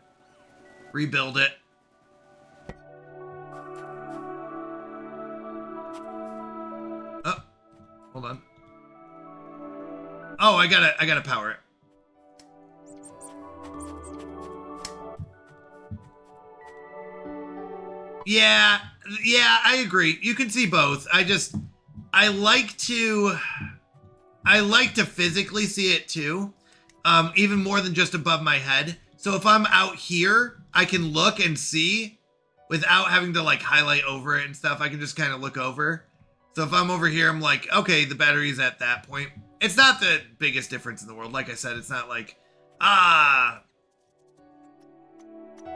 rebuild it. Oh, hold on. Oh, I gotta power it. Yeah, I agree. You can see both. I like to physically see it too. Even more than just above my head. So if I'm out here, I can look and see without having to like highlight over it and stuff. I can just kind of look over. So if I'm over here, I'm like, okay, the battery's at that point. It's not the biggest difference in the world. Like I said, it's not like,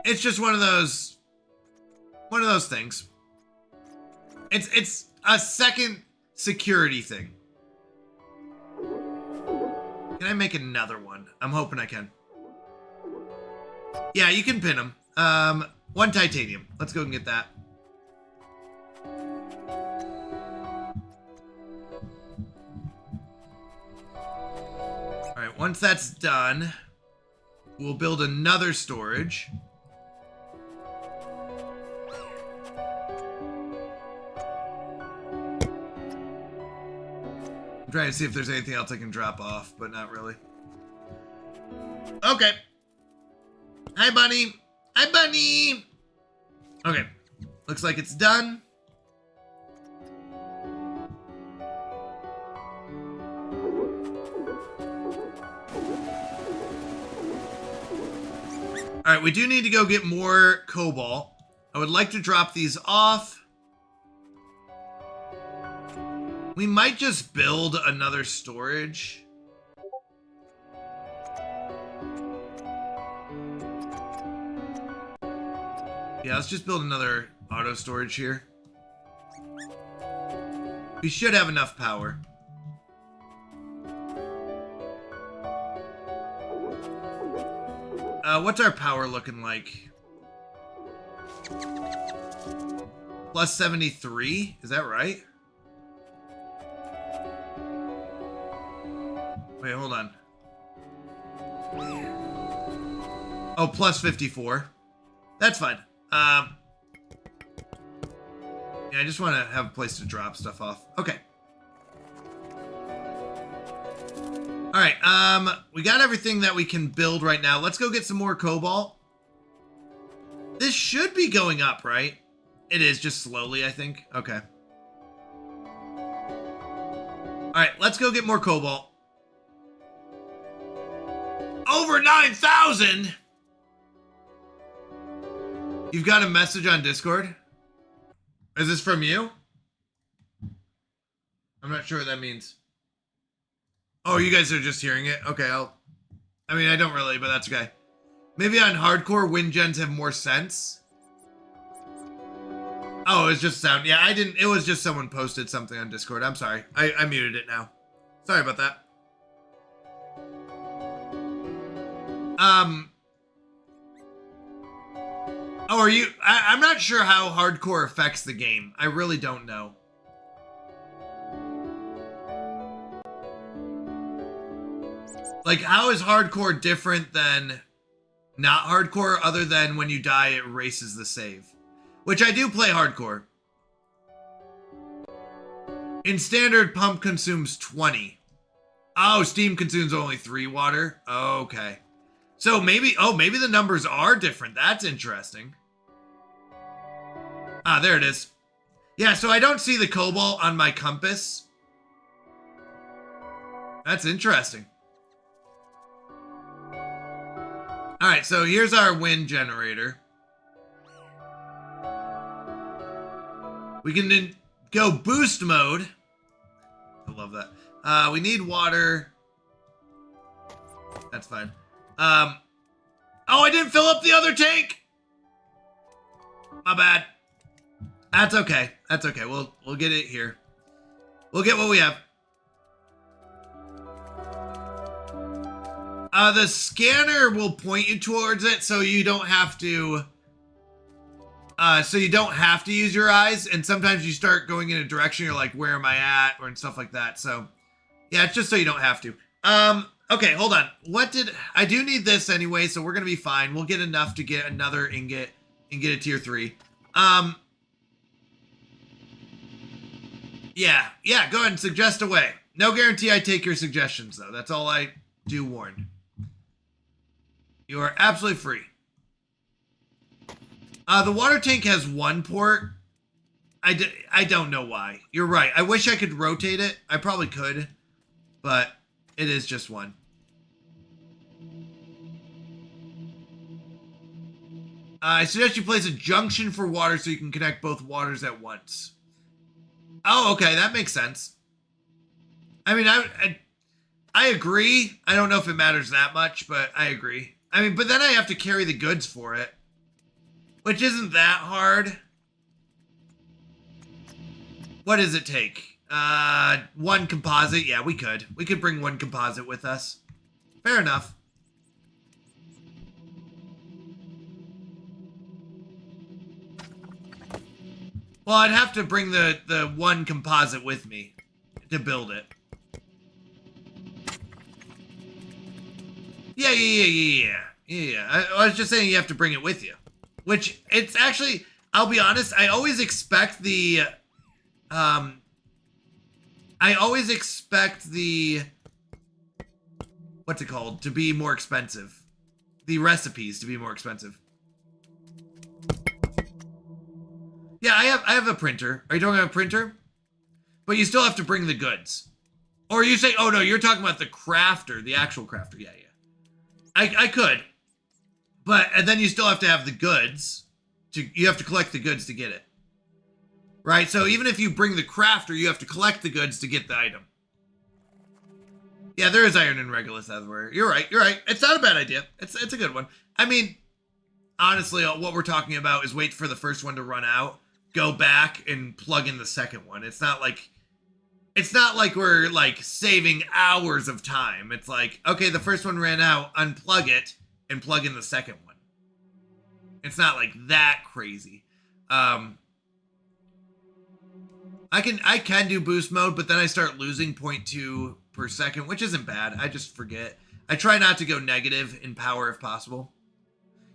it's just one of those things. It's a second security thing. Can I make another one? I'm hoping I can. Yeah, you can pin them. 1 titanium. Let's go and get that. All right, once that's done, we'll build another storage. I'm trying to see if there's anything else I can drop off, but not really. Okay. Hi, Bunny. Hi, Bunny. Okay. Looks like it's done. All right, we do need to go get more cobalt. I would like to drop these off. We might just build another storage. Yeah, let's just build another auto storage here. We should have enough power. What's our power looking like? Plus 73? Is that right? Wait, hold on. Oh, plus 54. That's fine. Yeah, I just want to have a place to drop stuff off. Okay. All right, we got everything that we can build right now. Let's go get some more cobalt. This should be going up, right? It is, just slowly, I think. Okay. All right, let's go get more cobalt. Over 9,000! You've got a message on Discord? Is this from you? I'm not sure what that means. Oh, you guys are just hearing it? Okay, I mean, I don't really, but that's okay. Maybe on hardcore, wind gens have more sense. Oh, it's just sound. Yeah, I didn't. It was just someone posted something on Discord. I'm sorry. I muted it now. Sorry about that. Oh, are you? I'm not sure how hardcore affects the game. I really don't know. Like, how is hardcore different than not hardcore other than when you die, it erases the save? Which I do play hardcore. In standard, pump consumes 20. Oh, Steam consumes only 3 water. Okay. So maybe, oh, maybe the numbers are different. That's interesting. Ah, there it is. Yeah, so I don't see the cobalt on my compass. That's interesting. All right, so here's our wind generator. We can then go boost mode. I love that. We need water. That's fine. Oh, I didn't fill up the other tank. My bad. That's okay. That's okay. We'll get it here. We'll get what we have. The scanner will point you towards it, so you don't have to. So you don't have to use your eyes, and sometimes you start going in a direction you're like, where am I at, or and stuff like that. So, yeah, it's just so you don't have to. Okay, hold on. I do need this anyway, so we're gonna be fine. We'll get enough to get another ingot and get a tier 3. Yeah, go ahead and suggest away. No guarantee I take your suggestions, though. That's all I do warn. You are absolutely free. The water tank has 1 port. I don't know why. You're right. I wish I could rotate it. I probably could, but it is just 1. I suggest you place a junction for water so you can connect both waters at once. Oh, okay. That makes sense. I mean, I agree. I don't know if it matters that much, but I agree. I mean, but then I have to carry the goods for it, which isn't that hard. What does it take? 1 composite. Yeah, we could. We could bring 1 composite with us. Fair enough. Well, I'd have to bring the 1 composite with me to build it. Yeah. I was just saying you have to bring it with you. Which, it's actually, I'll be honest, I always expect the, what's it called? To be more expensive. The recipes to be more expensive. Yeah, I have a printer. Are you talking about a printer? But you still have to bring the goods. Or you say, oh no, you're talking about the crafter, the actual crafter. Yeah. I could. and then you still have to have the goods. You have to collect the goods to get it. Right? So even if you bring the crafter, you have to collect the goods to get the item. Yeah, there is iron in Regulus everywhere. You're right. It's not a bad idea. It's a good one. I mean, honestly, what we're talking about is wait for the first one to run out, go back and plug in the second one. It's not like we're like saving hours of time. It's like, okay, the first one ran out, unplug it and plug in the second one. It's not like that crazy. I can do boost mode, but then I start losing 0.2 per second, which isn't bad. I just forget. I try not to go negative in power if possible.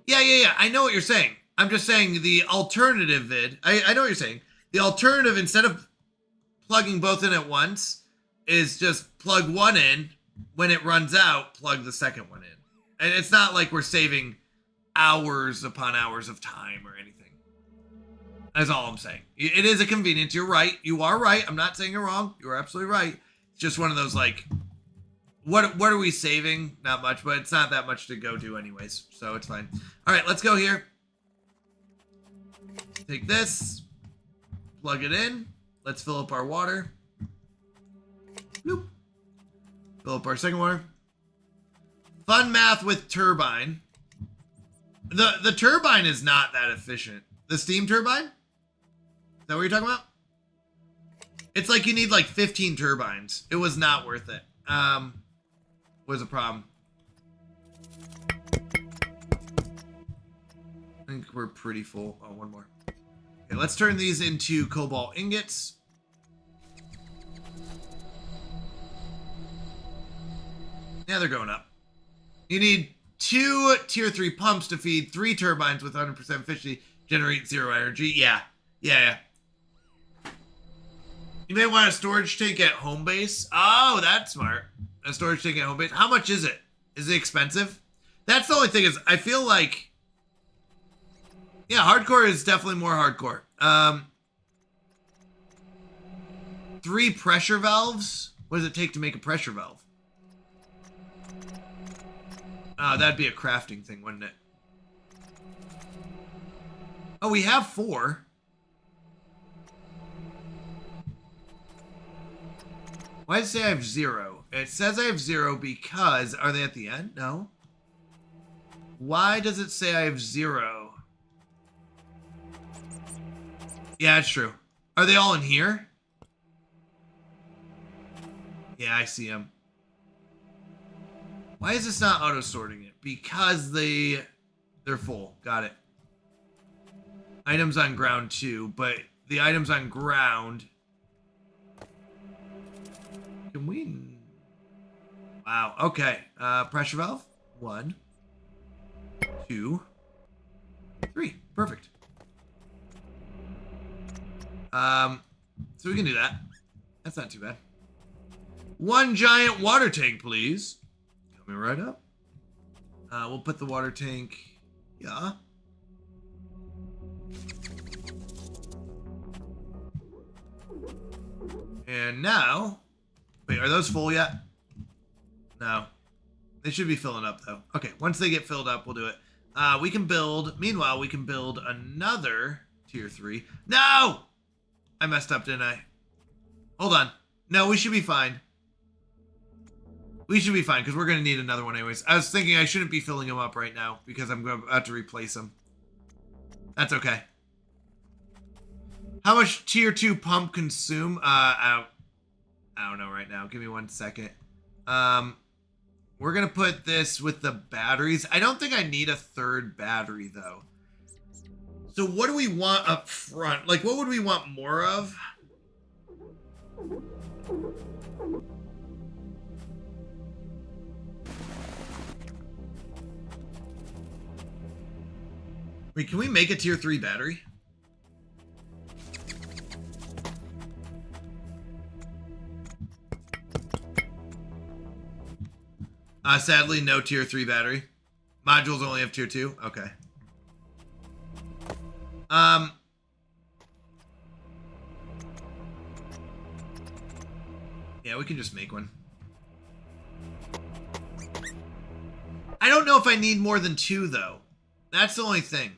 Yeah. I know what you're saying. I'm just saying the alternative vid. I know what you're saying. The alternative, instead of plugging both in at once, is just plug one in. When it runs out, plug the second one in. And it's not like we're saving hours upon hours of time or anything. That's all I'm saying. It is a convenience. You're right. You are right. I'm not saying you're wrong. You're absolutely right. It's just one of those, like, what are we saving? Not much, but it's not that much to go do anyways. So it's fine. All right, let's go here. Take this. Plug it in. Let's fill up our water. Bloop. Fill up our second water. Fun math with turbine. The turbine is not that efficient. The steam turbine? Is that what you're talking about? It's like you need like 15 turbines. It was not worth it. Was a problem. I think we're pretty full. Oh, one more. Okay, let's turn these into cobalt ingots. Yeah, they're going up. You need 2 tier 3 pumps to feed 3 turbines with 100% efficiency, generate 0 energy. Yeah. You may want a storage tank at home base. Oh, that's smart. A storage tank at home base. How much is it? Is it expensive? That's the only thing is I feel like, yeah, hardcore is definitely more hardcore. 3 pressure valves. What does it take to make a pressure valve? That'd be a crafting thing, wouldn't it? Oh, we have 4. Why does it say I have 0? It says I have 0 because... Are they at the end? No. Why does it say I have 0? Yeah, it's true. Are they all in here? Yeah, I see them. Why is this not auto-sorting it? Because they're full. Got it. Items on ground too, but the items on ground... Can we... Wow, okay. Pressure valve. 1, 2, 3. Perfect. So we can do that. That's not too bad. 1 giant water tank, please. Coming right up. We'll put the water tank... Yeah. And now... Wait, are those full yet? No. They should be filling up, though. Okay, once they get filled up, we'll do it. We can build... Meanwhile, we can build another tier 3. No! I messed up, didn't I? Hold on. No, we should be fine. We should be fine, because we're going to need another one anyways. I was thinking I shouldn't be filling them up right now, because I'm about to replace them. That's okay. How much tier 2 pump consume? I don't know right now. Give me 1 second. We're going to put this with the batteries. I don't think I need a 3rd battery, though. So what do we want up front? Like, what would we want more of? Wait, can we make a tier 3 battery? Sadly, no tier 3 battery. Modules only have tier 2. Okay. Yeah, we can just make one. I don't know if I need more than 2, though. That's the only thing.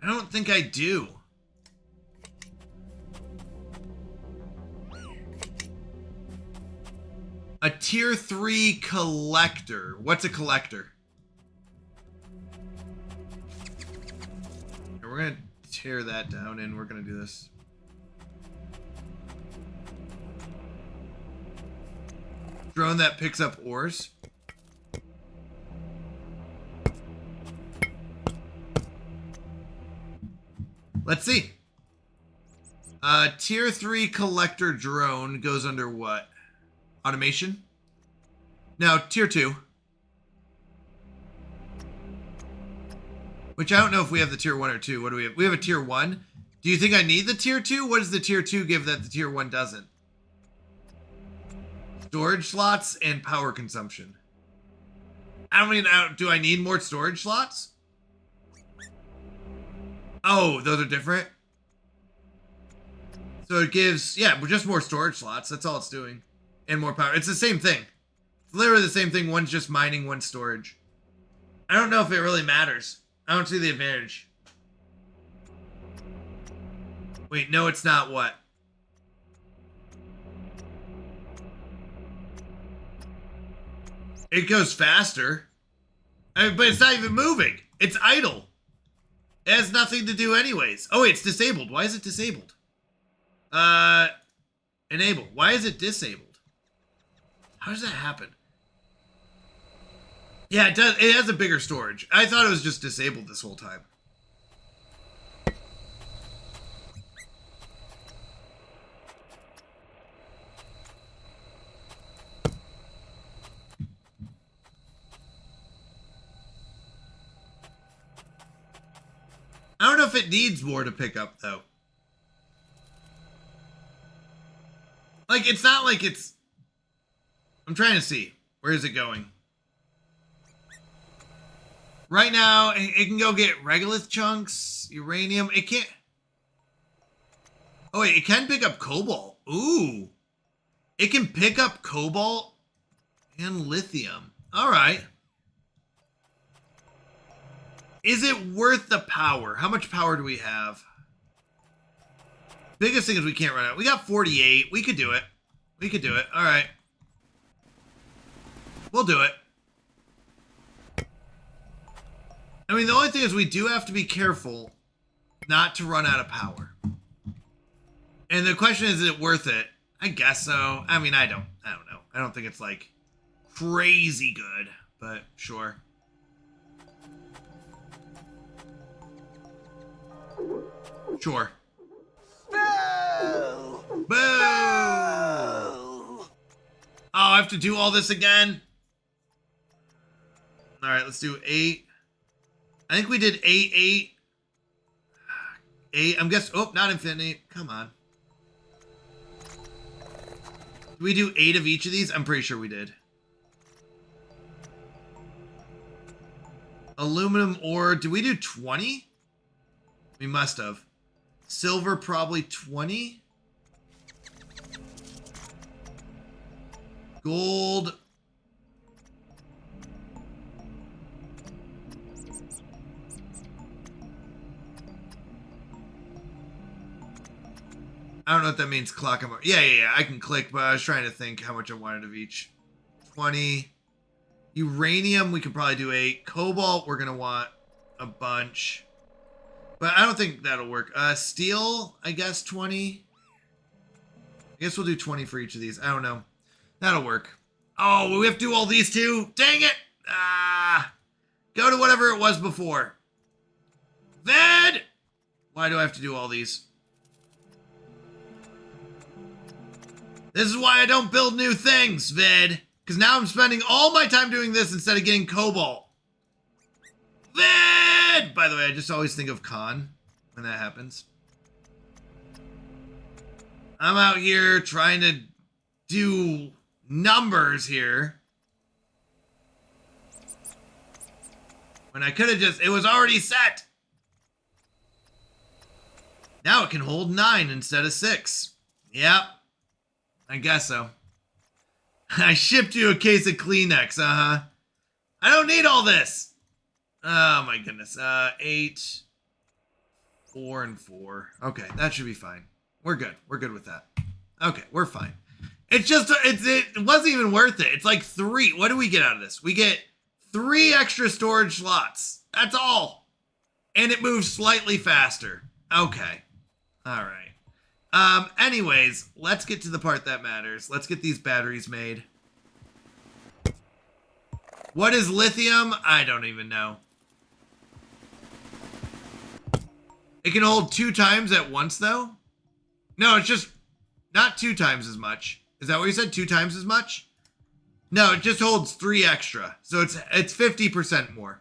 I don't think I do. A tier 3 collector. What's a collector? Okay, we're gonna tear that down and we're gonna do this. Drone that picks up ores. Let's see. Tier 3 collector drone goes under what? Automation? Now, tier 2. Which I don't know if we have the tier 1 or 2. What do we have? We have a tier 1. Do you think I need the tier 2? What does the tier 2 give that the tier 1 doesn't? Storage slots and power consumption. I mean, do I need more storage slots? Oh, those are different? So it gives, yeah, just more storage slots. That's all it's doing. And more power. It's the same thing. It's literally the same thing. One's just mining, one's storage. I don't know if it really matters. I don't see the advantage. Wait, no, it's not what? It goes faster. I mean, but it's not even moving. It's idle. It has nothing to do anyways. Oh, wait, it's disabled. Why is it disabled? Enable. Why is it disabled? How does that happen? Yeah, it does. It has a bigger storage. I thought it was just disabled this whole time. I don't know if it needs more to pick up, though. Like, it's not like it's... I'm trying to see. Where is it going? Right now, it can go get regolith chunks, uranium. It can't... Oh, wait, it can pick up cobalt. Ooh. It can pick up cobalt and lithium. All right. Is it worth the power? How much power do we have? Biggest thing is we can't run out. We got 48. We could do it. We could do it. All right. We'll do it. I mean, the only thing is we do have to be careful not to run out of power. And the question is it worth it? I guess so. I mean, I don't know. I don't think it's like crazy good, but sure. Sure. Boo! Boo! Oh, I have to do all this again? All right, let's do 8. I think we did 8, 8. 8, I'm guessing, oh, not infinity. Come on. Did we do 8 of each of these? I'm pretty sure we did. Aluminum ore, did we do 20? We must have. Silver, probably 20. Gold. I don't know what that means. Clock them. Yeah. I can click, but I was trying to think how much I wanted of each. 20. Uranium, we could probably do 8. Cobalt, we're going to want a bunch. But I don't think that'll work. Steel, I guess 20. I guess we'll do 20 for each of these. I don't know. That'll work. Oh, we have to do all these too? Dang it! Ah! Go to whatever it was before. Ved! Why do I have to do all these? This is why I don't build new things, Ved. Because now I'm spending all my time doing this instead of getting cobalt. Ved! By the way, I just always think of Khan when that happens. I'm out here trying to do numbers here. When I could have just, it was already set. Now it can hold 9 instead of 6. Yep. I guess so. I shipped you a case of Kleenex, I don't need all this. Oh my goodness. 8, 4, and 4. Okay, that should be fine. We're good. We're good with that. Okay, we're fine. It's just, it wasn't even worth it. It's like 3. What do we get out of this? We get 3 extra storage slots. That's all. And it moves slightly faster. Okay. All right. Anyways, let's get to the part that matters. Let's get these batteries made. What is lithium? I don't even know. It can hold 2 times at once, though? No, it's just not 2 times as much. Is that what you said? 2 times as much? No, it just holds 3 extra. So it's 50% more.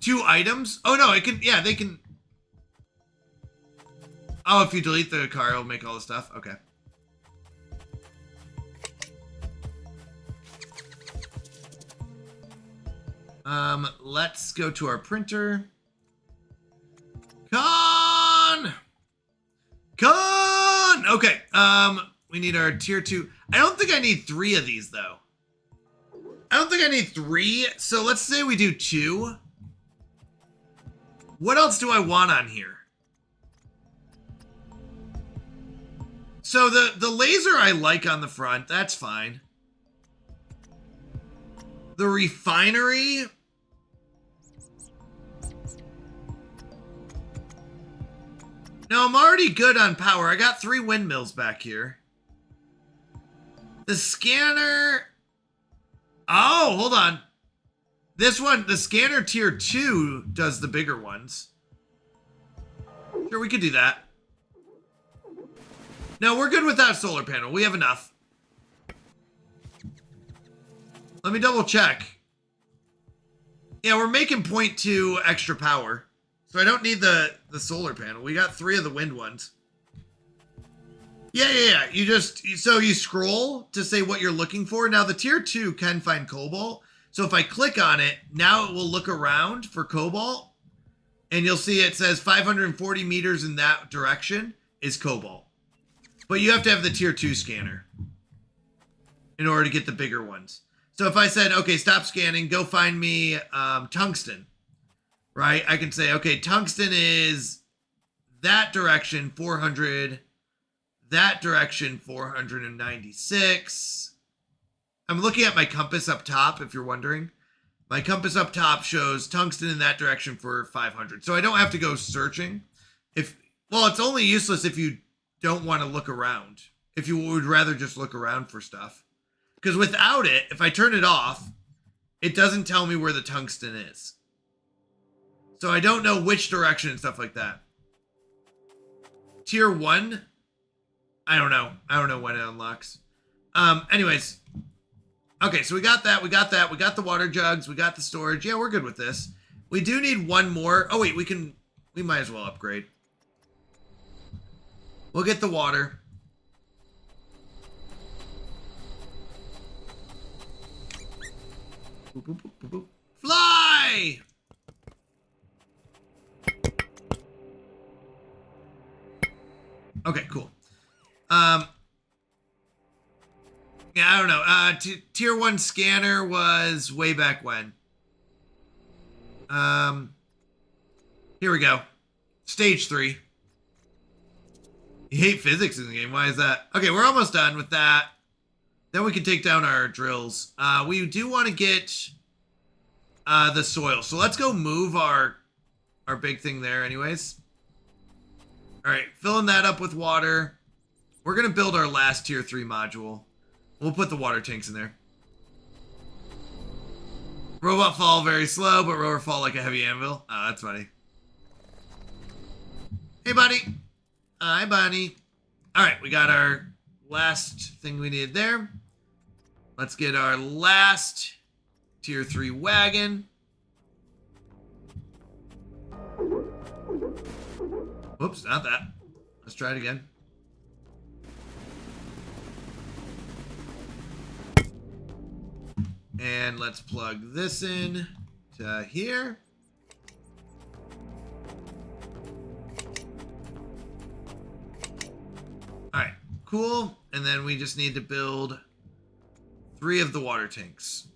2 items? Oh, no, it can... Yeah, they can... Oh, if you delete the car, it'll make all the stuff? Okay. Let's go to our printer. Con! Okay, we need our tier 2. I don't think I need 3 of these, though. I don't think I need 3, so let's say we do 2. What else do I want on here? So the laser I like on the front, that's fine. The refinery... No, I'm already good on power. I got 3 windmills back here. The scanner... Oh, hold on. This one, the scanner tier 2 does the bigger ones. Sure, we could do that. No, we're good without solar panel. We have enough. Let me double check. Yeah, we're making 0.2 extra power. So I don't need the solar panel. We got 3 of the wind ones. Yeah. You just, so you scroll to say what you're looking for. Now the tier 2 can find cobalt. So if I click on it, now it will look around for cobalt. And you'll see it says 540 meters in that direction is cobalt. But you have to have the tier 2 scanner in order to get the bigger ones. So if I said, okay, stop scanning, go find me tungsten. Right? I can say, okay, tungsten is that direction, 400. That direction, 496. I'm looking at my compass up top, if you're wondering. My compass up top shows tungsten in that direction for 500. So I don't have to go searching. Well, it's only useless if you don't want to look around. If you would rather just look around for stuff. Because without it, if I turn it off, it doesn't tell me where the tungsten is. So I don't know which direction and stuff like that. Tier 1? I don't know. I don't know when it unlocks. Anyways. Okay, so we got that. We got the water jugs. We got the storage. Yeah, we're good with this. We do need 1 more. Oh, wait. We might as well upgrade. We'll get the water. Boop, boop, boop, boop, boop. Fly! Okay, cool. Yeah, I don't know. Tier 1 scanner was way back when. Here we go. Stage 3. You hate physics in the game. Why is that? Okay, we're almost done with that. Then we can take down our drills. We do want to get the soil. So let's go move our big thing there anyways. All right, filling that up with water. We're going to build our last tier 3 module. We'll put the water tanks in there. Robot fall very slow, but rover fall like a heavy anvil. Oh, that's funny. Hey, buddy. Hi, buddy. All right, we got our last thing we needed there. Let's get our last tier 3 wagon. Whoops, not that. Let's try it again. And let's plug this in to here. All right, cool. And then we just need to build 3 of the water tanks.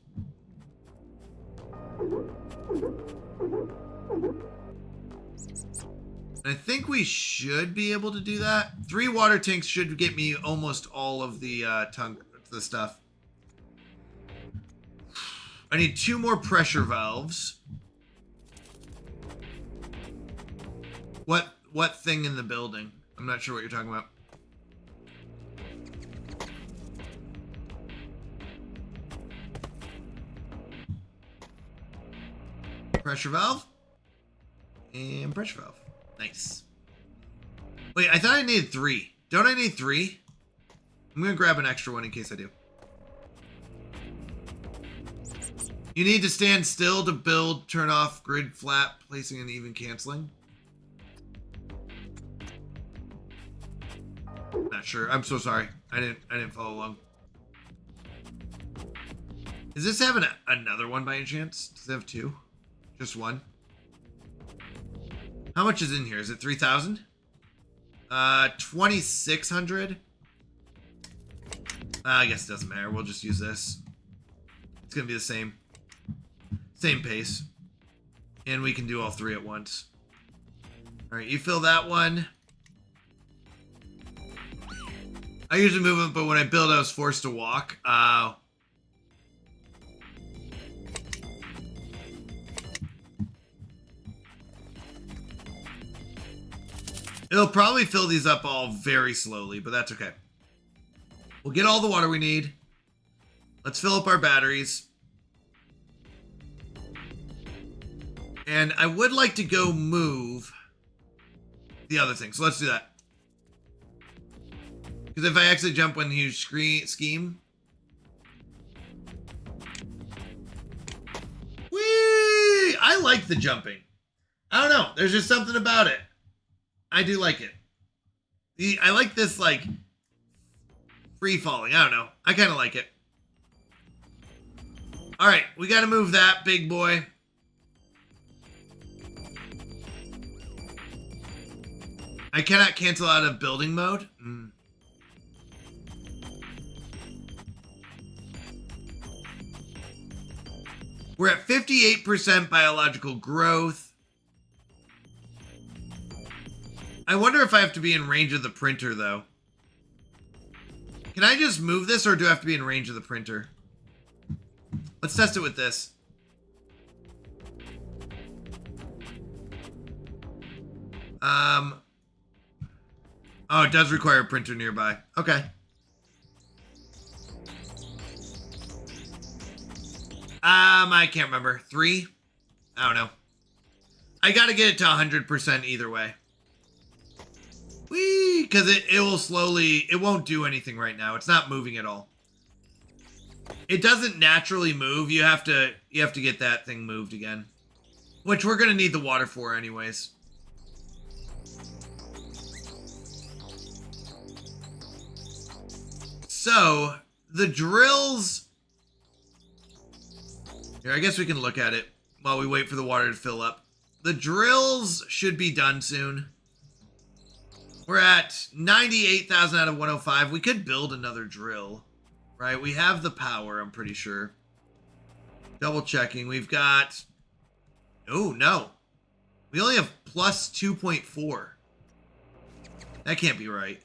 I think we should be able to do that. 3 water tanks should get me almost all of the the stuff. I need 2 more pressure valves. What thing in the building? I'm not sure what you're talking about. Pressure valve. And pressure valve. Nice. Wait, I thought I needed 3. Don't I need 3? I'm gonna grab an extra one in case I do. You need to stand still to build, turn off grid flap, placing and even canceling. Not sure. I'm so sorry. I didn't follow along. Does this have another one by any chance? Does it have 2? Just 1? How much is in here? Is it 3,000? 2,600. I guess it doesn't matter. We'll just use this. It's gonna be the same pace, and we can do all 3 at once. All right, you fill that one. I usually move them, but when I build, I was forced to walk. It'll probably fill these up all very slowly, but that's okay. We'll get all the water we need. Let's fill up our batteries. And I would like to go move the other thing. So let's do that. Because if I actually jump when you scheme. Whee! I like the jumping. I don't know. There's just something about it. I do like it. I like this, like, free falling. I don't know. I kind of like it. All right. We got to move that big boy. I cannot cancel out of building mode. We're at 58% biological growth. I wonder if I have to be in range of the printer, though. Can I just move this, or do I have to be in range of the printer? Let's test it with this. Oh, it does require a printer nearby. Okay. I can't remember. 3? I don't know. I gotta get it to 100% either way. Whee! Because it will slowly... It won't do anything right now. It's not moving at all. It doesn't naturally move. You have to get that thing moved again. Which we're gonna need the water for anyways. So, the drills... Here, I guess we can look at it while we wait for the water to fill up. The drills should be done soon. We're at 98,000 out of 105. We could build another drill, right? We have the power, I'm pretty sure. Double checking. We've got... Oh, no. We only have plus 2.4. That can't be right.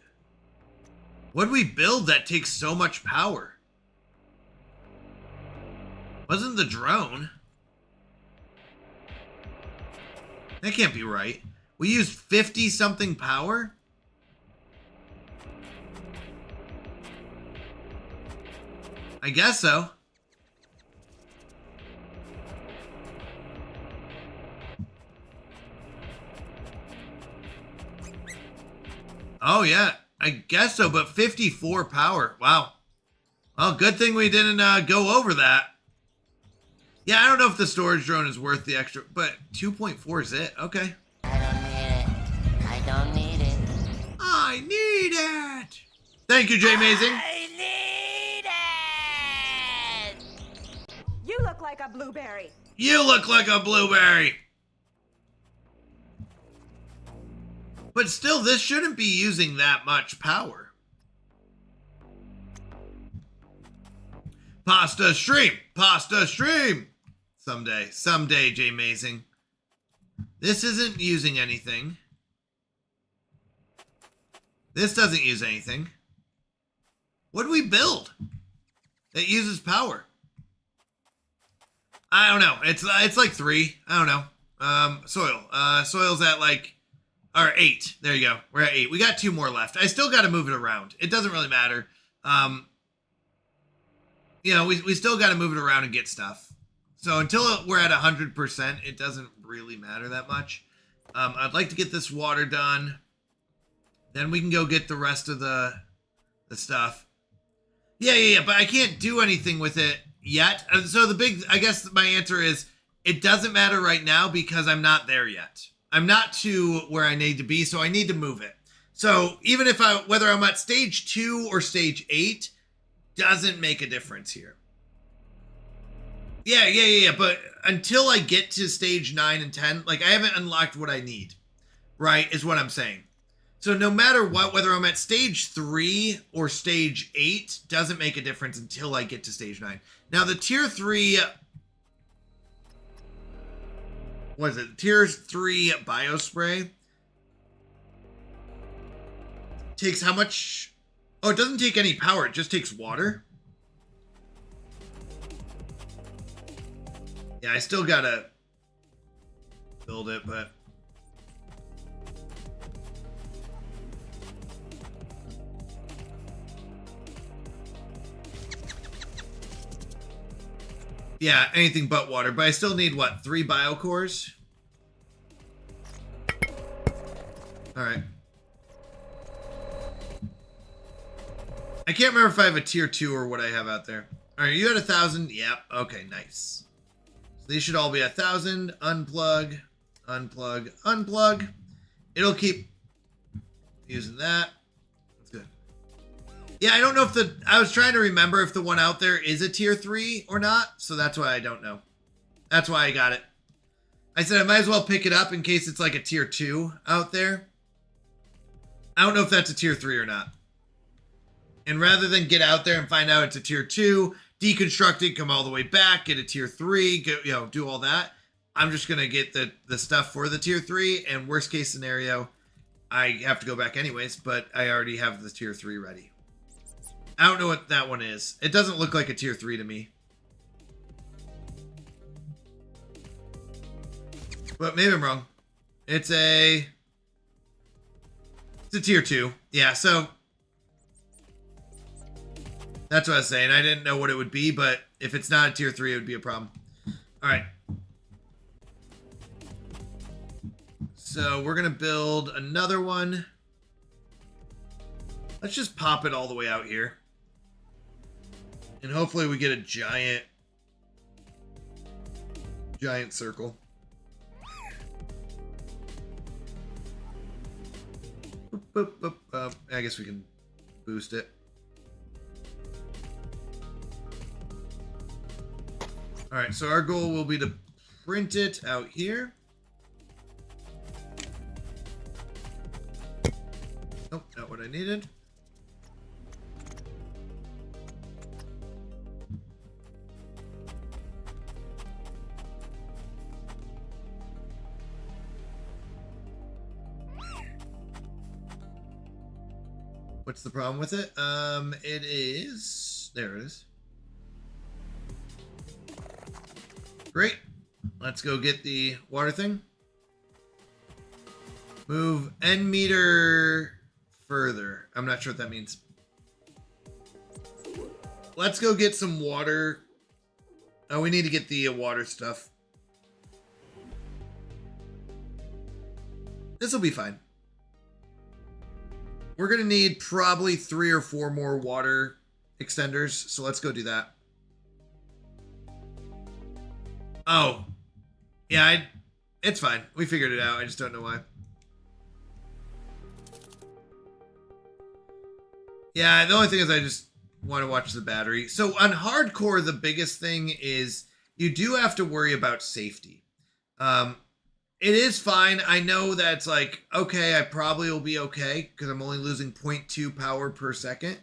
What'd we build that takes so much power? Wasn't the drone? That can't be right. We used 50 something power? I guess so. Oh yeah, I guess so, but 54 power. Wow. Well, good thing we didn't go over that. Yeah, I don't know if the storage drone is worth the extra, but 2.4 is it. Okay. I don't need it. I need it. Thank you, Jay Mazing. I need it! You look like a blueberry. You look like a blueberry. But still, this shouldn't be using that much power. Pasta stream. Pasta stream. Someday, Jay Mazing. This isn't using anything. This doesn't use anything. What do we build that uses power? I don't know. It's like 3. I don't know. Soil. Soil's at like, or 8. There you go. We're at 8. We got 2 more left. I still got to move it around. It doesn't really matter. You know, we still got to move it around and get stuff. So until we're at 100%, it doesn't really matter that much. I'd like to get this water done. Then we can go get the rest of the stuff. Yeah, but I can't do anything with it yet. So I guess my answer is it doesn't matter right now because I'm not there yet. I'm not to where I need to be, so I need to move it. So even if whether I'm at stage 2 or stage 8 doesn't make a difference here. Yeah, but until I get to stage 9 and 10, like I haven't unlocked what I need, right, is what I'm saying. So no matter what, whether I'm at stage 3 or stage 8 doesn't make a difference until I get to stage 9. Now the tier 3, what is it? Tier 3 biospray takes how much? Oh, it doesn't take any power. It just takes water. Yeah, I still gotta build it, but yeah, anything but water. But I still need, what, 3 biocores? Alright. I can't remember if I have a tier 2 or what I have out there. Alright, you had 1,000? Yep. Okay, nice. So these should all be 1,000. Unplug. Unplug. Unplug. It'll keep using that. That's good. Yeah, I don't know if I was trying to remember if the one out there is a tier 3 or not, so that's why I don't know. That's why I got it. I said I might as well pick it up in case it's like a tier 2 out there. I don't know if that's a tier 3 or not. And rather than get out there and find out it's a tier 2, deconstruct it, come all the way back, get a tier 3, do all that, I'm just going to get the stuff for the tier 3, and worst case scenario, I have to go back anyways, but I already have the tier 3 ready. I don't know what that one is. It doesn't look like a tier 3 to me. But maybe I'm wrong. It's a tier 2. Yeah, so that's what I was saying. I didn't know what it would be, but if it's not a tier 3, it would be a problem. All right. So we're going to build another one. Let's just pop it all the way out here. And hopefully we get a giant circle. Boop, boop, boop, boop. I guess we can boost it. All right, so our goal will be to print it out here. Oh, not what I needed. What's the problem with it? It is, there it is. Great. Let's go get the water thing. Move N meter further. I'm not sure what that means. Let's go get some water. Oh, we need to get the water stuff. This will be fine. We're going to need probably 3 or 4 more water extenders, so let's go do that. Oh. Yeah, it's fine. We figured it out. I just don't know why. Yeah, the only thing is I just want to watch the battery. So on hardcore, the biggest thing is you do have to worry about safety. It is fine. I know that it's like, okay, I probably will be okay because I'm only losing 0.2 power per second.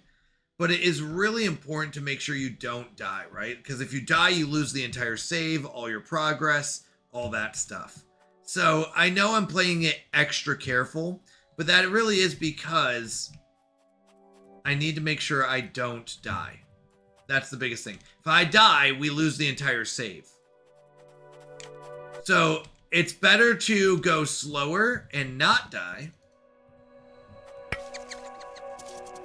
but it is really important to make sure you don't die, right? Because if you die, you lose the entire save, all your progress, all that stuff. So I know I'm playing it extra careful, but that really is because I need to make sure I don't die. That's the biggest thing. If I die, we lose the entire save. So it's better to go slower and not die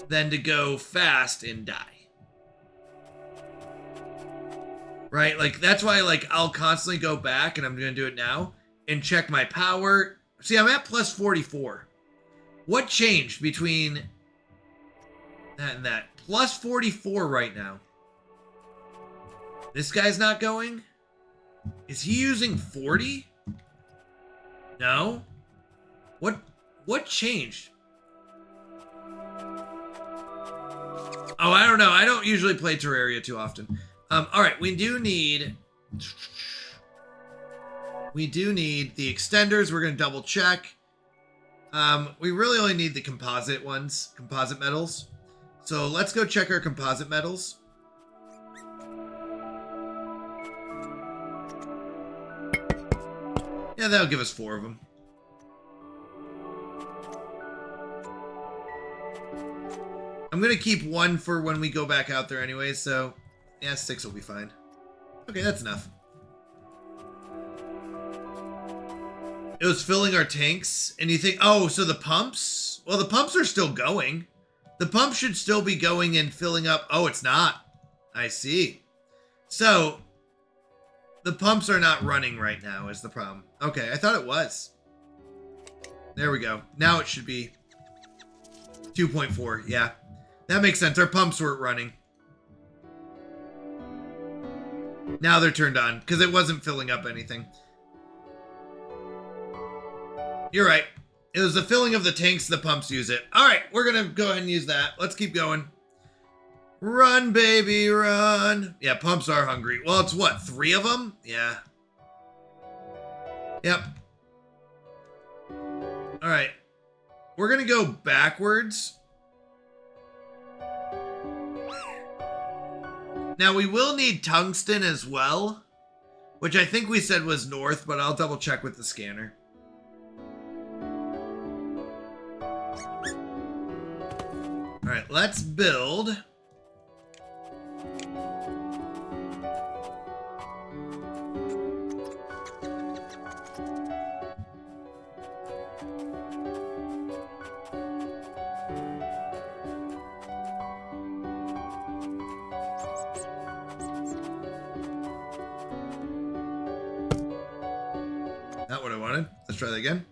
than to go fast and die. Right? Like, that's why, like, I'll constantly go back, and I'm going to do it now, and check my power. See, I'm at plus 44. What changed between that and that? Plus 44 right now. This guy's not going? Is he using 40? No? What changed? Oh, I don't know. I don't usually play Terraria too often. All right, we do need the extenders. We're going to double check. We really only need the composite ones, composite metals. So let's go check our composite metals. Yeah, that'll give us 4 of them. I'm going to keep 1 for when we go back out there anyway, so yeah, 6 will be fine. Okay, that's enough. It was filling our tanks, and you think, oh, so the pumps? Well, the pumps are still going. The pump should still be going and filling up. Oh, it's not. I see. So the pumps are not running right now is the problem. Okay, I thought it was. There we go. Now it should be 2.4. Yeah, that makes sense. Our pumps weren't running. Now they're turned on because it wasn't filling up anything. You're right. It was the filling of the tanks. The pumps use it. All right, we're going to go ahead and use that. Let's keep going. Run, baby, run. Yeah, pumps are hungry. Well, it's what, 3 of them? Yeah. Yep. All right. We're going to go backwards. Now, we will need tungsten as well, which I think we said was north, but I'll double check with the scanner. All right, let's build. Not what I wanted. Let's try that again.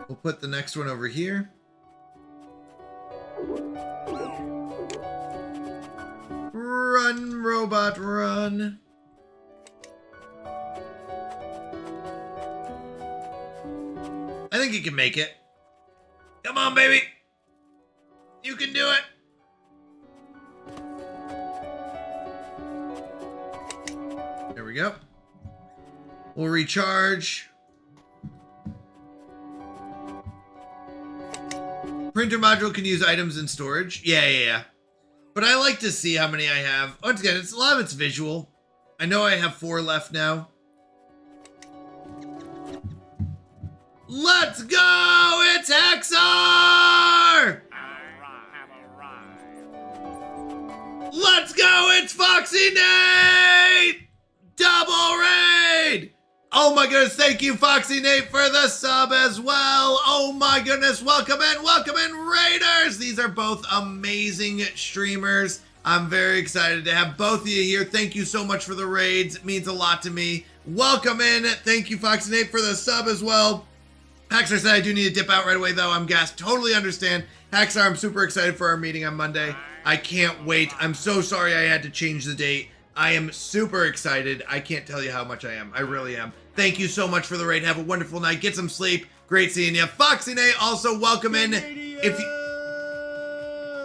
We'll put the next one over here. Run, robot, run. I think you can make it. Come on, baby. You can do it. There we go. We'll recharge. Printer module can use items in storage. Yeah. But I like to see how many I have. Once again, a lot of it's visual. I know I have 4 left now. Let's go! It's Hexar! Let's go! It's Foxy Nate! Double raid! Oh my goodness, thank you, Foxy Nate, for the sub as well. Oh my goodness, welcome in, Raiders! These are both amazing streamers. I'm very excited to have both of you here. Thank you so much for the raids. It means a lot to me. Welcome in. Thank you, Foxy Nate, for the sub as well. Haxar said I do need to dip out right away, though. I'm gassed. Totally understand. Haxar, I'm super excited for our meeting on Monday. I can't wait. I'm so sorry I had to change the date. I am super excited. I can't tell you how much I am. I really am. Thank you so much for the raid. Have a wonderful night. Get some sleep. Great seeing you. Foxy Nate, also welcome in. If you...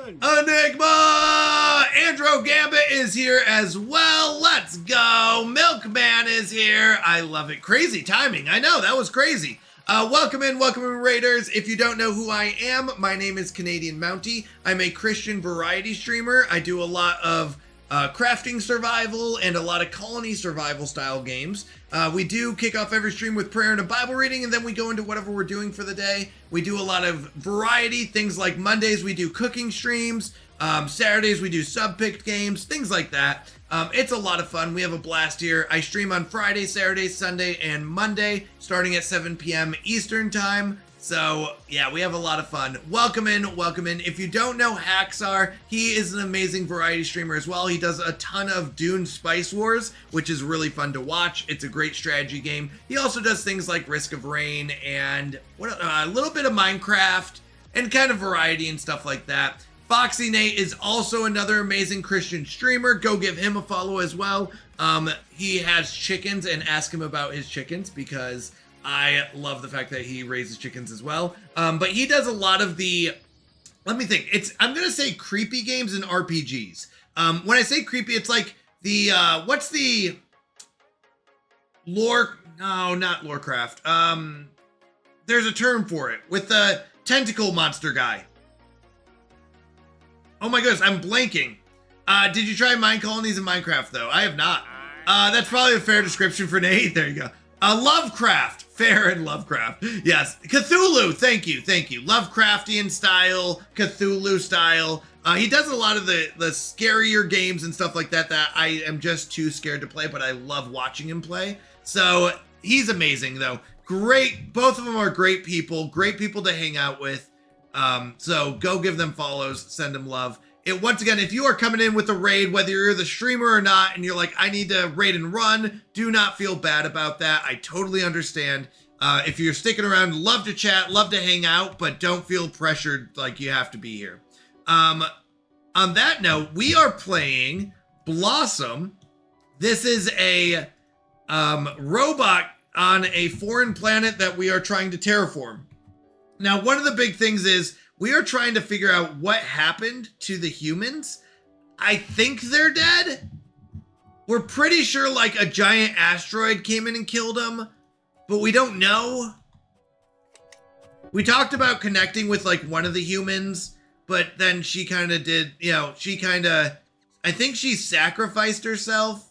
Enigma! Andro Gambit is here as well. Let's go. Milkman is here. I love it. Crazy timing. I know, that was crazy. Welcome in, Raiders. If you don't know who I am, my name is Canadian Mountie. I'm a Christian variety streamer. I do a lot of crafting survival and a lot of colony survival style games. We do kick off every stream with prayer and a Bible reading, and then we go into whatever we're doing for the day. We do a lot of variety, things like Mondays we do cooking streams, Saturdays we do sub-picked games, things like that. It's a lot of fun. We have a blast here. I stream on Friday, Saturday, Sunday, and Monday, starting at 7 p.m. Eastern time. So, yeah, we have a lot of fun. Welcome in, welcome in. If you don't know Haxar, he is an amazing variety streamer as well. He does a ton of Dune Spice Wars, which is really fun to watch. It's a great strategy game. He also does things like Risk of Rain and a little bit of Minecraft and kind of variety and stuff like that. Foxy Nate is also another amazing Christian streamer. Go give him a follow as well. He has chickens, and ask him about his chickens because I love the fact that he raises chickens as well. But he does a lot of the, let me think. I'm going to say creepy games and RPGs. When I say creepy, it's like the, what's the lore? No, not Lorecraft. There's a term for it with the tentacle monster guy. Oh my goodness, I'm blanking. Did you try Mine Colonies in Minecraft though? I have not. That's probably a fair description for Nate. There you go. Lovecraft. Fair and Lovecraft. Yes. Cthulhu. Thank you. Thank you. Lovecraftian style, Cthulhu style. He does a lot of the scarier games and stuff like that I am just too scared to play, but I love watching him play. So he's amazing though. Great. Both of them are great people to hang out with. So go give them follows, send them love. Once again, if you are coming in with a raid, whether you're the streamer or not, and you're like, I need to raid and run, do not feel bad about that. I totally understand. If you're sticking around, love to chat, love to hang out, but don't feel pressured like you have to be here. On that note, we are playing Blossom. This is a robot on a foreign planet that we are trying to terraform. Now, one of the big things is we are trying to figure out what happened to the humans. I think they're dead. We're pretty sure like a giant asteroid came in and killed them, but we don't know. We talked about connecting with like one of the humans, but then she kind of did, I think she sacrificed herself.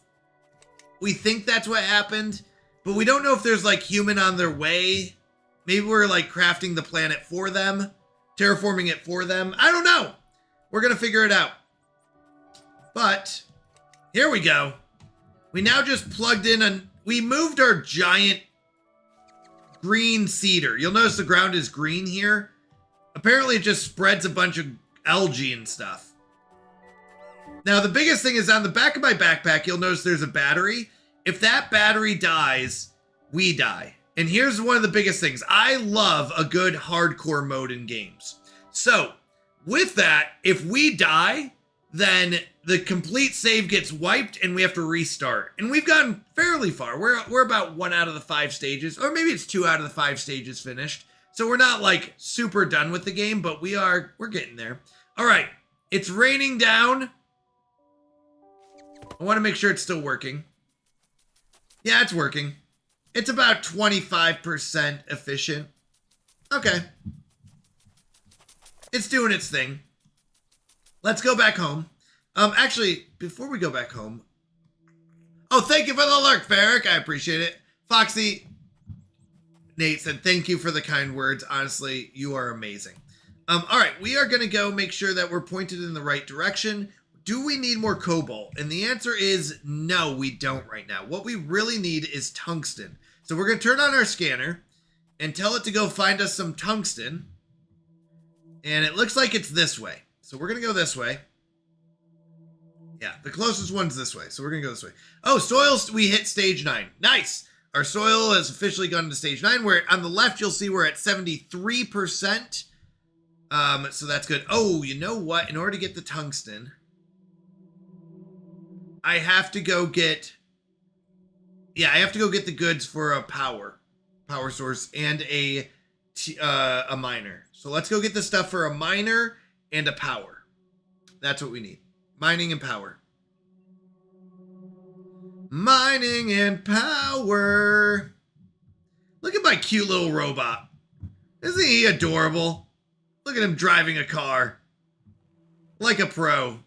We think that's what happened, but we don't know if there's like human on their way. Maybe we're like crafting the planet for them, terraforming it for them. I don't know. We're going to figure it out. But here we go. We now just plugged in we moved our giant green cedar. You'll notice the ground is green here. Apparently it just spreads a bunch of algae and stuff. Now the biggest thing is on the back of my backpack, you'll notice there's a battery. If that battery dies, we die. And here's one of the biggest things. I love a good hardcore mode in games. So with that, if we die, then the complete save gets wiped and we have to restart. And we've gotten fairly far. We're about 1 out of the 5 stages, or maybe it's 2 out of the 5 stages finished. So we're not like super done with the game, but we're getting there. All right, it's raining down. I want to make sure it's still working. Yeah, it's working. It's about 25% efficient. Okay. It's doing its thing. Let's go back home. Actually, before we go back home. Oh, thank you for the lurk, Ferric. I appreciate it. Foxy Nate said, thank you for the kind words. Honestly, you are amazing. All right, we are going to go make sure that we're pointed in the right direction. Do we need more cobalt? And the answer is no, we don't right now. What we really need is tungsten. So we're going to turn on our scanner and tell it to go find us some tungsten. And it looks like it's this way. So we're going to go this way. Yeah, the closest one's this way. So we're going to go this way. Oh, soil, we hit stage 9. Nice. Our soil has officially gone to stage 9. Where on the left, you'll see we're at 73%. So that's good. Oh, you know what? In order to get the tungsten, I have to go get... Yeah, I have to go get the goods for a power source and a miner. So let's go get the stuff for a miner and a power. That's what we need. Mining and power. Mining and power. Look at my cute little robot. Isn't he adorable? Look at him driving a car. Like a pro.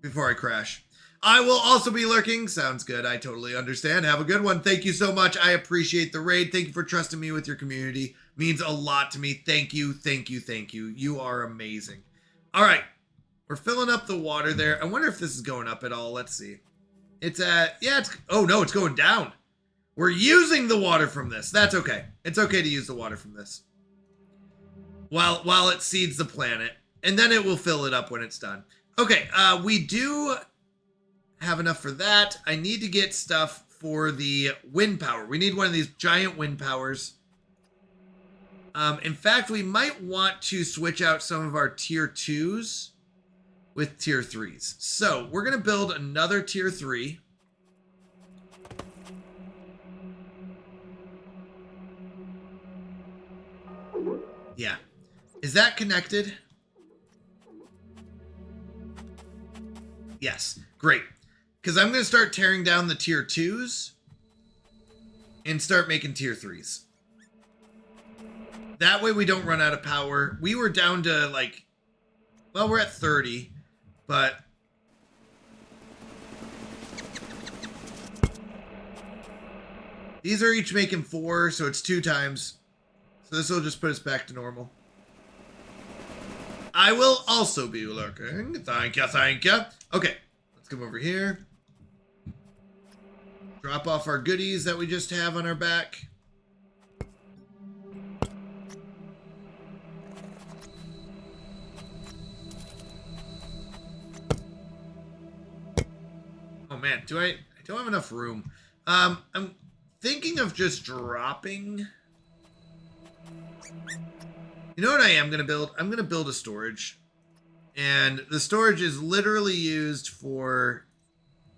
Before I crash. I will also be lurking. Sounds good. I totally understand. Have a good one. Thank you so much. I appreciate the raid. Thank you for trusting me with your community. Means a lot to me. Thank you. Thank you. Thank you. You are amazing. All right. We're filling up the water there. I wonder if this is going up at all. Let's see. It's at, yeah, it's, oh no, it's going down. We're using the water from this. That's okay. It's okay to use the water from this. While it seeds the planet. And then it will fill it up when it's done. Okay, we do have enough for that. I need to get stuff for the wind power. We need one of these giant wind powers. In fact, we might want to switch out some of our tier 2s with tier 3s. So we're going to build another tier 3. Yeah. Is that connected? Yes. Great. Because I'm going to start tearing down the tier 2s and start making tier 3s. That way we don't run out of power. We were down to like, well, we're at 30, but these are each making 4, so it's 2 times. So this will just put us back to normal. I will also be lurking. Thank you, thank you. Okay, let's come over here. Drop off our goodies that we just have on our back. Oh man, I don't have enough room. I'm thinking of just dropping. You know what I am going to build? I'm going to build a storage. And the storage is literally used for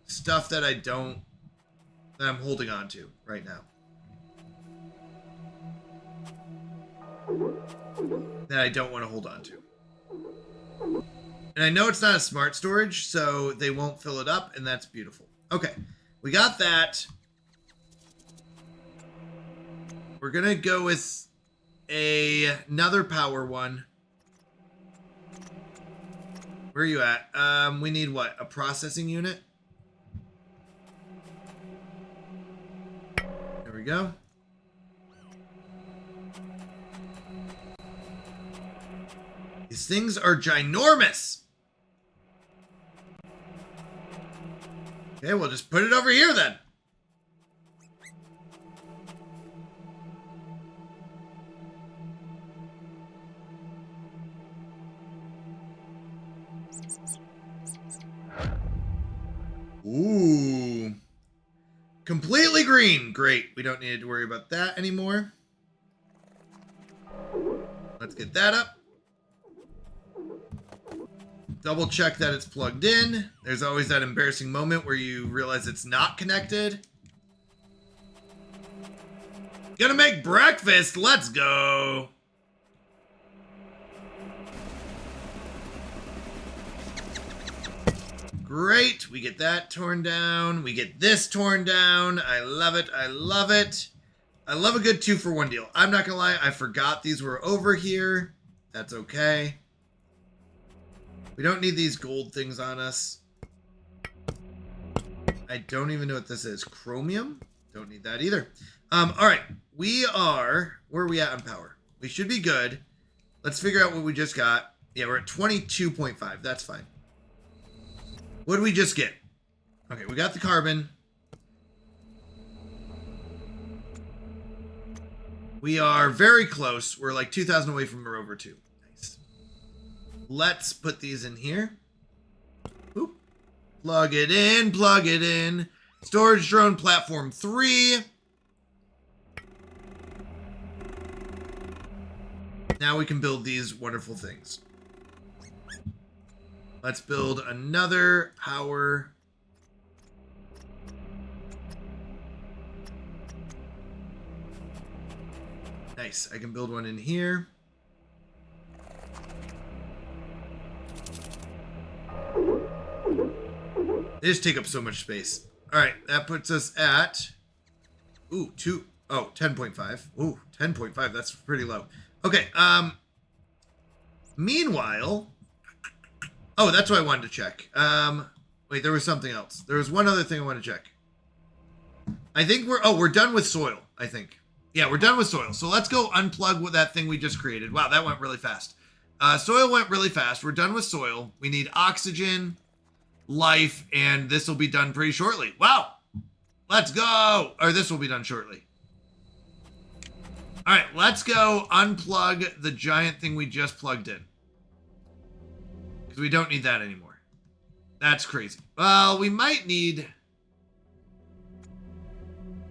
stuff that that I'm holding on to right now. That I don't want to hold on to. And I know it's not a smart storage, so they won't fill it up, and that's beautiful. Okay, we got that. We're going to go with another power one. Where are you at? We need what? A processing unit? There we go. These things are ginormous. Okay, we'll just put it over here then. Ooh. Completely green. Great. We don't need to worry about that anymore. Let's get that up. Double check that it's plugged in. There's always that embarrassing moment where you realize it's not connected. Gonna make breakfast. Let's go. Great. We get that torn down. We get this torn down. I love it. I love it. I love a good 2-for-1 deal. I'm not going to lie. I forgot these were over here. That's okay. We don't need these gold things on us. I don't even know what this is. Chromium? Don't need that either. All right. We are... Where are we at on power? We should be good. Let's figure out what we just got. Yeah, we're at 22.5. That's fine. What did we just get? Okay, we got the carbon. We are very close. We're like 2,000 away from rover 2. Nice. Let's put these in here. Oop. Plug it in, plug it in. Storage drone platform 3. Now we can build these wonderful things. Let's build another power. Nice. I can build one in here. They just take up so much space. All right. That puts us at... Ooh, 2. Oh, 10.5. Ooh, 10.5. That's pretty low. Okay. Meanwhile, oh, that's what I wanted to check. Wait, there was something else. There was one other thing I wanted to check. I think we're done with soil, I think. Yeah, we're done with soil. So let's go unplug with that thing we just created. Wow, that went really fast. Soil went really fast. We're done with soil. We need oxygen, life, and this will be done pretty shortly. Wow. Let's go. Or this will be done shortly. All right, let's go unplug the giant thing we just plugged in. Because we don't need that anymore. That's crazy. Well, we might need...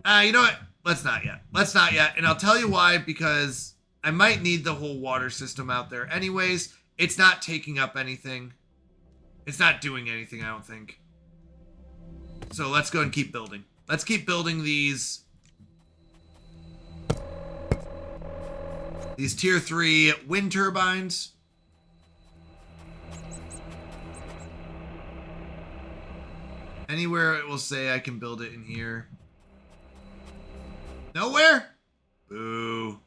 you know what? Let's not yet. Let's not yet. And I'll tell you why, because I might need the whole water system out there anyways. It's not taking up anything. It's not doing anything, I don't think. So let's go and keep building. Let's keep building these tier 3 wind turbines. Anywhere it will say I can build it in here. Nowhere? Boo.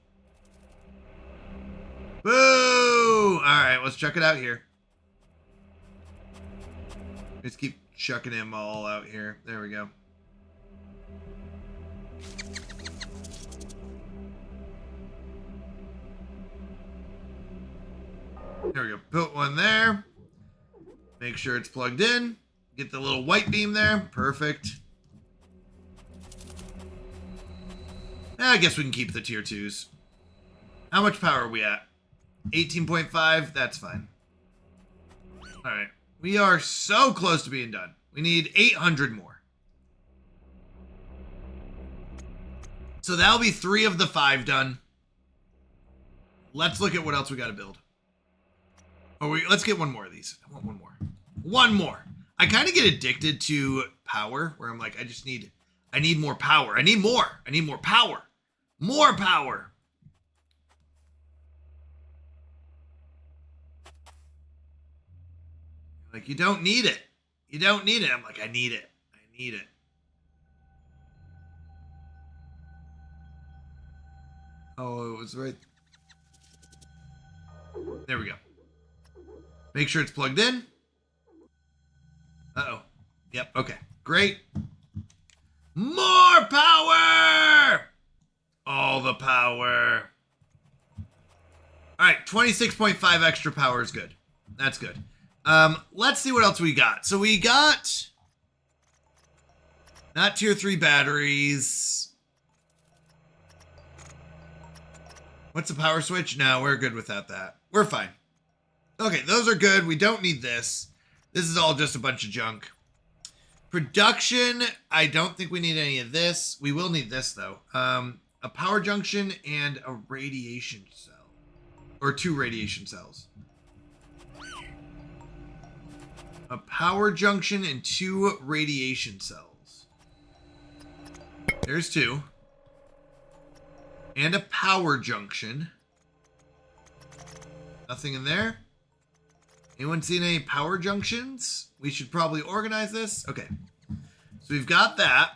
Boo! Alright, let's check it out here. Let's keep chucking them all out here. There we go. There we go. Put one there. Make sure it's plugged in. Get the little white beam there. Perfect. I guess we can keep the tier 2s. How much power are we at? 18.5. That's fine. All right. We are so close to being done. We need 800 more. So that'll be 3 of the 5 done. Let's look at what else we got to build. Let's get one more of these. I want one more. One more. I kind of get addicted to power, where I'm like, I need more power. I need more. I need more power. More power. Like, you don't need it. You don't need it. I'm like, I need it. I need it. Oh, it was right. There we go. Make sure it's plugged in. Uh-oh. Yep, okay. Great. More power! All the power. All right, 26.5 extra power is good. That's good. Let's see what else we got. So we got... not tier 3 batteries. What's the power switch? No, we're good without that. We're fine. Okay, those are good. We don't need this. This is all just a bunch of junk. Production, I don't think we need any of this. We will need this, though. A power junction and a radiation cell. Or 2 radiation cells. A power junction and 2 radiation cells. There's 2. And a power junction. Nothing in there. Anyone seen any power junctions? We should probably organize this. Okay. So we've got that.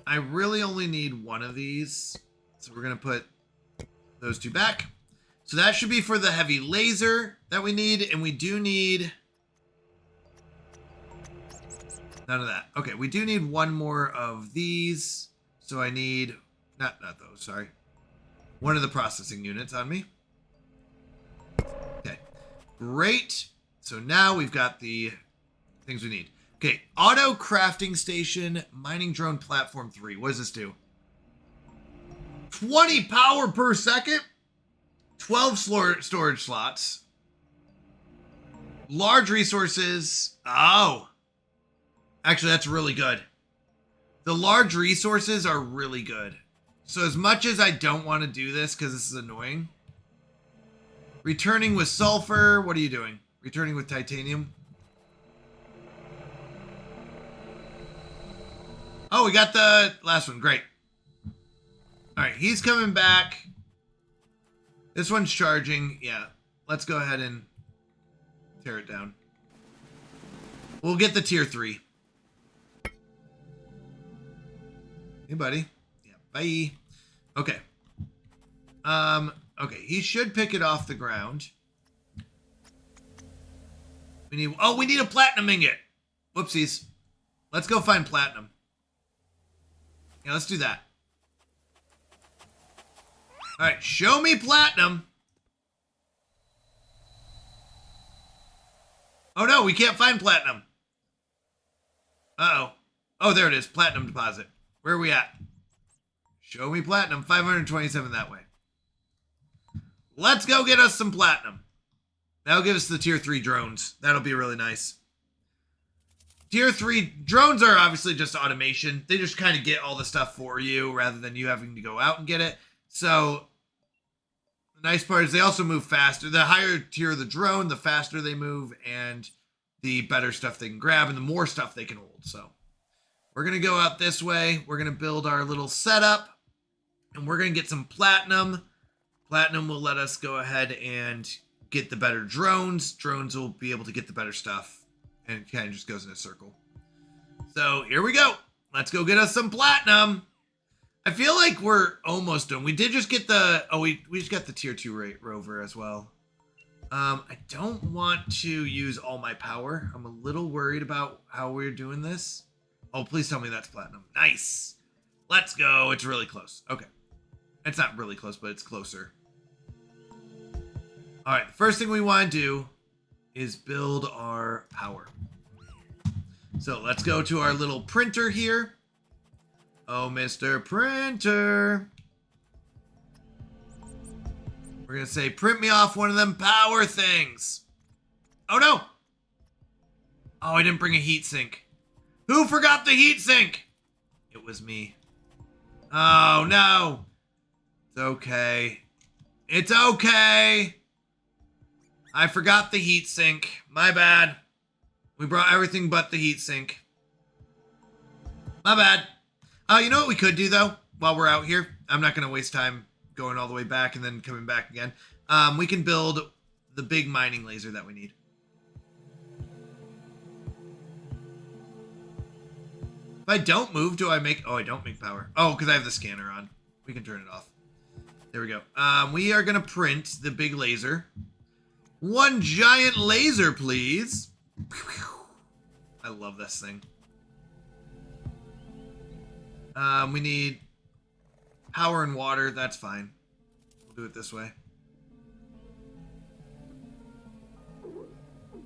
I really only need one of these. So we're going to put those 2 back. So that should be for the heavy laser that we need. And we do need... none of that. Okay, we do need one more of these. So I need... not those, sorry. One of the processing units on me. Okay, great. So now we've got the things we need. Okay, auto crafting station, mining drone platform 3. What does this do? 20 power per second, 12 storage slots, large resources. Oh, actually, that's really good. The large resources are really good. So as much as I don't want to do this because this is annoying. Returning with sulfur. What are you doing? Returning with titanium. Oh, we got the last one. Great. All right, he's coming back. This one's charging. Yeah, let's go ahead and tear it down. We'll get the tier 3. Hey, buddy. Yeah, bye. Okay. Okay, he should pick it off the ground. We need a platinum ingot. Whoopsies. Let's go find platinum. Yeah, let's do that. All right, show me platinum. Oh no, we can't find platinum. Uh-oh. Oh, there it is. Platinum deposit. Where are we at? Show me platinum. 527 that way. Let's go get us some platinum. That'll give us the tier 3 drones. That'll be really nice. Tier 3 drones are obviously just automation. They just kind of get all the stuff for you rather than you having to go out and get it. So the nice part is they also move faster. The higher tier of the drone, the faster they move and the better stuff they can grab and the more stuff they can hold. So we're going to go out this way. We're going to build our little setup and we're going to get some platinum. Platinum will let us go ahead and get the better drones. Drones will be able to get the better stuff. And it kind of just goes in a circle. So here we go. Let's go get us some platinum. I feel like we're almost done. We did just get the... Oh, we just got the tier 2 rover as well. I don't want to use all my power. I'm a little worried about how we're doing this. Oh, please tell me that's platinum. Nice. Let's go. It's really close. Okay. It's not really close, but it's closer. All right. The first thing we want to do is build our power. So let's go to our little printer here. Oh, Mr. Printer. We're going to say, print me off one of them power things. Oh, no. Oh, I didn't bring a heat sink. Who forgot the heat sink? It was me. Oh, no. It's okay. It's okay. I forgot the heat sink. My bad. We brought everything but the heat sink. My bad. You know what we could do, though, while we're out here? I'm not going to waste time going all the way back and then coming back again. We can build the big mining laser that we need. If I don't move, do I make... Oh, I don't make power. Oh, because I have the scanner on. We can turn it off. There we go. We are going to print the big laser. One giant laser, please. I love this thing. We need power and water. That's fine. We'll do it this way.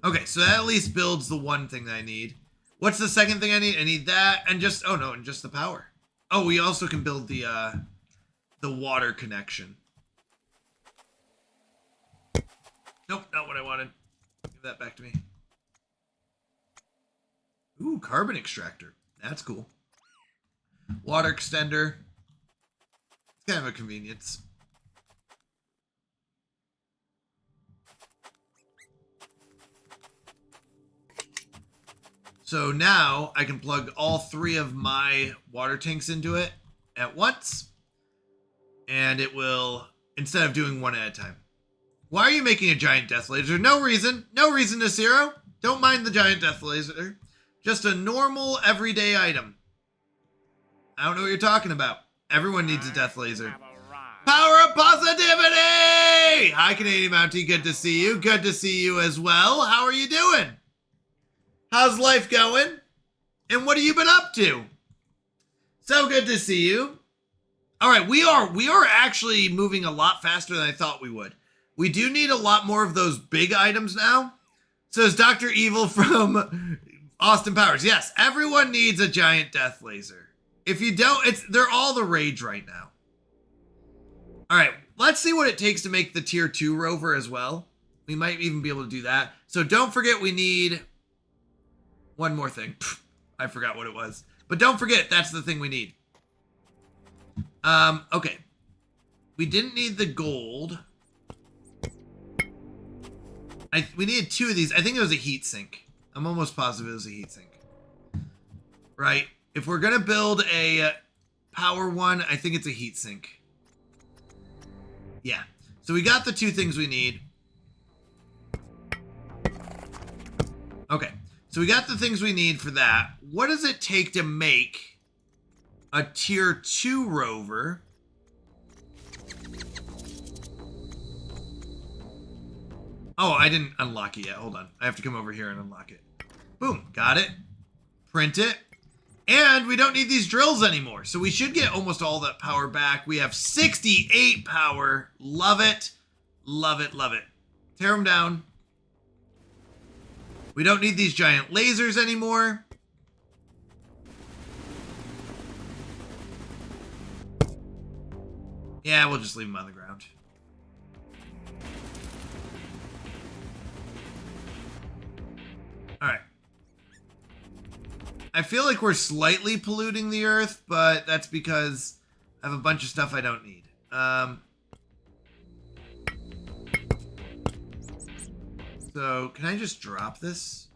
Okay, so that at least builds the one thing that I need. What's the second thing I need? I need that and just... Oh, no, and just the power. Oh, we also can build the water connection. Nope, not what I wanted. Give that back to me. Ooh, carbon extractor. That's cool. Water extender. It's kind of a convenience. So now I can plug all 3 of my water tanks into it at once. And it will, instead of doing one at a time. Why are you making a giant death laser? No reason. No reason to zero. Don't mind the giant death laser. Just a normal everyday item. I don't know what you're talking about. Everyone needs a death laser. Power of positivity! Hi, Canadian Mountie. Good to see you. Good to see you as well. How are you doing? How's life going? And what have you been up to? So good to see you. All right, we are actually moving a lot faster than I thought we would. We do need a lot more of those big items now. Says Dr. Evil from Austin Powers. Yes, everyone needs a giant death laser. If you don't, they're all the rage right now. All right, let's see what it takes to make the tier 2 rover as well. We might even be able to do that. So don't forget we need one more thing. I forgot what it was. But don't forget, that's the thing we need. Okay. We didn't need the gold. We needed 2 of these. I think it was a heat sink. I'm almost positive it was a heat sink. Right. If we're going to build a power one, I think it's a heat sink. Yeah. So we got the 2 things we need. Okay. So we got the things we need for that. What does it take to make a tier 2 rover. Oh, I didn't unlock it yet. Hold on. I have to come over here and unlock it. Boom. Got it. Print it. And we don't need these drills anymore. So we should get almost all that power back. We have 68 power. Love it. Love it. Love it. Tear them down. We don't need these giant lasers anymore. Yeah, we'll just leave them on the ground. All right. I feel like we're slightly polluting the earth, but that's because I have a bunch of stuff I don't need. So can I just drop this?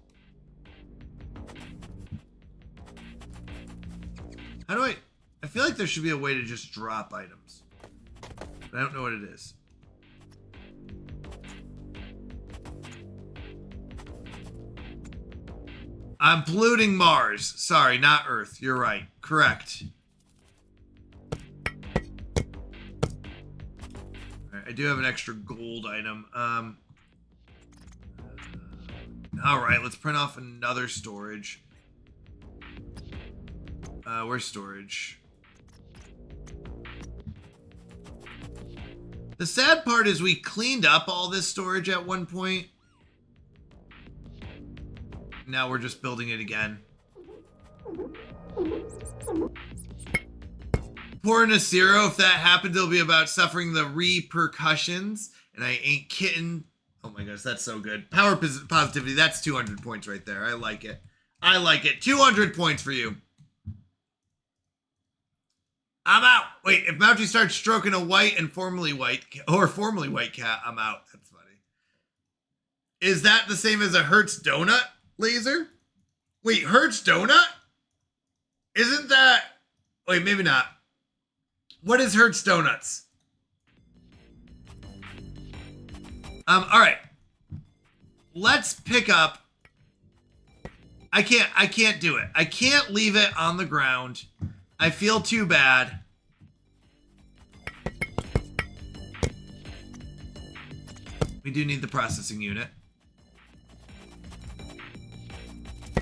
How do I feel like there should be a way to just drop items, but I don't know what it is. I'm polluting Mars. Sorry, not Earth. You're right. Correct. All right, I do have an extra gold item. All right, let's print off another storage. Where's storage? The sad part is we cleaned up all this storage at one point. Now we're just building it again. Poor Nasiro, if that happens, it'll be about suffering the repercussions. And I ain't kidding. Oh my gosh, that's so good. Power positivity, that's 200 points right there. I like it. I like it. 200 points for you. I'm out. Wait, if Mountie starts stroking a white and formerly white cat, I'm out. That's funny. Is that the same as a Hertz donut laser? Wait, Hertz donut? Isn't that... Wait, maybe not. What is Hertz donuts? All right. Let's pick up... I can't do it. I can't leave it on the ground. I feel too bad. We do need the processing unit.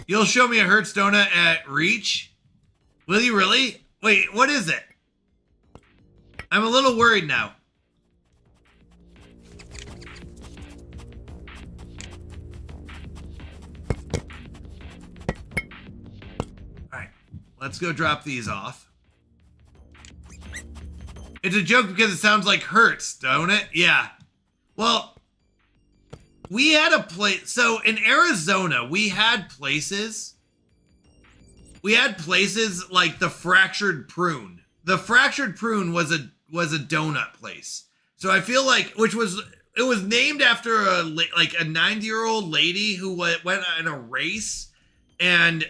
You'll show me a Hertz donut at Reach? Will you really? Wait, what is it? I'm a little worried now. Alright, let's go drop these off. It's a joke because it sounds like Hertz, don't it? Yeah. Well, we had a place. So in Arizona, we had places. We had places like the Fractured Prune. The Fractured Prune was a donut place. So I feel like, it was named after a 90-year-old lady who went in a race and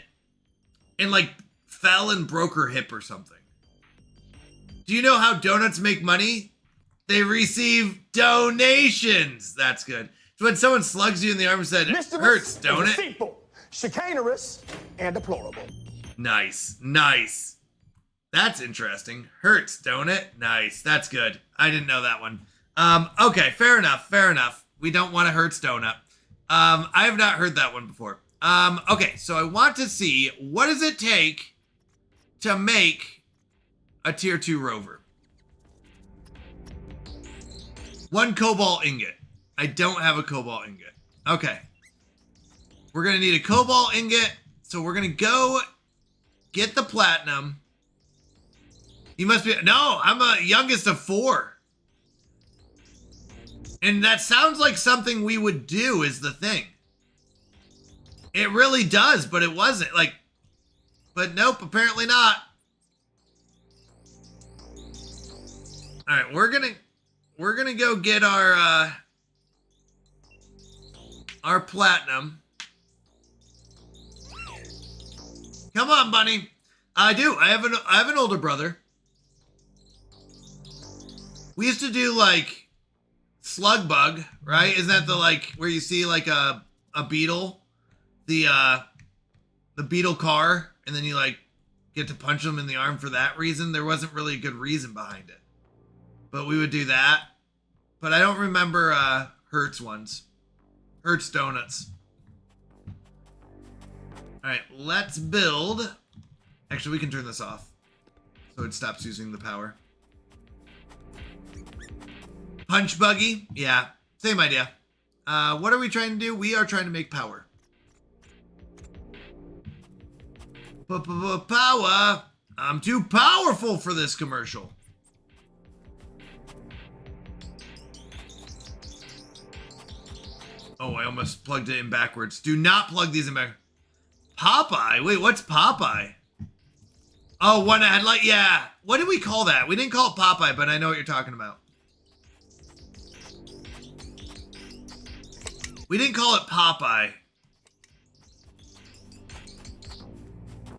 like fell and broke her hip or something. Do you know how donuts make money? They receive donations. That's good. So when someone slugs you in the arm and said, Hurts, don't it? Deceitful, chicanerous, and deplorable. Nice, nice. That's interesting. Hurts, don't it? Nice, that's good. I didn't know that one. Okay, fair enough, fair enough. We don't want a Hurts donut. I have not heard that one before. Okay, so I want to see, what does it take to make a tier 2 rover? 1 cobalt ingot. I don't have a cobalt ingot. Okay. We're going to need a cobalt ingot. So we're going to go get the platinum. You must be... No, I'm a youngest of 4. And that sounds like something we would do is the thing. It really does, but it wasn't. Like, but nope, apparently not. All right, we're gonna go get our platinum. Come on, bunny. I do. I have an older brother. We used to do like slug bug, right? Isn't that the like where you see like a beetle, the beetle car, and then you like get to punch them in the arm for that reason. There wasn't really a good reason behind it. But we would do that. But I don't remember Hertz ones. Hertz donuts. Alright, let's build. Actually, we can turn this off. So it stops using the power. Punch buggy. Yeah, same idea. What are we trying to do? We are trying to make power. Power. I'm too powerful for this commercial. Oh, I almost plugged it in backwards. Do not plug these in back. Popeye? Wait, what's Popeye? Oh, one headlight? Yeah. What did we call that? We didn't call it Popeye, but I know what you're talking about. We didn't call it Popeye.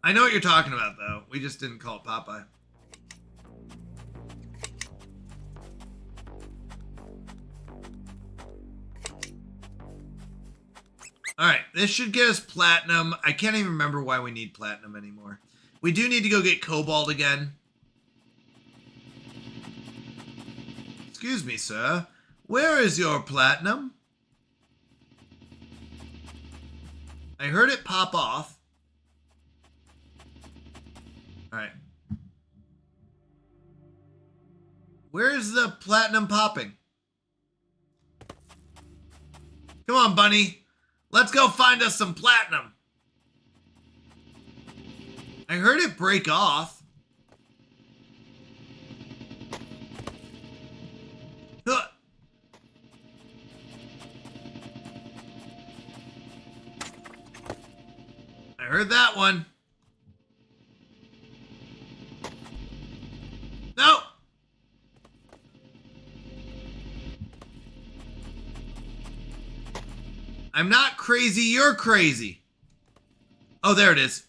I know what you're talking about, though. We just didn't call it Popeye. Alright, this should get us platinum. I can't even remember why we need platinum anymore. We do need to go get cobalt again. Excuse me, sir. Where is your platinum? I heard it pop off. Alright. Where's the platinum popping? Come on, bunny. Let's go find us some platinum. I heard it break off. Huh. I heard that one. No. I'm not crazy, you're crazy. Oh, there it is.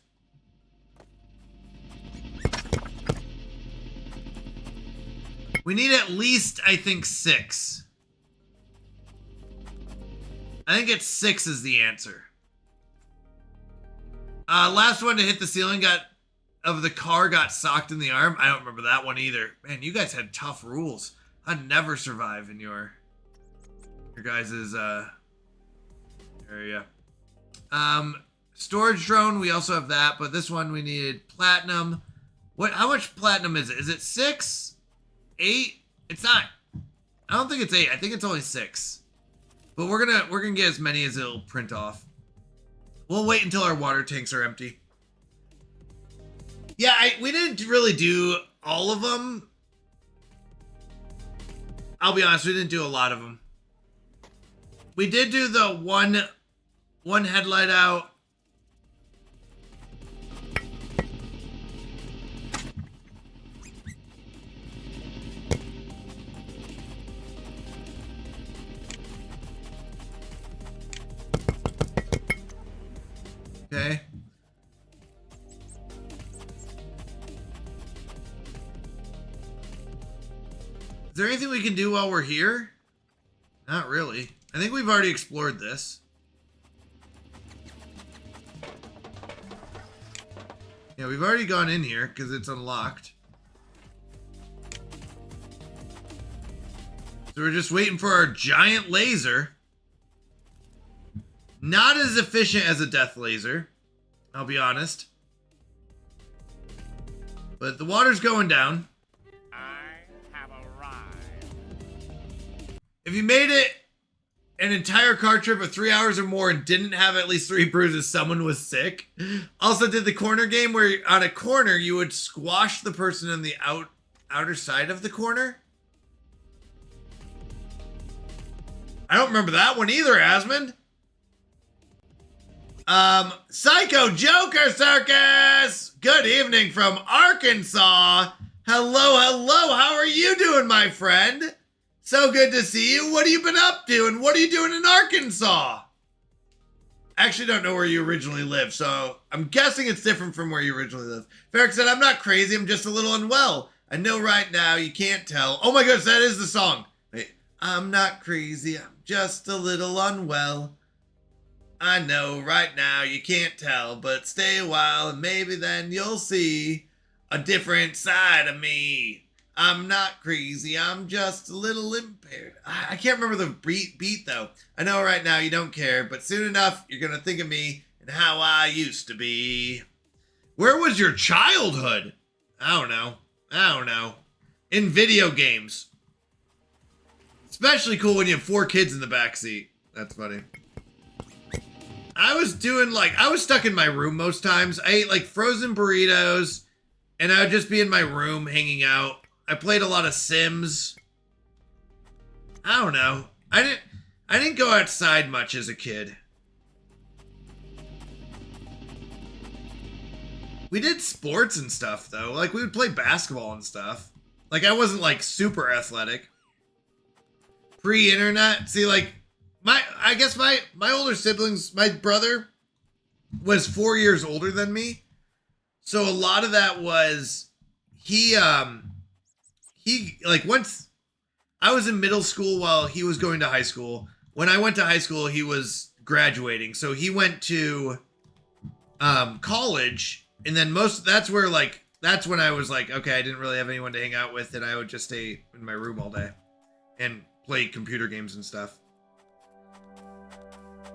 We need at least, I think, 6. I think it's 6 is the answer. Last one to hit the ceiling of the car got socked in the arm. I don't remember that one either. Man, you guys had tough rules. I'd never survive in your guys's area. Storage drone, we also have that, but this one we needed platinum. How much platinum is it? Is it 6? 8? It's not. I don't think it's 8. I think it's only 6. But we're gonna get as many as it'll print off. We'll wait until our water tanks are empty. Yeah, we didn't really do all of them. I'll be honest, we didn't do a lot of them. We did do the one headlight out. Okay. Is there anything we can do while we're here? Not really. I think we've already explored this. Yeah, we've already gone in here because it's unlocked. So we're just waiting for our giant laser. Not as efficient as a death laser, I'll be honest. But the water's going down. I have arrived. If you made it an entire car trip of 3 hours or more and didn't have at least 3 bruises, someone was sick. Also did the corner game where on a corner you would squash the person on the outer side of the corner. I don't remember that one either, Asmund. Psycho Joker Circus! Good evening from Arkansas. Hello, how are you doing, my friend? So good to see you. What have you been up to, and what are you doing in Arkansas? I actually don't know where you originally live, so I'm guessing it's different from where you originally live. Ferric said, I'm not crazy, I'm just a little unwell. I know right now you can't tell. Oh my goodness, that is the song. Wait, I'm not crazy, I'm just a little unwell. I know right now you can't tell, but stay a while and maybe then you'll see a different side of me. I'm not crazy, I'm just a little impaired. I can't remember the beat though. I know right now you don't care, but soon enough you're gonna think of me and how I used to be. Where was your childhood? I don't know. In video games. Especially cool when you have 4 kids in the backseat. That's funny. I was stuck in my room most times. I ate like frozen burritos and I would just be in my room hanging out. I played a lot of Sims. I don't know. I didn't go outside much as a kid. We did sports and stuff though. Like we would play basketball and stuff. Like I wasn't like super athletic. Pre-internet. See, like I guess my older siblings, my brother was 4 years older than me. So a lot of that was he like once I was in middle school while he was going to high school. When I went to high school, he was graduating. So he went to college, and then that's when I was like, okay, I didn't really have anyone to hang out with, and I would just stay in my room all day and play computer games and stuff.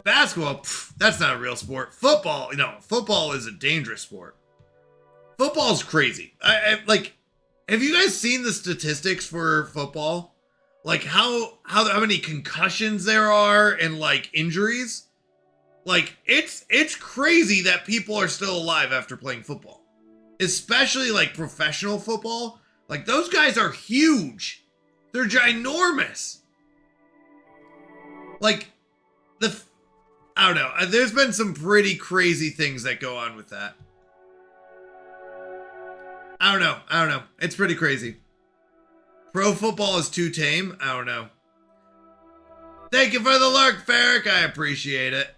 Basketball, that's not a real sport. Football, football is a dangerous sport. Football's crazy. I like, have you guys seen the statistics for football? Like how many concussions there are and like injuries? Like it's crazy that people are still alive after playing football. Especially like professional football. Like those guys are huge. They're ginormous. Like I don't know. There's been some pretty crazy things that go on with that. I don't know. It's pretty crazy. Pro football is too tame. I don't know. Thank you for the lurk, Ferric. I appreciate it.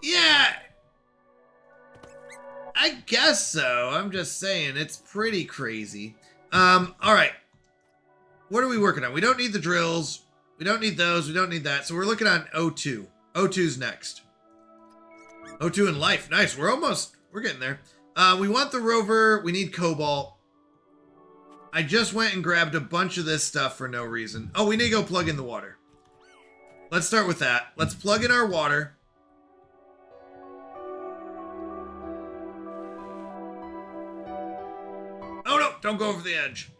Yeah. I guess so. I'm just saying. It's pretty crazy. All right. What are we working on? We don't need the drills. We don't need those. We don't need that. So we're looking on O2. O2's next. O2 in life. Nice. We're getting there. We want the rover. We need cobalt. I just went and grabbed a bunch of this stuff for no reason. Oh, we need to go plug in the water. Let's start with that. Let's plug in our water. Oh no, don't go over the edge.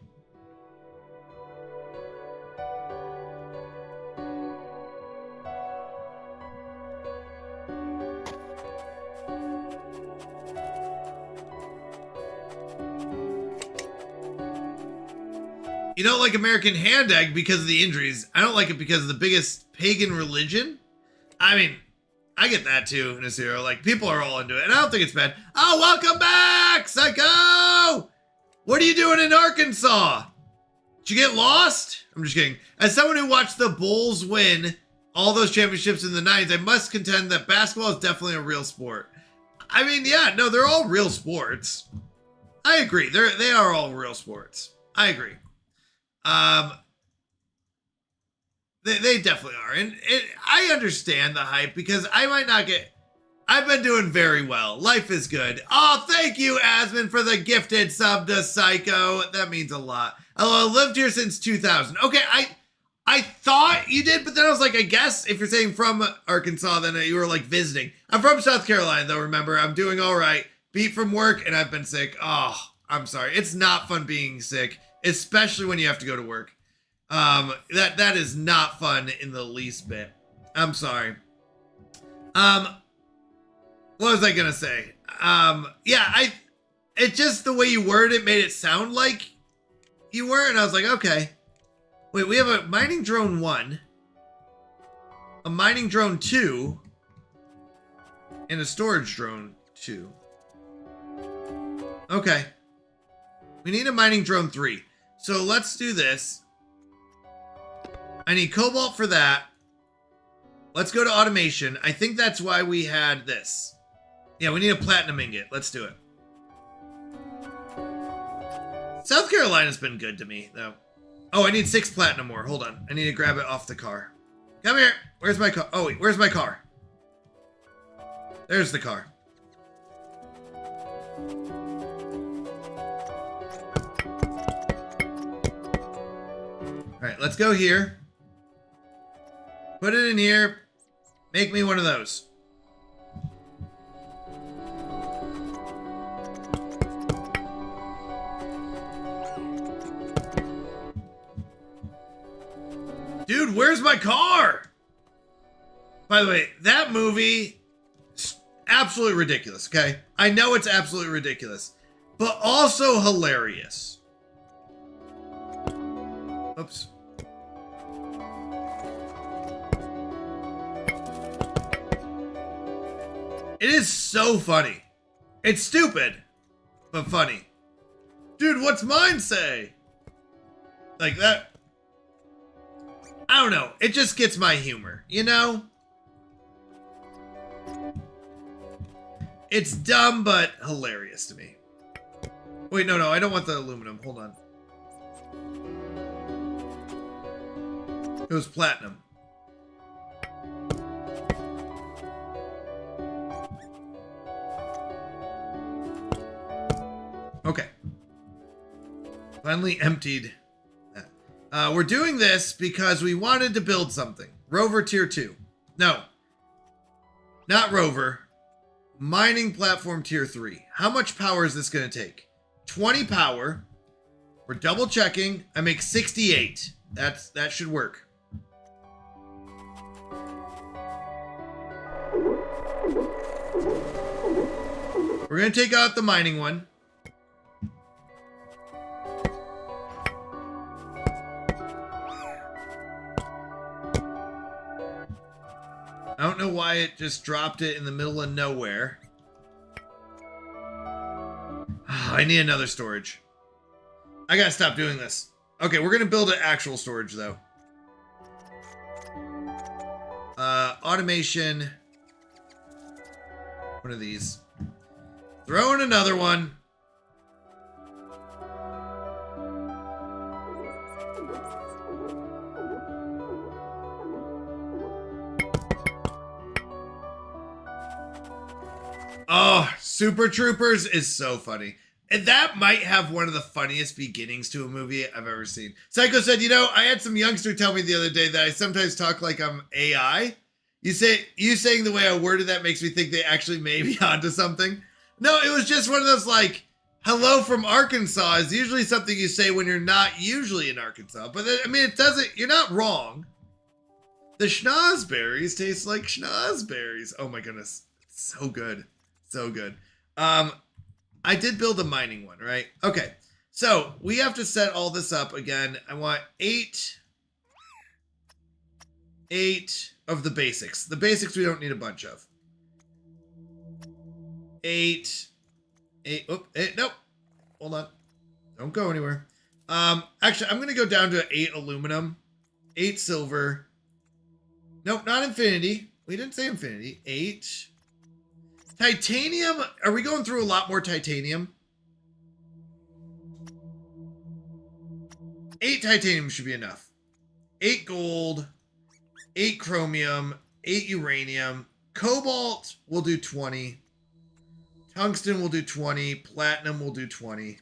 You don't like American Hand Egg because of the injuries. I don't like it because of the biggest pagan religion. I mean, I get that too, Nasiro. Like, people are all into it, and I don't think it's bad. Oh, welcome back, Psycho! What are you doing in Arkansas? Did you get lost? I'm just kidding. As someone who watched the Bulls win all those championships in the 90s, I must contend that basketball is definitely a real sport. I mean, yeah, no, they're all real sports. I agree. They are all real sports. I agree. They definitely are. And I understand the hype because I might not get... I've been doing very well. Life is good. Oh, thank you, Asmund, for the gifted sub to Psycho. That means a lot. Oh, I lived here since 2000. Okay, I thought you did, but then I was like, I guess if you're saying from Arkansas, then you were like visiting. I'm from South Carolina, though, remember. I'm doing all right. Beat from work, and I've been sick. Oh, I'm sorry. It's not fun being sick, especially when you have to go to work. That is not fun in the least bit. I'm sorry. What was I gonna say? Yeah, it's just the way you worded it made it sound like you were, and I was like, okay. Wait, we have a mining drone 1, a mining drone 2, and a storage drone 2. Okay. We need a mining drone 3. So let's do this. I need cobalt for that. Let's go to automation. I think that's why we had this. Yeah, we need a platinum ingot. Let's do it. South Carolina's been good to me, though. Oh, I need 6 platinum ore. Hold on. I need to grab it off the car. Come here. Where's my car? Oh, wait. Where's my car? There's the car. All right, let's go here. Put it in here. Make me one of those. Dude, where's my car? By the way, that movie is absolutely ridiculous, okay? I know it's absolutely ridiculous, but also hilarious. Oops. It is so funny. It's stupid, but funny. Dude, what's mine say? Like that. I don't know. It just gets my humor, you know? It's dumb, but hilarious to me. Wait, no, I don't want the aluminum. Hold on. It was platinum. Okay. Finally emptied that. We're doing this because we wanted to build something. Rover Tier 2. No. Not Rover. Mining Platform Tier 3. How much power is this going to take? 20 power. We're double checking. I make 68. That should work. We're going to take out the mining one. I don't know why it just dropped it in the middle of nowhere. I need another storage. I gotta stop doing this. Okay, we're gonna build an actual storage though. Automation. One of these. Throw in another one. Oh, Super Troopers is so funny. And that might have one of the funniest beginnings to a movie I've ever seen. Psycho said, you know, I had some youngster tell me the other day that I sometimes talk like I'm AI. You saying the way I worded that makes me think they actually may be onto something. No, it was just one of those like, hello from Arkansas is usually something you say when you're not usually in Arkansas. But I mean, it doesn't, you're not wrong. The schnozberries taste like schnozberries. Oh my goodness. So good. So good. I did build a mining one, right? Okay. So we have to set all this up again. I want eight of the basics. The basics we don't need a bunch of. Eight. Nope. Hold on. Don't go anywhere. Actually, I'm going to go down to 8 aluminum, 8 silver. Nope, not infinity. We didn't say infinity. 8. Titanium. Are we going through a lot more titanium? 8 titanium should be enough. 8 gold, 8 chromium, 8 uranium. Cobalt will do 20. Tungsten will do 20. Platinum will do 20.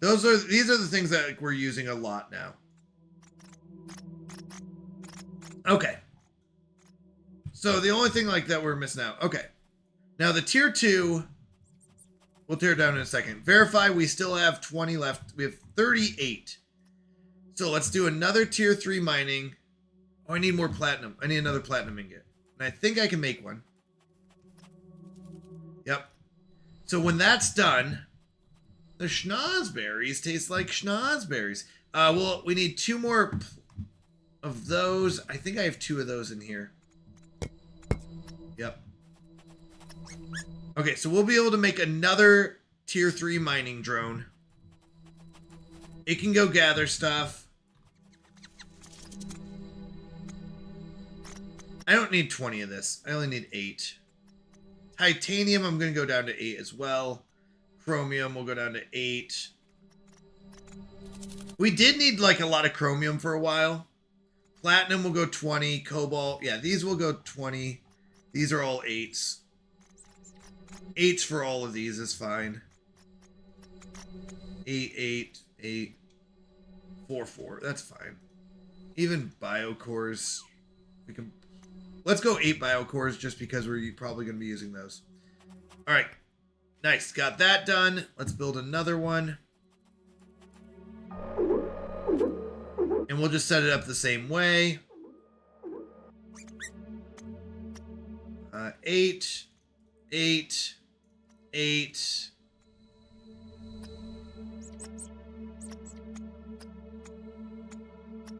These are the things that like, we're using a lot now. Okay. So the only thing like that we're missing out. Okay. Now the tier 2, we'll tear it down in a second. Verify, we still have 20 left. We have 38. So let's do another tier 3 mining. Oh, I need more platinum. I need another platinum ingot. And I think I can make one. Yep. So when that's done, the schnozberries taste like schnozberries. Well, we need 2 more of those. I think I have 2 of those in here. Yep. Okay, so we'll be able to make another tier 3 mining drone. It can go gather stuff. I don't need 20 of this. I only need 8. Titanium, I'm going to go down to 8 as well. Chromium will go down to 8. We did need like a lot of chromium for a while. Platinum will go 20. Cobalt, yeah, these will go 20. These are all 8s. 8s for all of these is fine. 8, 8, 8, 4, 4. That's fine. Even biocores, we can. Let's go 8 biocores just because we're probably going to be using those. All right, nice. Got that done. Let's build another one. And we'll just set it up the same way. 8, 8, 8.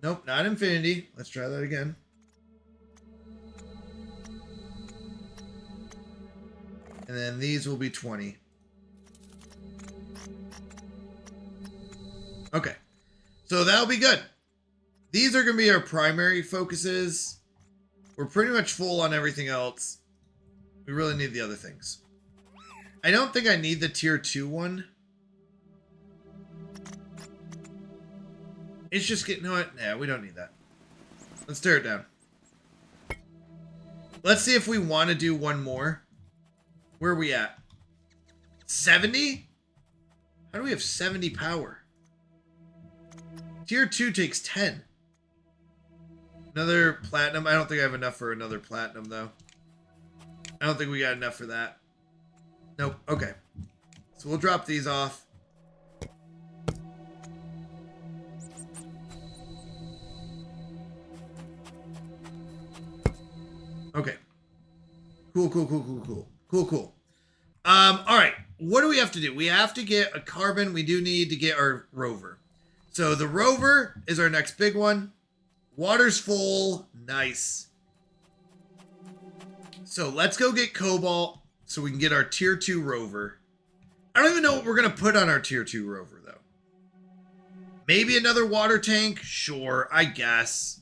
Nope, not infinity. Let's try that again. And then these will be 20. Okay. So that'll be good. These are going to be our primary focuses. We're pretty much full on everything else. We really need the other things. I don't think I need the tier 2 one. It's just getting, you know what? Yeah, we don't need that. Let's tear it down. Let's see if we want to do one more. Where are we at? 70? How do we have 70 power? Tier 2 takes 10. Another platinum. I don't think I have enough for another platinum, though. I don't think we got enough for that. Nope. Okay. So we'll drop these off. Okay. Cool, cool, cool, cool, cool. Cool, cool. All right. What do we have to do? We have to get a carbon. We do need to get our rover. So the rover is our next big one. Water's full. Nice. So let's go get cobalt so we can get our tier 2 rover. I don't even know what we're going to put on our tier 2 rover, though. Maybe another water tank? Sure, I guess.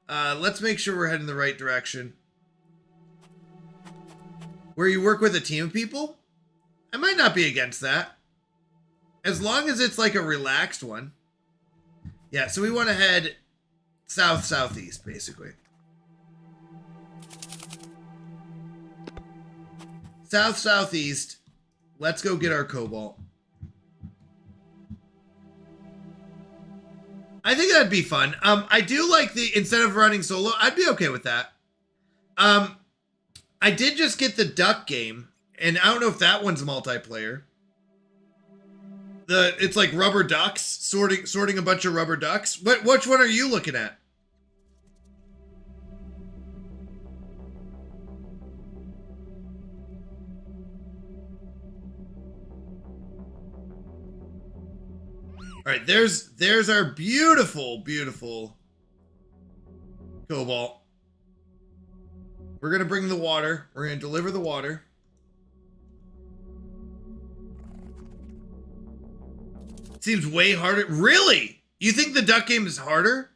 Let's make sure we're heading the right direction. Where you work with a team of people? I might not be against that. As long as it's like a relaxed one. Yeah, so we want to head south-southeast, basically. South-southeast. Let's go get our cobalt. I think that'd be fun. I do like the, instead of running solo, I'd be okay with that. I did just get the duck game, and I don't know if that one's multiplayer. It's like rubber ducks, sorting a bunch of rubber ducks. Which one are you looking at? All right, there's our beautiful, beautiful cobalt. We're going to bring the water. We're going to deliver the water. Seems way harder. Really? You think the duck game is harder?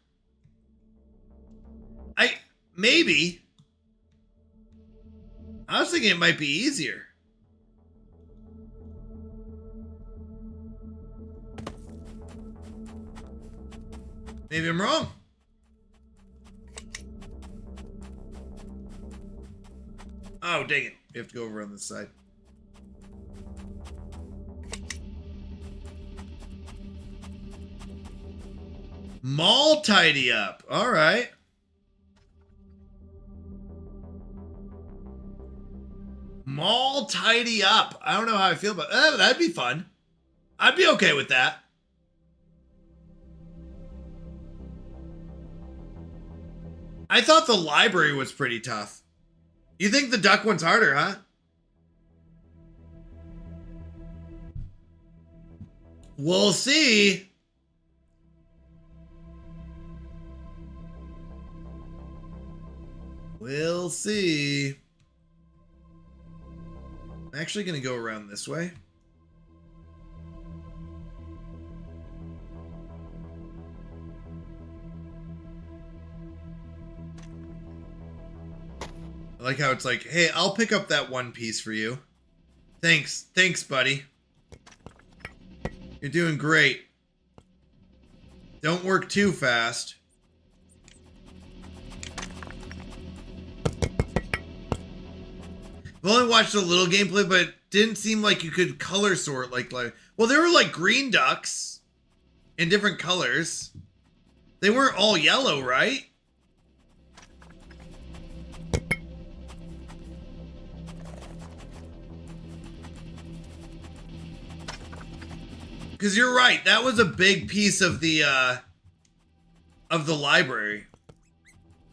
Maybe. I was thinking it might be easier. Maybe I'm wrong. Oh, dang it. We have to go over on this side. Mall tidy up. All right. Mall tidy up. I don't know how I feel about that. That'd be fun. I'd be okay with that. I thought the library was pretty tough. You think the duck one's harder, huh? We'll see. We'll see. I'm actually going to go around this way. I like how it's like, hey, I'll pick up that one piece for you. Thanks, buddy. You're doing great. Don't work too fast. I've only watched a little gameplay, but it didn't seem like you could color sort like well, there were like green ducks in different colors. They weren't all yellow, right? Because you're right, that was a big piece of the library.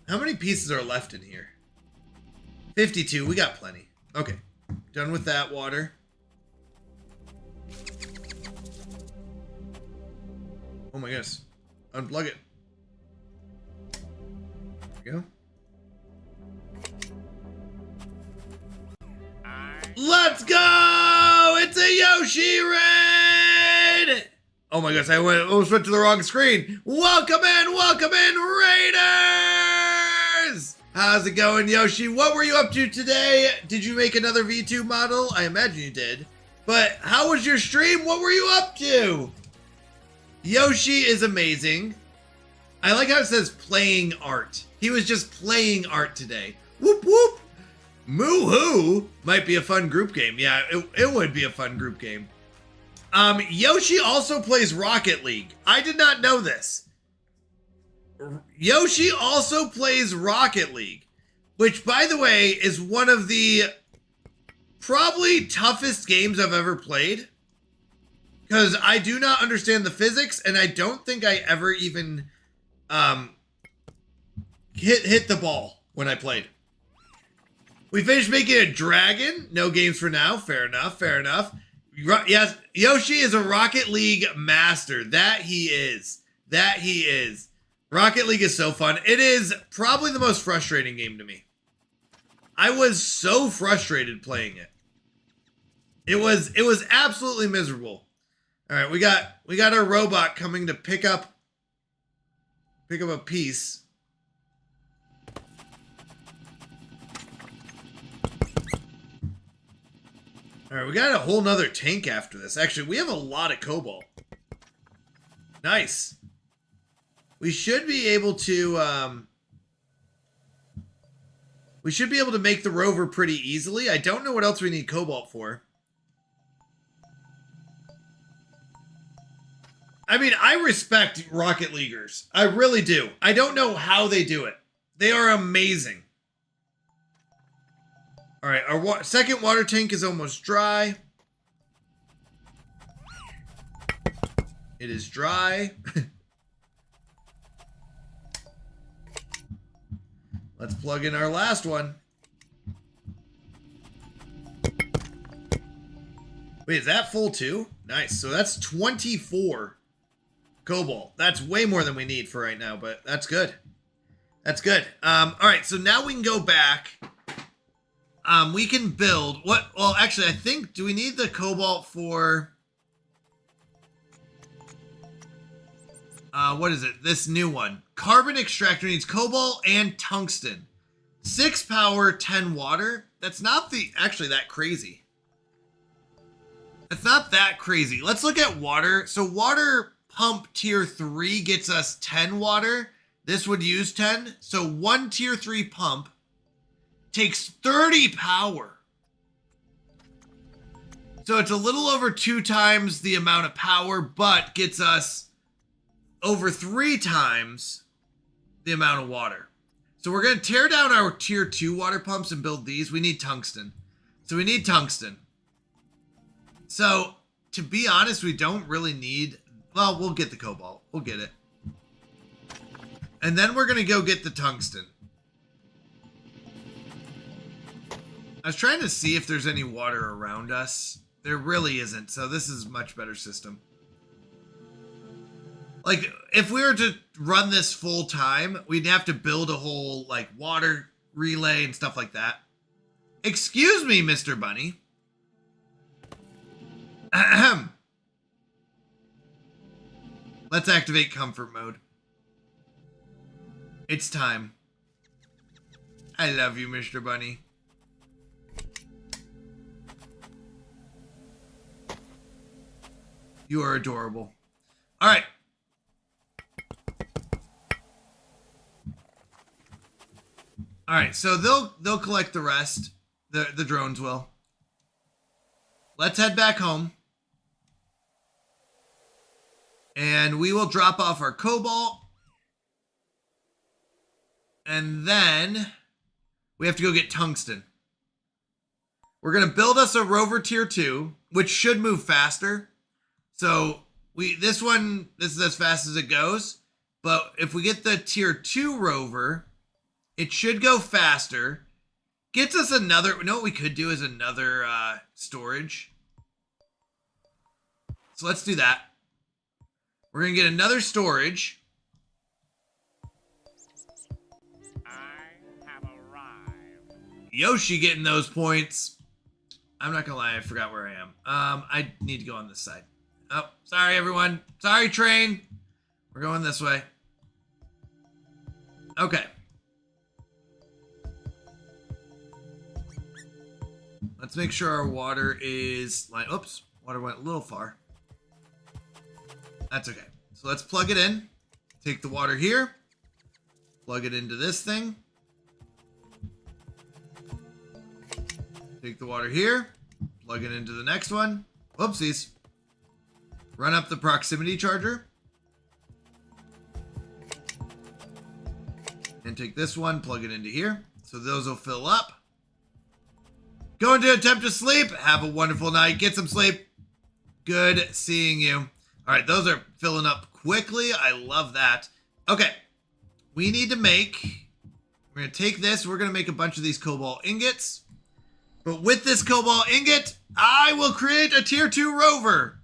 How many pieces are left in here? 52, we got plenty. Okay, done with that water. Oh my goodness, unplug it. There we go. Let's go! It's a Yoshi raid! Oh my gosh, I almost went to the wrong screen. Welcome in, Raiders! How's it going, Yoshi? What were you up to today? Did you make another V2 model? I imagine you did. But how was your stream? What were you up to? Yoshi is amazing. I like how it says playing art. He was just playing art today. Whoop whoop! Moo-hoo might be a fun group game. Yeah, it would be a fun group game. Yoshi also plays Rocket League. I did not know this. Yoshi also plays Rocket League, which, by the way, is one of the probably toughest games I've ever played. Because I do not understand the physics, and I don't think I ever even hit the ball when I played. We finished making a dragon. No games for now. Fair enough. Fair enough. Yes, Yoshi is a Rocket League master. That he is. That he is. Rocket League is so fun. It is probably the most frustrating game to me. I was so frustrated playing it. It was absolutely miserable. All right, we got our robot coming to pick up a piece. All right, we got a whole nother tank after this. Actually, we have a lot of cobalt. Nice. We should be able to make the rover pretty easily. I don't know what else we need cobalt for. I mean, I respect Rocket Leaguers. I really do. I don't know how they do it. They are amazing. All right, our second water tank is almost dry. It is dry. Let's plug in our last one. Wait, is that full too? Nice. So that's 24 cobalt. That's way more than we need for right now, but that's good. That's good. All right, so now we can go back. We can build what? Well, actually, I think, do we need the cobalt for, what is it? This new one. Carbon extractor needs cobalt and tungsten. 6 power, 10 water. That's not actually that crazy. It's not that crazy. Let's look at water. So water pump tier 3 gets us 10 water. This would use 10. So one tier 3 pump takes 30 power. So it's a little over 2 times the amount of power, but gets us over 3 times the amount of water. So we're going to tear down our tier 2 water pumps and build these. We need tungsten. So we need tungsten. So to be honest, we don't really need, well, we'll get the cobalt. We'll get it. And then we're going to go get the tungsten. I was trying to see if there's any water around us. There really isn't, so this is a much better system. Like, if we were to run this full time, we'd have to build a whole, like, water relay and stuff like that. Excuse me, Mr. Bunny. Ahem. Let's activate comfort mode. It's time. I love you, Mr. Bunny. You are adorable. All right. All right, so they'll collect the rest. The drones will. Let's head back home. And we will drop off our cobalt. And then we have to go get tungsten. We're going to build us a rover tier 2, which should move faster. So this is as fast as it goes. But if we get the tier 2 rover, it should go faster. Gets us another, you know what we could do is another storage. So let's do that. We're going to get another storage. I have arrived. Yoshi getting those points. I'm not gonna lie, I forgot where I am. I need to go on this side. Oh, sorry everyone. Sorry, train. We're going this way. Okay. Let's make sure our water is like, oops, water went a little far. That's okay. So let's plug it in. Take the water here. Plug it into this thing. Take the water here. Plug it into the next one. Whoopsies. Run up the proximity charger. And take this one, plug it into here. So those will fill up. Going to attempt to sleep. Have a wonderful night. Get some sleep. Good seeing you. All right, those are filling up quickly. I love that. Okay. We need to make, we're going to take this. We're going to make a bunch of these cobalt ingots. But with this cobalt ingot, I will create a tier 2 rover.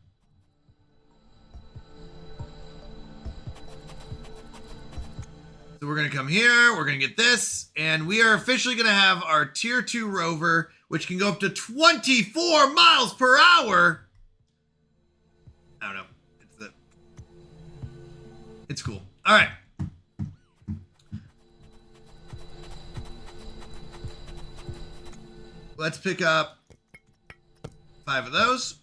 So we're going to come here. We're going to get this. And we are officially going to have our tier 2 rover, which can go up to 24 miles per hour. I don't know. It's cool. All right. Let's pick up 5 of those.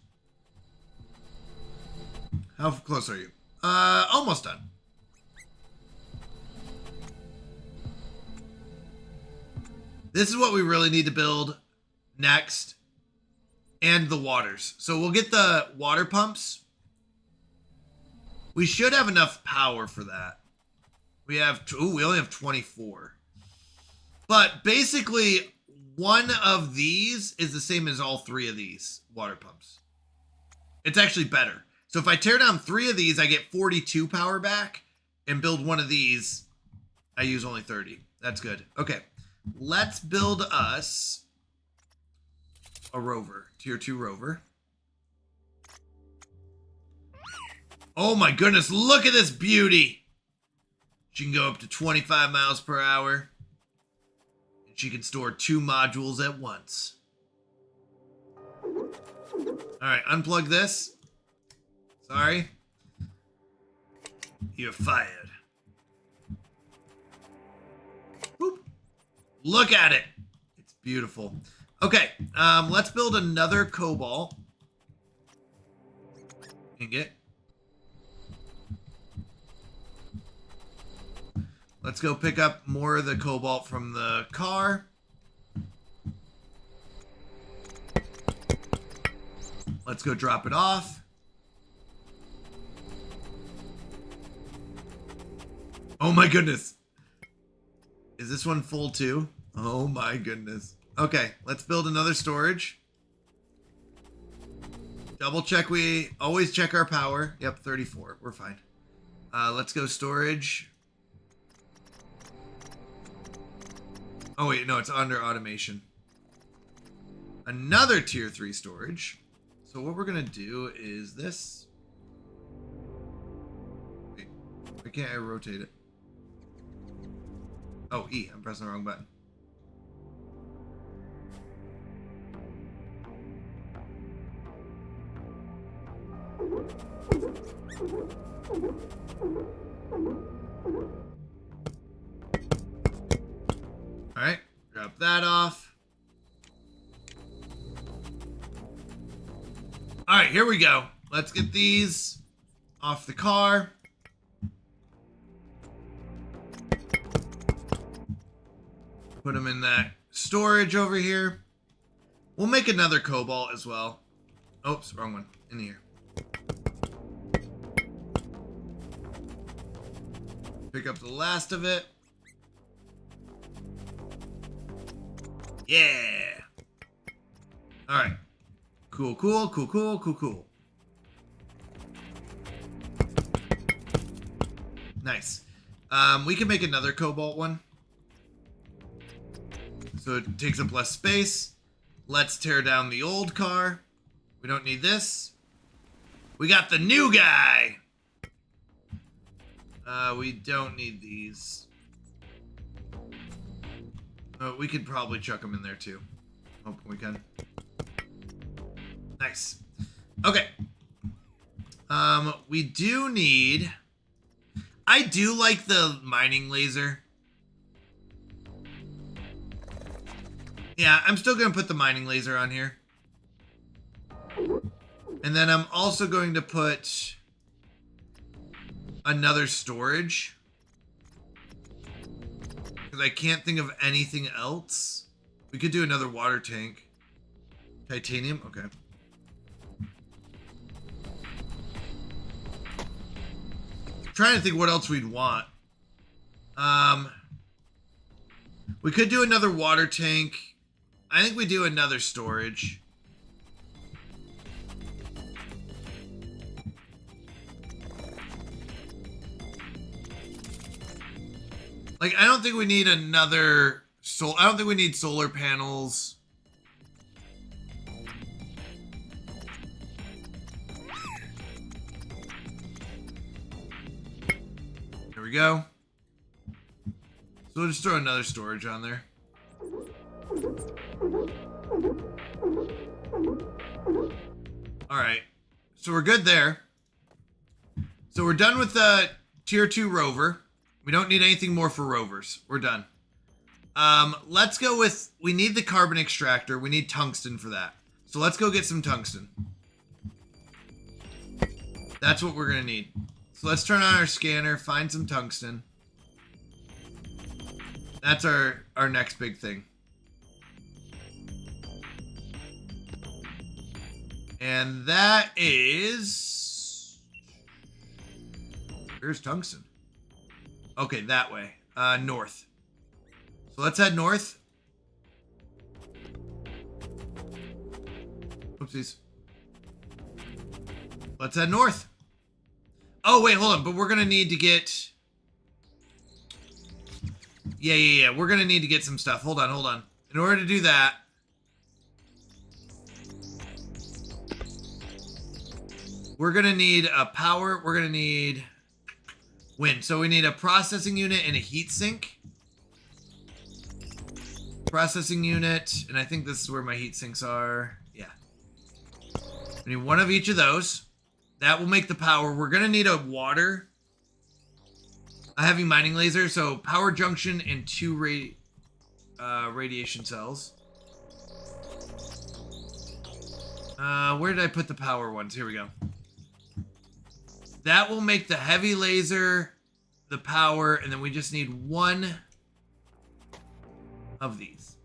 How close are you? Almost done. This is what we really need to build next. And the waters. So we'll get the water pumps. We should have enough power for that. We only have 24. But basically, one of these is the same as all 3 of these water pumps. It's actually better. So if I tear down 3 of these, I get 42 power back. And build one of these, I use only 30. That's good. Okay. Let's build us a rover. Tier 2 rover. Oh my goodness, look at this beauty. She can go up to 25 miles per hour. And she can store 2 modules at once. Alright, unplug this. Sorry. You're fired. Whoop. Look at it. It's beautiful. Okay, let's build another cobalt ingot. Let's go pick up more of the cobalt from the car. Let's go drop it off. Oh my goodness. Is this one full too? Oh my goodness. Okay, let's build another storage. Double check, we always check our power. Yep, 34, we're fine. Let's go storage. Oh wait, no, it's under automation. Another tier 3 storage. So what we're gonna do is this. Wait, why can't I rotate it? Oh, E, I'm pressing the wrong button. All right, drop that off. All right, here we go. Let's get these off the car. Put them in that storage over here. We'll make another cobalt as well. Oops, wrong one. In here. Pick up the last of it. Yeah. All right. Cool, cool, cool, cool, cool, cool. Nice. We can make another cobalt one. So it takes up less space. Let's tear down the old car. We don't need this. We got the new guy. We don't need these. We could probably chuck them in there too. Hope we can. Nice. Okay. We do need... I do like the mining laser. Yeah, I'm still going to put the mining laser on here. And then I'm also going to put another storage. Because I can't think of anything else. We could do another water tank. Titanium? Okay. Trying to think what else we'd want. We could do another water tank. I think we do another storage. Like, I don't think we need another I don't think we need solar panels. There we go. So we'll just throw another storage on there. Alright. So we're good there. So we're done with the tier 2 rover. We don't need anything more for rovers. We're done. Let's go with... We need the carbon extractor. We need tungsten for that. So let's go get some tungsten. That's what we're going to need. So let's turn on our scanner, find some tungsten. That's our next big thing. And that is... Where's tungsten? Okay, that way. North. So let's head north. Oopsies. Let's head north. Oh, wait, hold on. But we're going to need to get... Yeah. We're going to need to get some stuff. Hold on. In order to do that... We're going to need a power. We're going to need wind. So we need a processing unit and a heat sink. Processing unit. And I think this is where my heat sinks are. Yeah. We need one of each of those. That will make the power. We're going to need a water. A heavy mining laser. So power junction and 2 radiation cells. Where did I put the power ones? Here we go. That will make the heavy laser, the power, and then we just need one of these.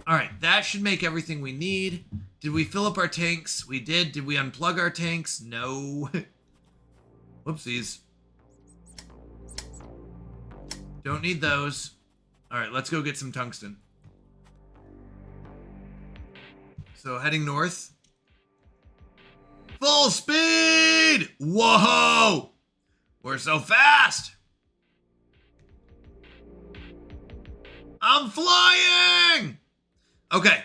All right, that should make everything we need. Did we fill up our tanks? We did. Did we unplug our tanks? No. Whoopsies. Don't need those. All right, let's go get some tungsten. So heading north. Full speed! Whoa! We're so fast! I'm flying! Okay.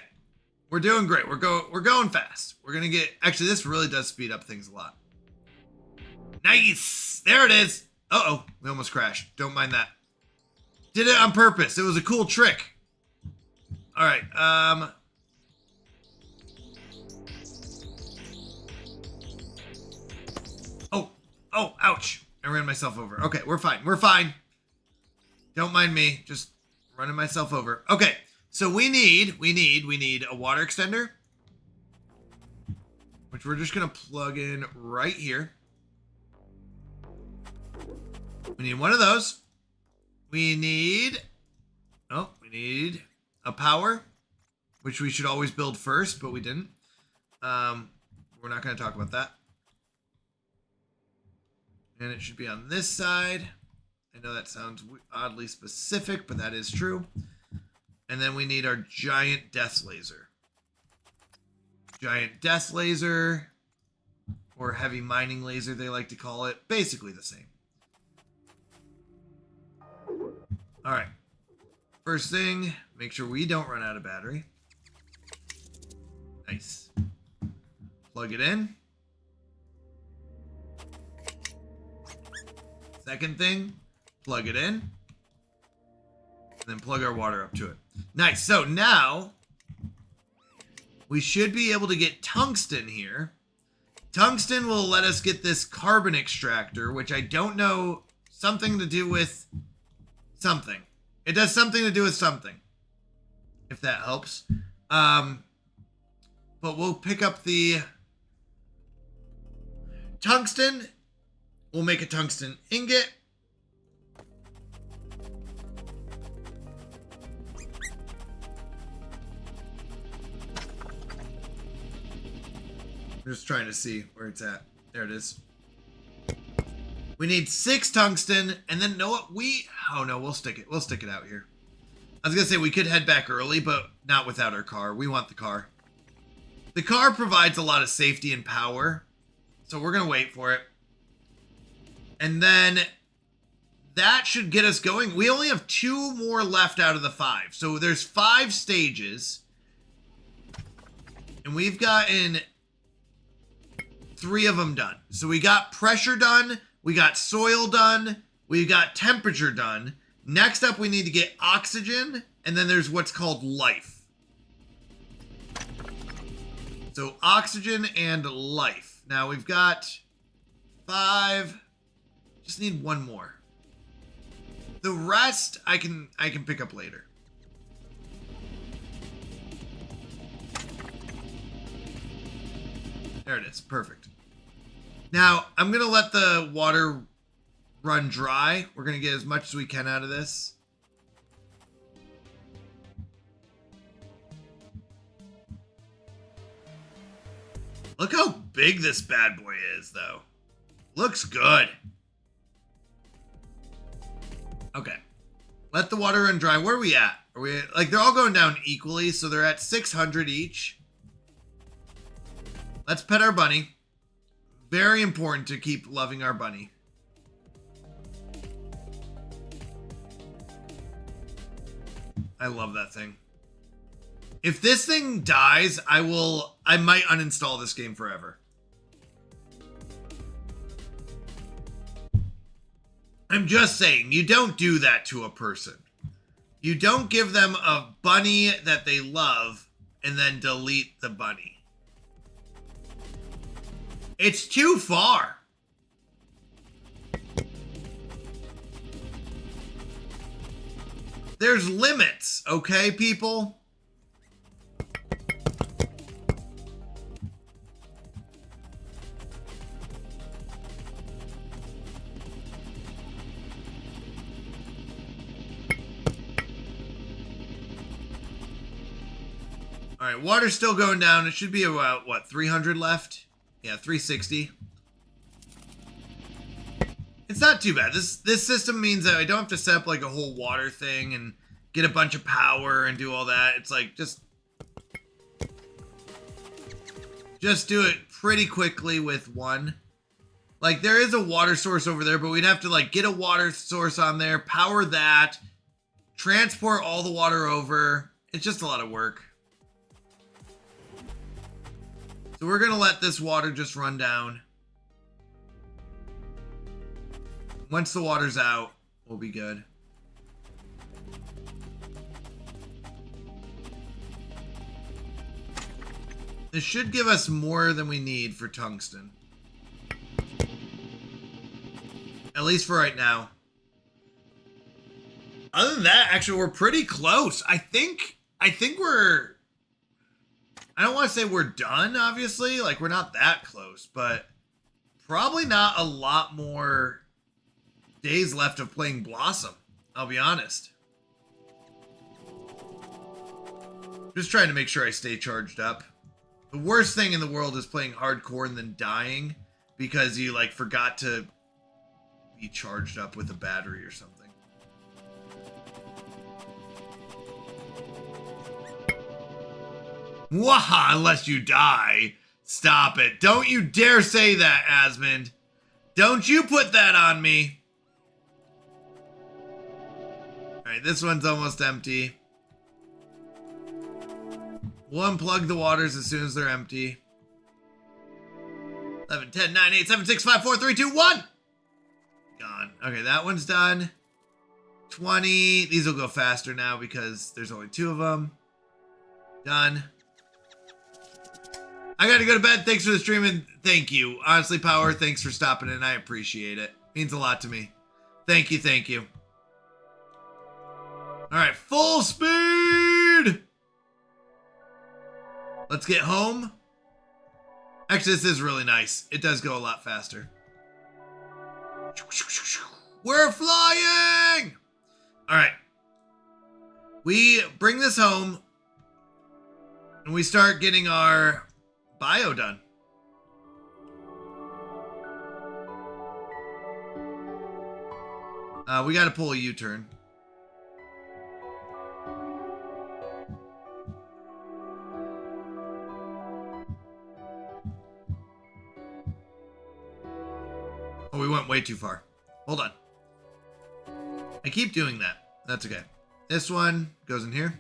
We're doing great. We're going fast. We're gonna get... Actually, this really does speed up things a lot. Nice! There it is! Uh-oh. We almost crashed. Don't mind that. Did it on purpose. It was a cool trick. Alright, Oh, ouch. I ran myself over. Okay, we're fine. We're fine. Don't mind me. Just running myself over. Okay, so we need a water extender, which we're just going to plug in right here. We need one of those. We need a power. which we should always build first, but we didn't. We're not going to talk about that. And it should be on this side. I know that sounds oddly specific, but that is true. And then we need our giant death laser. Giant death laser, or heavy mining laser, they like to call it. Basically the same. All right. First thing, make sure we don't run out of battery. Nice. Plug it in. Second thing, plug it in. And then plug our water up to it. Nice. So now we should be able to get tungsten here. Tungsten will let us get this carbon extractor, which I don't know, something to do with something. It does something to do with something, if that helps. But we'll pick up the tungsten. We'll make a tungsten ingot. I'm just trying to see where it's at. There it is. We need 6 tungsten, and then know what oh no, we'll stick it out here. I was gonna say we could head back early, but not without our car. We want the car. The car provides a lot of safety and power, so we're gonna wait for it. And then that should get us going. We only have 2 more left out of the 5. So there's 5 stages. And we've gotten 3 of them done. So we got pressure done. We got soil done. We got temperature done. Next up, we need to get oxygen. And then there's what's called life. So oxygen and life. Now we've got 5. Just need 1 more. The rest I can pick up later. There it is. Perfect. Now, I'm going to let the water run dry. We're going to get as much as we can out of this. Look how big this bad boy is, though. Looks good. Okay. Let the water run dry. Where are we at? Are we at, like, they're all going down equally, so they're at 600 each. Let's pet our bunny. Very important to keep loving our bunny. I love that thing. If this thing dies, I might uninstall this game forever. I'm just saying, you don't do that to a person. You don't give them a bunny that they love and then delete the bunny. It's too far. There's limits, okay, people? All right, water's still going down. It should be about, what, 300 left? Yeah, 360. It's not too bad. This system means that I don't have to set up like a whole water thing and get a bunch of power and do all that. It's like just do it pretty quickly with one. Like there is a water source over there, but we'd have to like get a water source on there, power that, transport all the water over. It's just a lot of work. So we're going to let this water just run down. Once the water's out, we'll be good. This should give us more than we need for tungsten. At least for right now. Other than that, actually, we're pretty close. I think we're... I don't want to say we're done, obviously. Like, we're not that close, but probably not a lot more days left of playing Blossom. I'll be honest. Just trying to make sure I stay charged up. The worst thing in the world is playing hardcore and then dying because you like forgot to be charged up with a battery or something. Waha, unless you die. Stop it. Don't you dare say that, Asmund. Don't you put that on me. Alright, this one's almost empty. We'll unplug the waters as soon as they're empty. 11, 10, 9, 8, 7, 6, 5, 4, 3, 2, 1. Gone. Okay, that one's done. 20. These will go faster now because there's only 2 of them. Done. I gotta go to bed. Thanks for the stream and thank you. Honestly, Power, thanks for stopping in. I appreciate it. Means a lot to me. Thank you, thank you. Alright, full speed! Let's get home. Actually, this is really nice. It does go a lot faster. We're flying! Alright. We bring this home. And we start getting our bio done. We gotta pull a U-turn. Oh, we went way too far. Hold on. I keep doing that. That's okay. This one goes in here.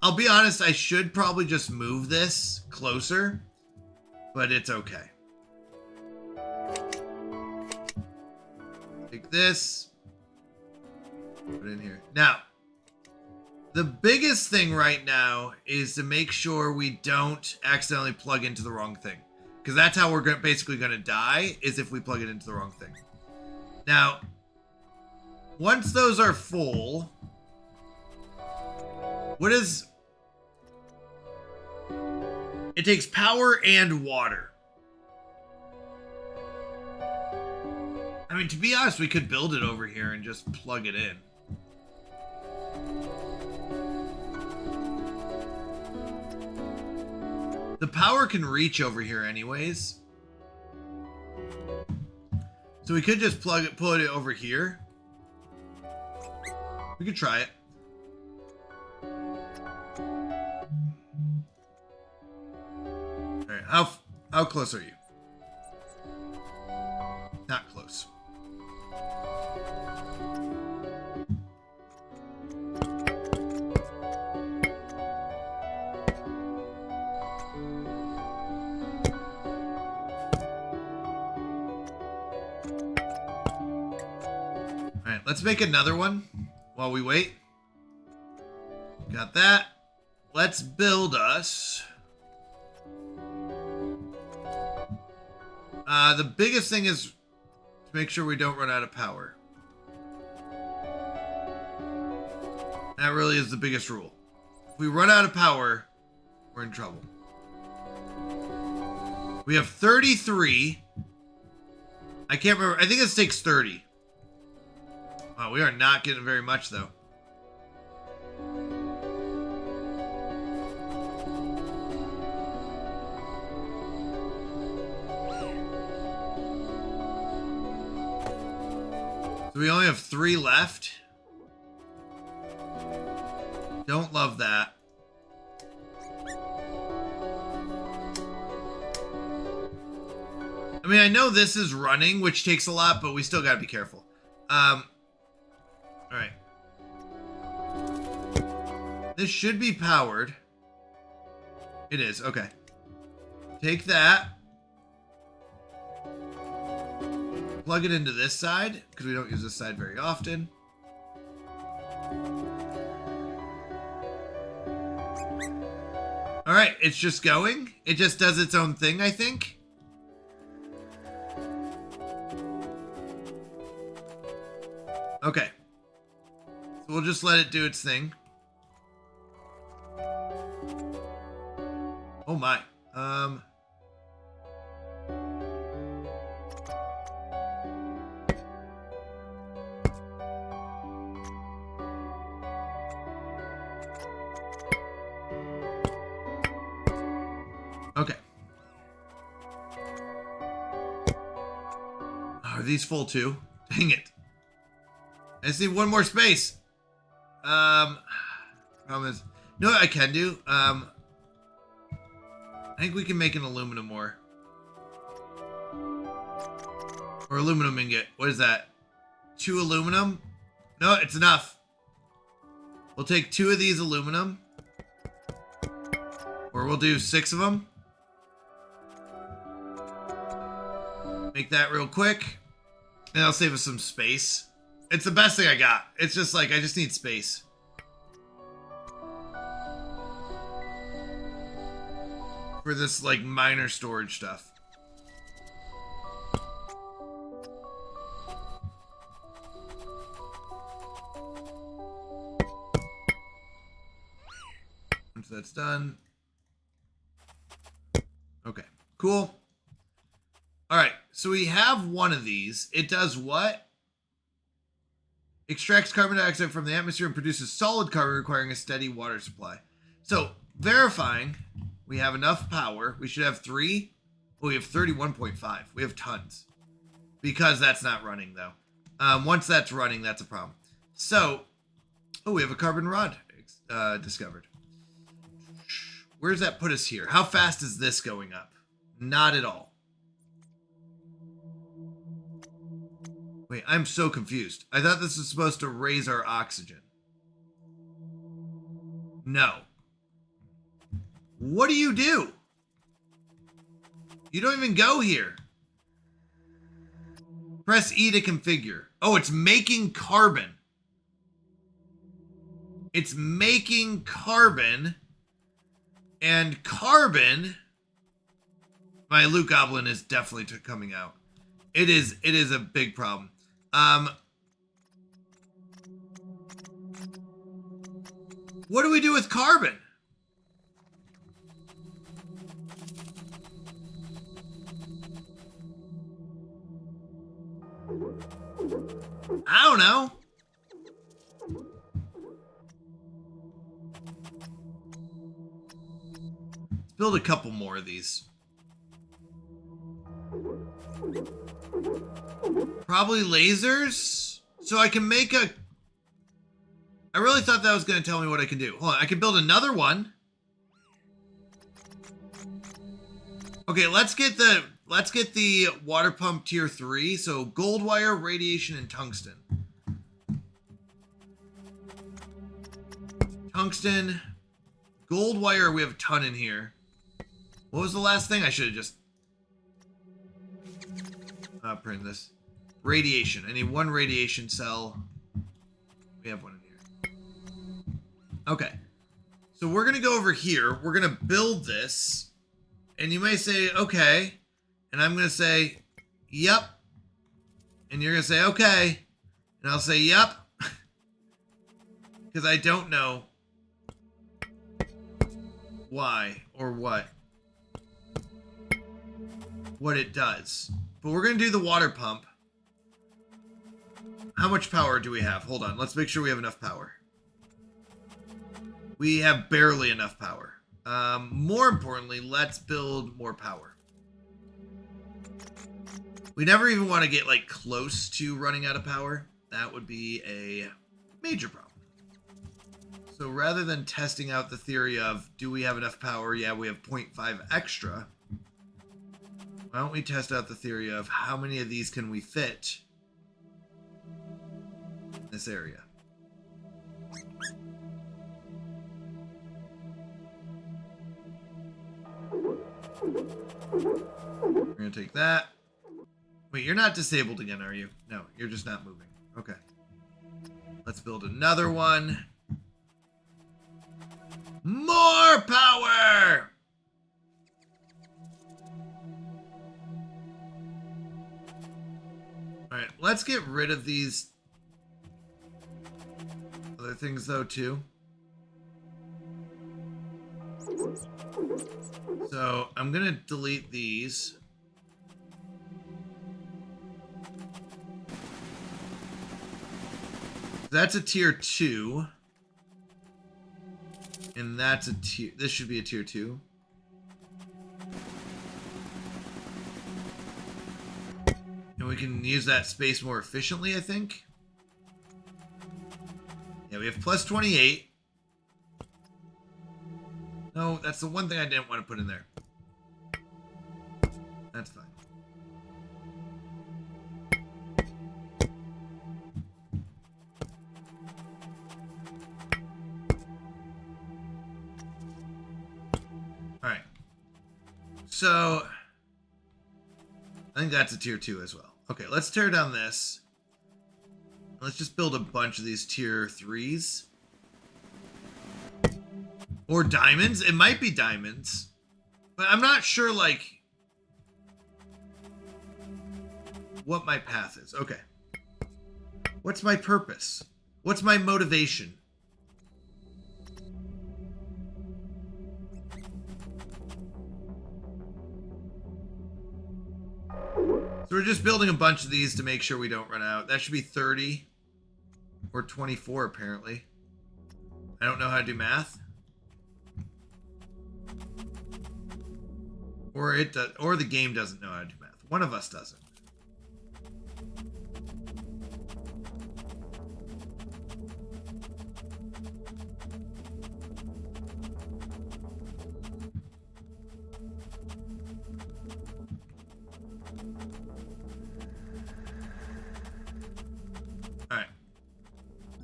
I'll be honest, I should probably just move this closer, but it's okay. Take this, put it in here. Now, the biggest thing right now is to make sure we don't accidentally plug into the wrong thing. Because that's how we're basically going to die, is if we plug it into the wrong thing. Now, once those are full, what is... It takes power and water. I mean, to be honest, we could build it over here and just plug it in. The power can reach over here anyways. So we could just pull it over here. We could try it. Alright, how close are you? Not close. Alright, let's make another one while we wait. Got that. Let's build us. The biggest thing is to make sure we don't run out of power. That really is the biggest rule. If we run out of power, we're in trouble. We have 33. I can't remember. I think this takes 30. Wow, we are not getting very much, though. So we only have 3 left. Don't love that. I mean, I know this is running, which takes a lot, but we still gotta be careful. Alright. This should be powered. It is, okay. Take that. Plug it into this side, because we don't use this side very often. Alright, it's just going. It just does its own thing, I think. Okay. So we'll just let it do its thing. Oh my. Okay. Are these full too? Dang it. I just need one more space. Problem is, you know what I can do? I think we can make an aluminum ore. Or aluminum ingot. What is that? 2 aluminum? No, it's enough. We'll take 2 of these aluminum. Or we'll do 6 of them. Make that real quick. And that'll save us some space. It's the best thing I got. It's just like, I just need space. For this, like, minor storage stuff. Once that's done. Okay, cool. All right, so we have one of these. It does what? Extracts carbon dioxide from the atmosphere and produces solid carbon requiring a steady water supply. So, verifying we have enough power. We should have 3. Oh, we have 31.5. We have tons. Because that's not running, though. Once that's running, that's a problem. So, oh, we have a carbon rod discovered. Where does that put us here? How fast is this going up? Not at all. Wait, I'm so confused. I thought this was supposed to raise our oxygen. No. What do? You don't even go here. Press E to configure. Oh, it's making carbon. It's making carbon. And carbon... My loot goblin is definitely coming out. It is a big problem. What do we do with carbon? I don't know. Let's build a couple more of these. Probably lasers? So I can make a... I really thought that was going to tell me what I can do. Hold on, I can build another one. Okay, let's get the water pump tier 3. So gold wire, radiation, and tungsten. Tungsten. Gold wire, we have a ton in here. What was the last thing? I should have just... print this. Radiation. I need 1 radiation cell. We have one in here. Okay. So we're going to go over here. We're going to build this. And you may say, okay. And I'm going to say, yep. And you're going to say, okay. And I'll say, yep. Because I don't know why or what it does. But we're going to do the water pump. How much power do we have? Hold on. Let's make sure we have enough power. We have barely enough power. More importantly, let's build more power. We never even want to get like close to running out of power. That would be a major problem. So rather than testing out the theory of, do we have enough power? Yeah, we have 0.5 extra. Why don't we test out the theory of how many of these can we fit in this area? We're going to take that. Wait, you're not disabled again, are you? No, you're just not moving. Okay. Let's build another one. More power! Alright, let's get rid of these other things, though, too. So, I'm going to delete these. That's a tier 2. And that's a tier... This should be a tier 2. And we can use that space more efficiently, I think. Yeah, we have plus 28. No, that's the one thing I didn't want to put in there. That's fine. Alright. So, I think that's a tier 2 as well. Okay, let's tear down this. Let's just build a bunch of these tier 3s. Or diamonds. It might be diamonds. But I'm not sure, like, what my path is. Okay. What's my purpose? What's my motivation? So we're just building a bunch of these to make sure we don't run out. That should be 30 or 24 apparently. I don't know how to do math. Or it does, or the game doesn't know how to do math. One of us doesn't. Alright.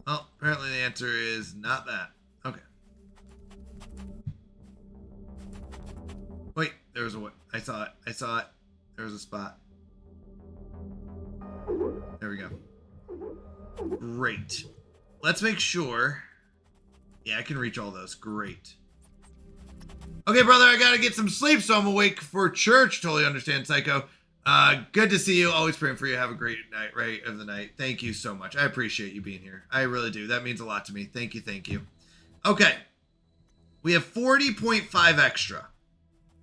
Well, apparently the answer is not that. Okay. Wait, there was a what? I saw it. I saw it. There was a spot. There we go. Great. Let's make sure. Yeah, I can reach all those. Great. Okay, brother, I gotta get some sleep, so I'm awake for church. Totally understand, Psycho. Good to see you. Always praying for you. Have a great night, right of the night. Thank you so much. I appreciate you being here. I really do. That means a lot to me. Thank you. Thank you. Okay. We have 40.5 extra.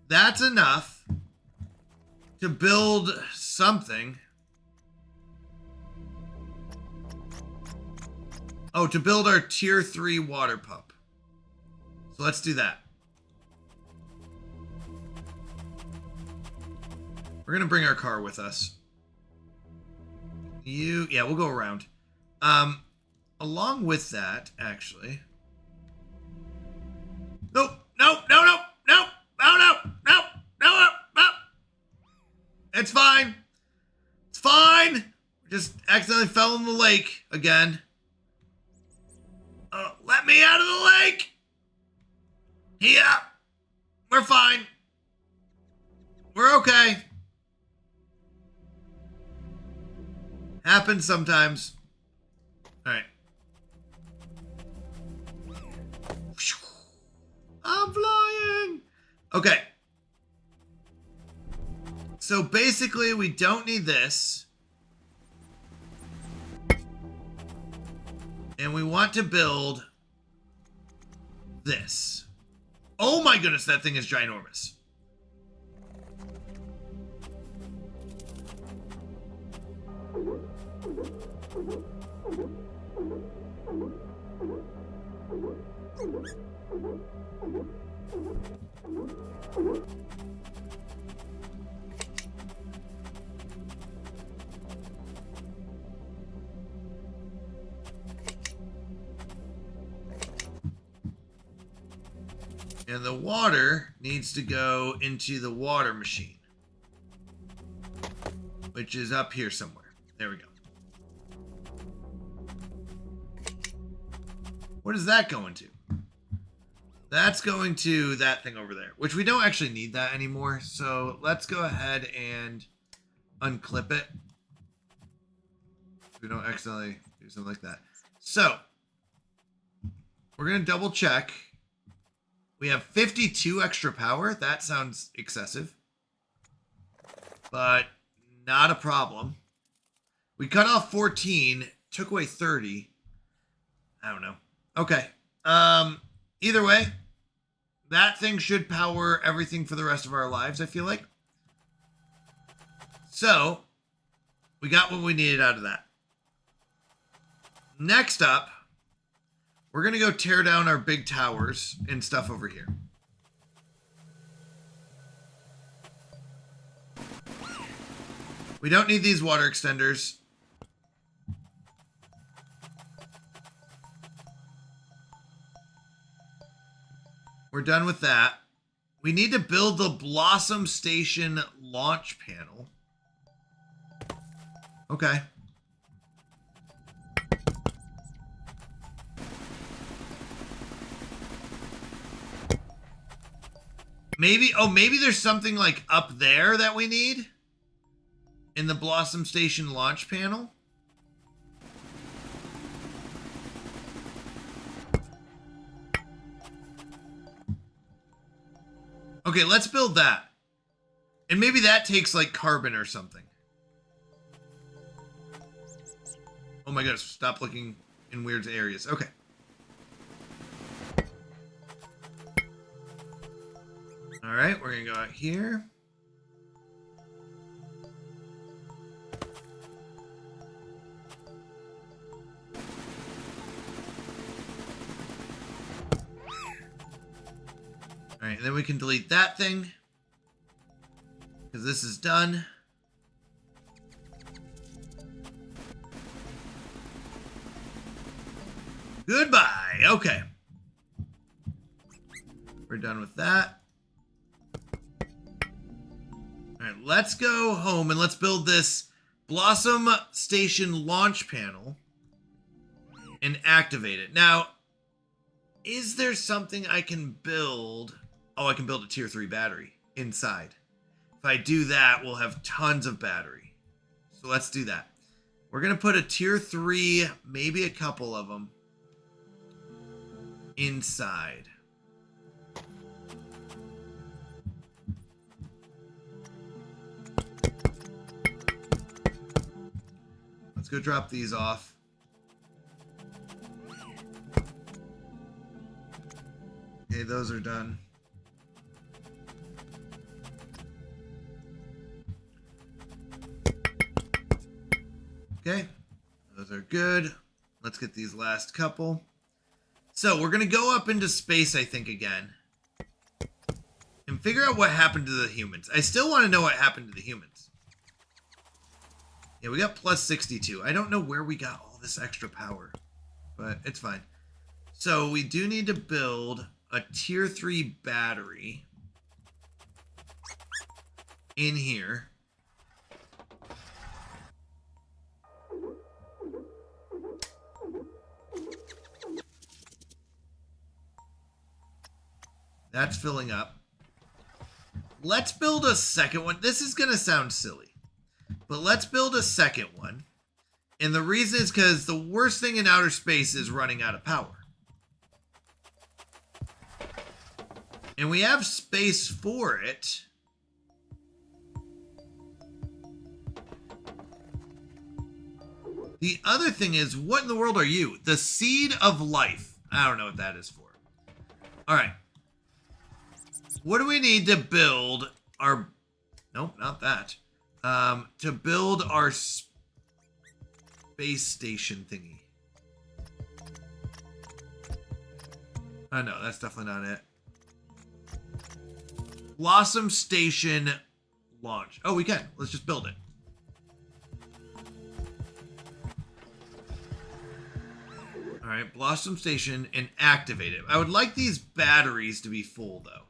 That's enough to build something. Oh, to build our tier 3 water pump. So let's do that. We're going to bring our car with us. Yeah, we'll go around. Along with that, actually. Nope, nope, no, no, no, no, no, no, no, no. It's fine. It's fine. Just accidentally fell in the lake again. Let me out of the lake. Yeah, we're fine. We're okay. Happens sometimes. All right. I'm flying. Okay. So basically, we don't need this. And we want to build this. Oh my goodness, that thing is ginormous. And the water needs to go into the water machine, which is up here somewhere. There we go. What is that going to? That's going to that thing over there, which we don't actually need that anymore. So let's go ahead and unclip it. We don't accidentally do something like that. So we're going to double check. We have 52 extra power. That sounds excessive, but not a problem. We cut off 14, took away 30. I don't know. Okay. Either way, that thing should power everything for the rest of our lives, I feel like. So, we got what we needed out of that. Next up, we're going to go tear down our big towers and stuff over here. We don't need these water extenders. We're done with that. We need to build the Blossom Station launch panel. Okay. Maybe there's something like up there that we need in the Blossom Station launch panel. Okay, let's build that. And maybe that takes like carbon or something. Oh my gosh, stop looking in weird areas. Okay. All right, we're gonna go out here. All right, and then we can delete that thing because this is done. Goodbye. Okay. We're done with that. All right, let's go home and let's build this Blossom Station launch panel and activate it. Now, is there something I can build? Oh, I can build a tier 3 battery inside. If I do that, we'll have tons of battery. So let's do that. We're going to put a tier 3, maybe a couple of them, inside. Let's go drop these off. Okay, those are done. Okay, those are good. Let's get these last couple. So we're going to go up into space, I think, again. And figure out what happened to the humans. I still want to know what happened to the humans. Yeah, we got plus 62. I don't know where we got all this extra power, but it's fine. So we do need to build a tier 3 battery in here. That's filling up. Let's build a second one. This is going to sound silly, but let's build a second one. And the reason is because the worst thing in outer space is running out of power. And we have space for it. The other thing is, what in the world are you? The seed of life. I don't know what that is for. All right. What do we need to build our... Nope, not that. To build our space station thingy. Oh, no, that's definitely not it. Blossom Station launch. Oh, we can. Let's just build it. All right, Blossom Station and activate it. I would like these batteries to be full, though.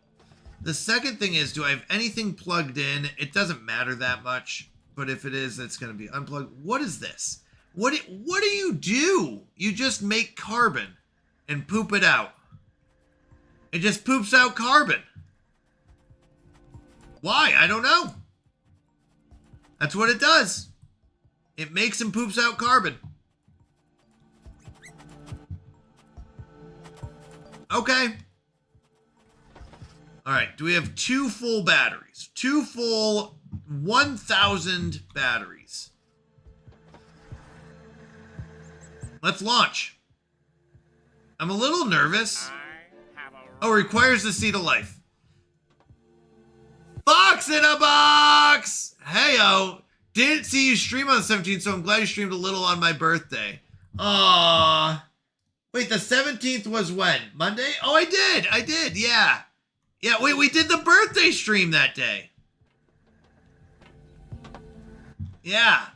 The second thing is, do I have anything plugged in? It doesn't matter that much, but if it is, it's going to be unplugged. What is this? What do you do? You just make carbon and poop it out. It just poops out carbon. Why? I don't know. That's what it does. It makes and poops out carbon. Okay. All right. Do we have 2 full batteries? 2 full 1,000 batteries. Let's launch. I'm a little nervous. Oh, requires the seed of life. Box in a box! Heyo. Didn't see you stream on the 17th, so I'm glad you streamed a little on my birthday. Aww. Wait, the 17th was when? Monday? Oh, I did, yeah. Yeah, wait, we did the birthday stream that day. Yeah.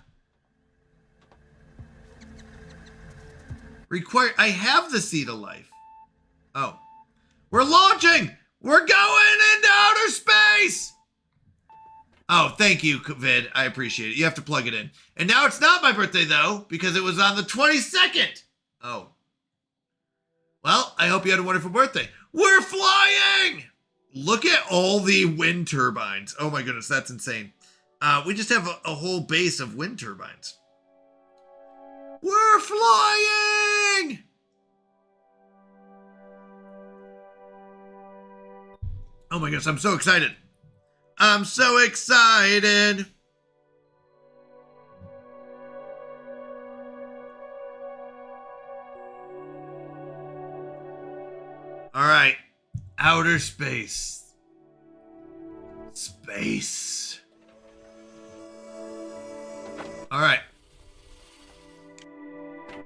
I have the Seed of Life. Oh. We're launching! We're going into outer space! Oh, thank you, Vid. I appreciate it. You have to plug it in. And now it's not my birthday, though, because it was on the 22nd. Oh. Well, I hope you had a wonderful birthday. We're flying! Look at all the wind turbines. Oh my goodness, that's insane. We just have a whole base of wind turbines. We're flying! Oh my goodness, I'm so excited. I'm so excited. All right, outer space. Space. All right.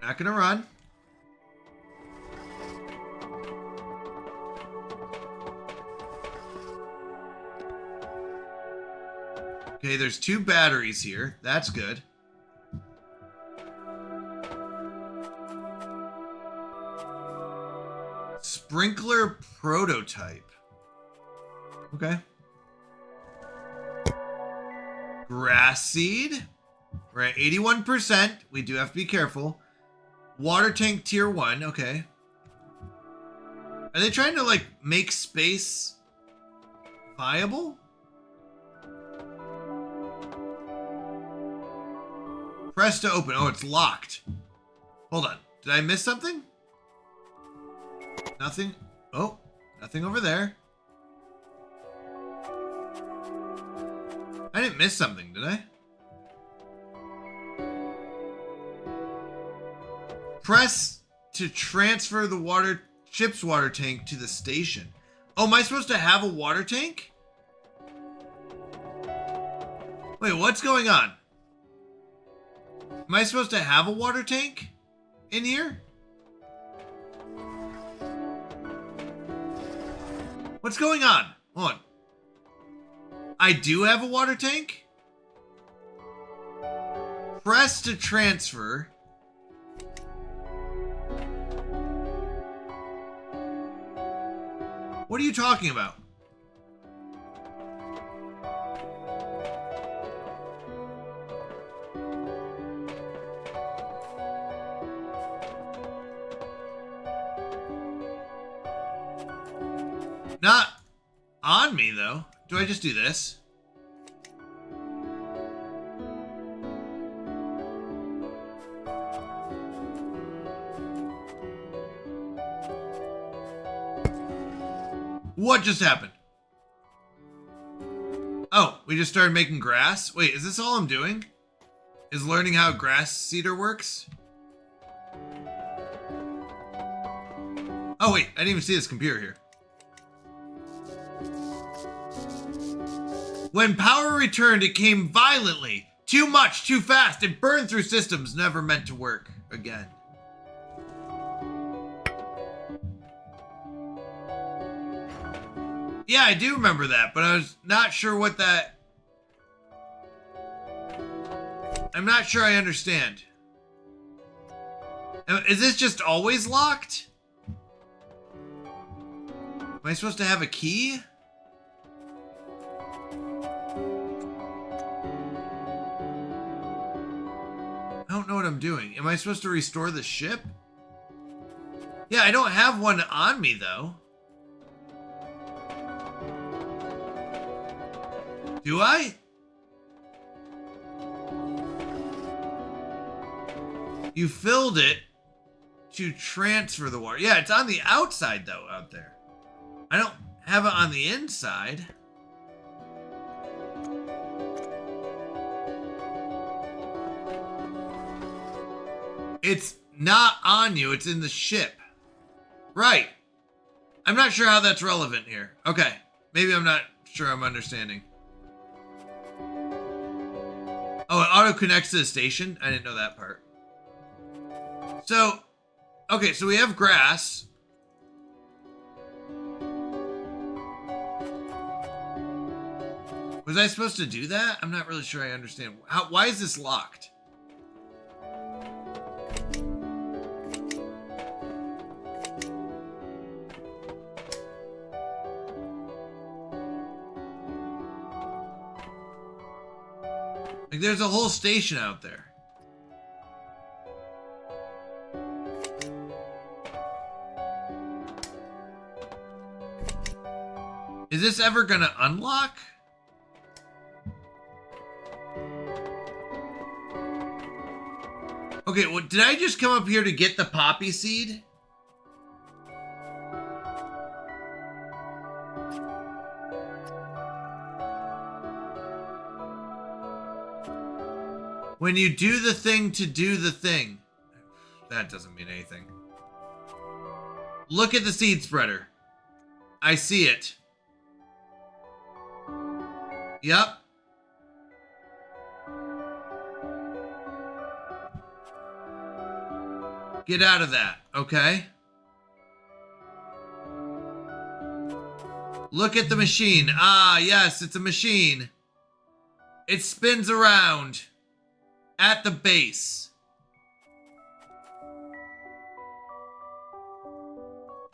Not gonna run. Okay, there's 2 batteries here. That's good. Sprinkler prototype. Okay. Grass seed. We're at 81%. We do have to be careful. Water tank tier 1. Okay. Are they trying to, like, make space viable? Press to open. Oh, it's locked. Hold on. Did I miss something? Nothing. Oh, nothing over there. I didn't miss something, did I? Press to transfer the ship's water tank to the station. Oh, am I supposed to have a water tank? Wait, what's going on? Am I supposed to have a water tank in here? What's going on? Hold on. I do have a water tank? Press to transfer. What are you talking about? Not on me, though. Do I just do this? What just happened? Oh, we just started making grass? Wait, is this all I'm doing? Is learning how a grass seeder works? Oh wait, I didn't even see this computer here. When power returned, it came violently. Too much, too fast. It burned through systems never meant to work again. Yeah, I do remember that, but I was not sure what that... I'm not sure I understand. Is this just always locked? Am I supposed to have a key? I don't know what I'm doing. Am I supposed to restore the ship? Yeah, I don't have one on me, though. Do I? You filled it to transfer the water. Yeah, it's on the outside, though, out there. I don't have it on the inside. It's not on you. It's in the ship. Right. I'm not sure how that's relevant here. Okay. Maybe I'm not sure I'm understanding. Oh, it auto connects to the station? I didn't know that part. So, okay, so we have grass. Was I supposed to do that? I'm not really sure I understand. Why is this locked? Like, there's a whole station out there. Is this ever gonna unlock? Okay, well, did I just come up here to get the poppy seed? When you do the thing to do the thing. That doesn't mean anything. Look at the seed spreader. I see it. Yep. Get out of that, okay? Look at the machine. Ah, yes, it's a machine. It spins around at the base.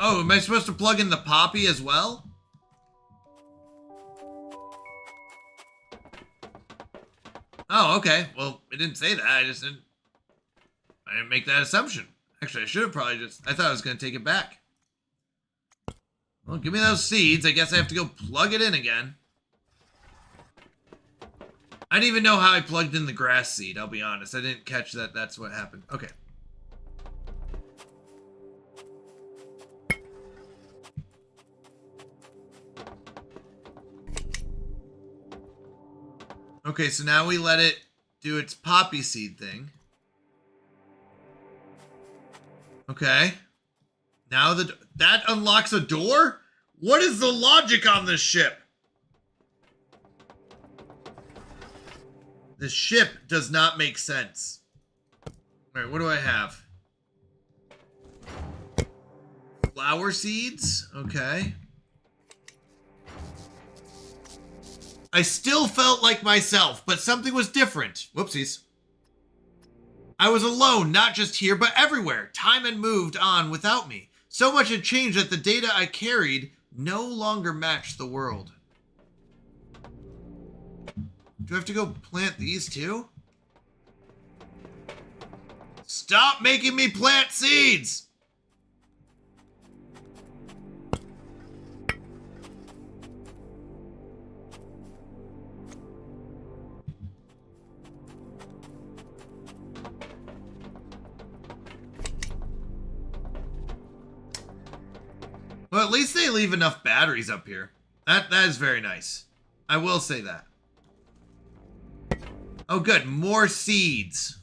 Oh, am I supposed to plug in the poppy as well? Oh, okay. Well, it didn't say that. I didn't make that assumption. Actually, I should have probably I thought I was going to take it back. Well, give me those seeds. I guess I have to go plug it in again. I didn't even know how I plugged in the grass seed, I'll be honest. I didn't catch that that's what happened. Okay. Okay, so now we let it do its poppy seed thing. Okay. Now that unlocks a door? What is the logic on this ship? The ship does not make sense. Alright, what do I have? Flower seeds? Okay. I still felt like myself, but something was different. Whoopsies. I was alone, not just here, but everywhere. Time had moved on without me. So much had changed that the data I carried no longer matched the world. Do I have to go plant these too? Stop making me plant seeds! Well, at least they leave enough batteries up here. That is very nice. I will say that. Oh, good. More seeds.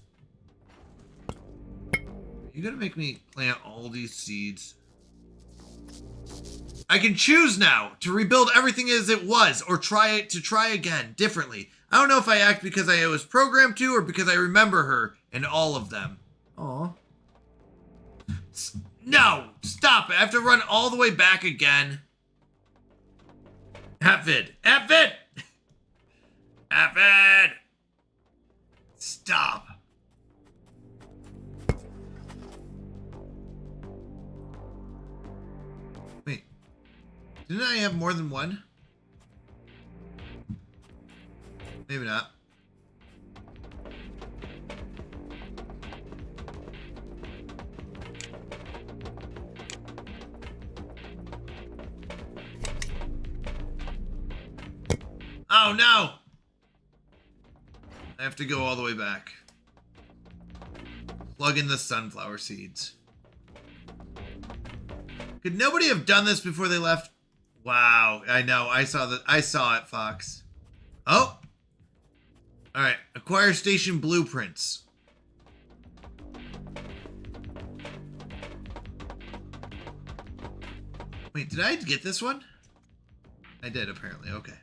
You gonna make me plant all these seeds? I can choose now to rebuild everything as it was or try again differently. I don't know if I act because I was programmed to or because I remember her and all of them. Aw. No! Stop it! I have to run all the way back again. Apvid! Apvid! Apvid! Stop. Wait. Didn't I have more than one? Maybe not. Oh no! I have to go all the way back. Plug in the sunflower seeds. Could nobody have done this before they left? Wow, I know. I saw it, Fox. Oh! Alright, acquire station blueprints. Wait, did I get this one? I did, apparently. Okay.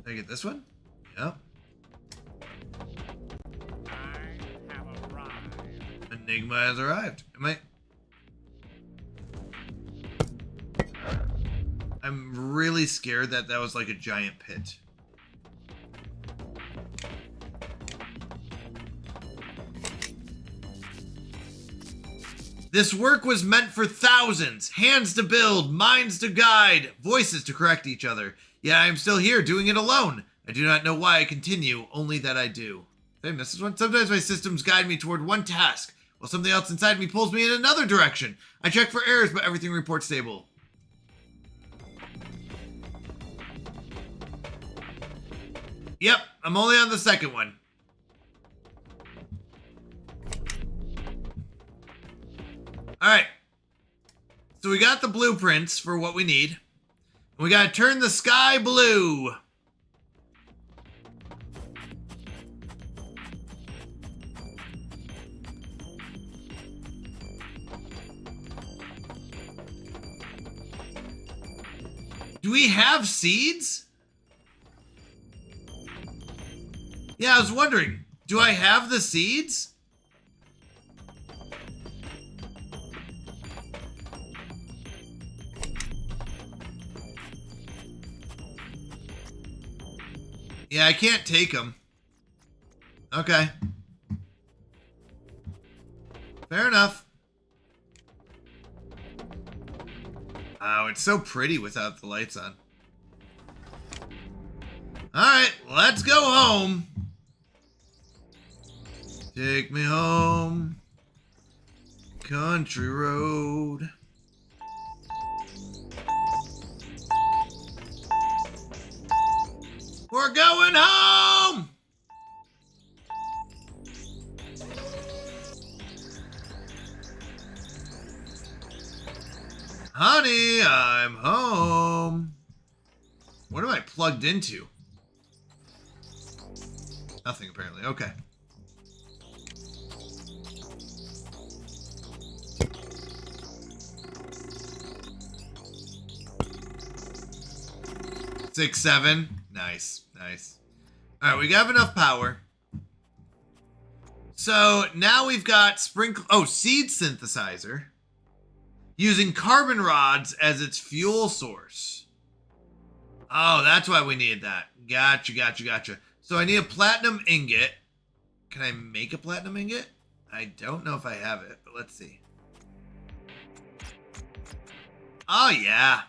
Did I get this one? Yep. Enigma has arrived. Am I? I'm really scared that that was like a giant pit. This work was meant for thousands. Hands to build, minds to guide, voices to correct each other. Yet I am still here doing it alone. I do not know why I continue, only that I do. Dang, this is one. Sometimes my systems guide me toward one task, while something else inside me pulls me in another direction. I check for errors, but everything reports stable. Yep, I'm only on the second one. Alright. So we got the blueprints for what we need. We gotta turn the sky blue. Do we have seeds? Yeah, I was wondering. Do I have the seeds? Yeah, I can't take them. Okay. Fair enough. Oh, it's so pretty without the lights on. Alright, let's go home. Take me home. Country road. We're going home! Honey, I'm home. What am I plugged into? Nothing, apparently. Okay. Six, 7. Nice, nice. All right, we have enough power. So now we've got seed synthesizer using carbon rods as its fuel source. Oh, that's why we need that. Gotcha, gotcha, gotcha. So I need a platinum ingot. Can I make a platinum ingot? I don't know if I have it, but let's see. Oh, yeah.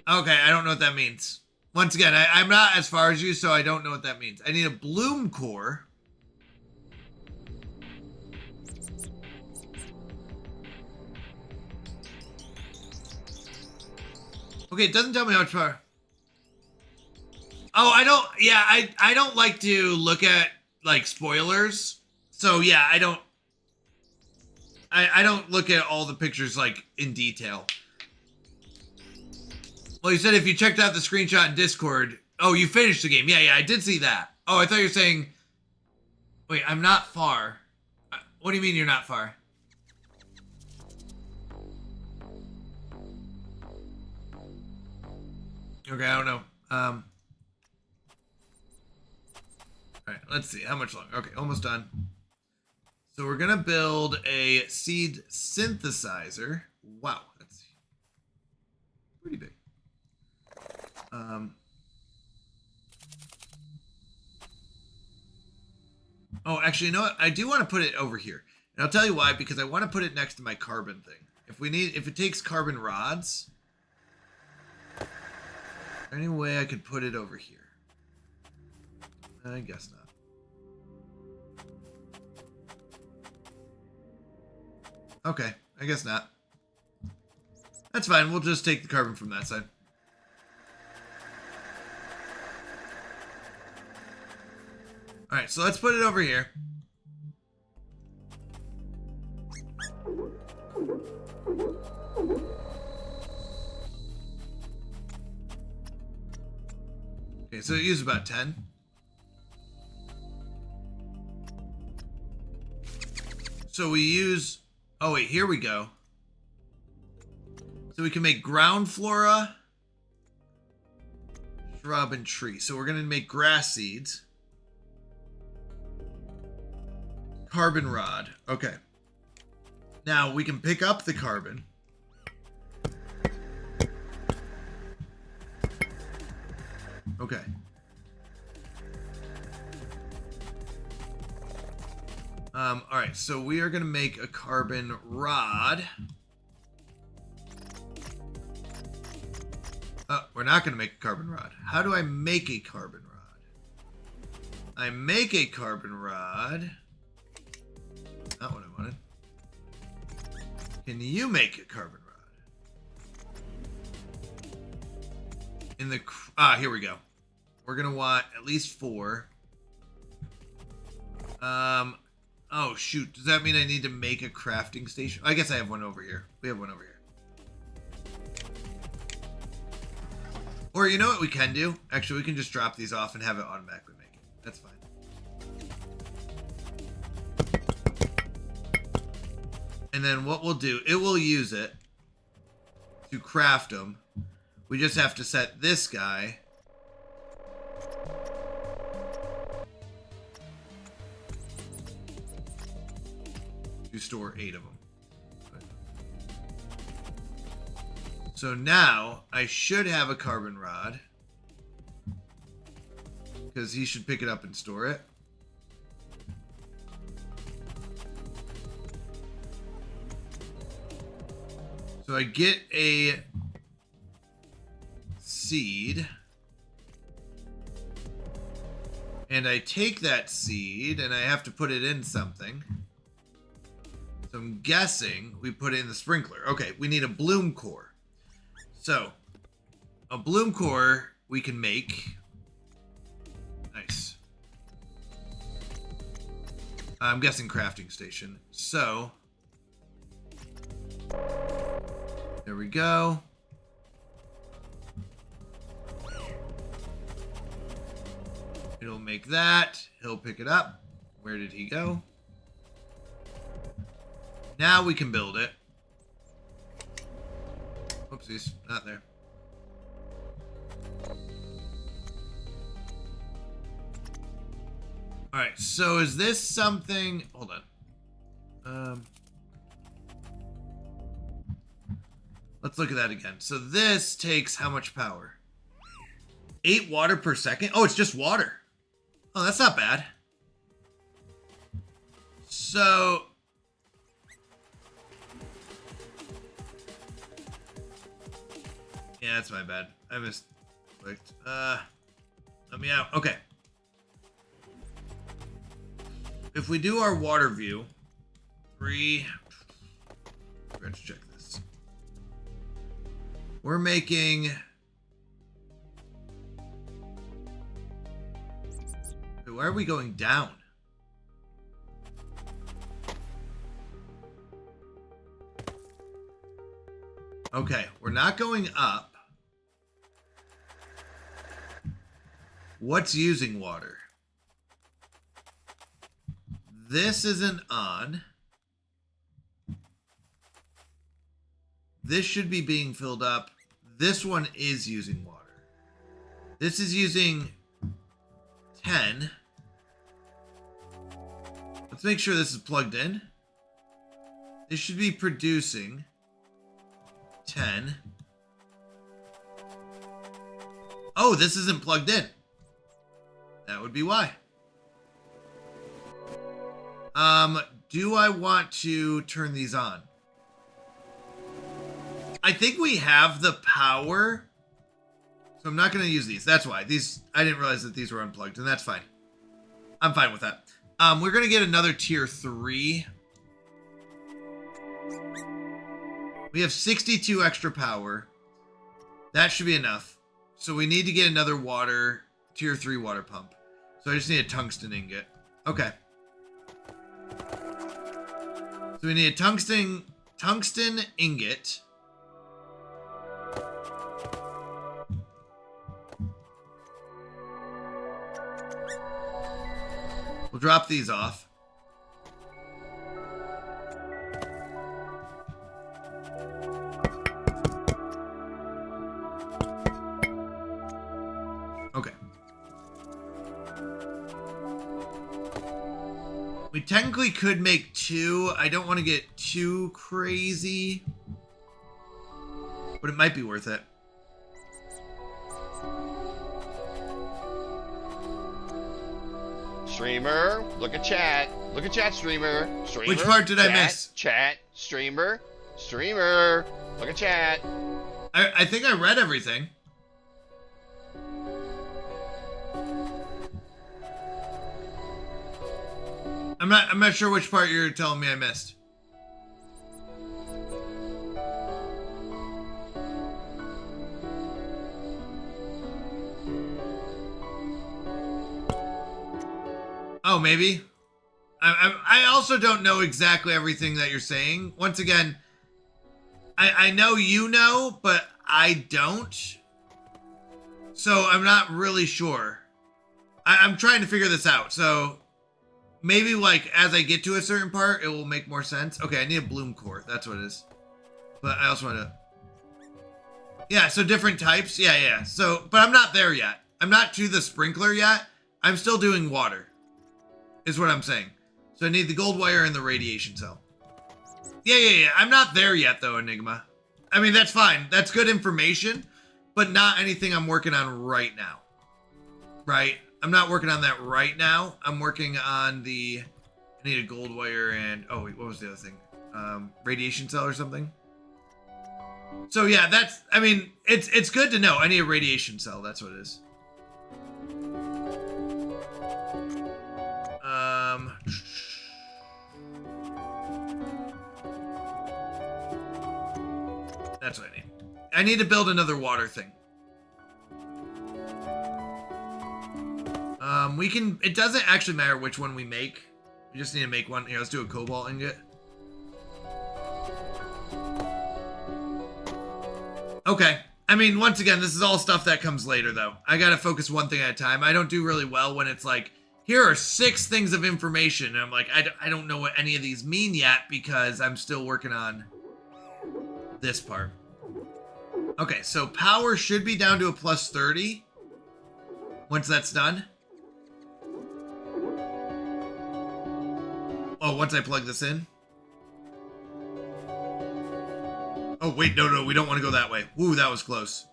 Okay, I don't know what that means. Once again, I'm not as far as you, so I don't know what that means. I need a bloom core. Okay, it doesn't tell me how much power. Oh, I don't like to look at, like, spoilers. So, yeah, I don't look at all the pictures, like, in detail. Well, you said if you checked out the screenshot in Discord. Oh, you finished the game. Yeah, I did see that. Oh, I thought you were saying... Wait, I'm not far. What do you mean you're not far? Okay, I don't know. Alright, let's see. How much longer? Okay, almost done. So we're going to build a seed synthesizer. Wow, that's pretty big. Oh, actually, you know what? I do want to put it over here. And I'll tell you why, because I want to put it next to my carbon thing. If it takes carbon rods, any way I could put it over here? I guess not. Okay, I guess not. That's fine. We'll just take the carbon from that side. Alright, so let's put it over here. Okay, so it used about 10. So we use... Oh, wait, here we go. So we can make ground flora, shrub, and tree. So we're going to make grass seeds. carbon rod. Okay. Now we can pick up the carbon. Okay. All right, so we are gonna make a carbon rod. We're not gonna make a carbon rod. How do I make a carbon rod? I make a carbon rod. Not what I wanted. Can you make a carbon rod? In the here we go. We're gonna want at least 4. Oh shoot, does that mean I need to make a crafting station? I guess I have one over here. We have one over here. Or you know what we can do? Actually, we can just drop these off and have it automatically make it. That's fine. And then what we'll do, it will use it to craft them. We just have to set this guy to store 8 of them. So now I should have a carbon rod because he should pick it up and store it. So I get a seed and I take that seed and I have to put it in something. So I'm guessing we put it in the sprinkler. Okay, we need a bloom core. So, a bloom core we can make. Nice. I'm guessing crafting station. So, there we go. It'll make that. He'll pick it up. Where did he go? Now we can build it. Oopsies, not there. Alright, so is this something... Hold on. Let's look at that again. So this takes how much power? 8 water per second? Oh, it's just water. Oh, that's not bad. So... Yeah, that's my bad. I misclicked. Let me out. Okay. If we do our water view, 3... Forgot to check this. We're making... Wait, why are we going down? Okay, we're not going up. What's using water? This isn't on. This should be being filled up. This one is using water. This is using 10. Let's make sure this is plugged in. This should be producing 10. Oh, this isn't plugged in. That would be why. Do I want to turn these on? I think we have the power. So I'm not going to use these. That's why. These, I didn't realize that these were unplugged, and that's fine. I'm fine with that. We're going to get another tier 3. We have 62 extra power. That should be enough. So we need to get another tier 3 water pump. So I just need a tungsten ingot. Okay. So we need a tungsten ingot. We'll drop these off. Okay. We technically could make 2. I don't want to get too crazy, but it might be worth it. Streamer, look at chat. Look at chat, streamer. Streamer. Which part did I chat, miss? Chat, streamer, streamer. Look at chat. I think I read everything. I'm not sure which part you're telling me I missed. Oh, maybe. I also don't know exactly everything that you're saying. Once again, I know you know, but I don't. So I'm not really sure. I'm trying to figure this out. So maybe like as I get to a certain part, it will make more sense. Okay, I need a bloom core. That's what it is. But I also want to... Yeah, so different types. Yeah. So, but I'm not there yet. I'm not to the sprinkler yet. I'm still doing water, is what I'm saying. So I need the gold wire and the radiation cell. Yeah. I'm not there yet, though, Enigma. I mean, that's fine. That's good information, but not anything I'm working on right now. Right? I'm not working on that right now. I'm working on the... I need a gold wire and... Oh, wait, what was the other thing? Radiation cell or something? So, yeah, that's... I mean, it's good to know. I need a radiation cell. That's what it is. That's what I need. I need to build another water thing. We can... It doesn't actually matter which one we make. We just need to make one. Here, let's do a cobalt ingot. Okay. I mean, once again, this is all stuff that comes later, though. I gotta focus one thing at a time. I don't do really well when it's like, here are 6 things of information. And I'm like, I don't know what any of these mean yet because I'm still working on this part. Okay, so power should be down to a plus 30 once that's done. Oh, once I plug this in. Oh, wait, no, we don't want to go that way. Ooh, that was close.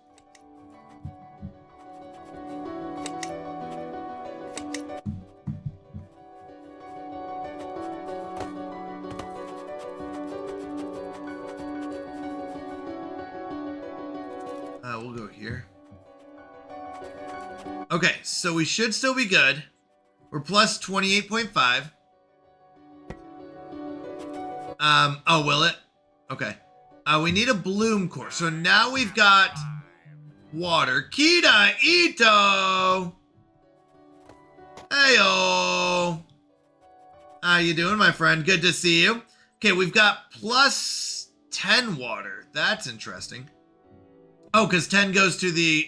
We'll go here. Okay, so we should still be good. We're plus 28.5. Oh, will it? Okay. We need a bloom core. So now we've got water. Kita Ito! Heyo! How you doing, my friend? Good to see you. Okay, we've got plus 10 water. That's interesting. Oh, because 10 goes to the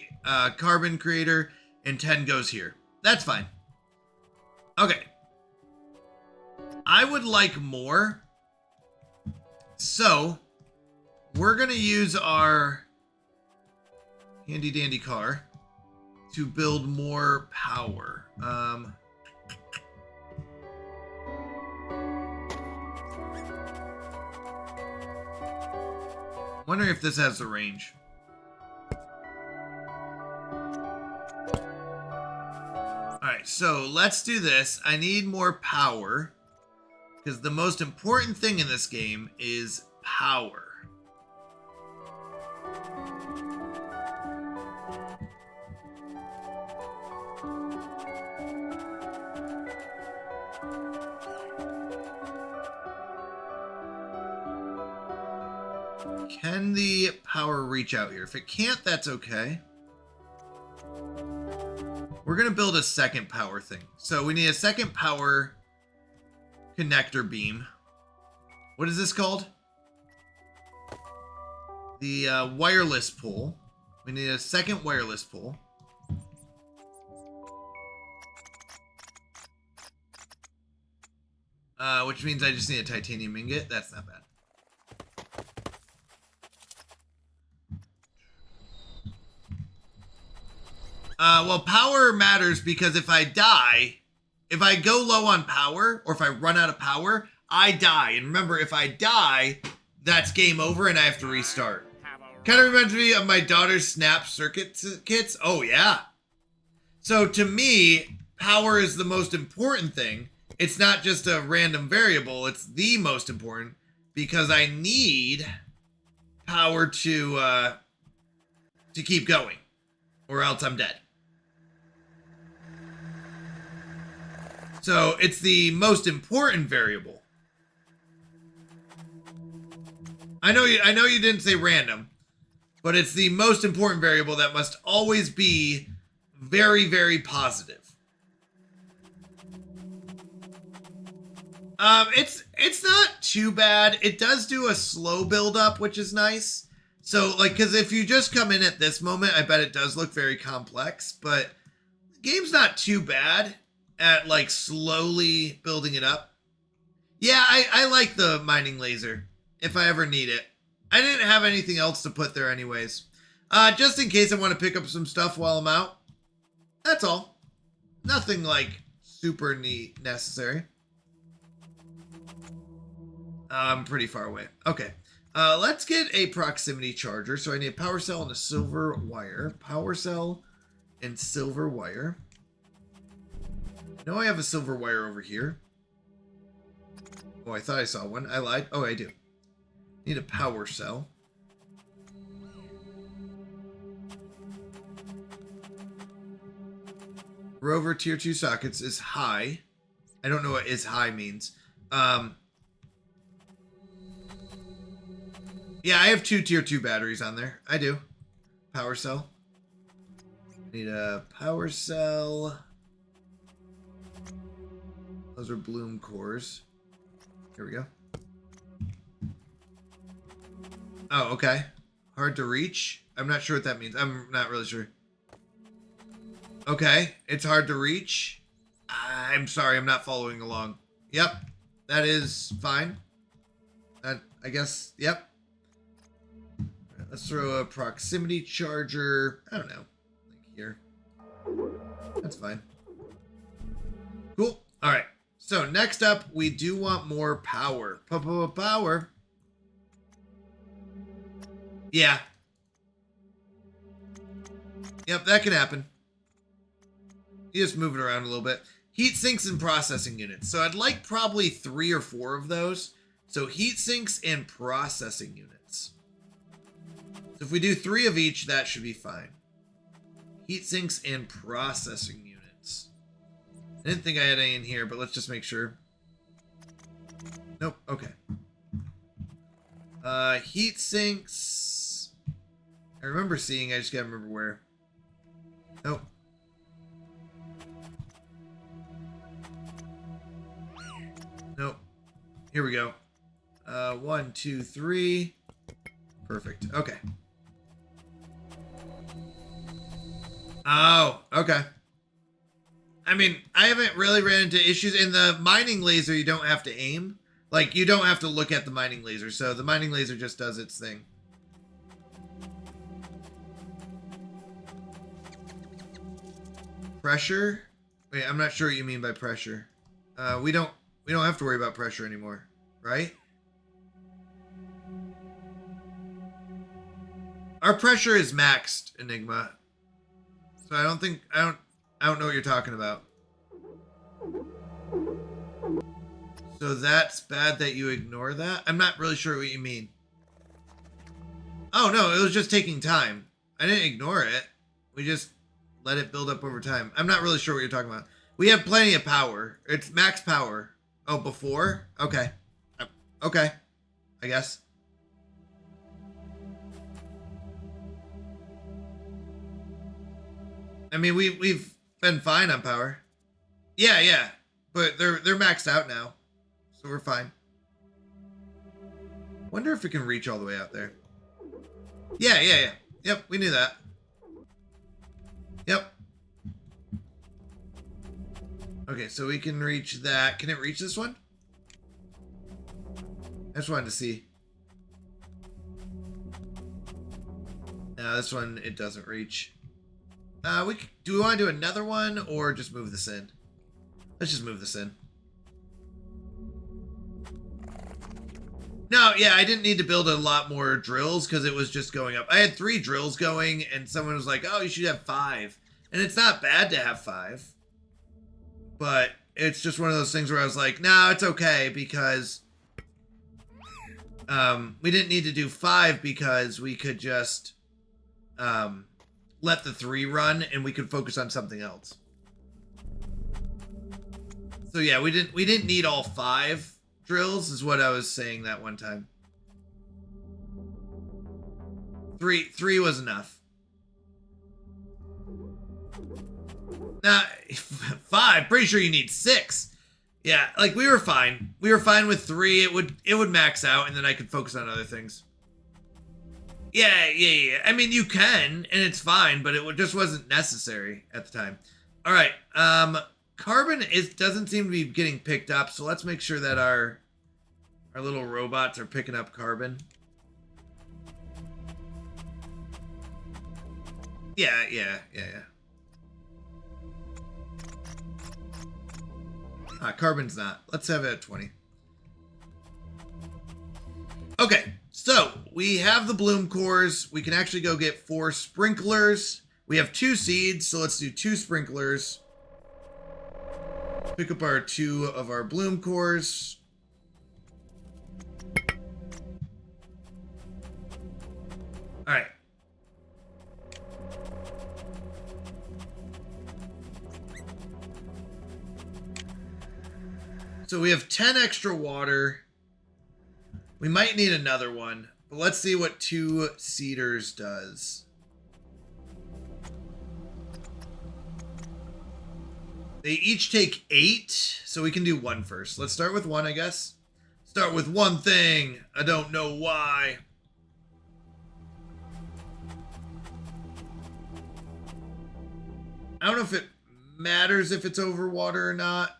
carbon creator and 10 goes here. That's fine. Okay. I would like more. So, we're going to use our handy dandy car to build more power. Wondering if this has the range. Alright, so let's do this. I need more power. Because the most important thing in this game is power. Can the power reach out here? If it can't, that's okay. We're going to build a second power thing. So we need a second power connector beam. What is this called? The wireless pole. We need a second wireless pole. Which means I just need a titanium ingot. That's not bad. Well, power matters because if I die, if I go low on power, or if I run out of power, I die. And remember, if I die, that's game over and I have to restart. Kind of reminds me of my daughter's Snap circuit kits. Oh, yeah. So to me, power is the most important thing. It's not just a random variable. It's the most important because I need power to keep going, or else I'm dead. So it's the most important variable. I know you didn't say random, but it's the most important variable that must always be very, very positive. It's not too bad. It does do a slow build up, which is nice. So like, because if you just come in at this moment, I bet it does look very complex, but the game's not too bad at like slowly building it up. Yeah, I like the mining laser if I ever need it. I didn't have anything else to put there anyways. Just in case I want to pick up some stuff while I'm out. That's all. Nothing like super neat necessary. I'm pretty far away. Okay. Let's get a proximity charger. So I need a power cell and a silver wire. Power cell and silver wire. No, I have a silver wire over here. Oh, I thought I saw one. I lied. Oh, I do. Need a power cell. Rover tier 2 sockets is high. I don't know what is high means. Yeah, I have 2 tier 2 batteries on there. I do. Power cell. Need a power cell. Those are bloom cores. Here we go. Oh, okay. Hard to reach. I'm not sure what that means. I'm not really sure. Okay, it's hard to reach. I'm sorry, I'm not following along. Yep, that is fine. That, I guess, yep. Right, let's throw a proximity charger. I don't know, like here. That's fine. Cool. All right. So next up, we do want more power. Power. Yeah. Yep, that can happen. You just move it around a little bit. Heat sinks and processing units. So I'd like probably 3 or 4 of those. So heat sinks and processing units. So if we do 3 of each, that should be fine. Heat sinks and processing units. I didn't think I had any in here, but let's just make sure. Nope, okay. Heat sinks. I remember seeing, I just gotta remember where. Nope. Nope. Here we go. 1, 2, 3. Perfect. Okay. Oh, okay. I mean, I haven't really ran into issues. In the mining laser, you don't have to aim. Like, you don't have to look at the mining laser. So the mining laser just does its thing. Pressure? Wait, I'm not sure what you mean by pressure. We don't have to worry about pressure anymore, right? Our pressure is maxed, Enigma. So I don't know what you're talking about. So that's bad that you ignore that? I'm not really sure what you mean. Oh no, it was just taking time. I didn't ignore it. We just let it build up over time. I'm not really sure what you're talking about. We have plenty of power. It's max power. Oh, before? Okay. Okay. I guess. I mean, we've been fine on power. Yeah. But they're maxed out now. So we're fine. Wonder if it can reach all the way out there. Yeah. Yep, we knew that. Yep. Okay, so we can reach that. Can it reach this one? I just wanted to see. No, this one, it doesn't reach. Do we want to do another one or just move this in? Let's just move this in. No, yeah, I didn't need to build a lot more drills because it was just going up. I had 3 drills going, and someone was like, oh, you should have 5. And it's not bad to have 5. But it's just one of those things where I was like, no, it's okay because we didn't need to do 5 because we could just let the 3 run and we could focus on something else. So yeah, we didn't need all 5 drills is what I was saying that one time. 3 was enough. Nah, 5. Pretty sure you need 6. Yeah, like we were fine. We were fine with 3. It would max out, and then I could focus on other things. Yeah. I mean, you can, and it's fine, but it just wasn't necessary at the time. All right. Carbon doesn't seem to be getting picked up, so let's make sure that our little robots are picking up carbon. Yeah. Carbon's not. Let's have it at 20. Okay, so we have the bloom cores. We can actually go get 4 sprinklers. We have 2 seeds, so let's do 2 sprinklers. Pick up our 2 of our bloom cores. All right. So we have 10 extra water. We might need another one, but let's see what 2 seeders does. They each take 8, so we can do 1 first. Let's start with 1, I guess. Start with one thing. I don't know why. I don't know if it matters if it's over water or not.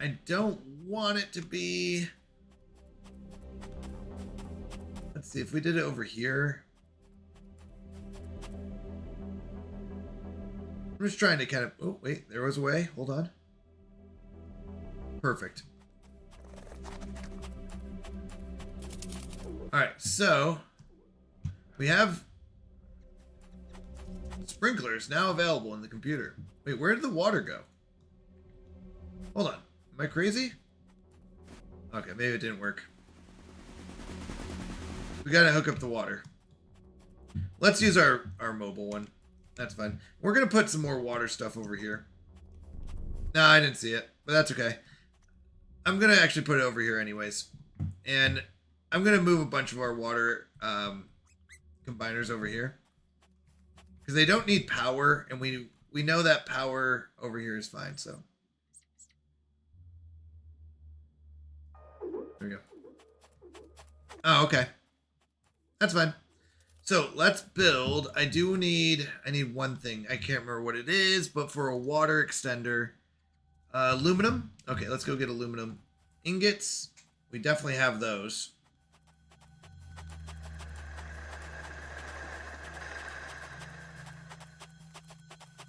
I don't want it to be. Let's see if we did it over here. I'm just trying to kind of. Oh, wait, there was a way. Hold on. Perfect. All right, so we have sprinklers now available in the computer. Wait, where did the water go? Hold on. Am I crazy? Okay, maybe it didn't work. We gotta hook up the water. Let's use our mobile one. That's fine. We're gonna put some more water stuff over here. No, I didn't see it, but that's okay. I'm gonna actually put it over here anyways. And I'm gonna move a bunch of our water combiners over here. Because they don't need power, and we know that power over here is fine, so. There we go. Oh, okay. That's fine. So let's build. I need one thing. I can't remember what it is, but for a water extender, aluminum. Okay, let's go get aluminum ingots. We definitely have those.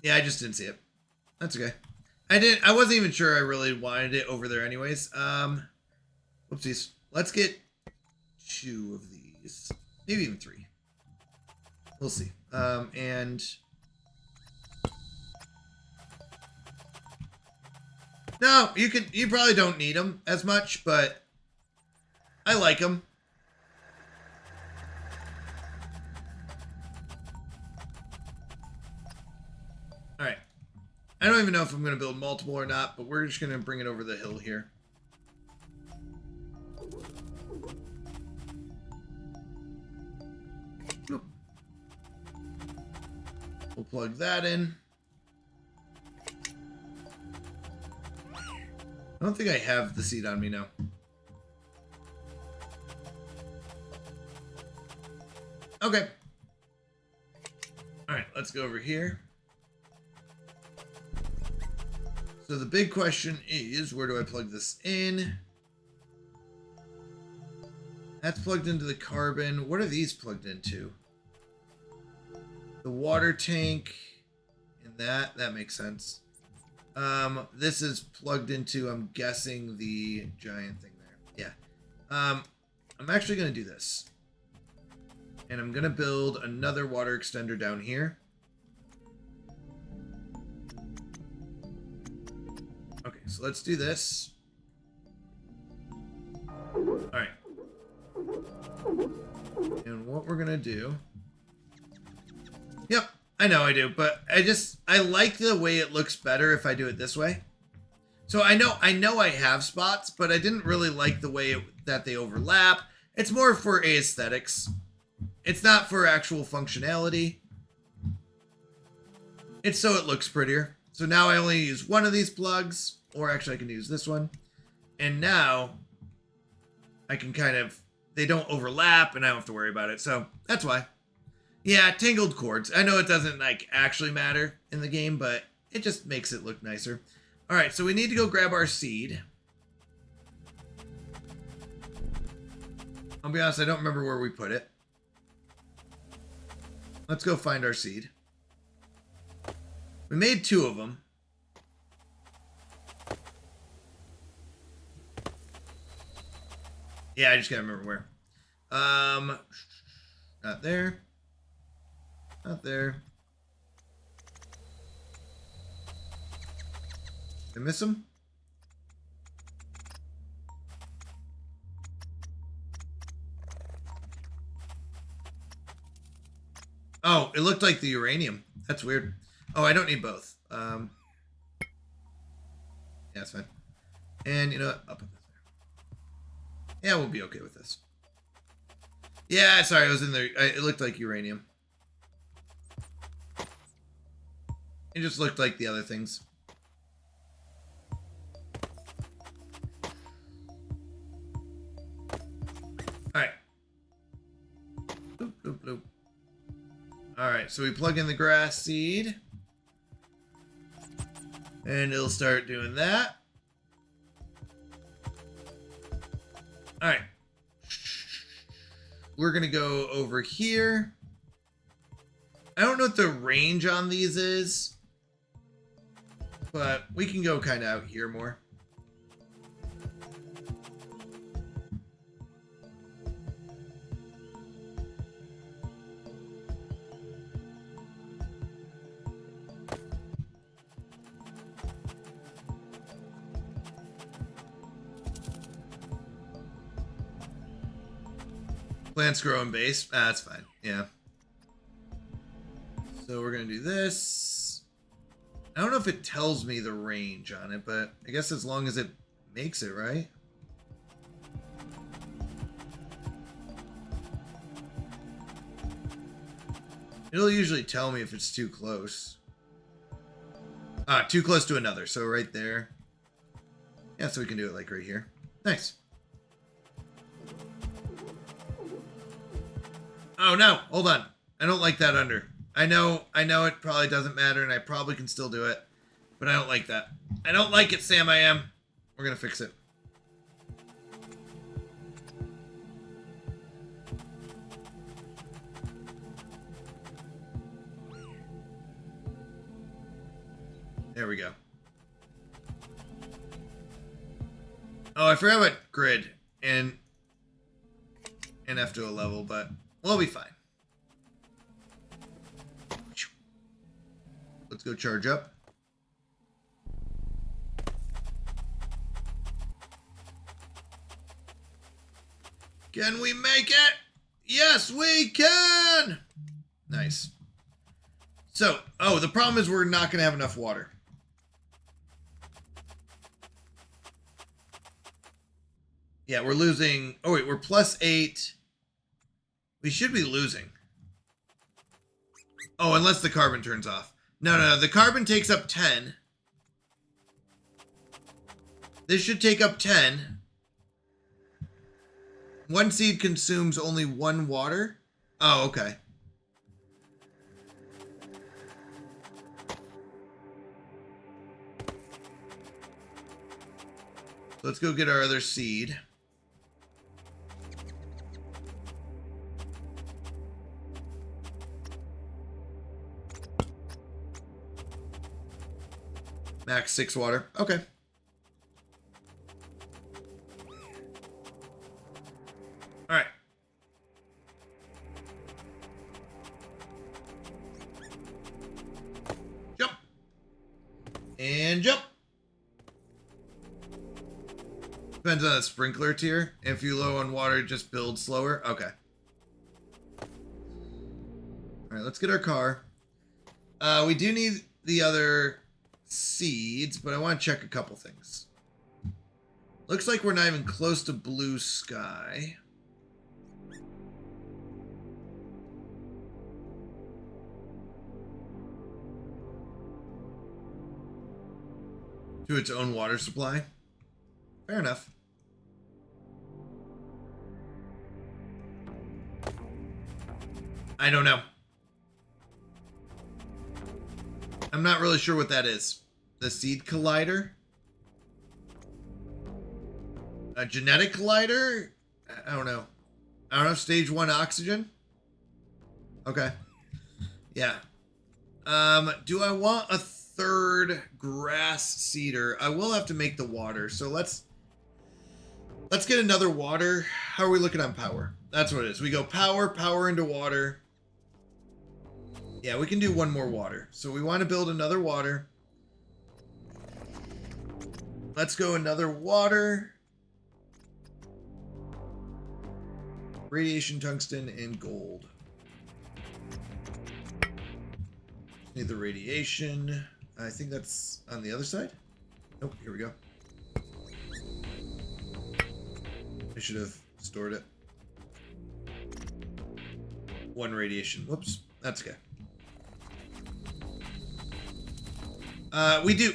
Yeah, I just didn't see it. That's okay. I wasn't even sure I really wanted it over there anyways. Whoopsies. Let's get 2 of these. Maybe even 3. We'll see. And no, you probably don't need them as much, but I like them. All right. I don't even know if I'm going to build multiple or not, but we're just going to bring it over the hill here. We'll plug that in. I don't think I have the seed on me now. Okay. All right, let's go over here. So the big question is, where do I plug this in? That's plugged into the carbon. What are these plugged into? The water tank and that makes sense. This is plugged into, I'm guessing, the giant thing there. Yeah. I'm actually going to do this. And I'm going to build another water extender down here. Okay, so let's do this. Alright. And what we're going to do... Yep, I know I do, but I like the way it looks better if I do it this way. So I know I have spots, but I didn't really like the way that they overlap. It's more for aesthetics. It's not for actual functionality. It's so it looks prettier. So now I only use one of these plugs, or actually I can use this one. And now I can kind of, they don't overlap and I don't have to worry about it. So that's why. Yeah, tangled cords. I know it doesn't like actually matter in the game, but it just makes it look nicer. All right, so we need to go grab our seed. I'll be honest, I don't remember where we put it. Let's go find our seed. We made 2 of them. Yeah, I just gotta remember where. Not there. Not there. Did I miss them? Oh, it looked like the uranium. That's weird. Oh, I don't need both. Yeah, that's fine. And you know what? I'll put this there. Yeah, we'll be okay with this. Yeah, sorry, I was in there. It looked like uranium. It just looked like the other things. Alright. Bloop, bloop, bloop. Alright, so we plug in the grass seed. And it'll start doing that. Alright. We're going to go over here. I don't know what the range on these is. But we can go kind of out here more. Plants grow in base. Ah, that's fine. Yeah. So we're going to do this. I don't know if it tells me the range on it, but I guess as long as it makes it, right? It'll usually tell me if it's too close. Ah, too close to another. So right there. Yeah, so we can do it like right here. Nice. Oh no, hold on. I don't like that under. I know it probably doesn't matter and I probably can still do it, but I don't like that. I don't like it, Sam, I am. We're gonna fix it. There we go. Oh, I forgot about grid and F to a level, but we'll be fine. Let's go charge up. Can we make it? Yes, we can! Nice. So, oh, the problem is we're not going to have enough water. Yeah, we're losing. Oh, wait, we're +8. We should be losing. Oh, unless the carbon turns off. No, the carbon takes up 10. This should take up 10. One seed consumes only 1 water. Oh, okay. Let's go get our other seed. Max 6 water. Okay. All right. Jump. And jump. Depends on the sprinkler tier. If you're low on water, just build slower. Okay. All right, let's get our car. We do need the other seeds, but I want to check a couple things. Looks like we're not even close to blue sky. To its own water supply. Fair enough. I don't know. I'm not really sure what that is. The seed collider? A genetic collider? I don't know. I don't know. Stage 1 oxygen? Okay. Yeah. Do I want a third grass seeder? I will have to make the water. So let's get another water. How are we looking on power? That's what it is. We go power into water. Yeah, we can do one more water. So we want to build another water. Let's go another water. Radiation, tungsten, and gold. Need the radiation. I think that's on the other side. Nope, here we go. I should have stored it. One radiation. Whoops. That's okay.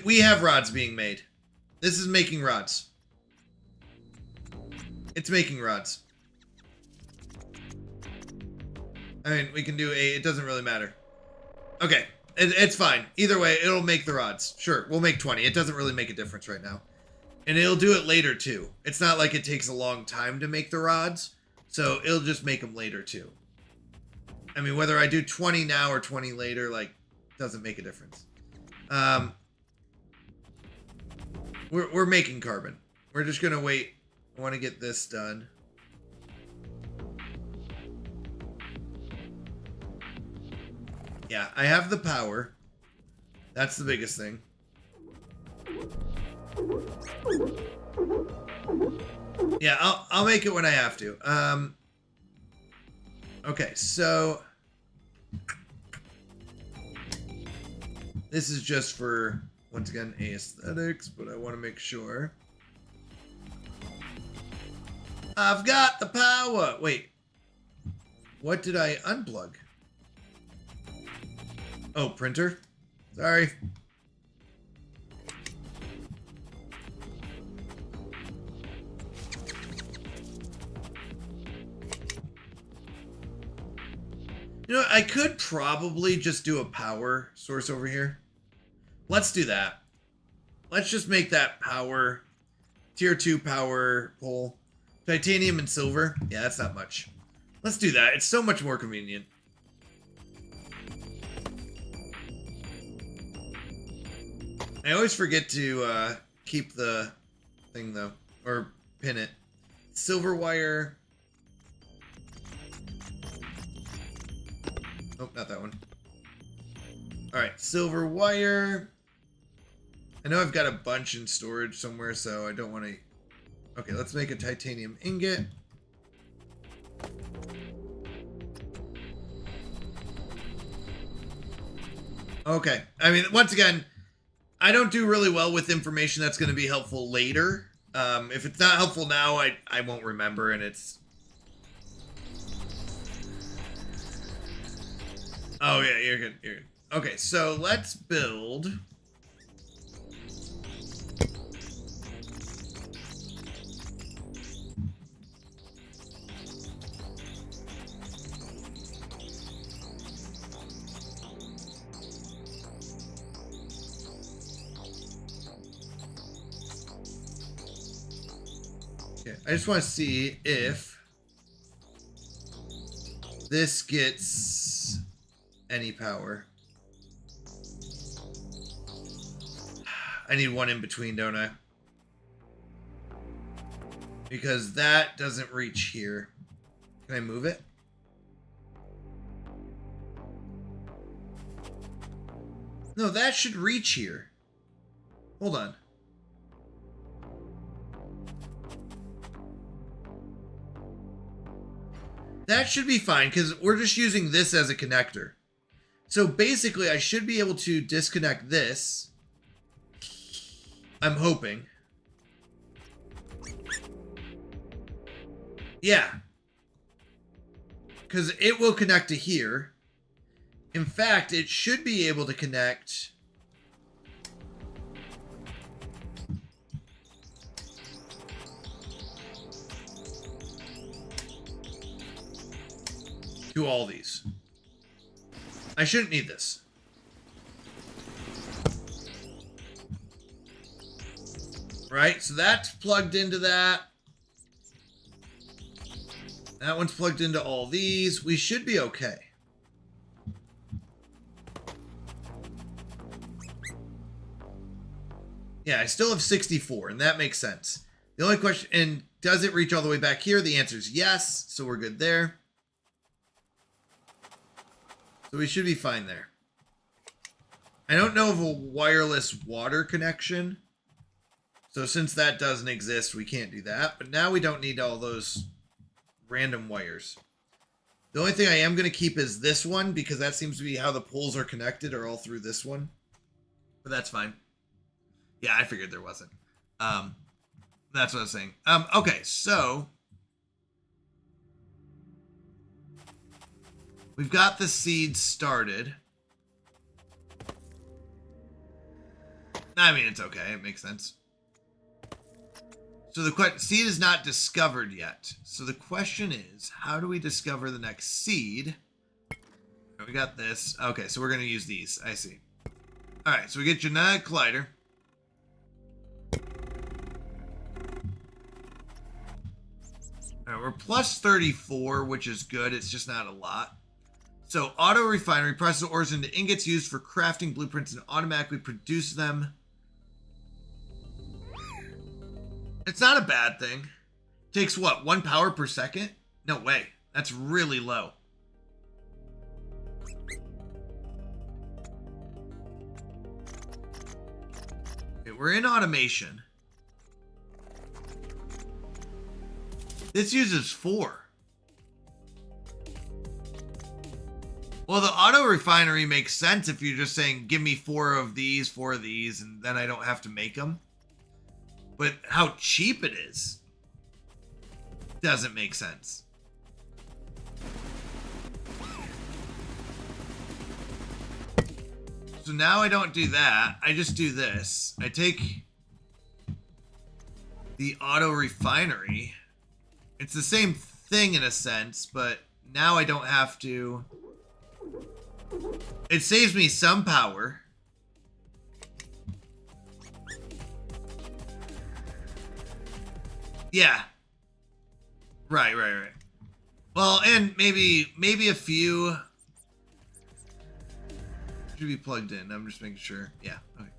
We have rods being made. This is making rods. It's making rods. I mean, we can do it doesn't really matter. Okay, it's fine. Either way, it'll make the rods. Sure, we'll make 20. It doesn't really make a difference right now. And it'll do it later too. It's not like it takes a long time to make the rods. So it'll just make them later too. I mean, whether I do 20 now or 20 later, like, doesn't make a difference. We're making carbon. We're just gonna wait. I want to get this done. Yeah, I have the power. That's the biggest thing. Yeah, I'll make it when I have to. Okay, so this is just for, once again, aesthetics, but I want to make sure. I've got the power. Wait, what did I unplug? Oh, printer. Sorry. You know, I could probably just do a power source over here. Let's do that. Let's just make that power, tier 2 power pole. Titanium and silver. Yeah, that's not much. Let's do that. It's so much more convenient. I always forget to keep the thing though, or pin it. Silver wire. Oh, not that one. All right, silver wire. I know I've got a bunch in storage somewhere, so I don't want to. Okay, let's make a titanium ingot. Okay, I mean, once again, I don't do really well with information that's going to be helpful later. If it's not helpful now, I won't remember, and it's... Oh, yeah, you're good. You're good. Okay, so let's build... I just want to see if this gets any power. I need one in between, don't I? Because that doesn't reach here. Can I move it? No, that should reach here. Hold on. That should be fine because we're just using this as a connector. So basically, I should be able to disconnect this. I'm hoping. Yeah. Because it will connect to here. In fact, it should be able to connect to all these. I shouldn't need this. Right? So that's plugged into that. That one's plugged into all these. We should be okay. Yeah, I still have 64, and that makes sense. The only question, and does it reach all the way back here? The answer is yes, so we're good there. So we should be fine there. I don't know of a wireless water connection. So since that doesn't exist, we can't do that. But now we don't need all those random wires. The only thing I am going to keep is this one, because that seems to be how the poles are connected, are all through this one. But that's fine. Yeah, I figured there wasn't. That's what I was saying. Okay, so we've got the seeds started. I mean, it's okay. It makes sense. So the seed is not discovered yet. So the question is, how do we discover the next seed? We got this. Okay, so we're going to use these. I see. All right, so we get genetic collider. All right, we're plus 34, which is good. It's just not a lot. So auto refinery processes ores into ingots used for crafting blueprints and automatically produce them. It's not a bad thing. Takes what, 1 power per second? No way. That's really low. Okay, we're in automation. This uses 4. Well, the auto refinery makes sense if you're just saying, give me 4 of these, and then I don't have to make them. But how cheap it is doesn't make sense. So now I don't do that. I just do this. I take the auto refinery. It's the same thing in a sense, but now I don't have to. It saves me some power. Yeah. Right. Well, and maybe a few should be plugged in. I'm just making sure. Yeah. Okay.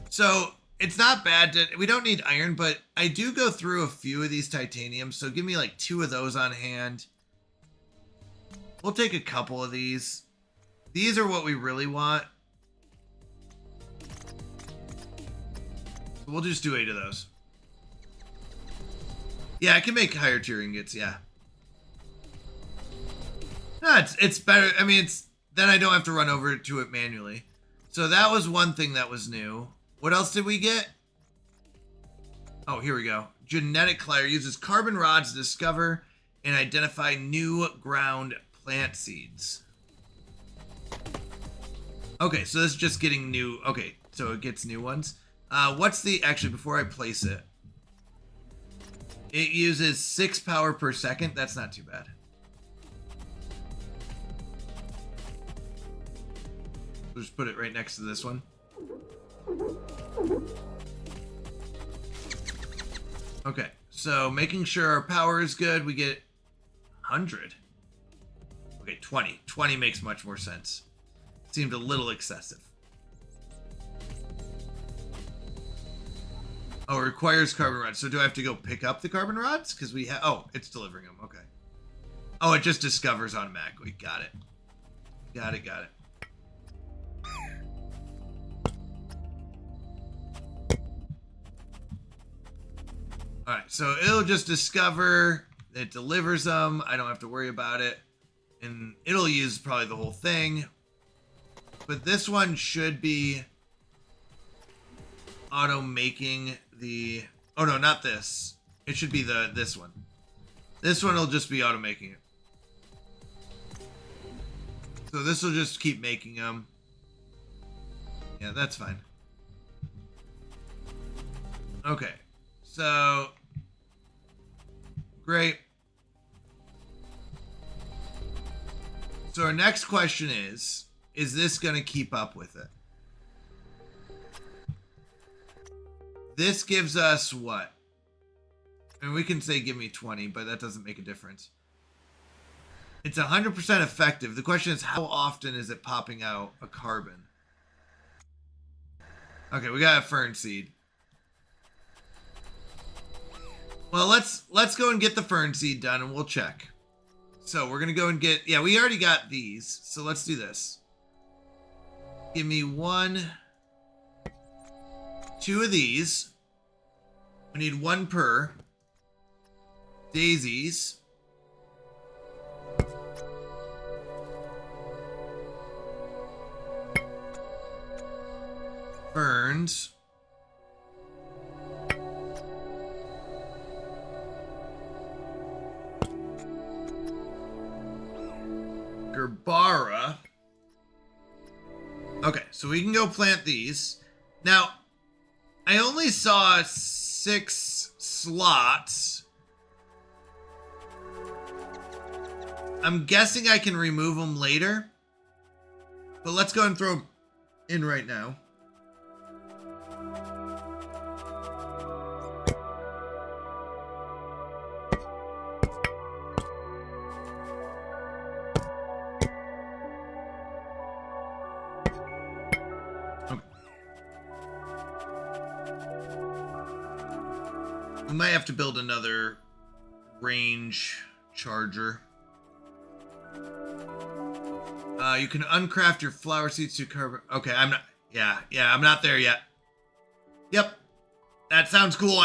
So it's not bad to, we don't need iron, but I do go through a few of these titaniums. So give me like 2 of those on hand. We'll take a couple of these. These are what we really want. So we'll just do 8 of those. Yeah, I can make higher tier ingots, yeah. No, it's better. I mean, then I don't have to run over to it manually. So that was one thing that was new. What else did we get? Oh, here we go. Genetic collider uses carbon rods to discover and identify new ground plant seeds. Okay, so this is just getting new. Okay, so it gets new ones. What's the, actually, before I place it. It uses 6 power per second. That's not too bad. We'll just put it right next to this one. Okay, so making sure our power is good, we get 100. Okay, 20. 20 makes much more sense. Seemed a little excessive. Oh, it requires carbon rods. So do I have to go pick up the carbon rods? Because we have... Oh, it's delivering them. Okay. Oh, it just discovers automatically. Got it. Got it. Alright, so it'll just discover. It delivers them. I don't have to worry about it. And it'll use probably the whole thing. But this one should be auto making the... Oh, no, not this. It should be this one. This one will just be auto making it. So this will just keep making them. Yeah, that's fine. Okay. So... Great. So our next question is this going to keep up with it? This gives us what? I mean, we can say give me 20, but that doesn't make a difference. It's 100% effective. The question is, how often is it popping out a carbon? Okay, we got a fern seed. Well, let's go and get the fern seed done, and we'll check. So we're gonna go and get... Yeah, we already got these, so let's do this. Give me 1, 2 of these. We need 1 per. Daisies. Ferns. Gerbara. Okay, so we can go plant these. Now, I only saw 6 slots. I'm guessing I can remove them later. But let's go and throw them in right now. We might have to build another range charger. You can uncraft your flower seeds to carbon. Okay, I'm not. Yeah, I'm not there yet. Yep, that sounds cool.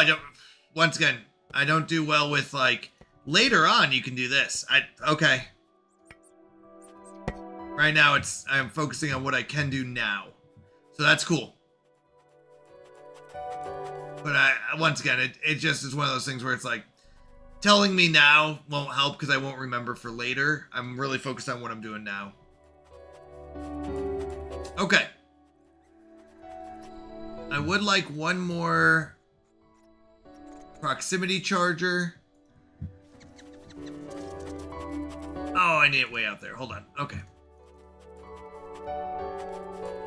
Once again, I don't do well with like later on. You can do this. Okay. Right now, I'm focusing on what I can do now, so that's cool. But once again, it just is one of those things where it's like, telling me now won't help because I won't remember for later. I'm really focused on what I'm doing now. Okay. I would like one more proximity charger. Oh, I need it way out there. Hold on. Okay.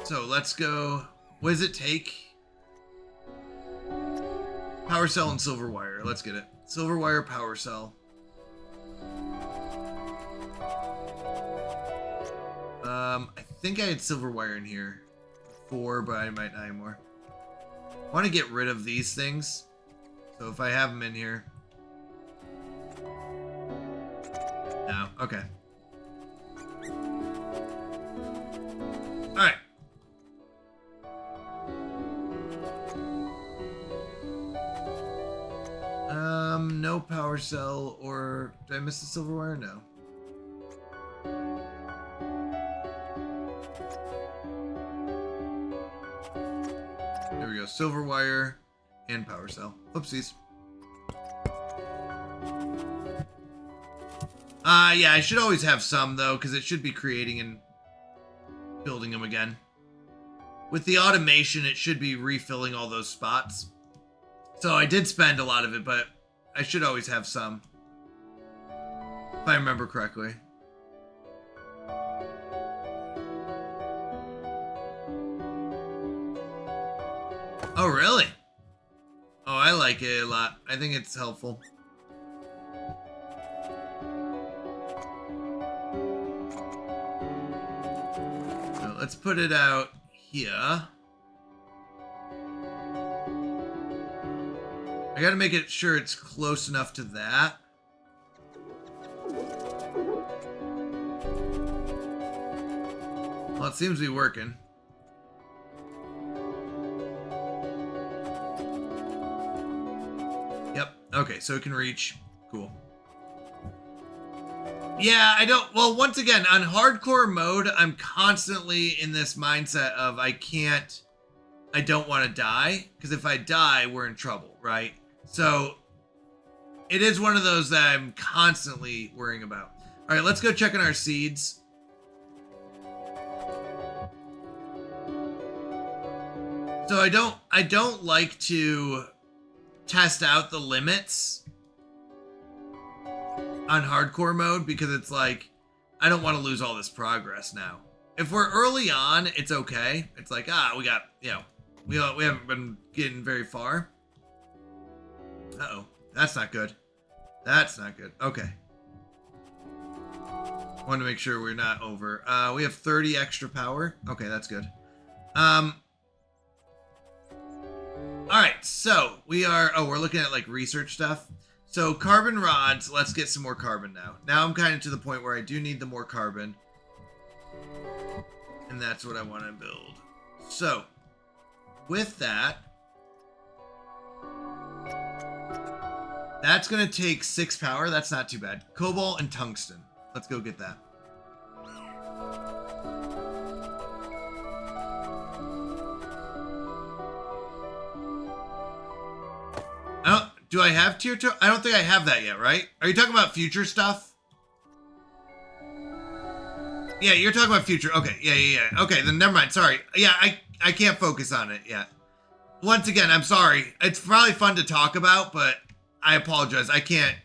So let's go. What does it take? Power cell and silver wire. Let's get it. Silver wire, power cell. I think I had silver wire in here before, but I might not anymore. I want to get rid of these things. So if I have them in here. No. Okay. Alright. No power cell, or did I miss the silver wire? No. There we go. Silver wire and power cell. Oopsies. Yeah, I should always have some though, because it should be creating and building them again. With the automation, it should be refilling all those spots. So I did spend a lot of it, but I should always have some. If I remember correctly. Oh, really? Oh, I like it a lot. I think it's helpful. So let's put it out here. I gotta make it sure it's close enough to that. Well, it seems to be working. Yep. Okay, so it can reach. Cool. Yeah, I don't... Well, once again, on hardcore mode, I'm constantly in this mindset of I don't want to die. Because if I die, we're in trouble, right? So, it is one of those that I'm constantly worrying about. All right, let's go check on our seeds. So I don't like to test out the limits on hardcore mode because it's like, I don't want to lose all this progress now. If we're early on, it's okay. It's like, we got, we haven't been getting very far. Uh-oh, that's not good. That's not good. Okay. Want to make sure we're not over. We have 30 extra power. Okay, that's good. All right, so we're looking at like research stuff. So carbon rods, let's get some more carbon now. Now I'm kind of to the point where I do need the more carbon. And that's what I want to build. So with that, that's going to take 6 power. That's not too bad. Cobalt and tungsten. Let's go get that. Do I have tier 2? I don't think I have that yet, right? Are you talking about future stuff? Yeah, you're talking about future. Okay, yeah. Okay, then never mind. Sorry. Yeah, I can't focus on it yet. Once again, I'm sorry. It's probably fun to talk about, but I apologize. I can't.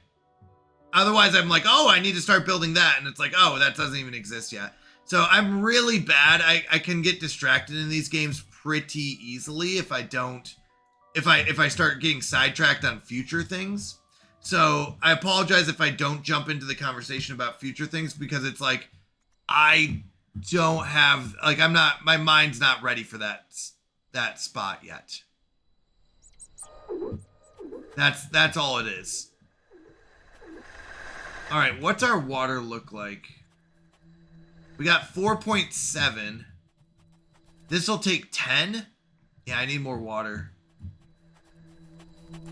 Otherwise, I'm like, oh, I need to start building that. And it's like, oh, that doesn't even exist yet. So I'm really bad. I can get distracted in these games pretty easily if I don't. If I start getting sidetracked on future things. So I apologize if I don't jump into the conversation about future things because it's like I don't have like my mind's not ready for that spot yet. That's all it is. All right, what's our water look like? We got 4.7. This will take 10. Yeah, I need more water.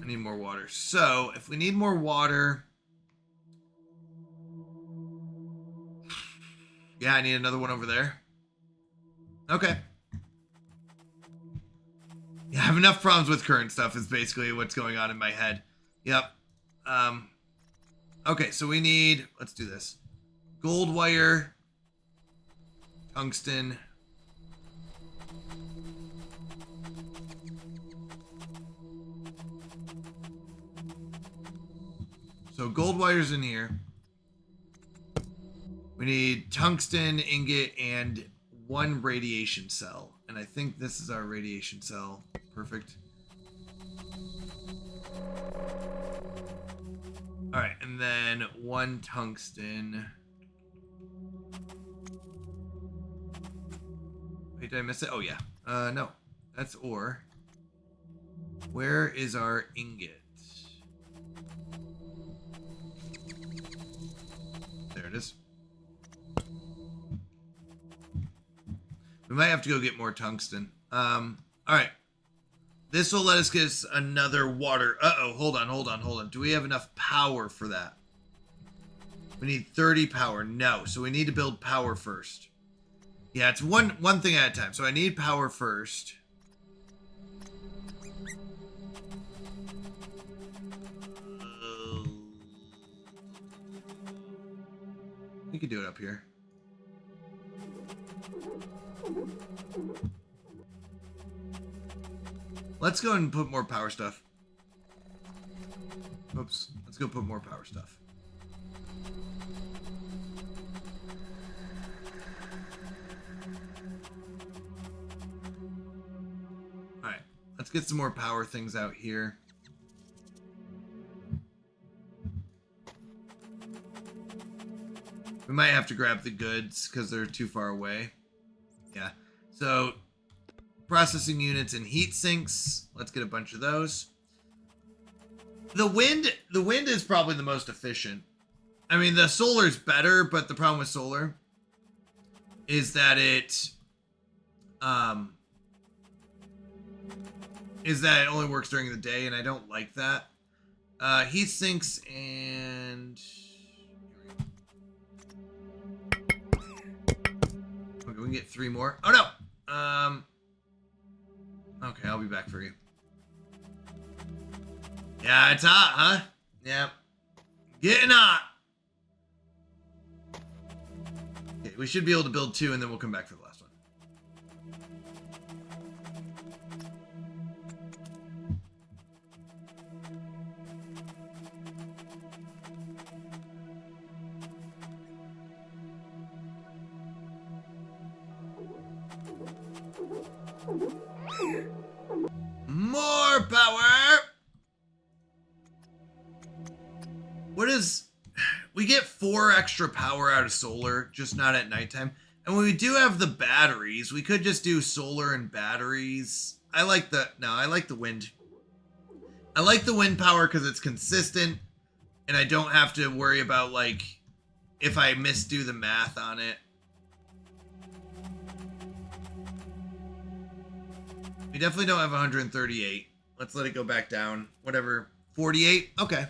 I need more water. So, if we need more water... Yeah, I need another one over there. Okay. Yeah, I have enough problems with current stuff is basically what's going on in my head. Yep. Okay, so we need... Let's do this. Gold wire. Tungsten. So gold wire's in here. We need tungsten ingot and 1 radiation cell. And I think this is our radiation cell. Perfect. Alright, and then 1 tungsten. Wait, did I miss it? Oh, yeah. No. That's ore. Where is our ingot? There it is. We might have to go get more tungsten. Alright. This will let us get us another water. Uh-oh, hold on. Do we have enough power for that? We need 30 power. No, so we need to build power first. Yeah, it's one thing at a time. So I need power first. We could do it up here. Let's go and put more power stuff. Oops. Let's go put more power stuff. Alright. Let's get some more power things out here. We might have to grab the goods because they're too far away. Yeah. So, processing units and heat sinks. Let's get a bunch of those. the wind is probably the most efficient. I mean, the solar's better, but the problem with solar is that it only works during the day, and I don't like that. Heat sinks and okay, we can get 3 more. Oh no. Okay, I'll be back for you. Yeah, it's hot, huh? Yeah. Getting hot. Okay, we should be able to build 2 and then we'll come back for the last one. More power. What is... We get 4 extra power out of solar, just not at nighttime. And when we do have the batteries, we could just do solar and batteries. I like the wind. I like the wind power because it's consistent. And I don't have to worry about, like, if I misdo the math on it. We definitely don't have 138. Let's let it go back down. Whatever. 48? Okay.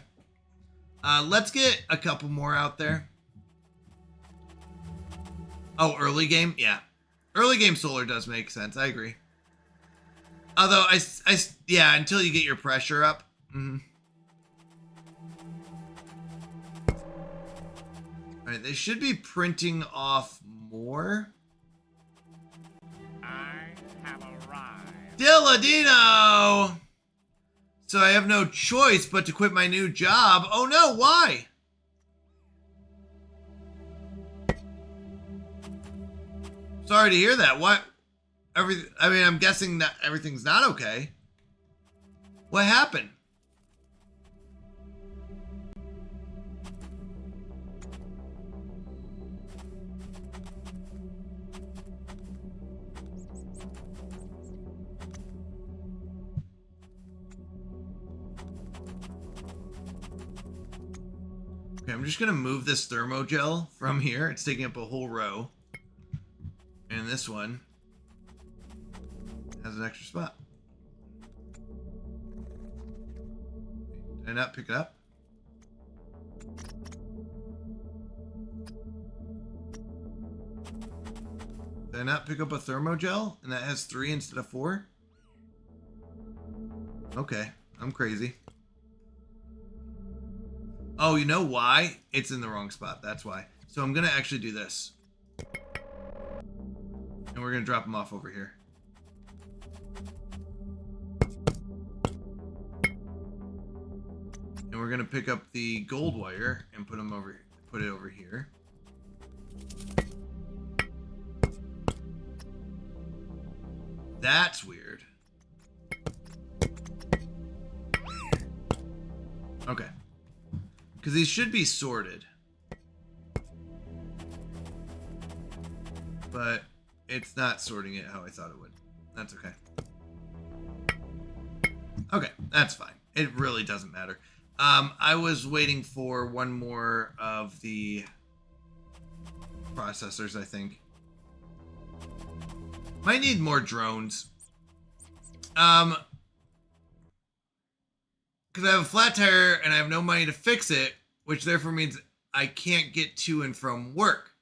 Let's get a couple more out there. Oh, early game? Yeah. Early game solar does make sense. I agree. Although, yeah, until you get your pressure up. Mm-hmm. All right, they should be printing off more. I have arrived. Dilladino! So I have no choice but to quit my new job. Oh no, why? Sorry to hear that. What? I mean, I'm guessing that everything's not okay. What happened? Okay, I'm just gonna move this thermogel from here. It's taking up a whole row. And this one has an extra spot. Did I not pick it up? Did I not pick up a thermogel? And that has 3 instead of 4? Okay, I'm crazy. Oh, you know why? It's in the wrong spot. That's why. So I'm going to actually do this. And we're going to drop them off over here. And we're going to pick up the gold wire and put it over here. That's weird. Okay. Because these should be sorted. But it's not sorting it how I thought it would. That's okay. Okay, that's fine. It really doesn't matter. I was waiting for one more of the processors, I think. Might need more drones. Because I have a flat tire and I have no money to fix it, which therefore means I can't get to and from work.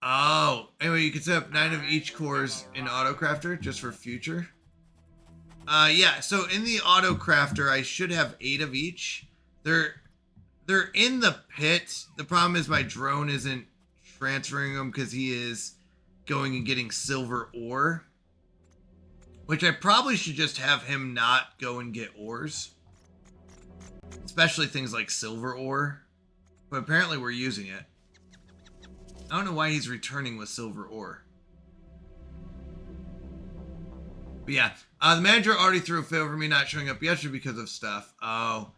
Oh, anyway, you can set up 9 of each cores in AutoCrafter just for future. Yeah, so in the AutoCrafter, I should have 8 of each. They're in the pit. The problem is my drone isn't transferring them because he is going and getting silver ore, which I probably should just have him not go and get ores. Especially things like silver ore. But apparently we're using it. I don't know why he's returning with silver ore. But yeah, the manager already threw a fit over me not showing up yesterday because of stuff. Oh.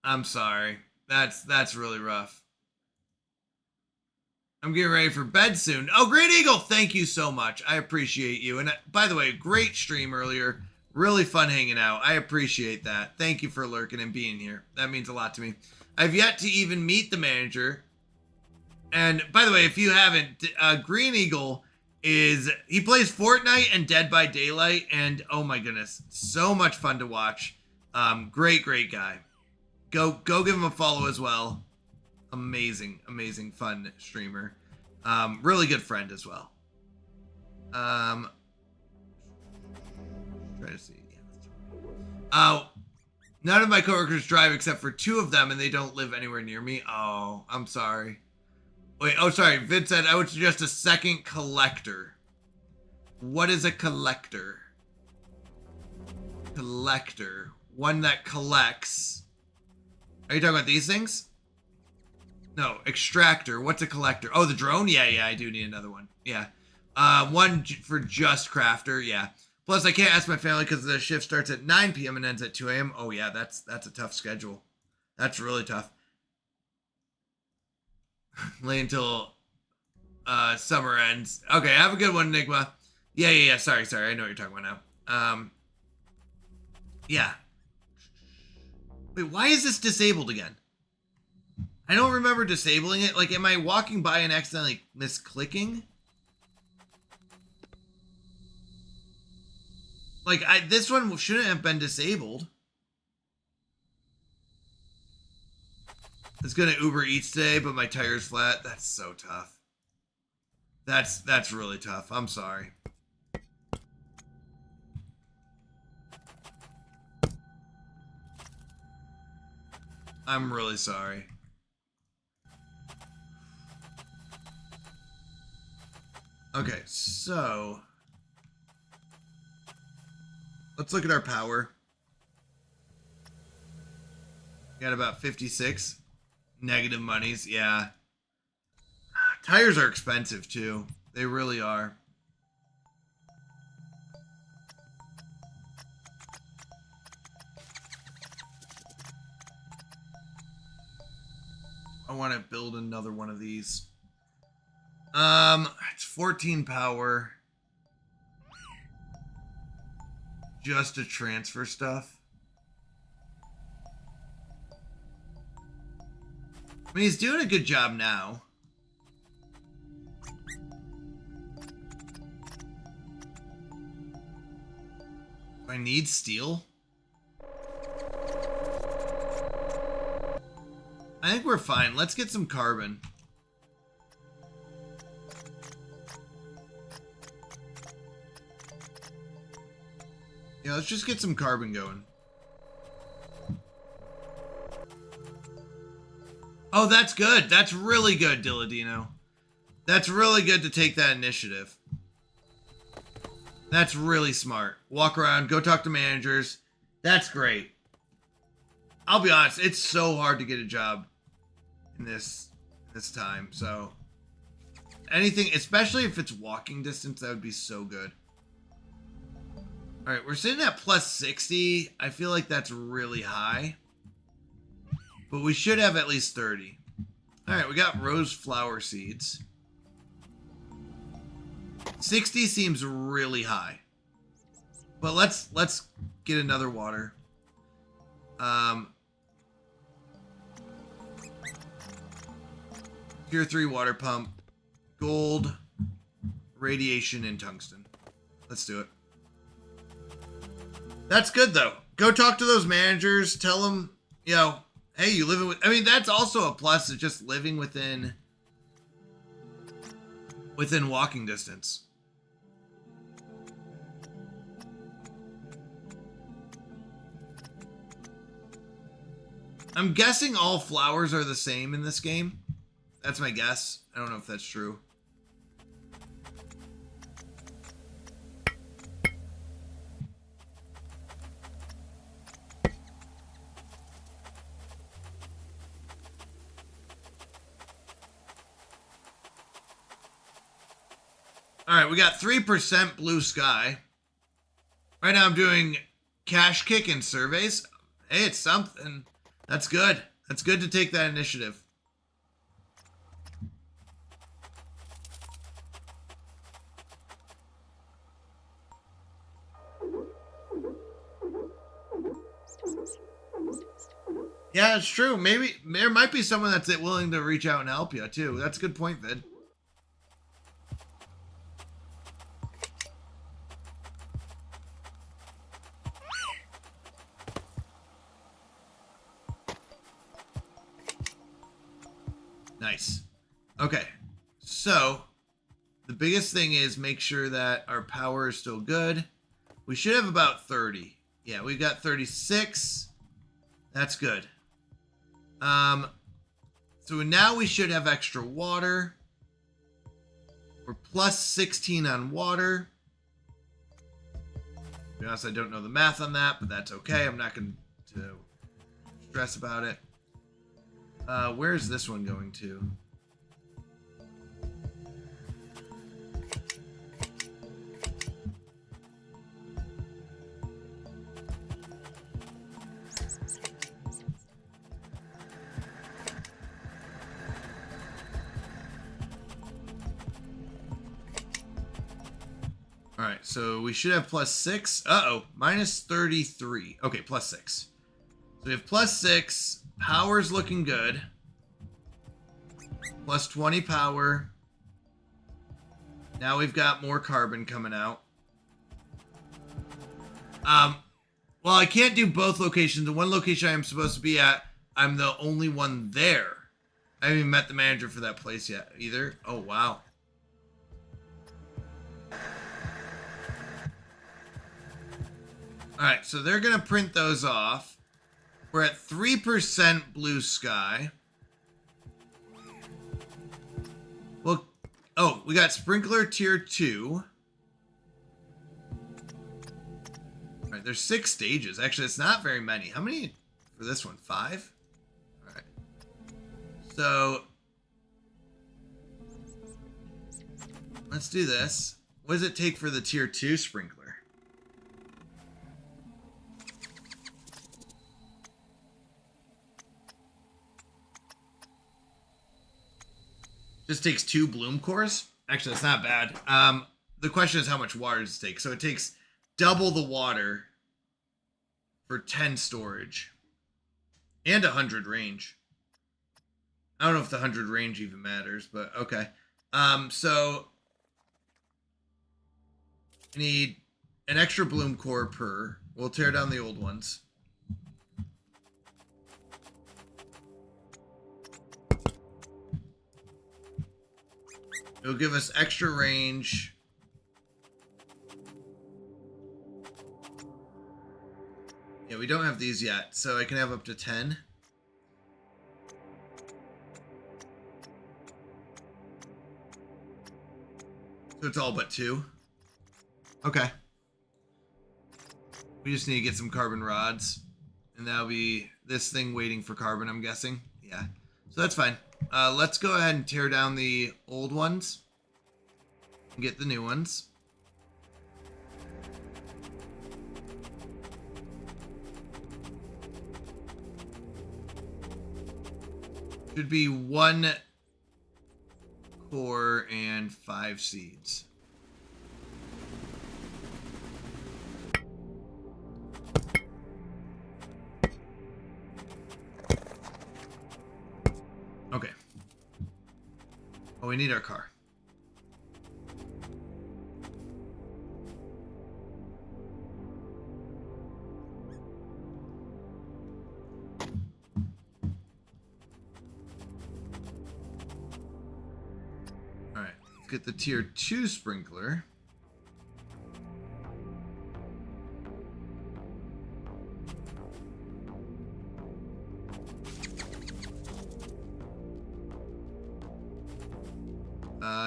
I'm sorry. That's really rough. I'm getting ready for bed soon. Oh, Great Eagle, thank you so much. I appreciate you. And by the way, great stream earlier. Really fun hanging out. I appreciate that. Thank you for lurking and being here. That means a lot to me. I've yet to even meet the manager. And by the way, if you haven't, Green Eagle he plays Fortnite and Dead by Daylight, and oh my goodness, so much fun to watch. Great guy. Go give him a follow as well. Amazing fun streamer. Really good friend as well. Try to see. None of my coworkers drive except for 2 of them, and they don't live anywhere near me. Oh, I'm sorry. Wait, oh, sorry. Vince said I would suggest a second collector. What is a collector? Collector. One that collects. Are you talking about these things? No, extractor. What's a collector? Oh, the drone? Yeah, I do need another one. Yeah. One for just crafter. Yeah. Plus, I can't ask my family because the shift starts at 9 p.m. and ends at 2 a.m. Oh, yeah, that's a tough schedule. That's really tough. Late until summer ends. Okay, have a good one, Enigma. Yeah. Sorry. I know what you're talking about now. Yeah. Wait, why is this disabled again? I don't remember disabling it. Like, am I walking by and accidentally misclicking? Like, this one shouldn't have been disabled. It's gonna Uber Eats today, but my tire's flat. That's so tough. That's really tough. I'm sorry. I'm really sorry. Okay, so let's look at our power. Got about 56 negative monies. Yeah. Tires are expensive too. They really are. I want to build another one of these. It's 14 power. Just to transfer stuff. I mean, he's doing a good job now. Do I need steel? I think we're fine. Let's get some carbon. Yeah, let's just get some carbon going. Oh, that's good. That's really good, Dilladino. That's really good to take that initiative. That's really smart. Walk around, go talk to managers. That's great. I'll be honest, it's so hard to get a job in this time. So anything, especially if it's walking distance, that would be so good. All right, we're sitting at plus 60. I feel like that's really high. But we should have at least 30. All right, we got rose flower seeds. 60 seems really high. But let's get another water. Tier 3 water pump. Gold, radiation, and tungsten. Let's do it. That's good, though. Go talk to those managers. Tell them, you know, hey, you live in... I mean, that's also a plus of just living within walking distance. I'm guessing all flowers are the same in this game. That's my guess. I don't know if that's true. All right, we got 3% blue sky. Right now I'm doing cash kick and surveys. Hey, it's something. That's good. That's good to take that initiative. Yeah, it's true. Maybe there might be someone that's willing to reach out and help you too. That's a good point, Vid. Nice. Okay. So the biggest thing is make sure that our power is still good. We should have about 30. Yeah, we've got 36. That's good. So now we should have extra water. We're plus 16 on water. To be honest, I don't know the math on that, but that's okay. I'm not going to stress about it. Where's this one going to? All right, so we should have plus 6. Uh-oh, minus 33. Okay, plus 6. So we have plus 6. Power's looking good. Plus 20 power. Now we've got more carbon coming out. Well, I can't do both locations. The one location I'm supposed to be at, I'm the only one there. I haven't even met the manager for that place yet either. Oh, wow. All right, so they're going to print those off. We're at 3% blue sky. Well, oh, we got sprinkler tier 2. All right, there's 6 stages. Actually, it's not very many. How many for this one? 5? All right. So let's do this. What does it take for the tier 2 sprinkler? Just takes 2 bloom cores. Actually, that's not bad. The question is how much water does it take? So it takes double the water for 10 storage and 100 range. I don't know if the 100 range even matters, but okay. So we need an extra bloom core per. We'll tear down the old ones. It'll give us extra range. Yeah, we don't have these yet, so I can have up to 10. So it's all but 2. Okay. We just need to get some carbon rods. And that'll be this thing waiting for carbon, I'm guessing. Yeah. So that's fine. Let's go ahead and tear down the old ones and get the new ones. Should be 1 core and 5 seeds. Okay. Oh, we need our car. All right, let's get the tier 2 sprinkler.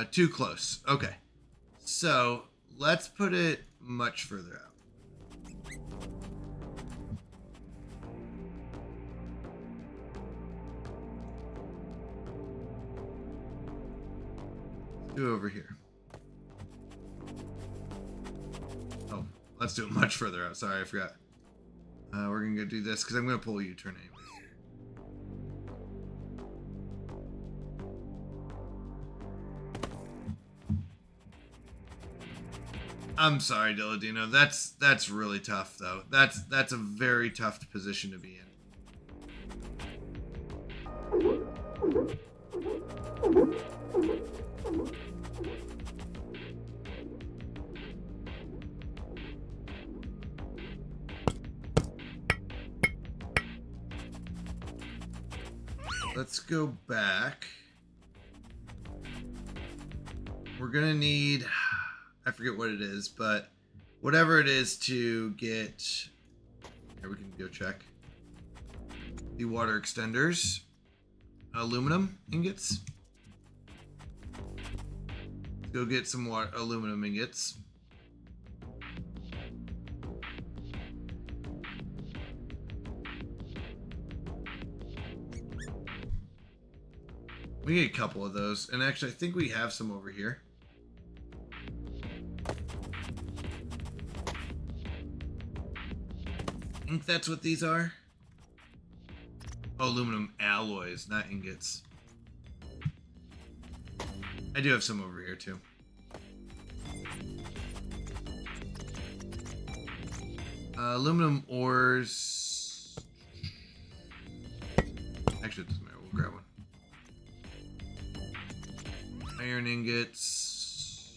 Too close. Okay. So let's put it much further out. Do it over here. Oh, let's do it much further out. Sorry, I forgot. We're gonna go do this because I'm gonna pull a U-turn anyways. I'm sorry, Dilladino. That's really tough, though. That's a very tough position to be in. Let's go back. We're gonna need, I forget what it is, but whatever it is to get, here we can go check. The water extenders, aluminum ingots. Go get some aluminum ingots. We need a couple of those, and actually I think we have some over here. I think that's what these are. Oh, aluminum alloys, not ingots. I do have some over here too. Aluminum ores. Actually, it doesn't matter. We'll grab one. Iron ingots.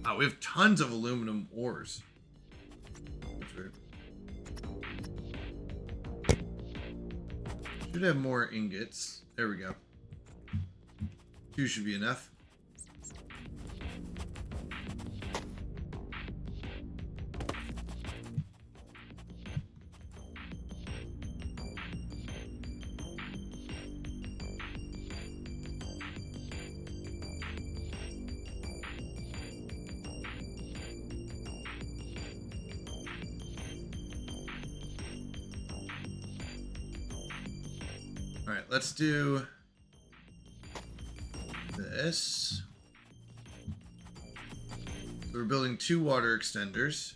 Oh, we have tons of aluminum ores. That's weird. Should have more ingots. There we go. 2 should be enough. All right, let's do this. So we're building 2 water extenders.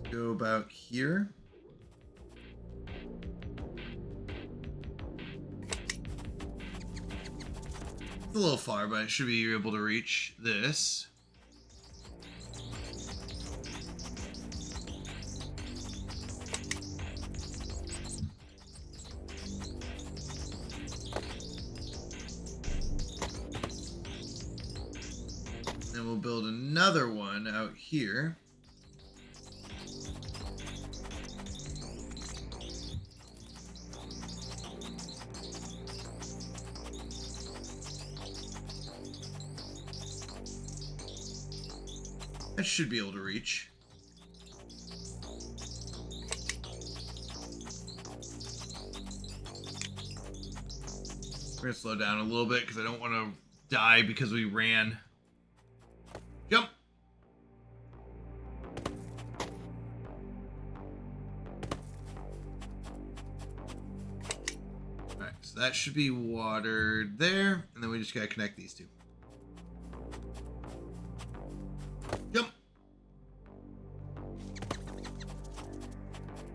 Let's go about here. It's a little far, but I should be able to reach this. And we'll build another one out here. I should be able to reach. We're gonna slow down a little bit because I don't want to die because we ran. Jump! Alright, so that should be watered there, and then we just gotta connect these 2. Jump!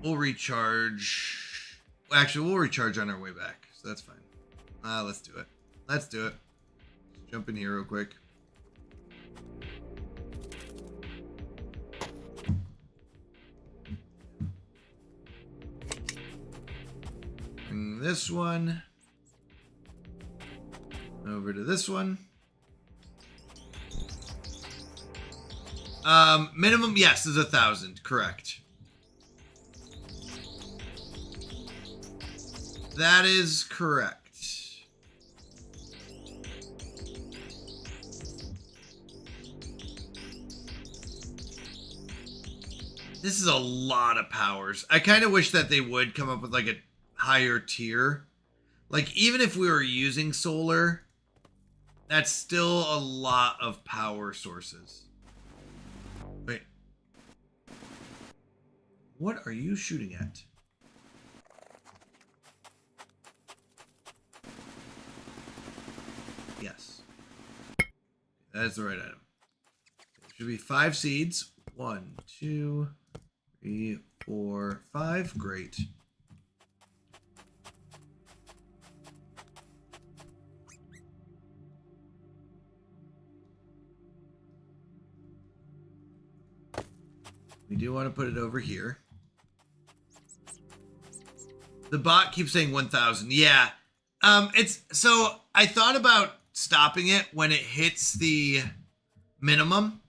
We'll recharge. Actually, we'll recharge on our way back, so that's fine. Let's do it. Let's do it. Jump in here real quick. Bring this one over to this one. Minimum, yes, is 1,000. Correct. That is correct. This is a lot of powers. I kind of wish that they would come up with like a higher tier. Like, even if we were using solar, that's still a lot of power sources. Wait. What are you shooting at? Yes. That is the right item. Should be 5 seeds. 1, 2, 3, 4, 5. Great. We do want to put it over here. The bot keeps saying 1,000. Yeah. It's so I thought about stopping it when it hits the minimum.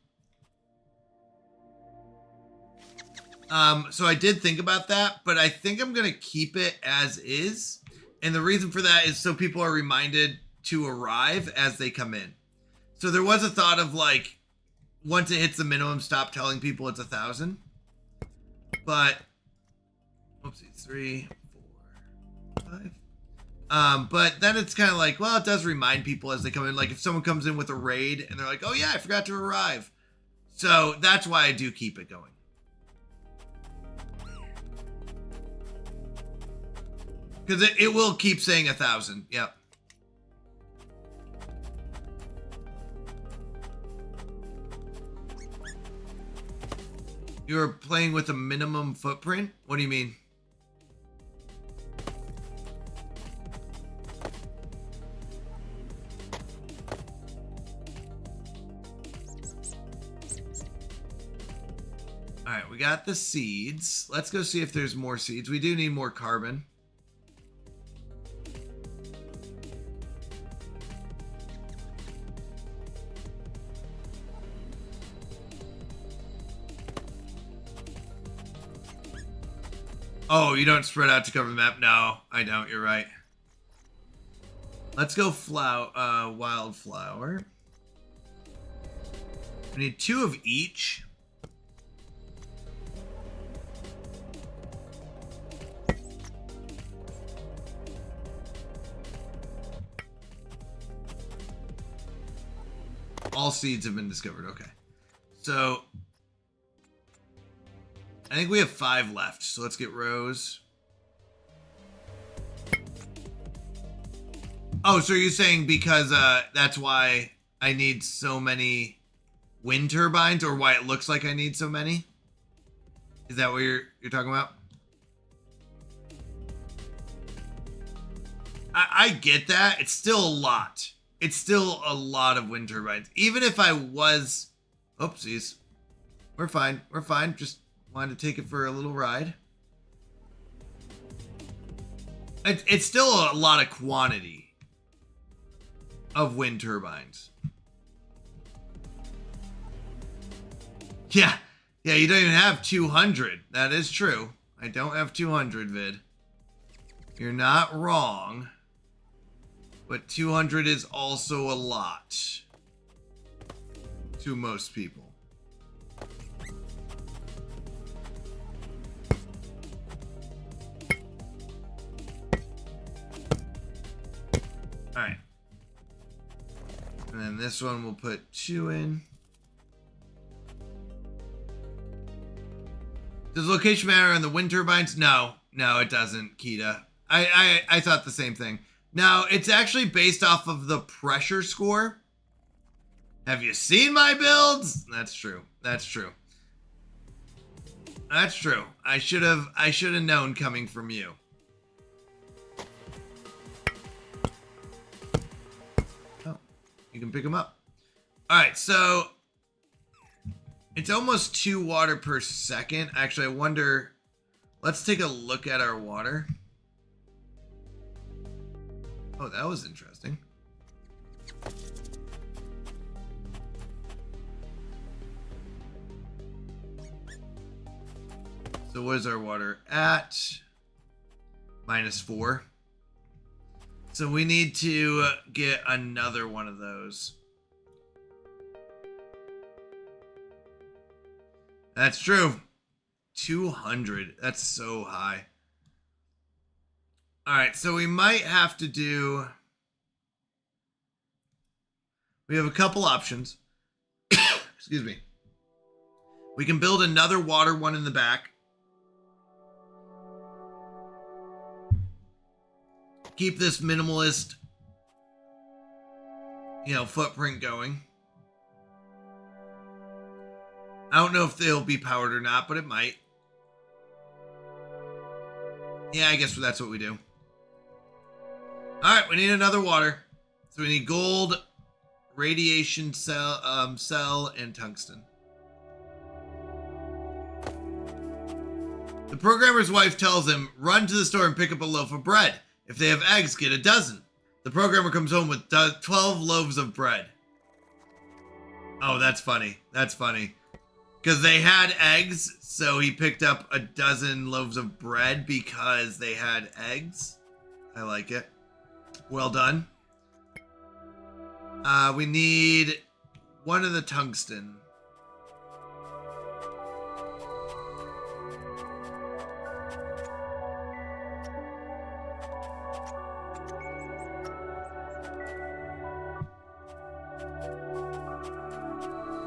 So I did think about that, but I think I'm going to keep it as is. And the reason for that is so people are reminded to arrive as they come in. So there was a thought of like, once it hits the minimum, stop telling people it's 1,000. But, whoopsie, 3, 4, 5. But then it's kind of like, well, it does remind people as they come in. Like if someone comes in with a raid and they're like, oh yeah, I forgot to arrive. So that's why I do keep it going. Because it will keep saying 1,000. Yep. You're playing with a minimum footprint? What do you mean? All right, we got the seeds. Let's go see if there's more seeds. We do need more carbon. Oh, you don't spread out to cover the map? No, I don't. You're right. Let's go wildflower. We need 2 of each. All seeds have been discovered. Okay. So I think we have 5 left, so let's get Rose. Oh, so you're saying because that's why I need so many wind turbines, or why it looks like I need so many? Is that what you're talking about? I get that. It's still a lot. It's still a lot of wind turbines. Even if I was... Oopsies. We're fine. We're fine. Just wanted to take it for a little ride. It's still a lot of quantity of wind turbines. Yeah. Yeah, you don't even have 200. That is true. I don't have 200, Vid. You're not wrong. But 200 is also a lot to most people. All right. And then this one we'll put 2 in. Does location matter on the wind turbines? No, it doesn't, Kita. I thought the same thing. Now, it's actually based off of the pressure score. Have you seen my builds? That's true. That's true. That's true. I should have known coming from you. Oh, you can pick them up. All right, so it's almost 2 water per second. Actually, I wonder, let's take a look at our water. Oh, that was interesting. So what is our water at? -4. So we need to get another one of those. That's true. 200. That's so high. All right, so we might have to do... We have a couple options. Excuse me. We can build another water one in the back. Keep this minimalist, footprint going. I don't know if they'll be powered or not, but it might. Yeah, I guess that's what we do. All right, we need another water. So we need gold, radiation cell, and tungsten. The programmer's wife tells him, run to the store and pick up a loaf of bread. If they have eggs, get a dozen. The programmer comes home with 12 loaves of bread. Oh, that's funny. That's funny. Because they had eggs, so he picked up a dozen loaves of bread because they had eggs. I like it. Well done. We need one of the tungsten.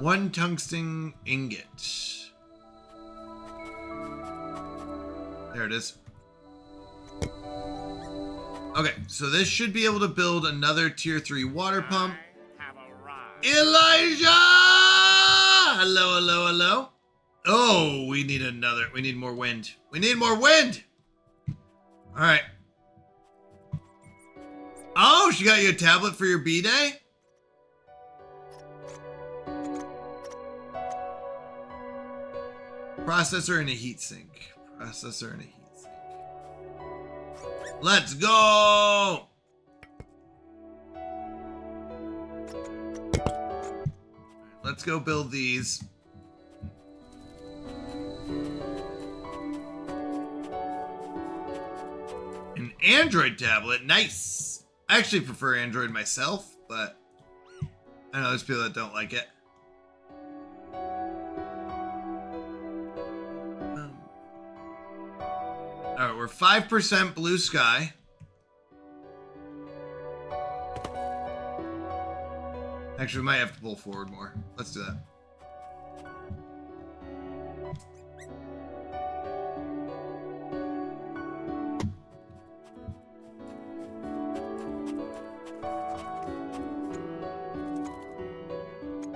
One tungsten ingot. There it is. Okay, so this should be able to build another tier 3 water pump. Elijah! Hello, hello, hello. Oh, we need more wind. We need more wind! All right. Oh, she got you a tablet for your B-Day? Processor and a heatsink. Processor and a heatsink. Let's go! Let's go build these. An Android tablet, nice. I actually prefer Android myself, but I know there's people that don't like it. All right, we're 5% blue sky. Actually, we might have to pull forward more. Let's do that.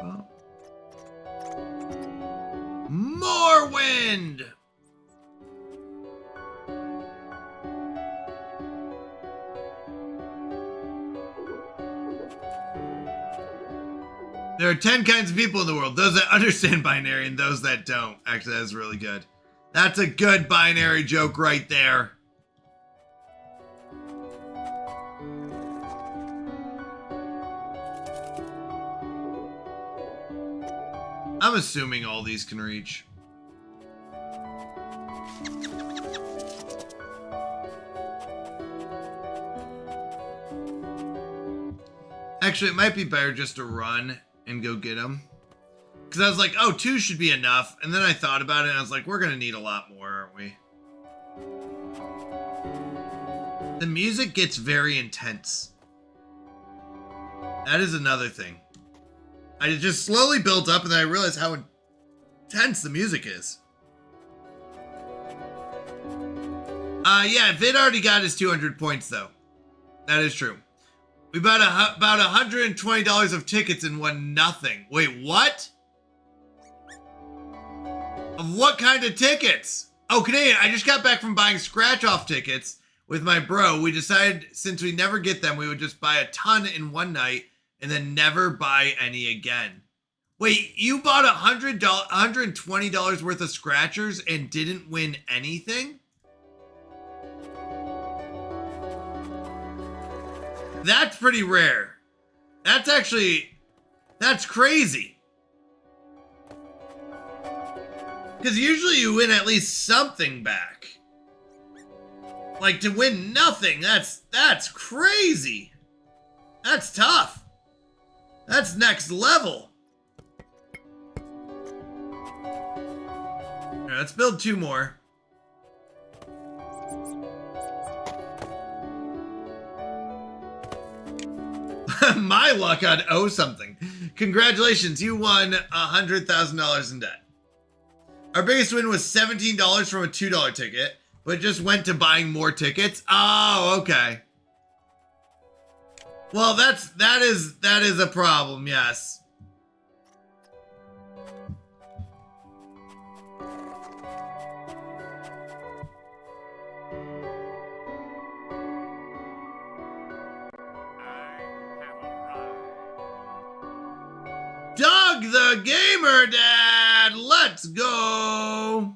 Oh. More wind! There are 10 kinds of people in the world. Those that understand binary and those that don't. Actually, that's really good. That's a good binary joke right there. I'm assuming all these can reach. Actually, it might be better just to run and go get them. Because I was like, oh, 2 should be enough. And then I thought about it and I was like, we're going to need a lot more, aren't we? The music gets very intense. That is another thing. I just slowly built up and then I realized how intense the music is. Yeah, Vid already got his 200 points though. That is true. We bought about $120 of tickets and won nothing. Wait, what? Of what kind of tickets? Oh, Canadian, I just got back from buying scratch-off tickets with my bro. We decided since we never get them, we would just buy a ton in one night and then never buy any again. Wait, you bought $120 worth of scratchers and didn't win anything? That's pretty rare. That's crazy. Because usually you win at least something back. Like to win nothing, that's crazy. That's tough. That's next level. All right, let's build 2 more. My luck on owe something. Congratulations, you won $100,000 in debt. Our biggest win was $17 from a $2 ticket, but it just went to buying more tickets. Oh, okay. Well, that is a problem, yes. Doug the Gamer Dad, let's go.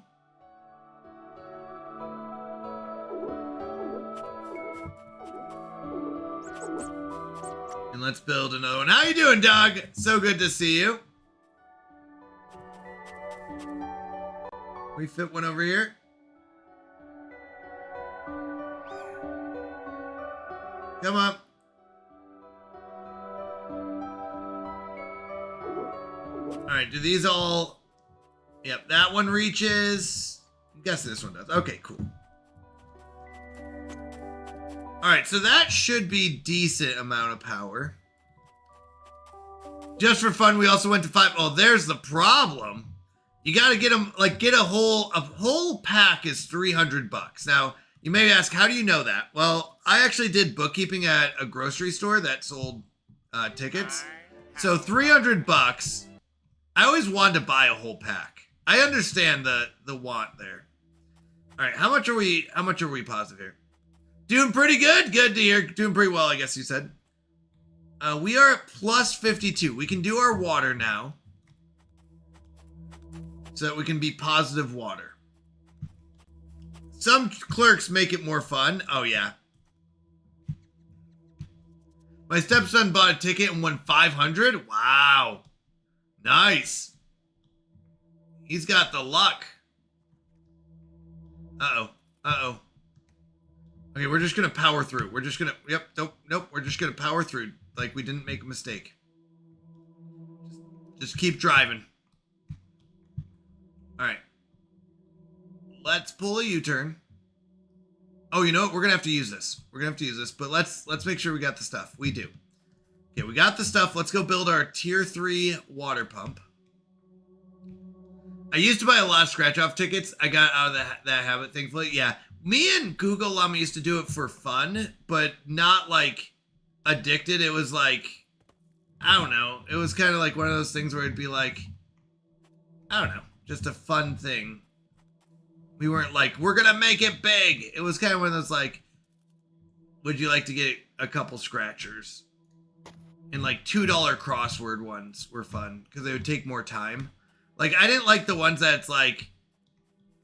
build another one. How you doing, Doug? So good to see you. We fit one over here. Come on. All right, do these all... Yep, that one reaches. I'm guessing this one does. Okay, cool. All right, so that should be decent amount of power. Just for fun, we also went to 5. Oh, there's the problem. You got to get them, like, get a whole pack is $300. Now, you may ask, how do you know that? Well, I actually did bookkeeping at a grocery store that sold tickets. So $300. I always wanted to buy a whole pack. I understand the want there. All right, how much are we positive here? Doing pretty good. Good to hear. Doing pretty well, I guess you said. We are at plus 52. We can do our water now. So that we can be positive water. Some clerks make it more fun. Oh, yeah. My stepson bought a ticket and won 500. Wow. Nice. He's got the luck. Uh-oh. Uh-oh. Okay, we're just going to power through. We're just going to... Yep, nope. We're just going to power through like we didn't make a mistake. Just keep driving. All right. Let's pull a U-turn. Oh, you know what? We're going to have to use this. But let's make sure we got the stuff. We do. Okay, we got the stuff. Let's go build our tier 3 water pump. I used to buy a lot of scratch-off tickets. I got out of that habit, thankfully. Yeah, me and Google Llama used to do it for fun, but not, like, addicted. It was, like, I don't know. It was kind of like one of those things where it'd be, like, I don't know, just a fun thing. We weren't like, we're going to make it big. It was kind of one of those, like, would you like to get a couple scratchers? And, like, $2 crossword ones were fun because they would take more time. Like, I didn't like the ones that's like,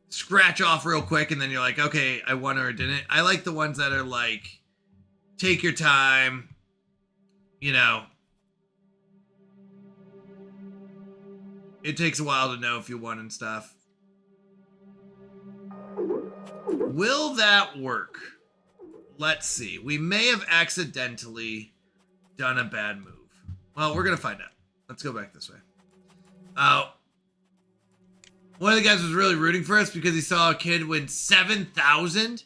scratch off real quick and then you're like, okay, I won or I didn't. I like the ones that are like, take your time, you know. It takes a while to know if you won and stuff. Will that work? Let's see. We may have accidentally done a bad move. Well, we're going to find out. Let's go back this way. One of the guys was really rooting for us because he saw a kid win 7,000.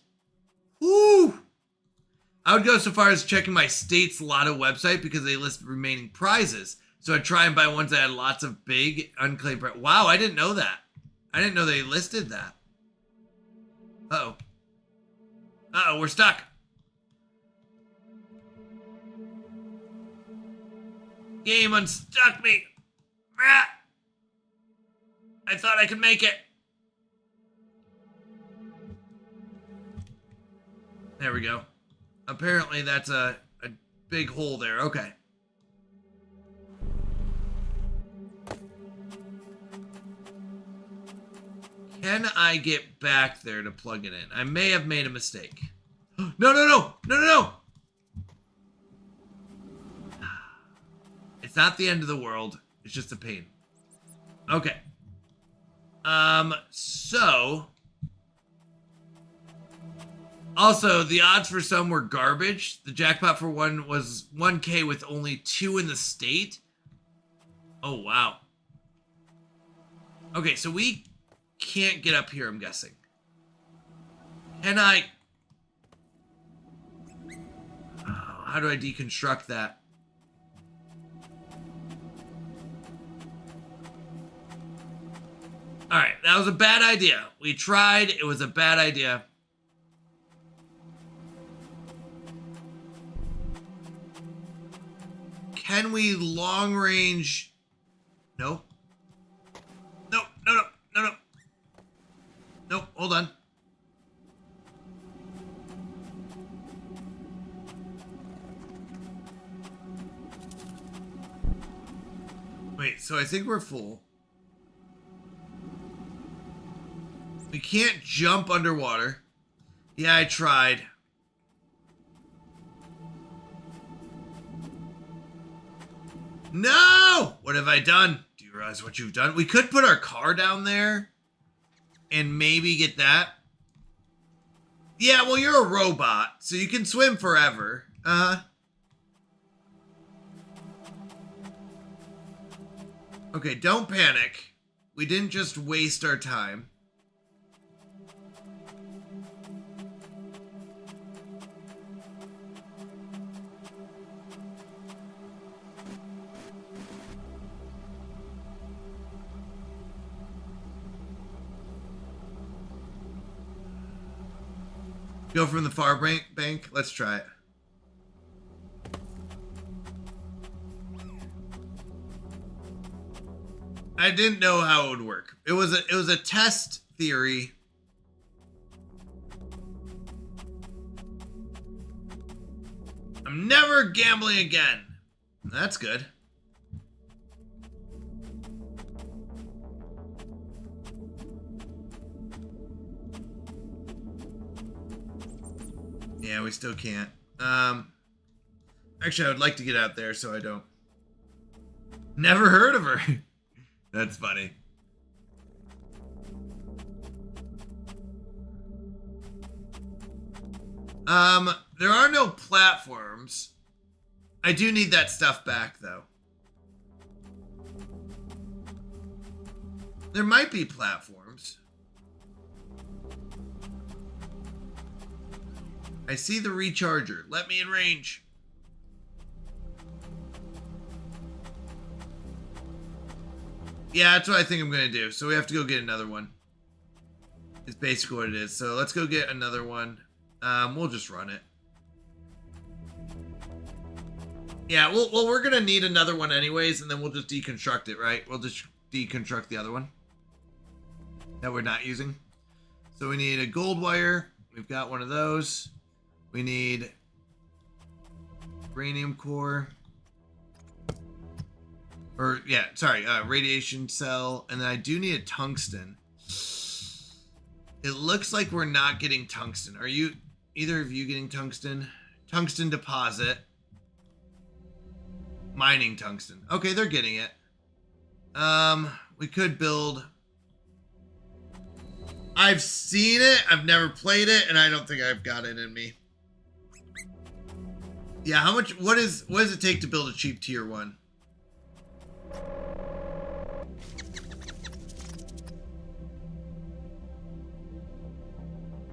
Woo! I would go so far as checking my state's lotto website because they list remaining prizes. So I'd try and buy ones that had lots of big unclaimed prizes. Wow, I didn't know that. I didn't know they listed that. Uh-oh. Uh-oh, we're stuck. Game unstuck me. Ah! I thought I could make it. There we go. Apparently that's a big hole there. Okay. Can I get back there to plug it in? I may have made a mistake. No. It's not the end of the world. It's just a pain. Okay. So also the odds for some were garbage. The jackpot for one was 1K with only 2 in the state. Oh, wow. Okay, so we can't get up here, I'm guessing. Can I? Oh, how do I deconstruct that? All right, that was a bad idea. We tried, it was a bad idea. Can we long range? No. Nope, hold on. Wait, so I think we're full. We can't jump underwater. Yeah, I tried. No! What have I done? Do you realize what you've done? We could put our car down there and maybe get that. Yeah, well, you're a robot, so you can swim forever. Okay, don't panic. We didn't just waste our time. Go from the far bank. Let's try it. I didn't know how it would work. It was a test theory. I'm never gambling again. That's good. Yeah, we still can't. Actually, I would like to get out there so I don't. Never heard of her. That's funny. There are no platforms. I do need that stuff back, though. There might be platforms. I see the recharger. Let me in range. Yeah, that's what I think I'm going to do. So we have to go get another one. It's basically what it is. So let's go get another one. We'll just run it. Yeah, well, we're going to need another one anyways, and then we'll just deconstruct it, right? We'll just deconstruct the other one that we're not using. So we need a gold wire. We've got one of those. We need uranium core. Or, yeah, sorry, radiation cell. And then I do need a tungsten. It looks like we're not getting tungsten. Are you, either of you getting tungsten? Tungsten deposit. Mining tungsten. Okay, they're getting it. We could build... I've seen it, I've never played it, and I don't think I've got it in me. Yeah, how much, what does it take to build a cheap tier 1?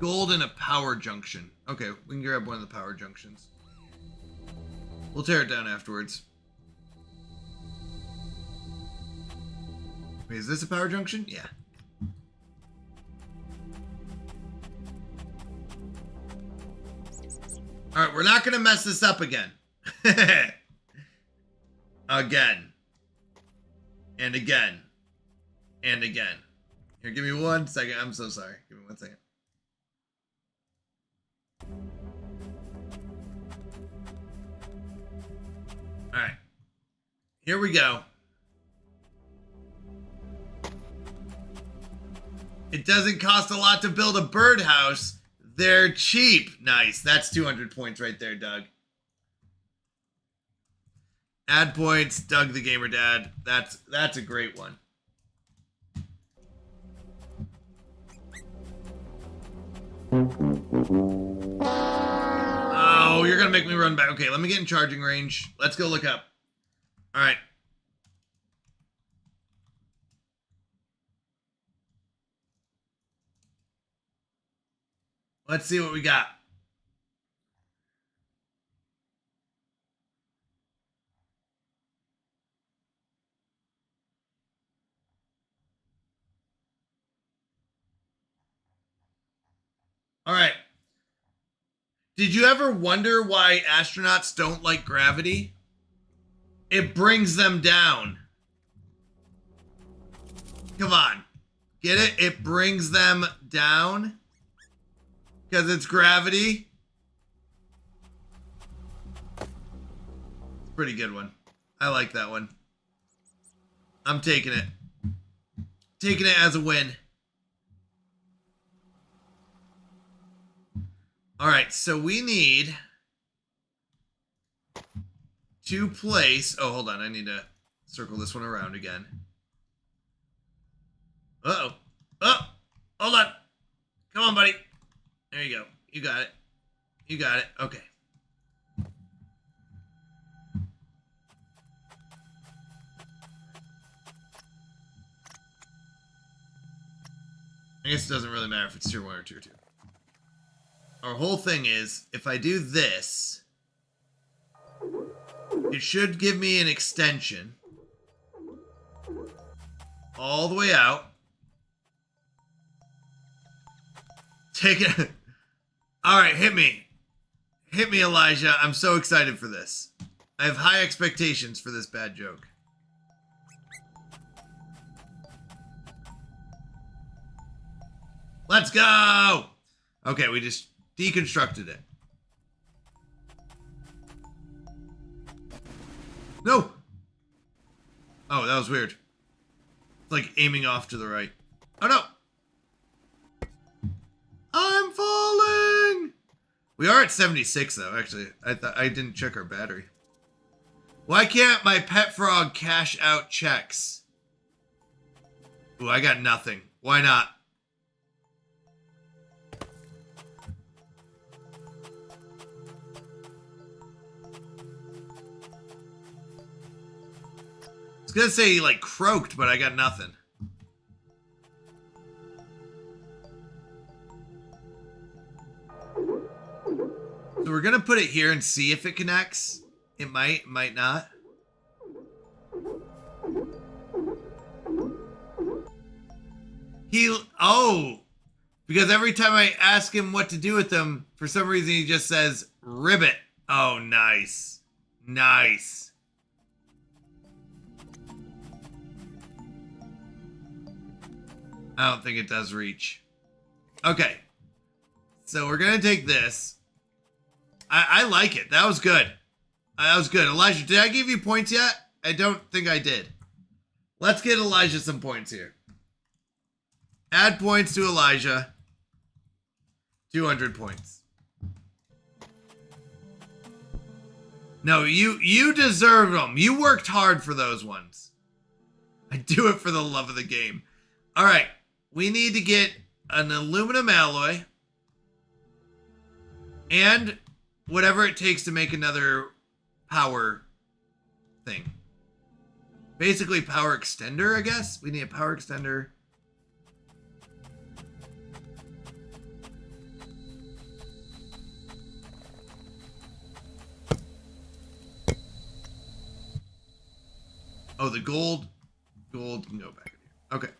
Gold and a power junction. Okay, we can grab one of the power junctions. We'll tear it down afterwards. Wait, is this a power junction? Yeah. All right, we're not going to mess this up again. Again. And again. And again. Here, give me 1 second. I'm so sorry. Give me 1 second. All right. Here we go. It doesn't cost a lot to build a birdhouse. They're cheap. Nice. That's 200 points right there, Doug. Add points, Doug the Gamer Dad. That's a great one. Oh, you're gonna make me run back. Okay, let me get in charging range. Let's go look up. All right. Let's see what we got. All right. Did you ever wonder why astronauts don't like gravity? It brings them down. Come on. Get it? It brings them down. Because it's gravity. It's a pretty good one. I like that one. I'm taking it. Taking it as a win. All right, so we need to place. Oh, hold on. I need to circle this one around again. Uh-oh. Oh, hold on. Come on, buddy. There you go. You got it. You got it. Okay. I guess it doesn't really matter if it's tier 1 or tier 2. Our whole thing is, if I do this, it should give me an extension all the way out. Take it. All right, hit me. Hit me, Elijah. I'm so excited for this. I have high expectations for this bad joke. Let's go! Okay, we just deconstructed it. No! Oh, that was weird. It's like aiming off to the right. Oh no! I'm falling! We are at 76 though, actually. I didn't check our battery. Why can't my pet frog cash out checks? Ooh, I got nothing. Why not? I was gonna say he like croaked, but I got nothing. So we're gonna put it here and see if it connects. It might not. Oh, because every time I ask him what to do with them, for some reason he just says ribbit. Oh, nice. Nice. I don't think it does reach. Okay. So we're going to take this. I like it. That was good. That was good. Elijah, did I give you points yet? I don't think I did. Let's get Elijah some points here. Add points to Elijah. 200 points. No, you deserve them. You worked hard for those ones. I do it for the love of the game. All right. We need to get an aluminum alloy and whatever it takes to make another power thing. Basically power extender, I guess. We need a power extender. Oh, the gold can go back in here. Okay.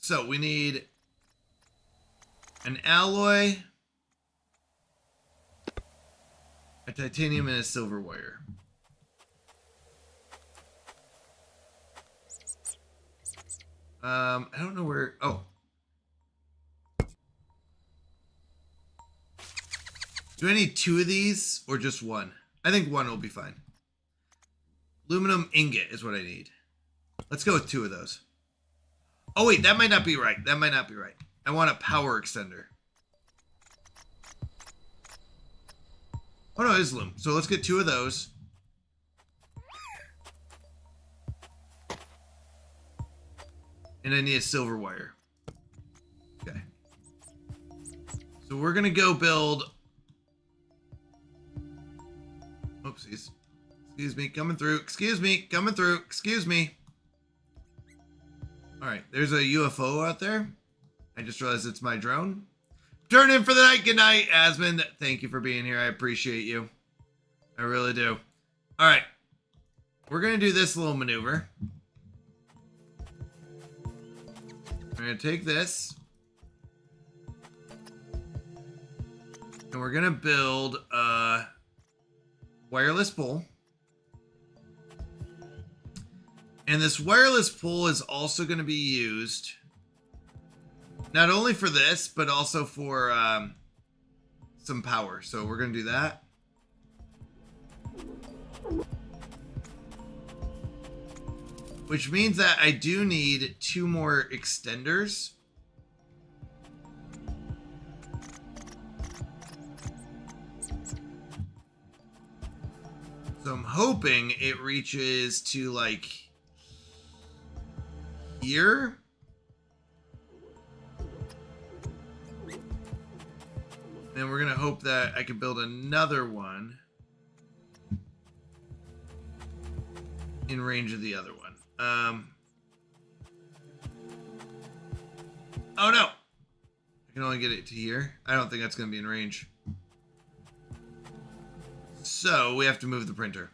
So we need an alloy, a titanium, and a silver wire. I don't know where. Oh. Do I need 2 of these or just 1? I think 1 will be fine. Aluminum ingot is what I need. Let's go with 2 of those. Oh wait, that might not be right. That might not be right. I want a power extender. Oh no, it is aluminum. So let's get 2 of those. And I need a silver wire. Okay. So we're gonna go build. Oopsies. Excuse me, coming through. Excuse me, coming through. Excuse me. All right, there's a UFO out there. I just realized it's my drone. Turn in for the night. Good night, Asmund. Thank you for being here. I appreciate you. I really do. All right, we're gonna do this little maneuver. We're gonna take this. And we're gonna build a wireless pole. And this wireless pole is also going to be used not only for this, but also for some power. So we're going to do that. Which means that I do need 2 more extenders. So I'm hoping it reaches to like here. Then we're gonna hope that I can build another one in range of the other one. Oh no! I can only get it to here. I don't think that's gonna be in range. So we have to move the printer.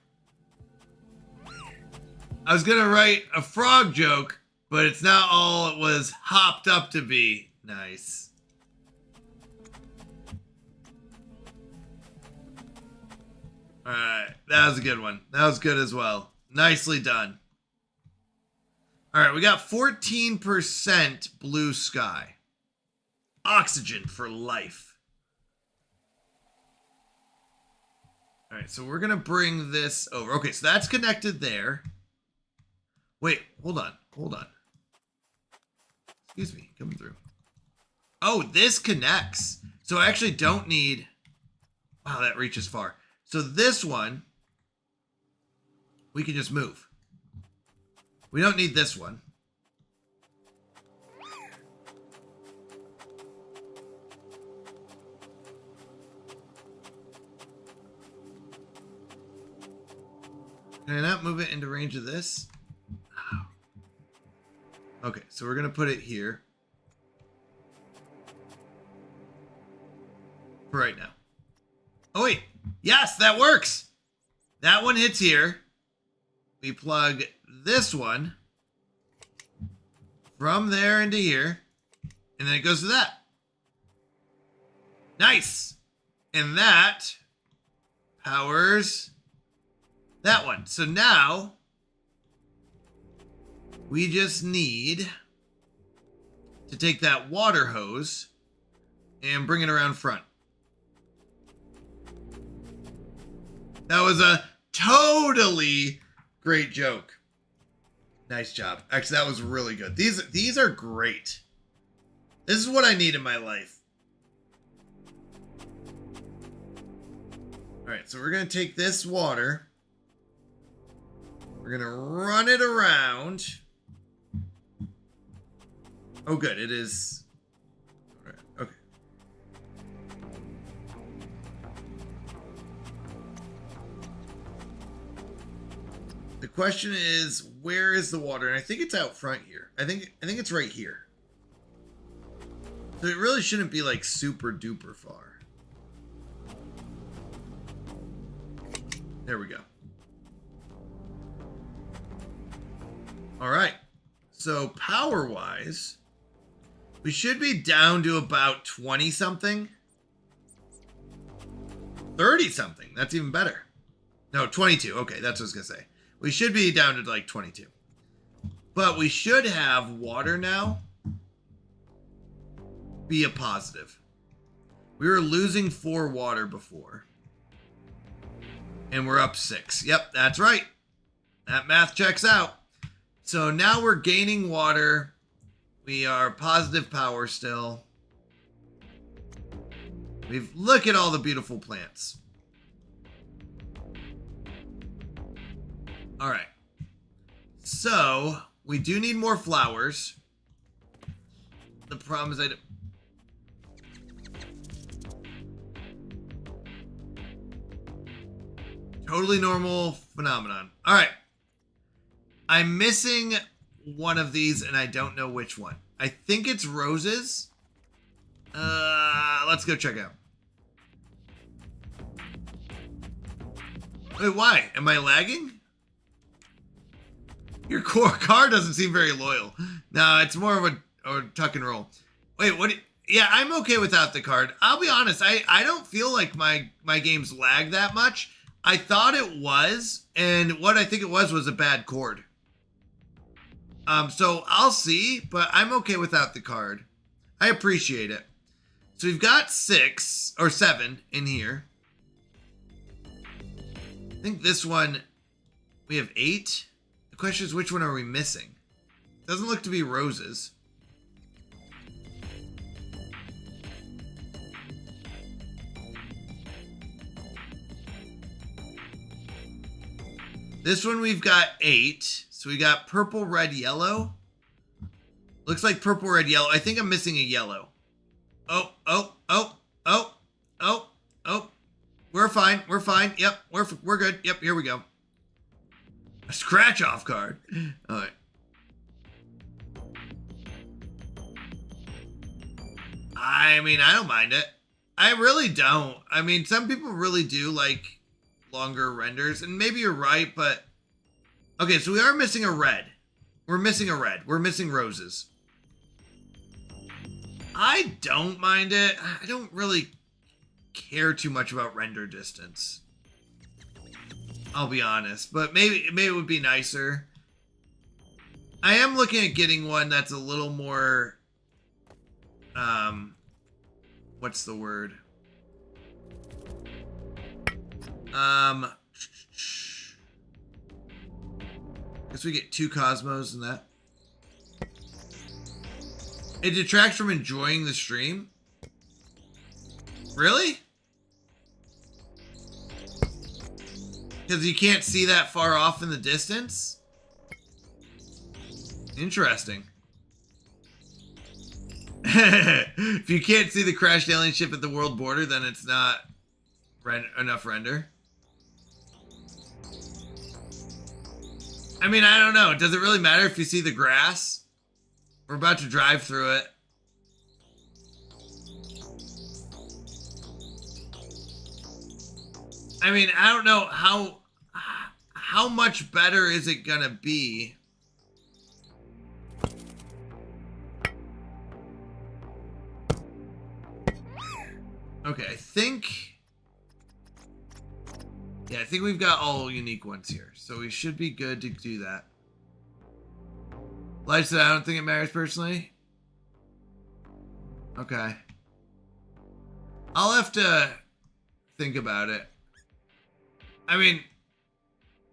I was gonna write a frog joke, but it's not all it was hopped up to be. Nice. Alright, that was a good one. That was good as well. Nicely done. Alright, we got 14% blue sky. Oxygen for life. Alright, so we're going to bring this over. Okay, so that's connected there. Wait, hold on. Hold on. Excuse me, coming through. Oh, this connects. So I actually don't need... Wow, that reaches far. So this one, we can just move. We don't need this one. Can I not move it into range of this? Okay, so we're going to put it here. For right now. Oh, wait. Yes, that works. That one hits here. We plug this one from there into here. And then it goes to that. Nice. And that powers that one. So now we just need to take that water hose and bring it around front. That was a totally great joke. Nice job. Actually, that was really good. These are great. This is what I need in my life. All right, so we're going to take this water. We're going to run it around. Oh, good. It is. All right, okay. The question is, where is the water? And I think it's out front here. I think it's right here. So it really shouldn't be like super duper far. There we go. All right. So power-wise, we should be down to about 20 something. 30 something. That's even better. No, 22. Okay, that's what I was going to say. We should be down to like 22. But we should have water now be a positive. We were losing 4 water before. And we're up 6. Yep, that's right. That math checks out. So now we're gaining water. We are positive power still. Look at all the beautiful plants. All right. So we do need more flowers. The problem is totally normal phenomenon. All right. I'm missing one of these and I don't know which one. I think it's roses. Let's go check out. Wait, why? Am I lagging? Your car doesn't seem very loyal. No, it's more of a tuck and roll. Wait, what? Yeah, I'm okay without the card. I'll be honest. I don't feel like my games lag that much. I thought it was, and what I think it was a bad chord. So I'll see, but I'm okay without the card. I appreciate it. So we've got 6 or 7 in here. I think this one, we have 8. The question is, which one are we missing? Doesn't look to be roses. This one we've got 8. So we got purple, red, yellow. Looks like purple, red, yellow. I think I'm missing a yellow. Oh. We're fine. We're fine. Yep, we're good. Yep, here we go. A scratch off card. All right. I mean, I don't mind it. I really don't. I mean, some people really do like longer renders, and maybe you're right, but okay, so we are missing a red. We're missing a red. We're missing roses. I don't mind it. I don't really care too much about render distance. I'll be honest, but maybe it would be nicer. I am looking at getting one that's a little more what's the word? Guess we get 2 Cosmos in that. It detracts from enjoying the stream? Really? Because you can't see that far off in the distance? Interesting. If you can't see the crashed alien ship at the world border, then it's not enough render. I mean, I don't know. Does it really matter if you see the grass? We're about to drive through it. I mean, I don't know how much better is it gonna be? Okay, I think we've got all unique ones here, so we should be good to do that. Light said, I don't think it matters personally. Okay. I'll have to think about it. I mean,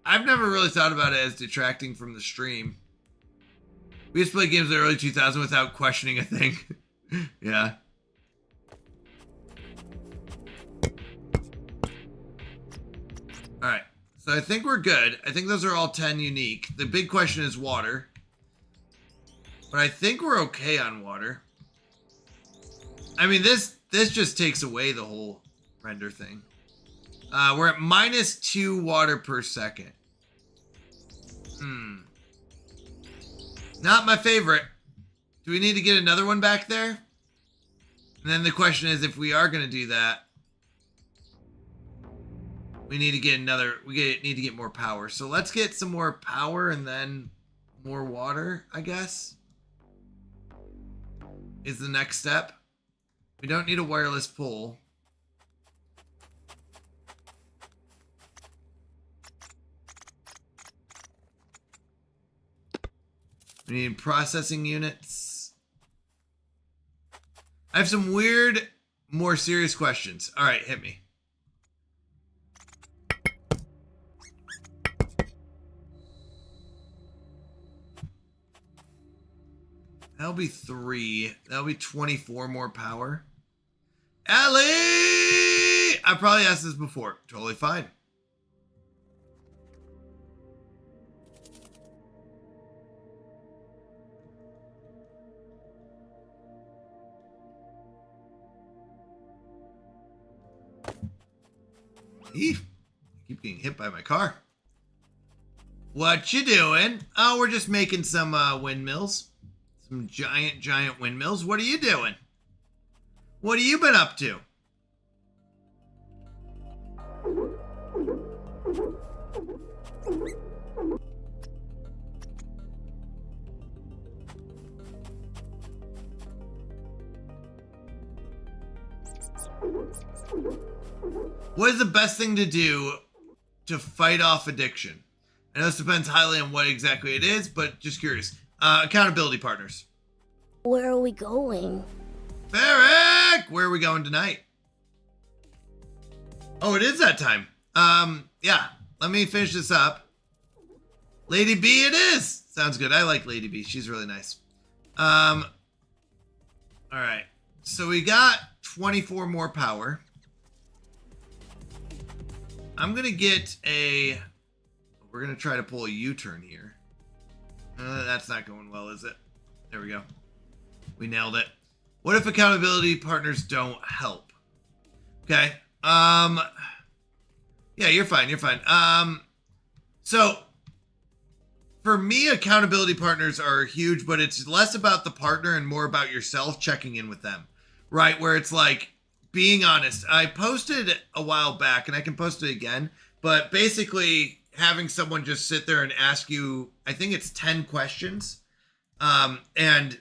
I've never really thought about it as detracting from the stream. We used to play games in the early 2000s without questioning a thing. Yeah. Alright, so I think we're good. I think those are all 10 unique. The big question is water. But I think we're okay on water. I mean, this just takes away the whole render thing. We're at -2 water per second. Not my favorite. Do we need to get another one back there? And then the question is, if we are going to do that, we need to get need to get more power. So let's get some more power and then more water, I guess, is the next step. We don't need a wireless pole. We need processing units. I have some weird, more serious questions. All right, hit me. That'll be 3. That'll be 24 more power. Ellie! I probably asked this before. Totally fine. Eef. I keep getting hit by my car. What you doing? Oh, we're just making some windmills. Some giant windmills. What are you doing? What have you been up to? What is the best thing to do to fight off addiction? I know this depends highly on what exactly it is, but just curious. Accountability partners. Where are we going? Ferric! Where are we going tonight? Oh, it is that time. Yeah. Let me finish this up. Lady B it is! Sounds good. I like Lady B. She's really nice. Alright. So we got 24 more power. I'm gonna get a... We're going to try to pull a U-turn here. That's not going well, is it? There we go. We nailed it. What if accountability partners don't help? Okay. Yeah, you're fine. You're fine. So for me, accountability partners are huge, but it's less about the partner and more about yourself checking in with them, right? Where it's like being honest. I posted a while back and I can post it again, but basically having someone just sit there and ask you, I think it's 10 questions. And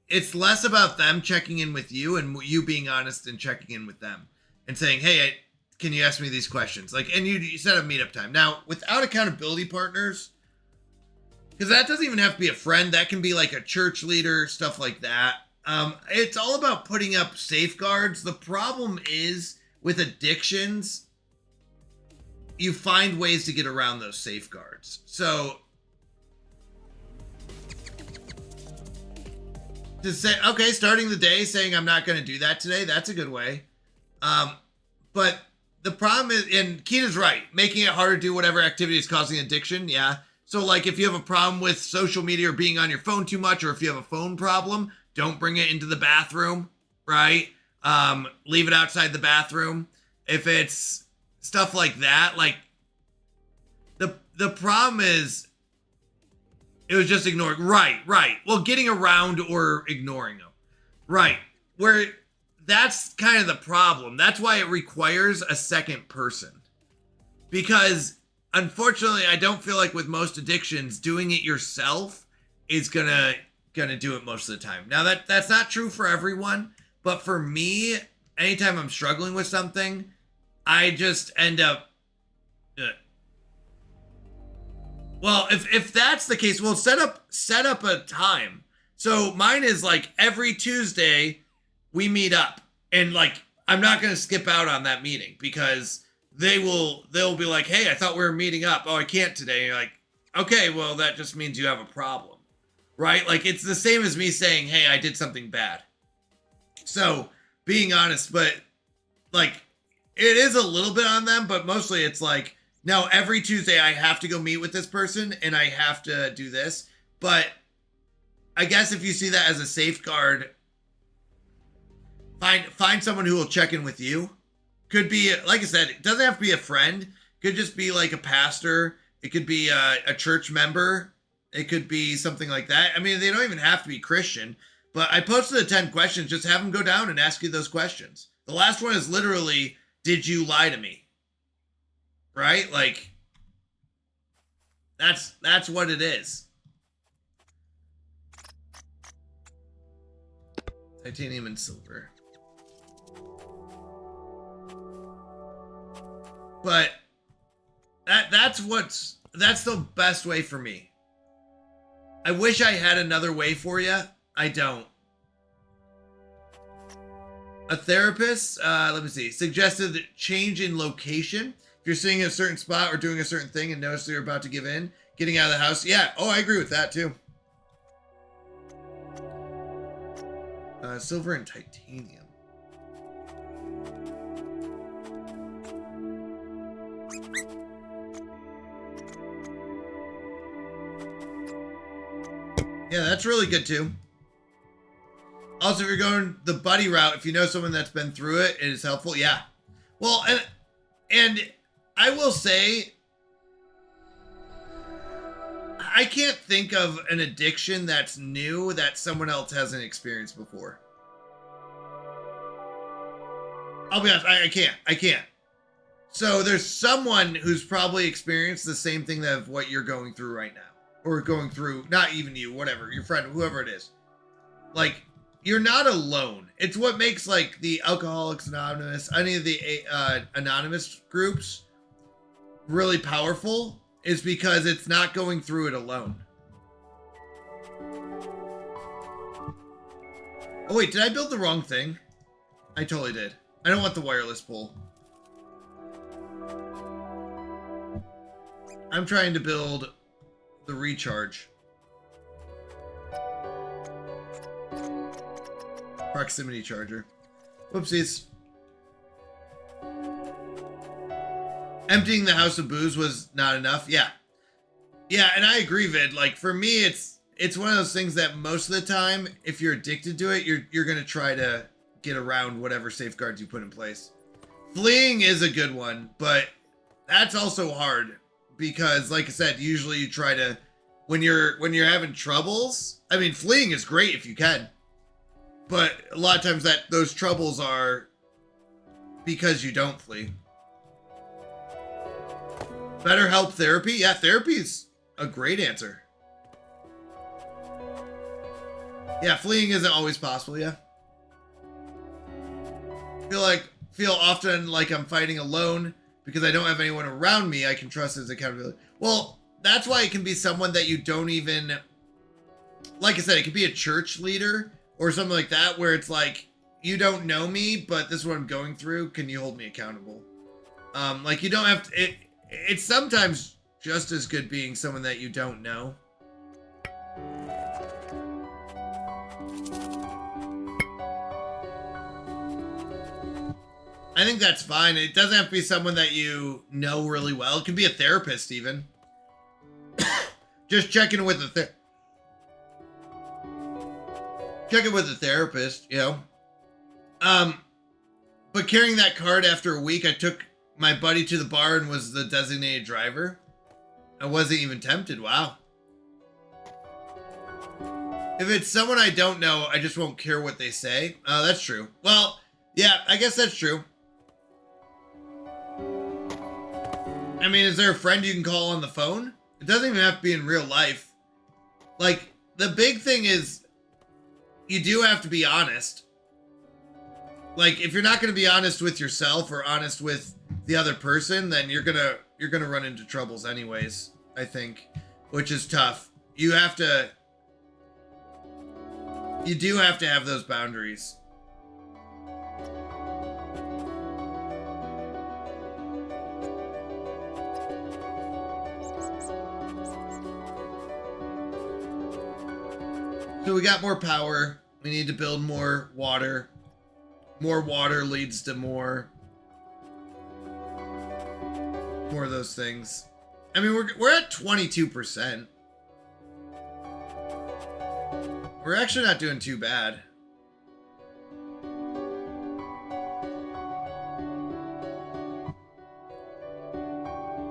it's less about them checking in with you and you being honest and checking in with them and saying, hey, can you ask me these questions? Like, and you set a meetup time. Now, without accountability partners, because that doesn't even have to be a friend. That can be like a church leader, stuff like that. It's all about putting up safeguards. The problem is with addictions, you find ways to get around those safeguards. So to say, okay, starting the day saying I'm not going to do that today, that's a good way. But the problem is, and Keena's right, making it harder to do whatever activity is causing addiction. Yeah. So like if you have a problem with social media or being on your phone too much, or if you have a phone problem, don't bring it into the bathroom, right? Leave it outside the bathroom. If it's stuff like that, like the problem is it was just ignoring. Right. Well, getting around or ignoring them. Right. Where that's kind of the problem. That's why it requires a second person. Because unfortunately, I don't feel like with most addictions, doing it yourself is gonna do it most of the time. Now that's not true for everyone, but for me, anytime I'm struggling with something, I just end up. Well, if that's the case, we'll set up a time. So mine is like every Tuesday we meet up, and like I'm not gonna skip out on that meeting because they'll be like, hey, I thought we were meeting up. Oh, I can't today. And you're like, okay, well, that just means you have a problem, right? Like, it's the same as me saying, hey, I did something bad. So being honest, but like, it is a little bit on them, but mostly it's like, no, every Tuesday I have to go meet with this person and I have to do this. But I guess if you see that as a safeguard, find someone who will check in with you. Could be, like I said, it doesn't have to be a friend. Could just be like a pastor. It could be a church member. It could be something like that. I mean, they don't even have to be Christian. But I posted the 10 questions. Just have them go down and ask you those questions. The last one is literally, did you lie to me? Right? Like, that's what it is. Titanium and silver. But that's the best way for me. I wish I had another way for you. I don't. A therapist, let me see, suggested change in location. If you're sitting in a certain spot or doing a certain thing and notice you're about to give in, getting out of the house. Yeah. Oh, I agree with that too. Silver and titanium. Yeah, that's really good too. Also, if you're going the buddy route, if you know someone that's been through it, it is helpful. Yeah. Well, and I will say, I can't think of an addiction that's new that someone else hasn't experienced before. I'll be honest, I can't. So there's someone who's probably experienced the same thing of what you're going through right now. Or going through, not even you, whatever, your friend, whoever it is. Like, you're not alone. It's what makes, like, the Alcoholics Anonymous, any of the anonymous groups really powerful, is because it's not going through it alone. Oh, wait, did I build the wrong thing? I totally did. I don't want the wireless pole. I'm trying to build the recharge. Proximity charger. Whoopsies. Emptying the house of booze was not enough. Yeah. Yeah, and I agree, Vid. Like for me, it's one of those things that most of the time, if you're addicted to it, you're gonna try to get around whatever safeguards you put in place. Fleeing is a good one, but that's also hard because, like I said, usually you try to when you're having troubles. I mean, fleeing is great if you can, but a lot of times those troubles are because you don't flee. BetterHelp therapy? Yeah, therapy is a great answer. Yeah, fleeing isn't always possible, yeah. Feel often like I'm fighting alone because I don't have anyone around me I can trust as accountability. Well, that's why it can be someone that you don't even, like I said, it could be a church leader or something like that where it's like, you don't know me, but this is what I'm going through. Can you hold me accountable? Like you don't have to, it's sometimes just as good being someone that you don't know. I think that's fine. It doesn't have to be someone that you know really well. It can be a therapist even. Just checking with a therapist, you know. But carrying that card after a week, I took my buddy to the bar and was the designated driver. I wasn't even tempted. Wow. If it's someone I don't know, I just won't care what they say. Oh, that's true. Well, yeah, I guess that's true. I mean, is there a friend you can call on the phone? It doesn't even have to be in real life. Like, the big thing is you do have to be honest. Like, if you're not going to be honest with yourself or honest with the other person, then you're gonna run into troubles anyways, I think, which is tough. You do have to have those boundaries. So we got more power. We need to build more water. More water leads to more of those things. I mean, we're at 22%. We're actually not doing too bad.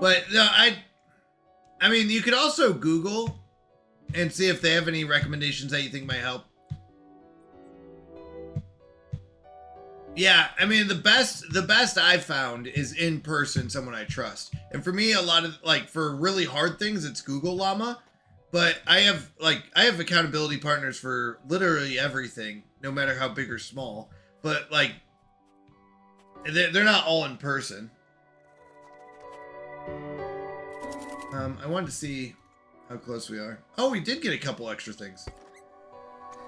But no, I mean, you could also Google and see if they have any recommendations that you think might help. Yeah, I mean, the best I've found is in person, someone I trust. And for me, a lot of, like, for really hard things, it's Google Llama. But I have accountability partners for literally everything, no matter how big or small. But, like, they're not all in person. I wanted to see how close we are. Oh, we did get a couple extra things.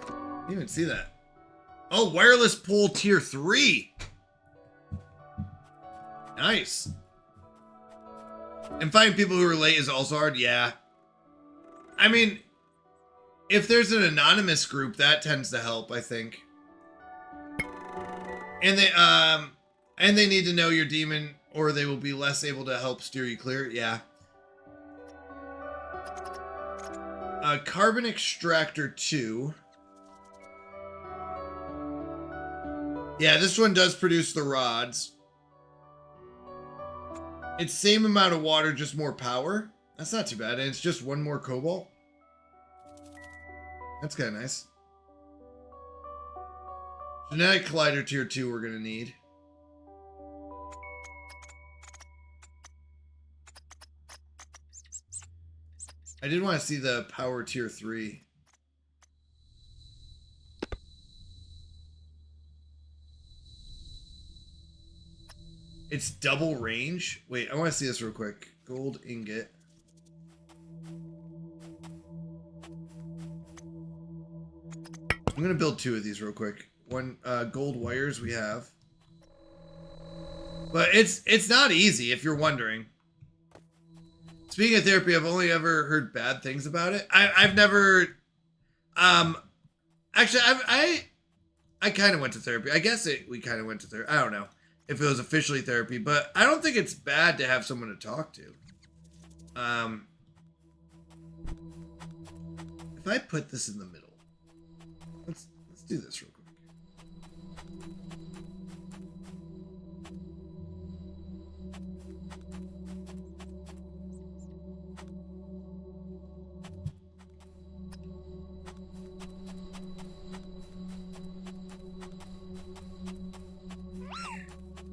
Didn't even see that. Oh, wireless pool tier 3. Nice. And finding people who are late is also hard. Yeah. I mean, if there's an anonymous group, that tends to help, I think. And they need to know your demon, or they will be less able to help steer you clear. Yeah. Carbon extractor 2. Yeah, this one does produce the rods. It's same amount of water, just more power. That's not too bad. And it's just one more cobalt. That's kind of nice. Genetic collider tier 2 we're going to need. I did want to see the power tier 3. It's double range. Wait, I want to see this real quick. Gold ingot. I'm going to build 2 of these real quick. One gold wires we have. But it's not easy if you're wondering. Speaking of therapy, I've only ever heard bad things about it. I've never actually I kind of went to therapy. I guess we kind of went to therapy. I don't know if it was officially therapy, but I don't think it's bad to have someone to talk to. if I put this in the middle, let's do this real quick.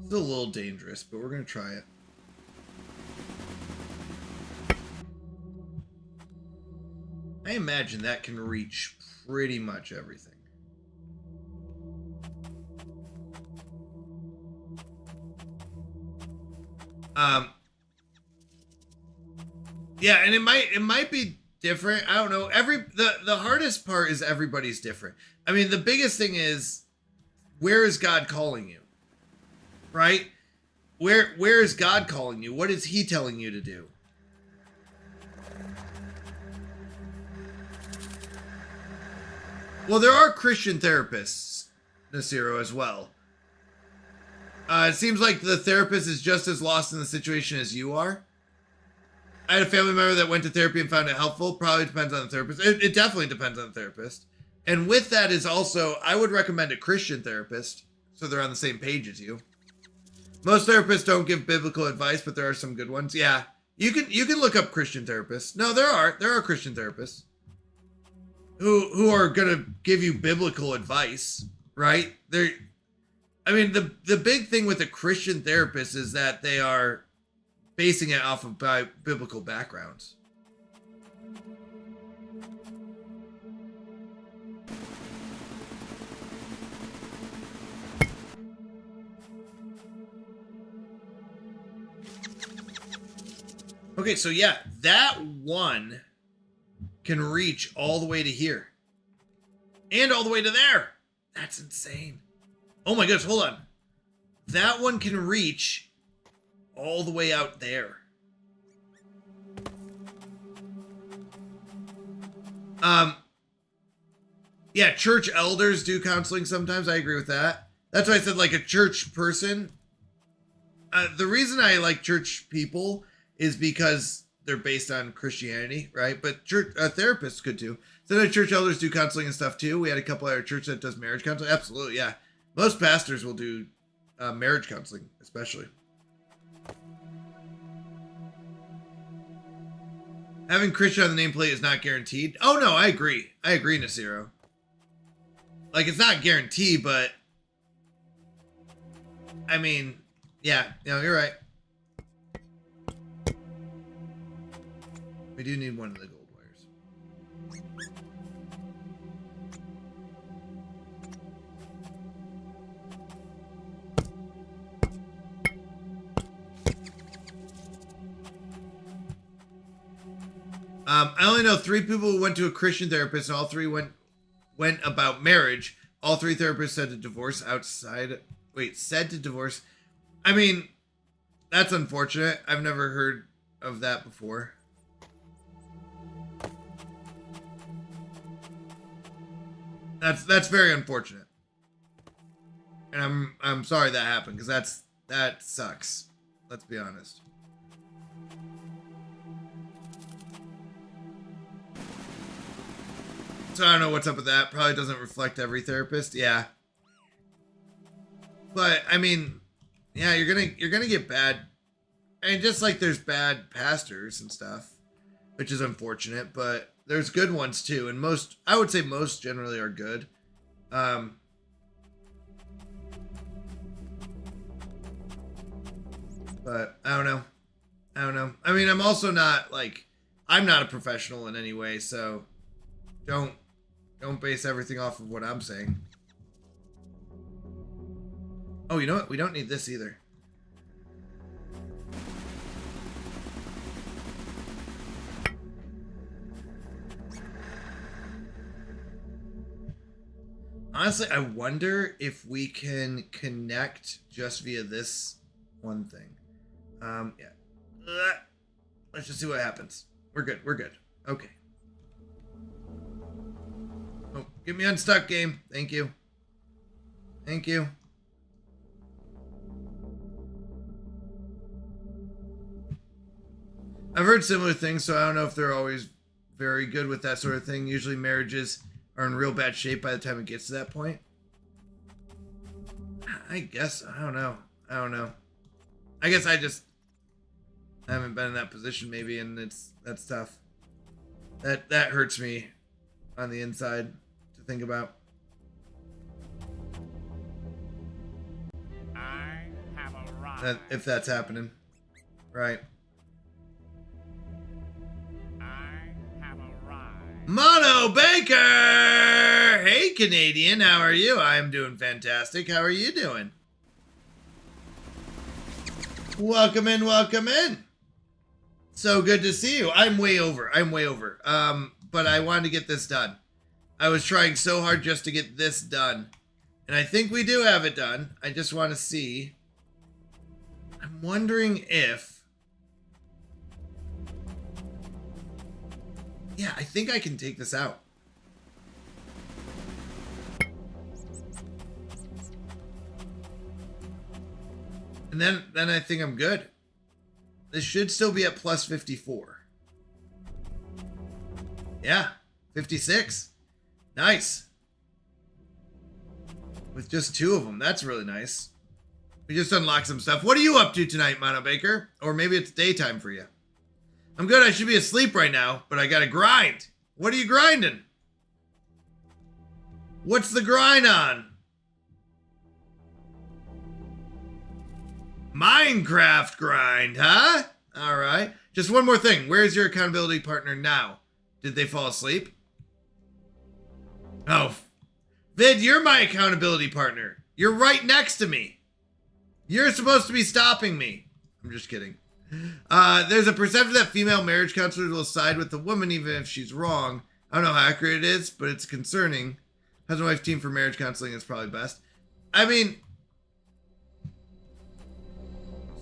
It's a little dangerous, but we're gonna try it. I imagine that can reach pretty much everything. Yeah, and it might be different. I don't know. The hardest part is everybody's different. I mean, the biggest thing is, where is God calling you? Right? Where is God calling you? What is he telling you to do? Well, there are Christian therapists, Nasiro, as well. It seems like the therapist is just as lost in the situation as you are. I had a family member that went to therapy and found it helpful. Probably depends on the therapist. It definitely depends on the therapist. And with that is also, I would recommend a Christian therapist, so they're on the same page as you. Most therapists don't give biblical advice, but there are some good ones. Yeah, you can look up Christian therapists. No, there are Christian therapists who are gonna give you biblical advice, right? I mean, the big thing with a Christian therapist is that they are basing it off of biblical backgrounds. Okay, so yeah, that one can reach all the way to here. And all the way to there. That's insane. Oh my goodness, hold on. That one can reach all the way out there. Yeah, church elders do counseling sometimes. I agree with that. That's why I said like a church person. The reason I like church people is because they're based on Christianity, right? But church therapists could too. So the church elders do counseling and stuff too. We had a couple at our church that does marriage counseling. Absolutely, yeah. Most pastors will do marriage counseling, especially. Having Christian on the nameplate is not guaranteed. Oh no, I agree. I agree, Nasiro. Like, it's not guaranteed, but I mean, yeah, you're right. We do need one of the gold wires. I only know 3 people who went to a Christian therapist, and all 3 went about marriage. All 3 therapists said to divorce outside. Wait, said to divorce. I mean, that's unfortunate. I've never heard of that before. That's very unfortunate. And I'm sorry that happened, because that sucks. Let's be honest. So I don't know what's up with that. Probably doesn't reflect every therapist. Yeah. But I mean, yeah, you're gonna get bad. I mean, just like there's bad pastors and stuff, which is unfortunate, but there's good ones too. And I would say most generally are good. But I don't know. I mean, I'm also not I'm not a professional in any way, so don't base everything off of what I'm saying. Oh, you know what? We don't need this either. Honestly, I wonder if we can connect just via this one thing. Yeah. Let's just see what happens. We're good. Okay. Oh, get me unstuck, game. Thank you. I've heard similar things, so I don't know if they're always very good with that sort of thing. Usually marriages are in real bad shape by the time it gets to that point. I guess, I don't know. I guess I just haven't been in that position maybe, and that's tough. That hurts me on the inside to think about. I have arrived. If that's happening. Right. I have arrived. Mono Baker! Hey, Canadian, how are you? I am doing fantastic. How are you doing? Welcome in, welcome in. So good to see you. I'm way over. But I wanted to get this done. I was trying so hard just to get this done. And I think we do have it done. I just want to see. I'm wondering if... Yeah, I think I can take this out. And then I think I'm good. This should still be at plus 54. Yeah, 56. Nice. With just 2 of them. That's really nice. We just unlocked some stuff. What are you up to tonight, Mono Baker? Or maybe it's daytime for you. I'm good. I should be asleep right now, but I gotta grind. What are you grinding? What's the grind on? Minecraft grind, huh? All right. Just one more thing. Where's your accountability partner now? Did they fall asleep? Oh. Vid, you're my accountability partner. You're right next to me. You're supposed to be stopping me. I'm just kidding. There's a perception that female marriage counselors will side with the woman even if she's wrong. I don't know how accurate it is, but it's concerning. Husband and wife team for marriage counseling is probably best. I mean,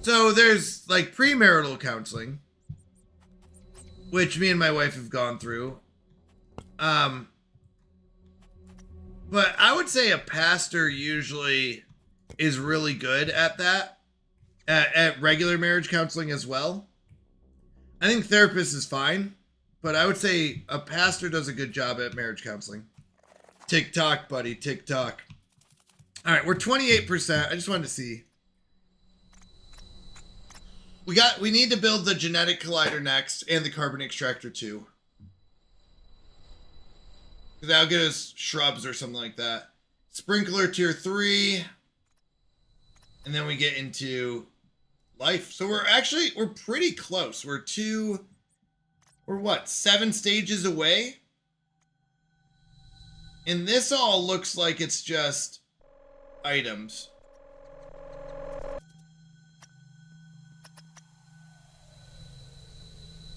so there's like premarital counseling, which me and my wife have gone through. But I would say a pastor usually is really good at that. At regular marriage counseling as well. I think therapist is fine, but I would say a pastor does a good job at marriage counseling. TikTok, buddy, TikTok. All right, we're 28%. I just wanted to see. We need to build the genetic collider next and the carbon extractor too. That'll get us shrubs or something like that. Sprinkler tier 3. And then we get into life. So we're pretty close. We're what, 7 stages away? And this all looks like it's just items.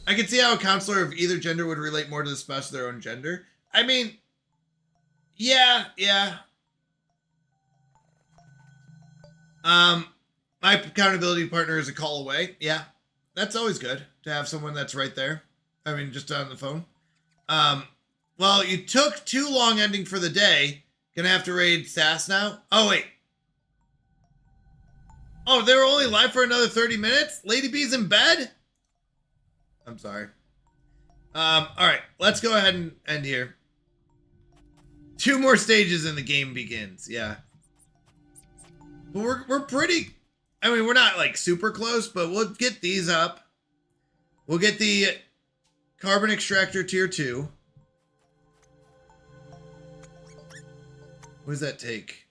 I can see how a counselor of either gender would relate more to the spouse of their own gender. I mean, yeah. My accountability partner is a call away. Yeah, that's always good to have someone that's right there. I mean, just on the phone. Well, you took too long ending for the day. Gonna have to raid Sass now. Oh, wait. Oh, they were only live for another 30 minutes? Lady B's in bed? I'm sorry. All right, let's go ahead and end here. 2 more stages and the game begins. Yeah. But we're pretty... I mean, we're not like super close, but we'll get these up. We'll get the carbon extractor tier 2. What does that take?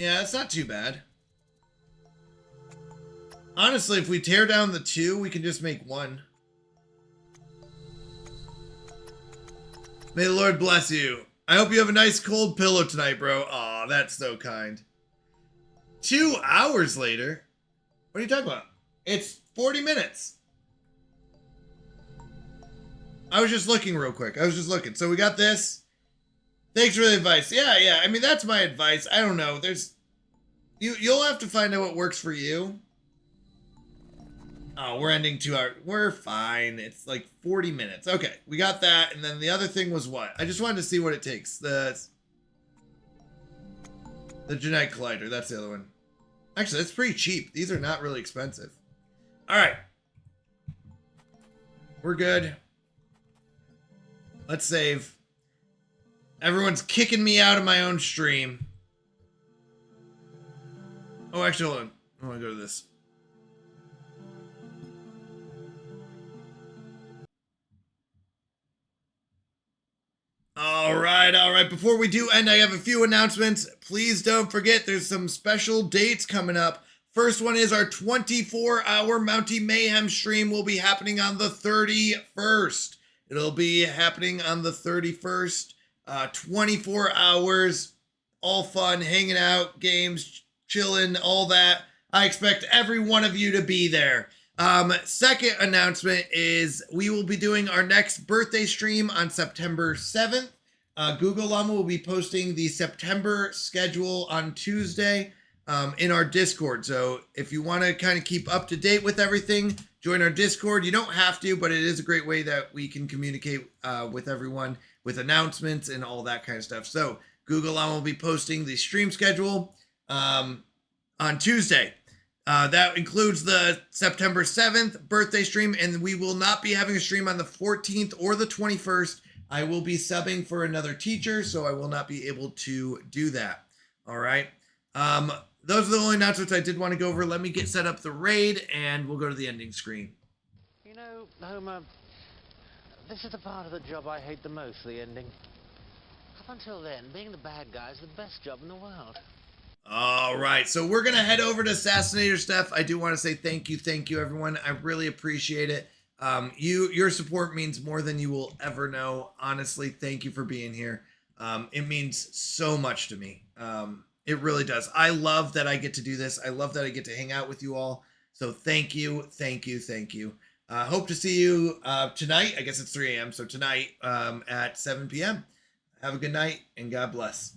Yeah, it's not too bad. Honestly, if we tear down the 2, we can just make 1. May the Lord bless you. I hope you have a nice cold pillow tonight, bro. Aw, that's so kind. 2 hours later? What are you talking about? It's 40 minutes. I was just looking real quick. So we got this. Thanks for the advice. Yeah. I mean, that's my advice. I don't know. You'll have to find out what works for you. Oh, we're ending 2 hours. We're fine. It's like 40 minutes. Okay, we got that. And then the other thing was what? I just wanted to see what it takes. The genetic collider. That's the other one. Actually, that's pretty cheap. These are not really expensive. All right. We're good. Let's save. Everyone's kicking me out of my own stream. Oh, actually, hold on. I want to go to this. All right. Before we do end, I have a few announcements. Please don't forget there's some special dates coming up. First one is our 24-hour Mountie Mayhem stream will be happening on the 31st. It'll be happening on the 31st. 24 hours, all fun, hanging out, games, chilling, all that. I expect every one of you to be there. Second announcement is we will be doing our next birthday stream on September 7th. Google Llama will be posting the September schedule on Tuesday in our Discord. So if you want to kind of keep up to date with everything, join our Discord. You don't have to, but it is a great way that we can communicate with everyone with announcements and all that kind of stuff. So Google Llama will be posting the stream schedule on Tuesday. That includes the September 7th birthday stream, and we will not be having a stream on the 14th or the 21st. I will be subbing for another teacher, so I will not be able to do that. All right. Those are the only announcements I did want to go over. Let me get set up the raid, and we'll go to the ending screen. You know, Homer, this is the part of the job I hate the most, the ending. Up until then, being the bad guy is the best job in the world. All right, so we're going to head over to Assassinator Steph. I do want to say thank you, everyone. I really appreciate it. Your support means more than you will ever know. Honestly, thank you for being here. It means so much to me. It really does. I love that I get to do this. I love that I get to hang out with you all. So thank you. Hope to see you tonight. I guess it's 3 a.m. So tonight at 7 p.m. Have a good night and God bless.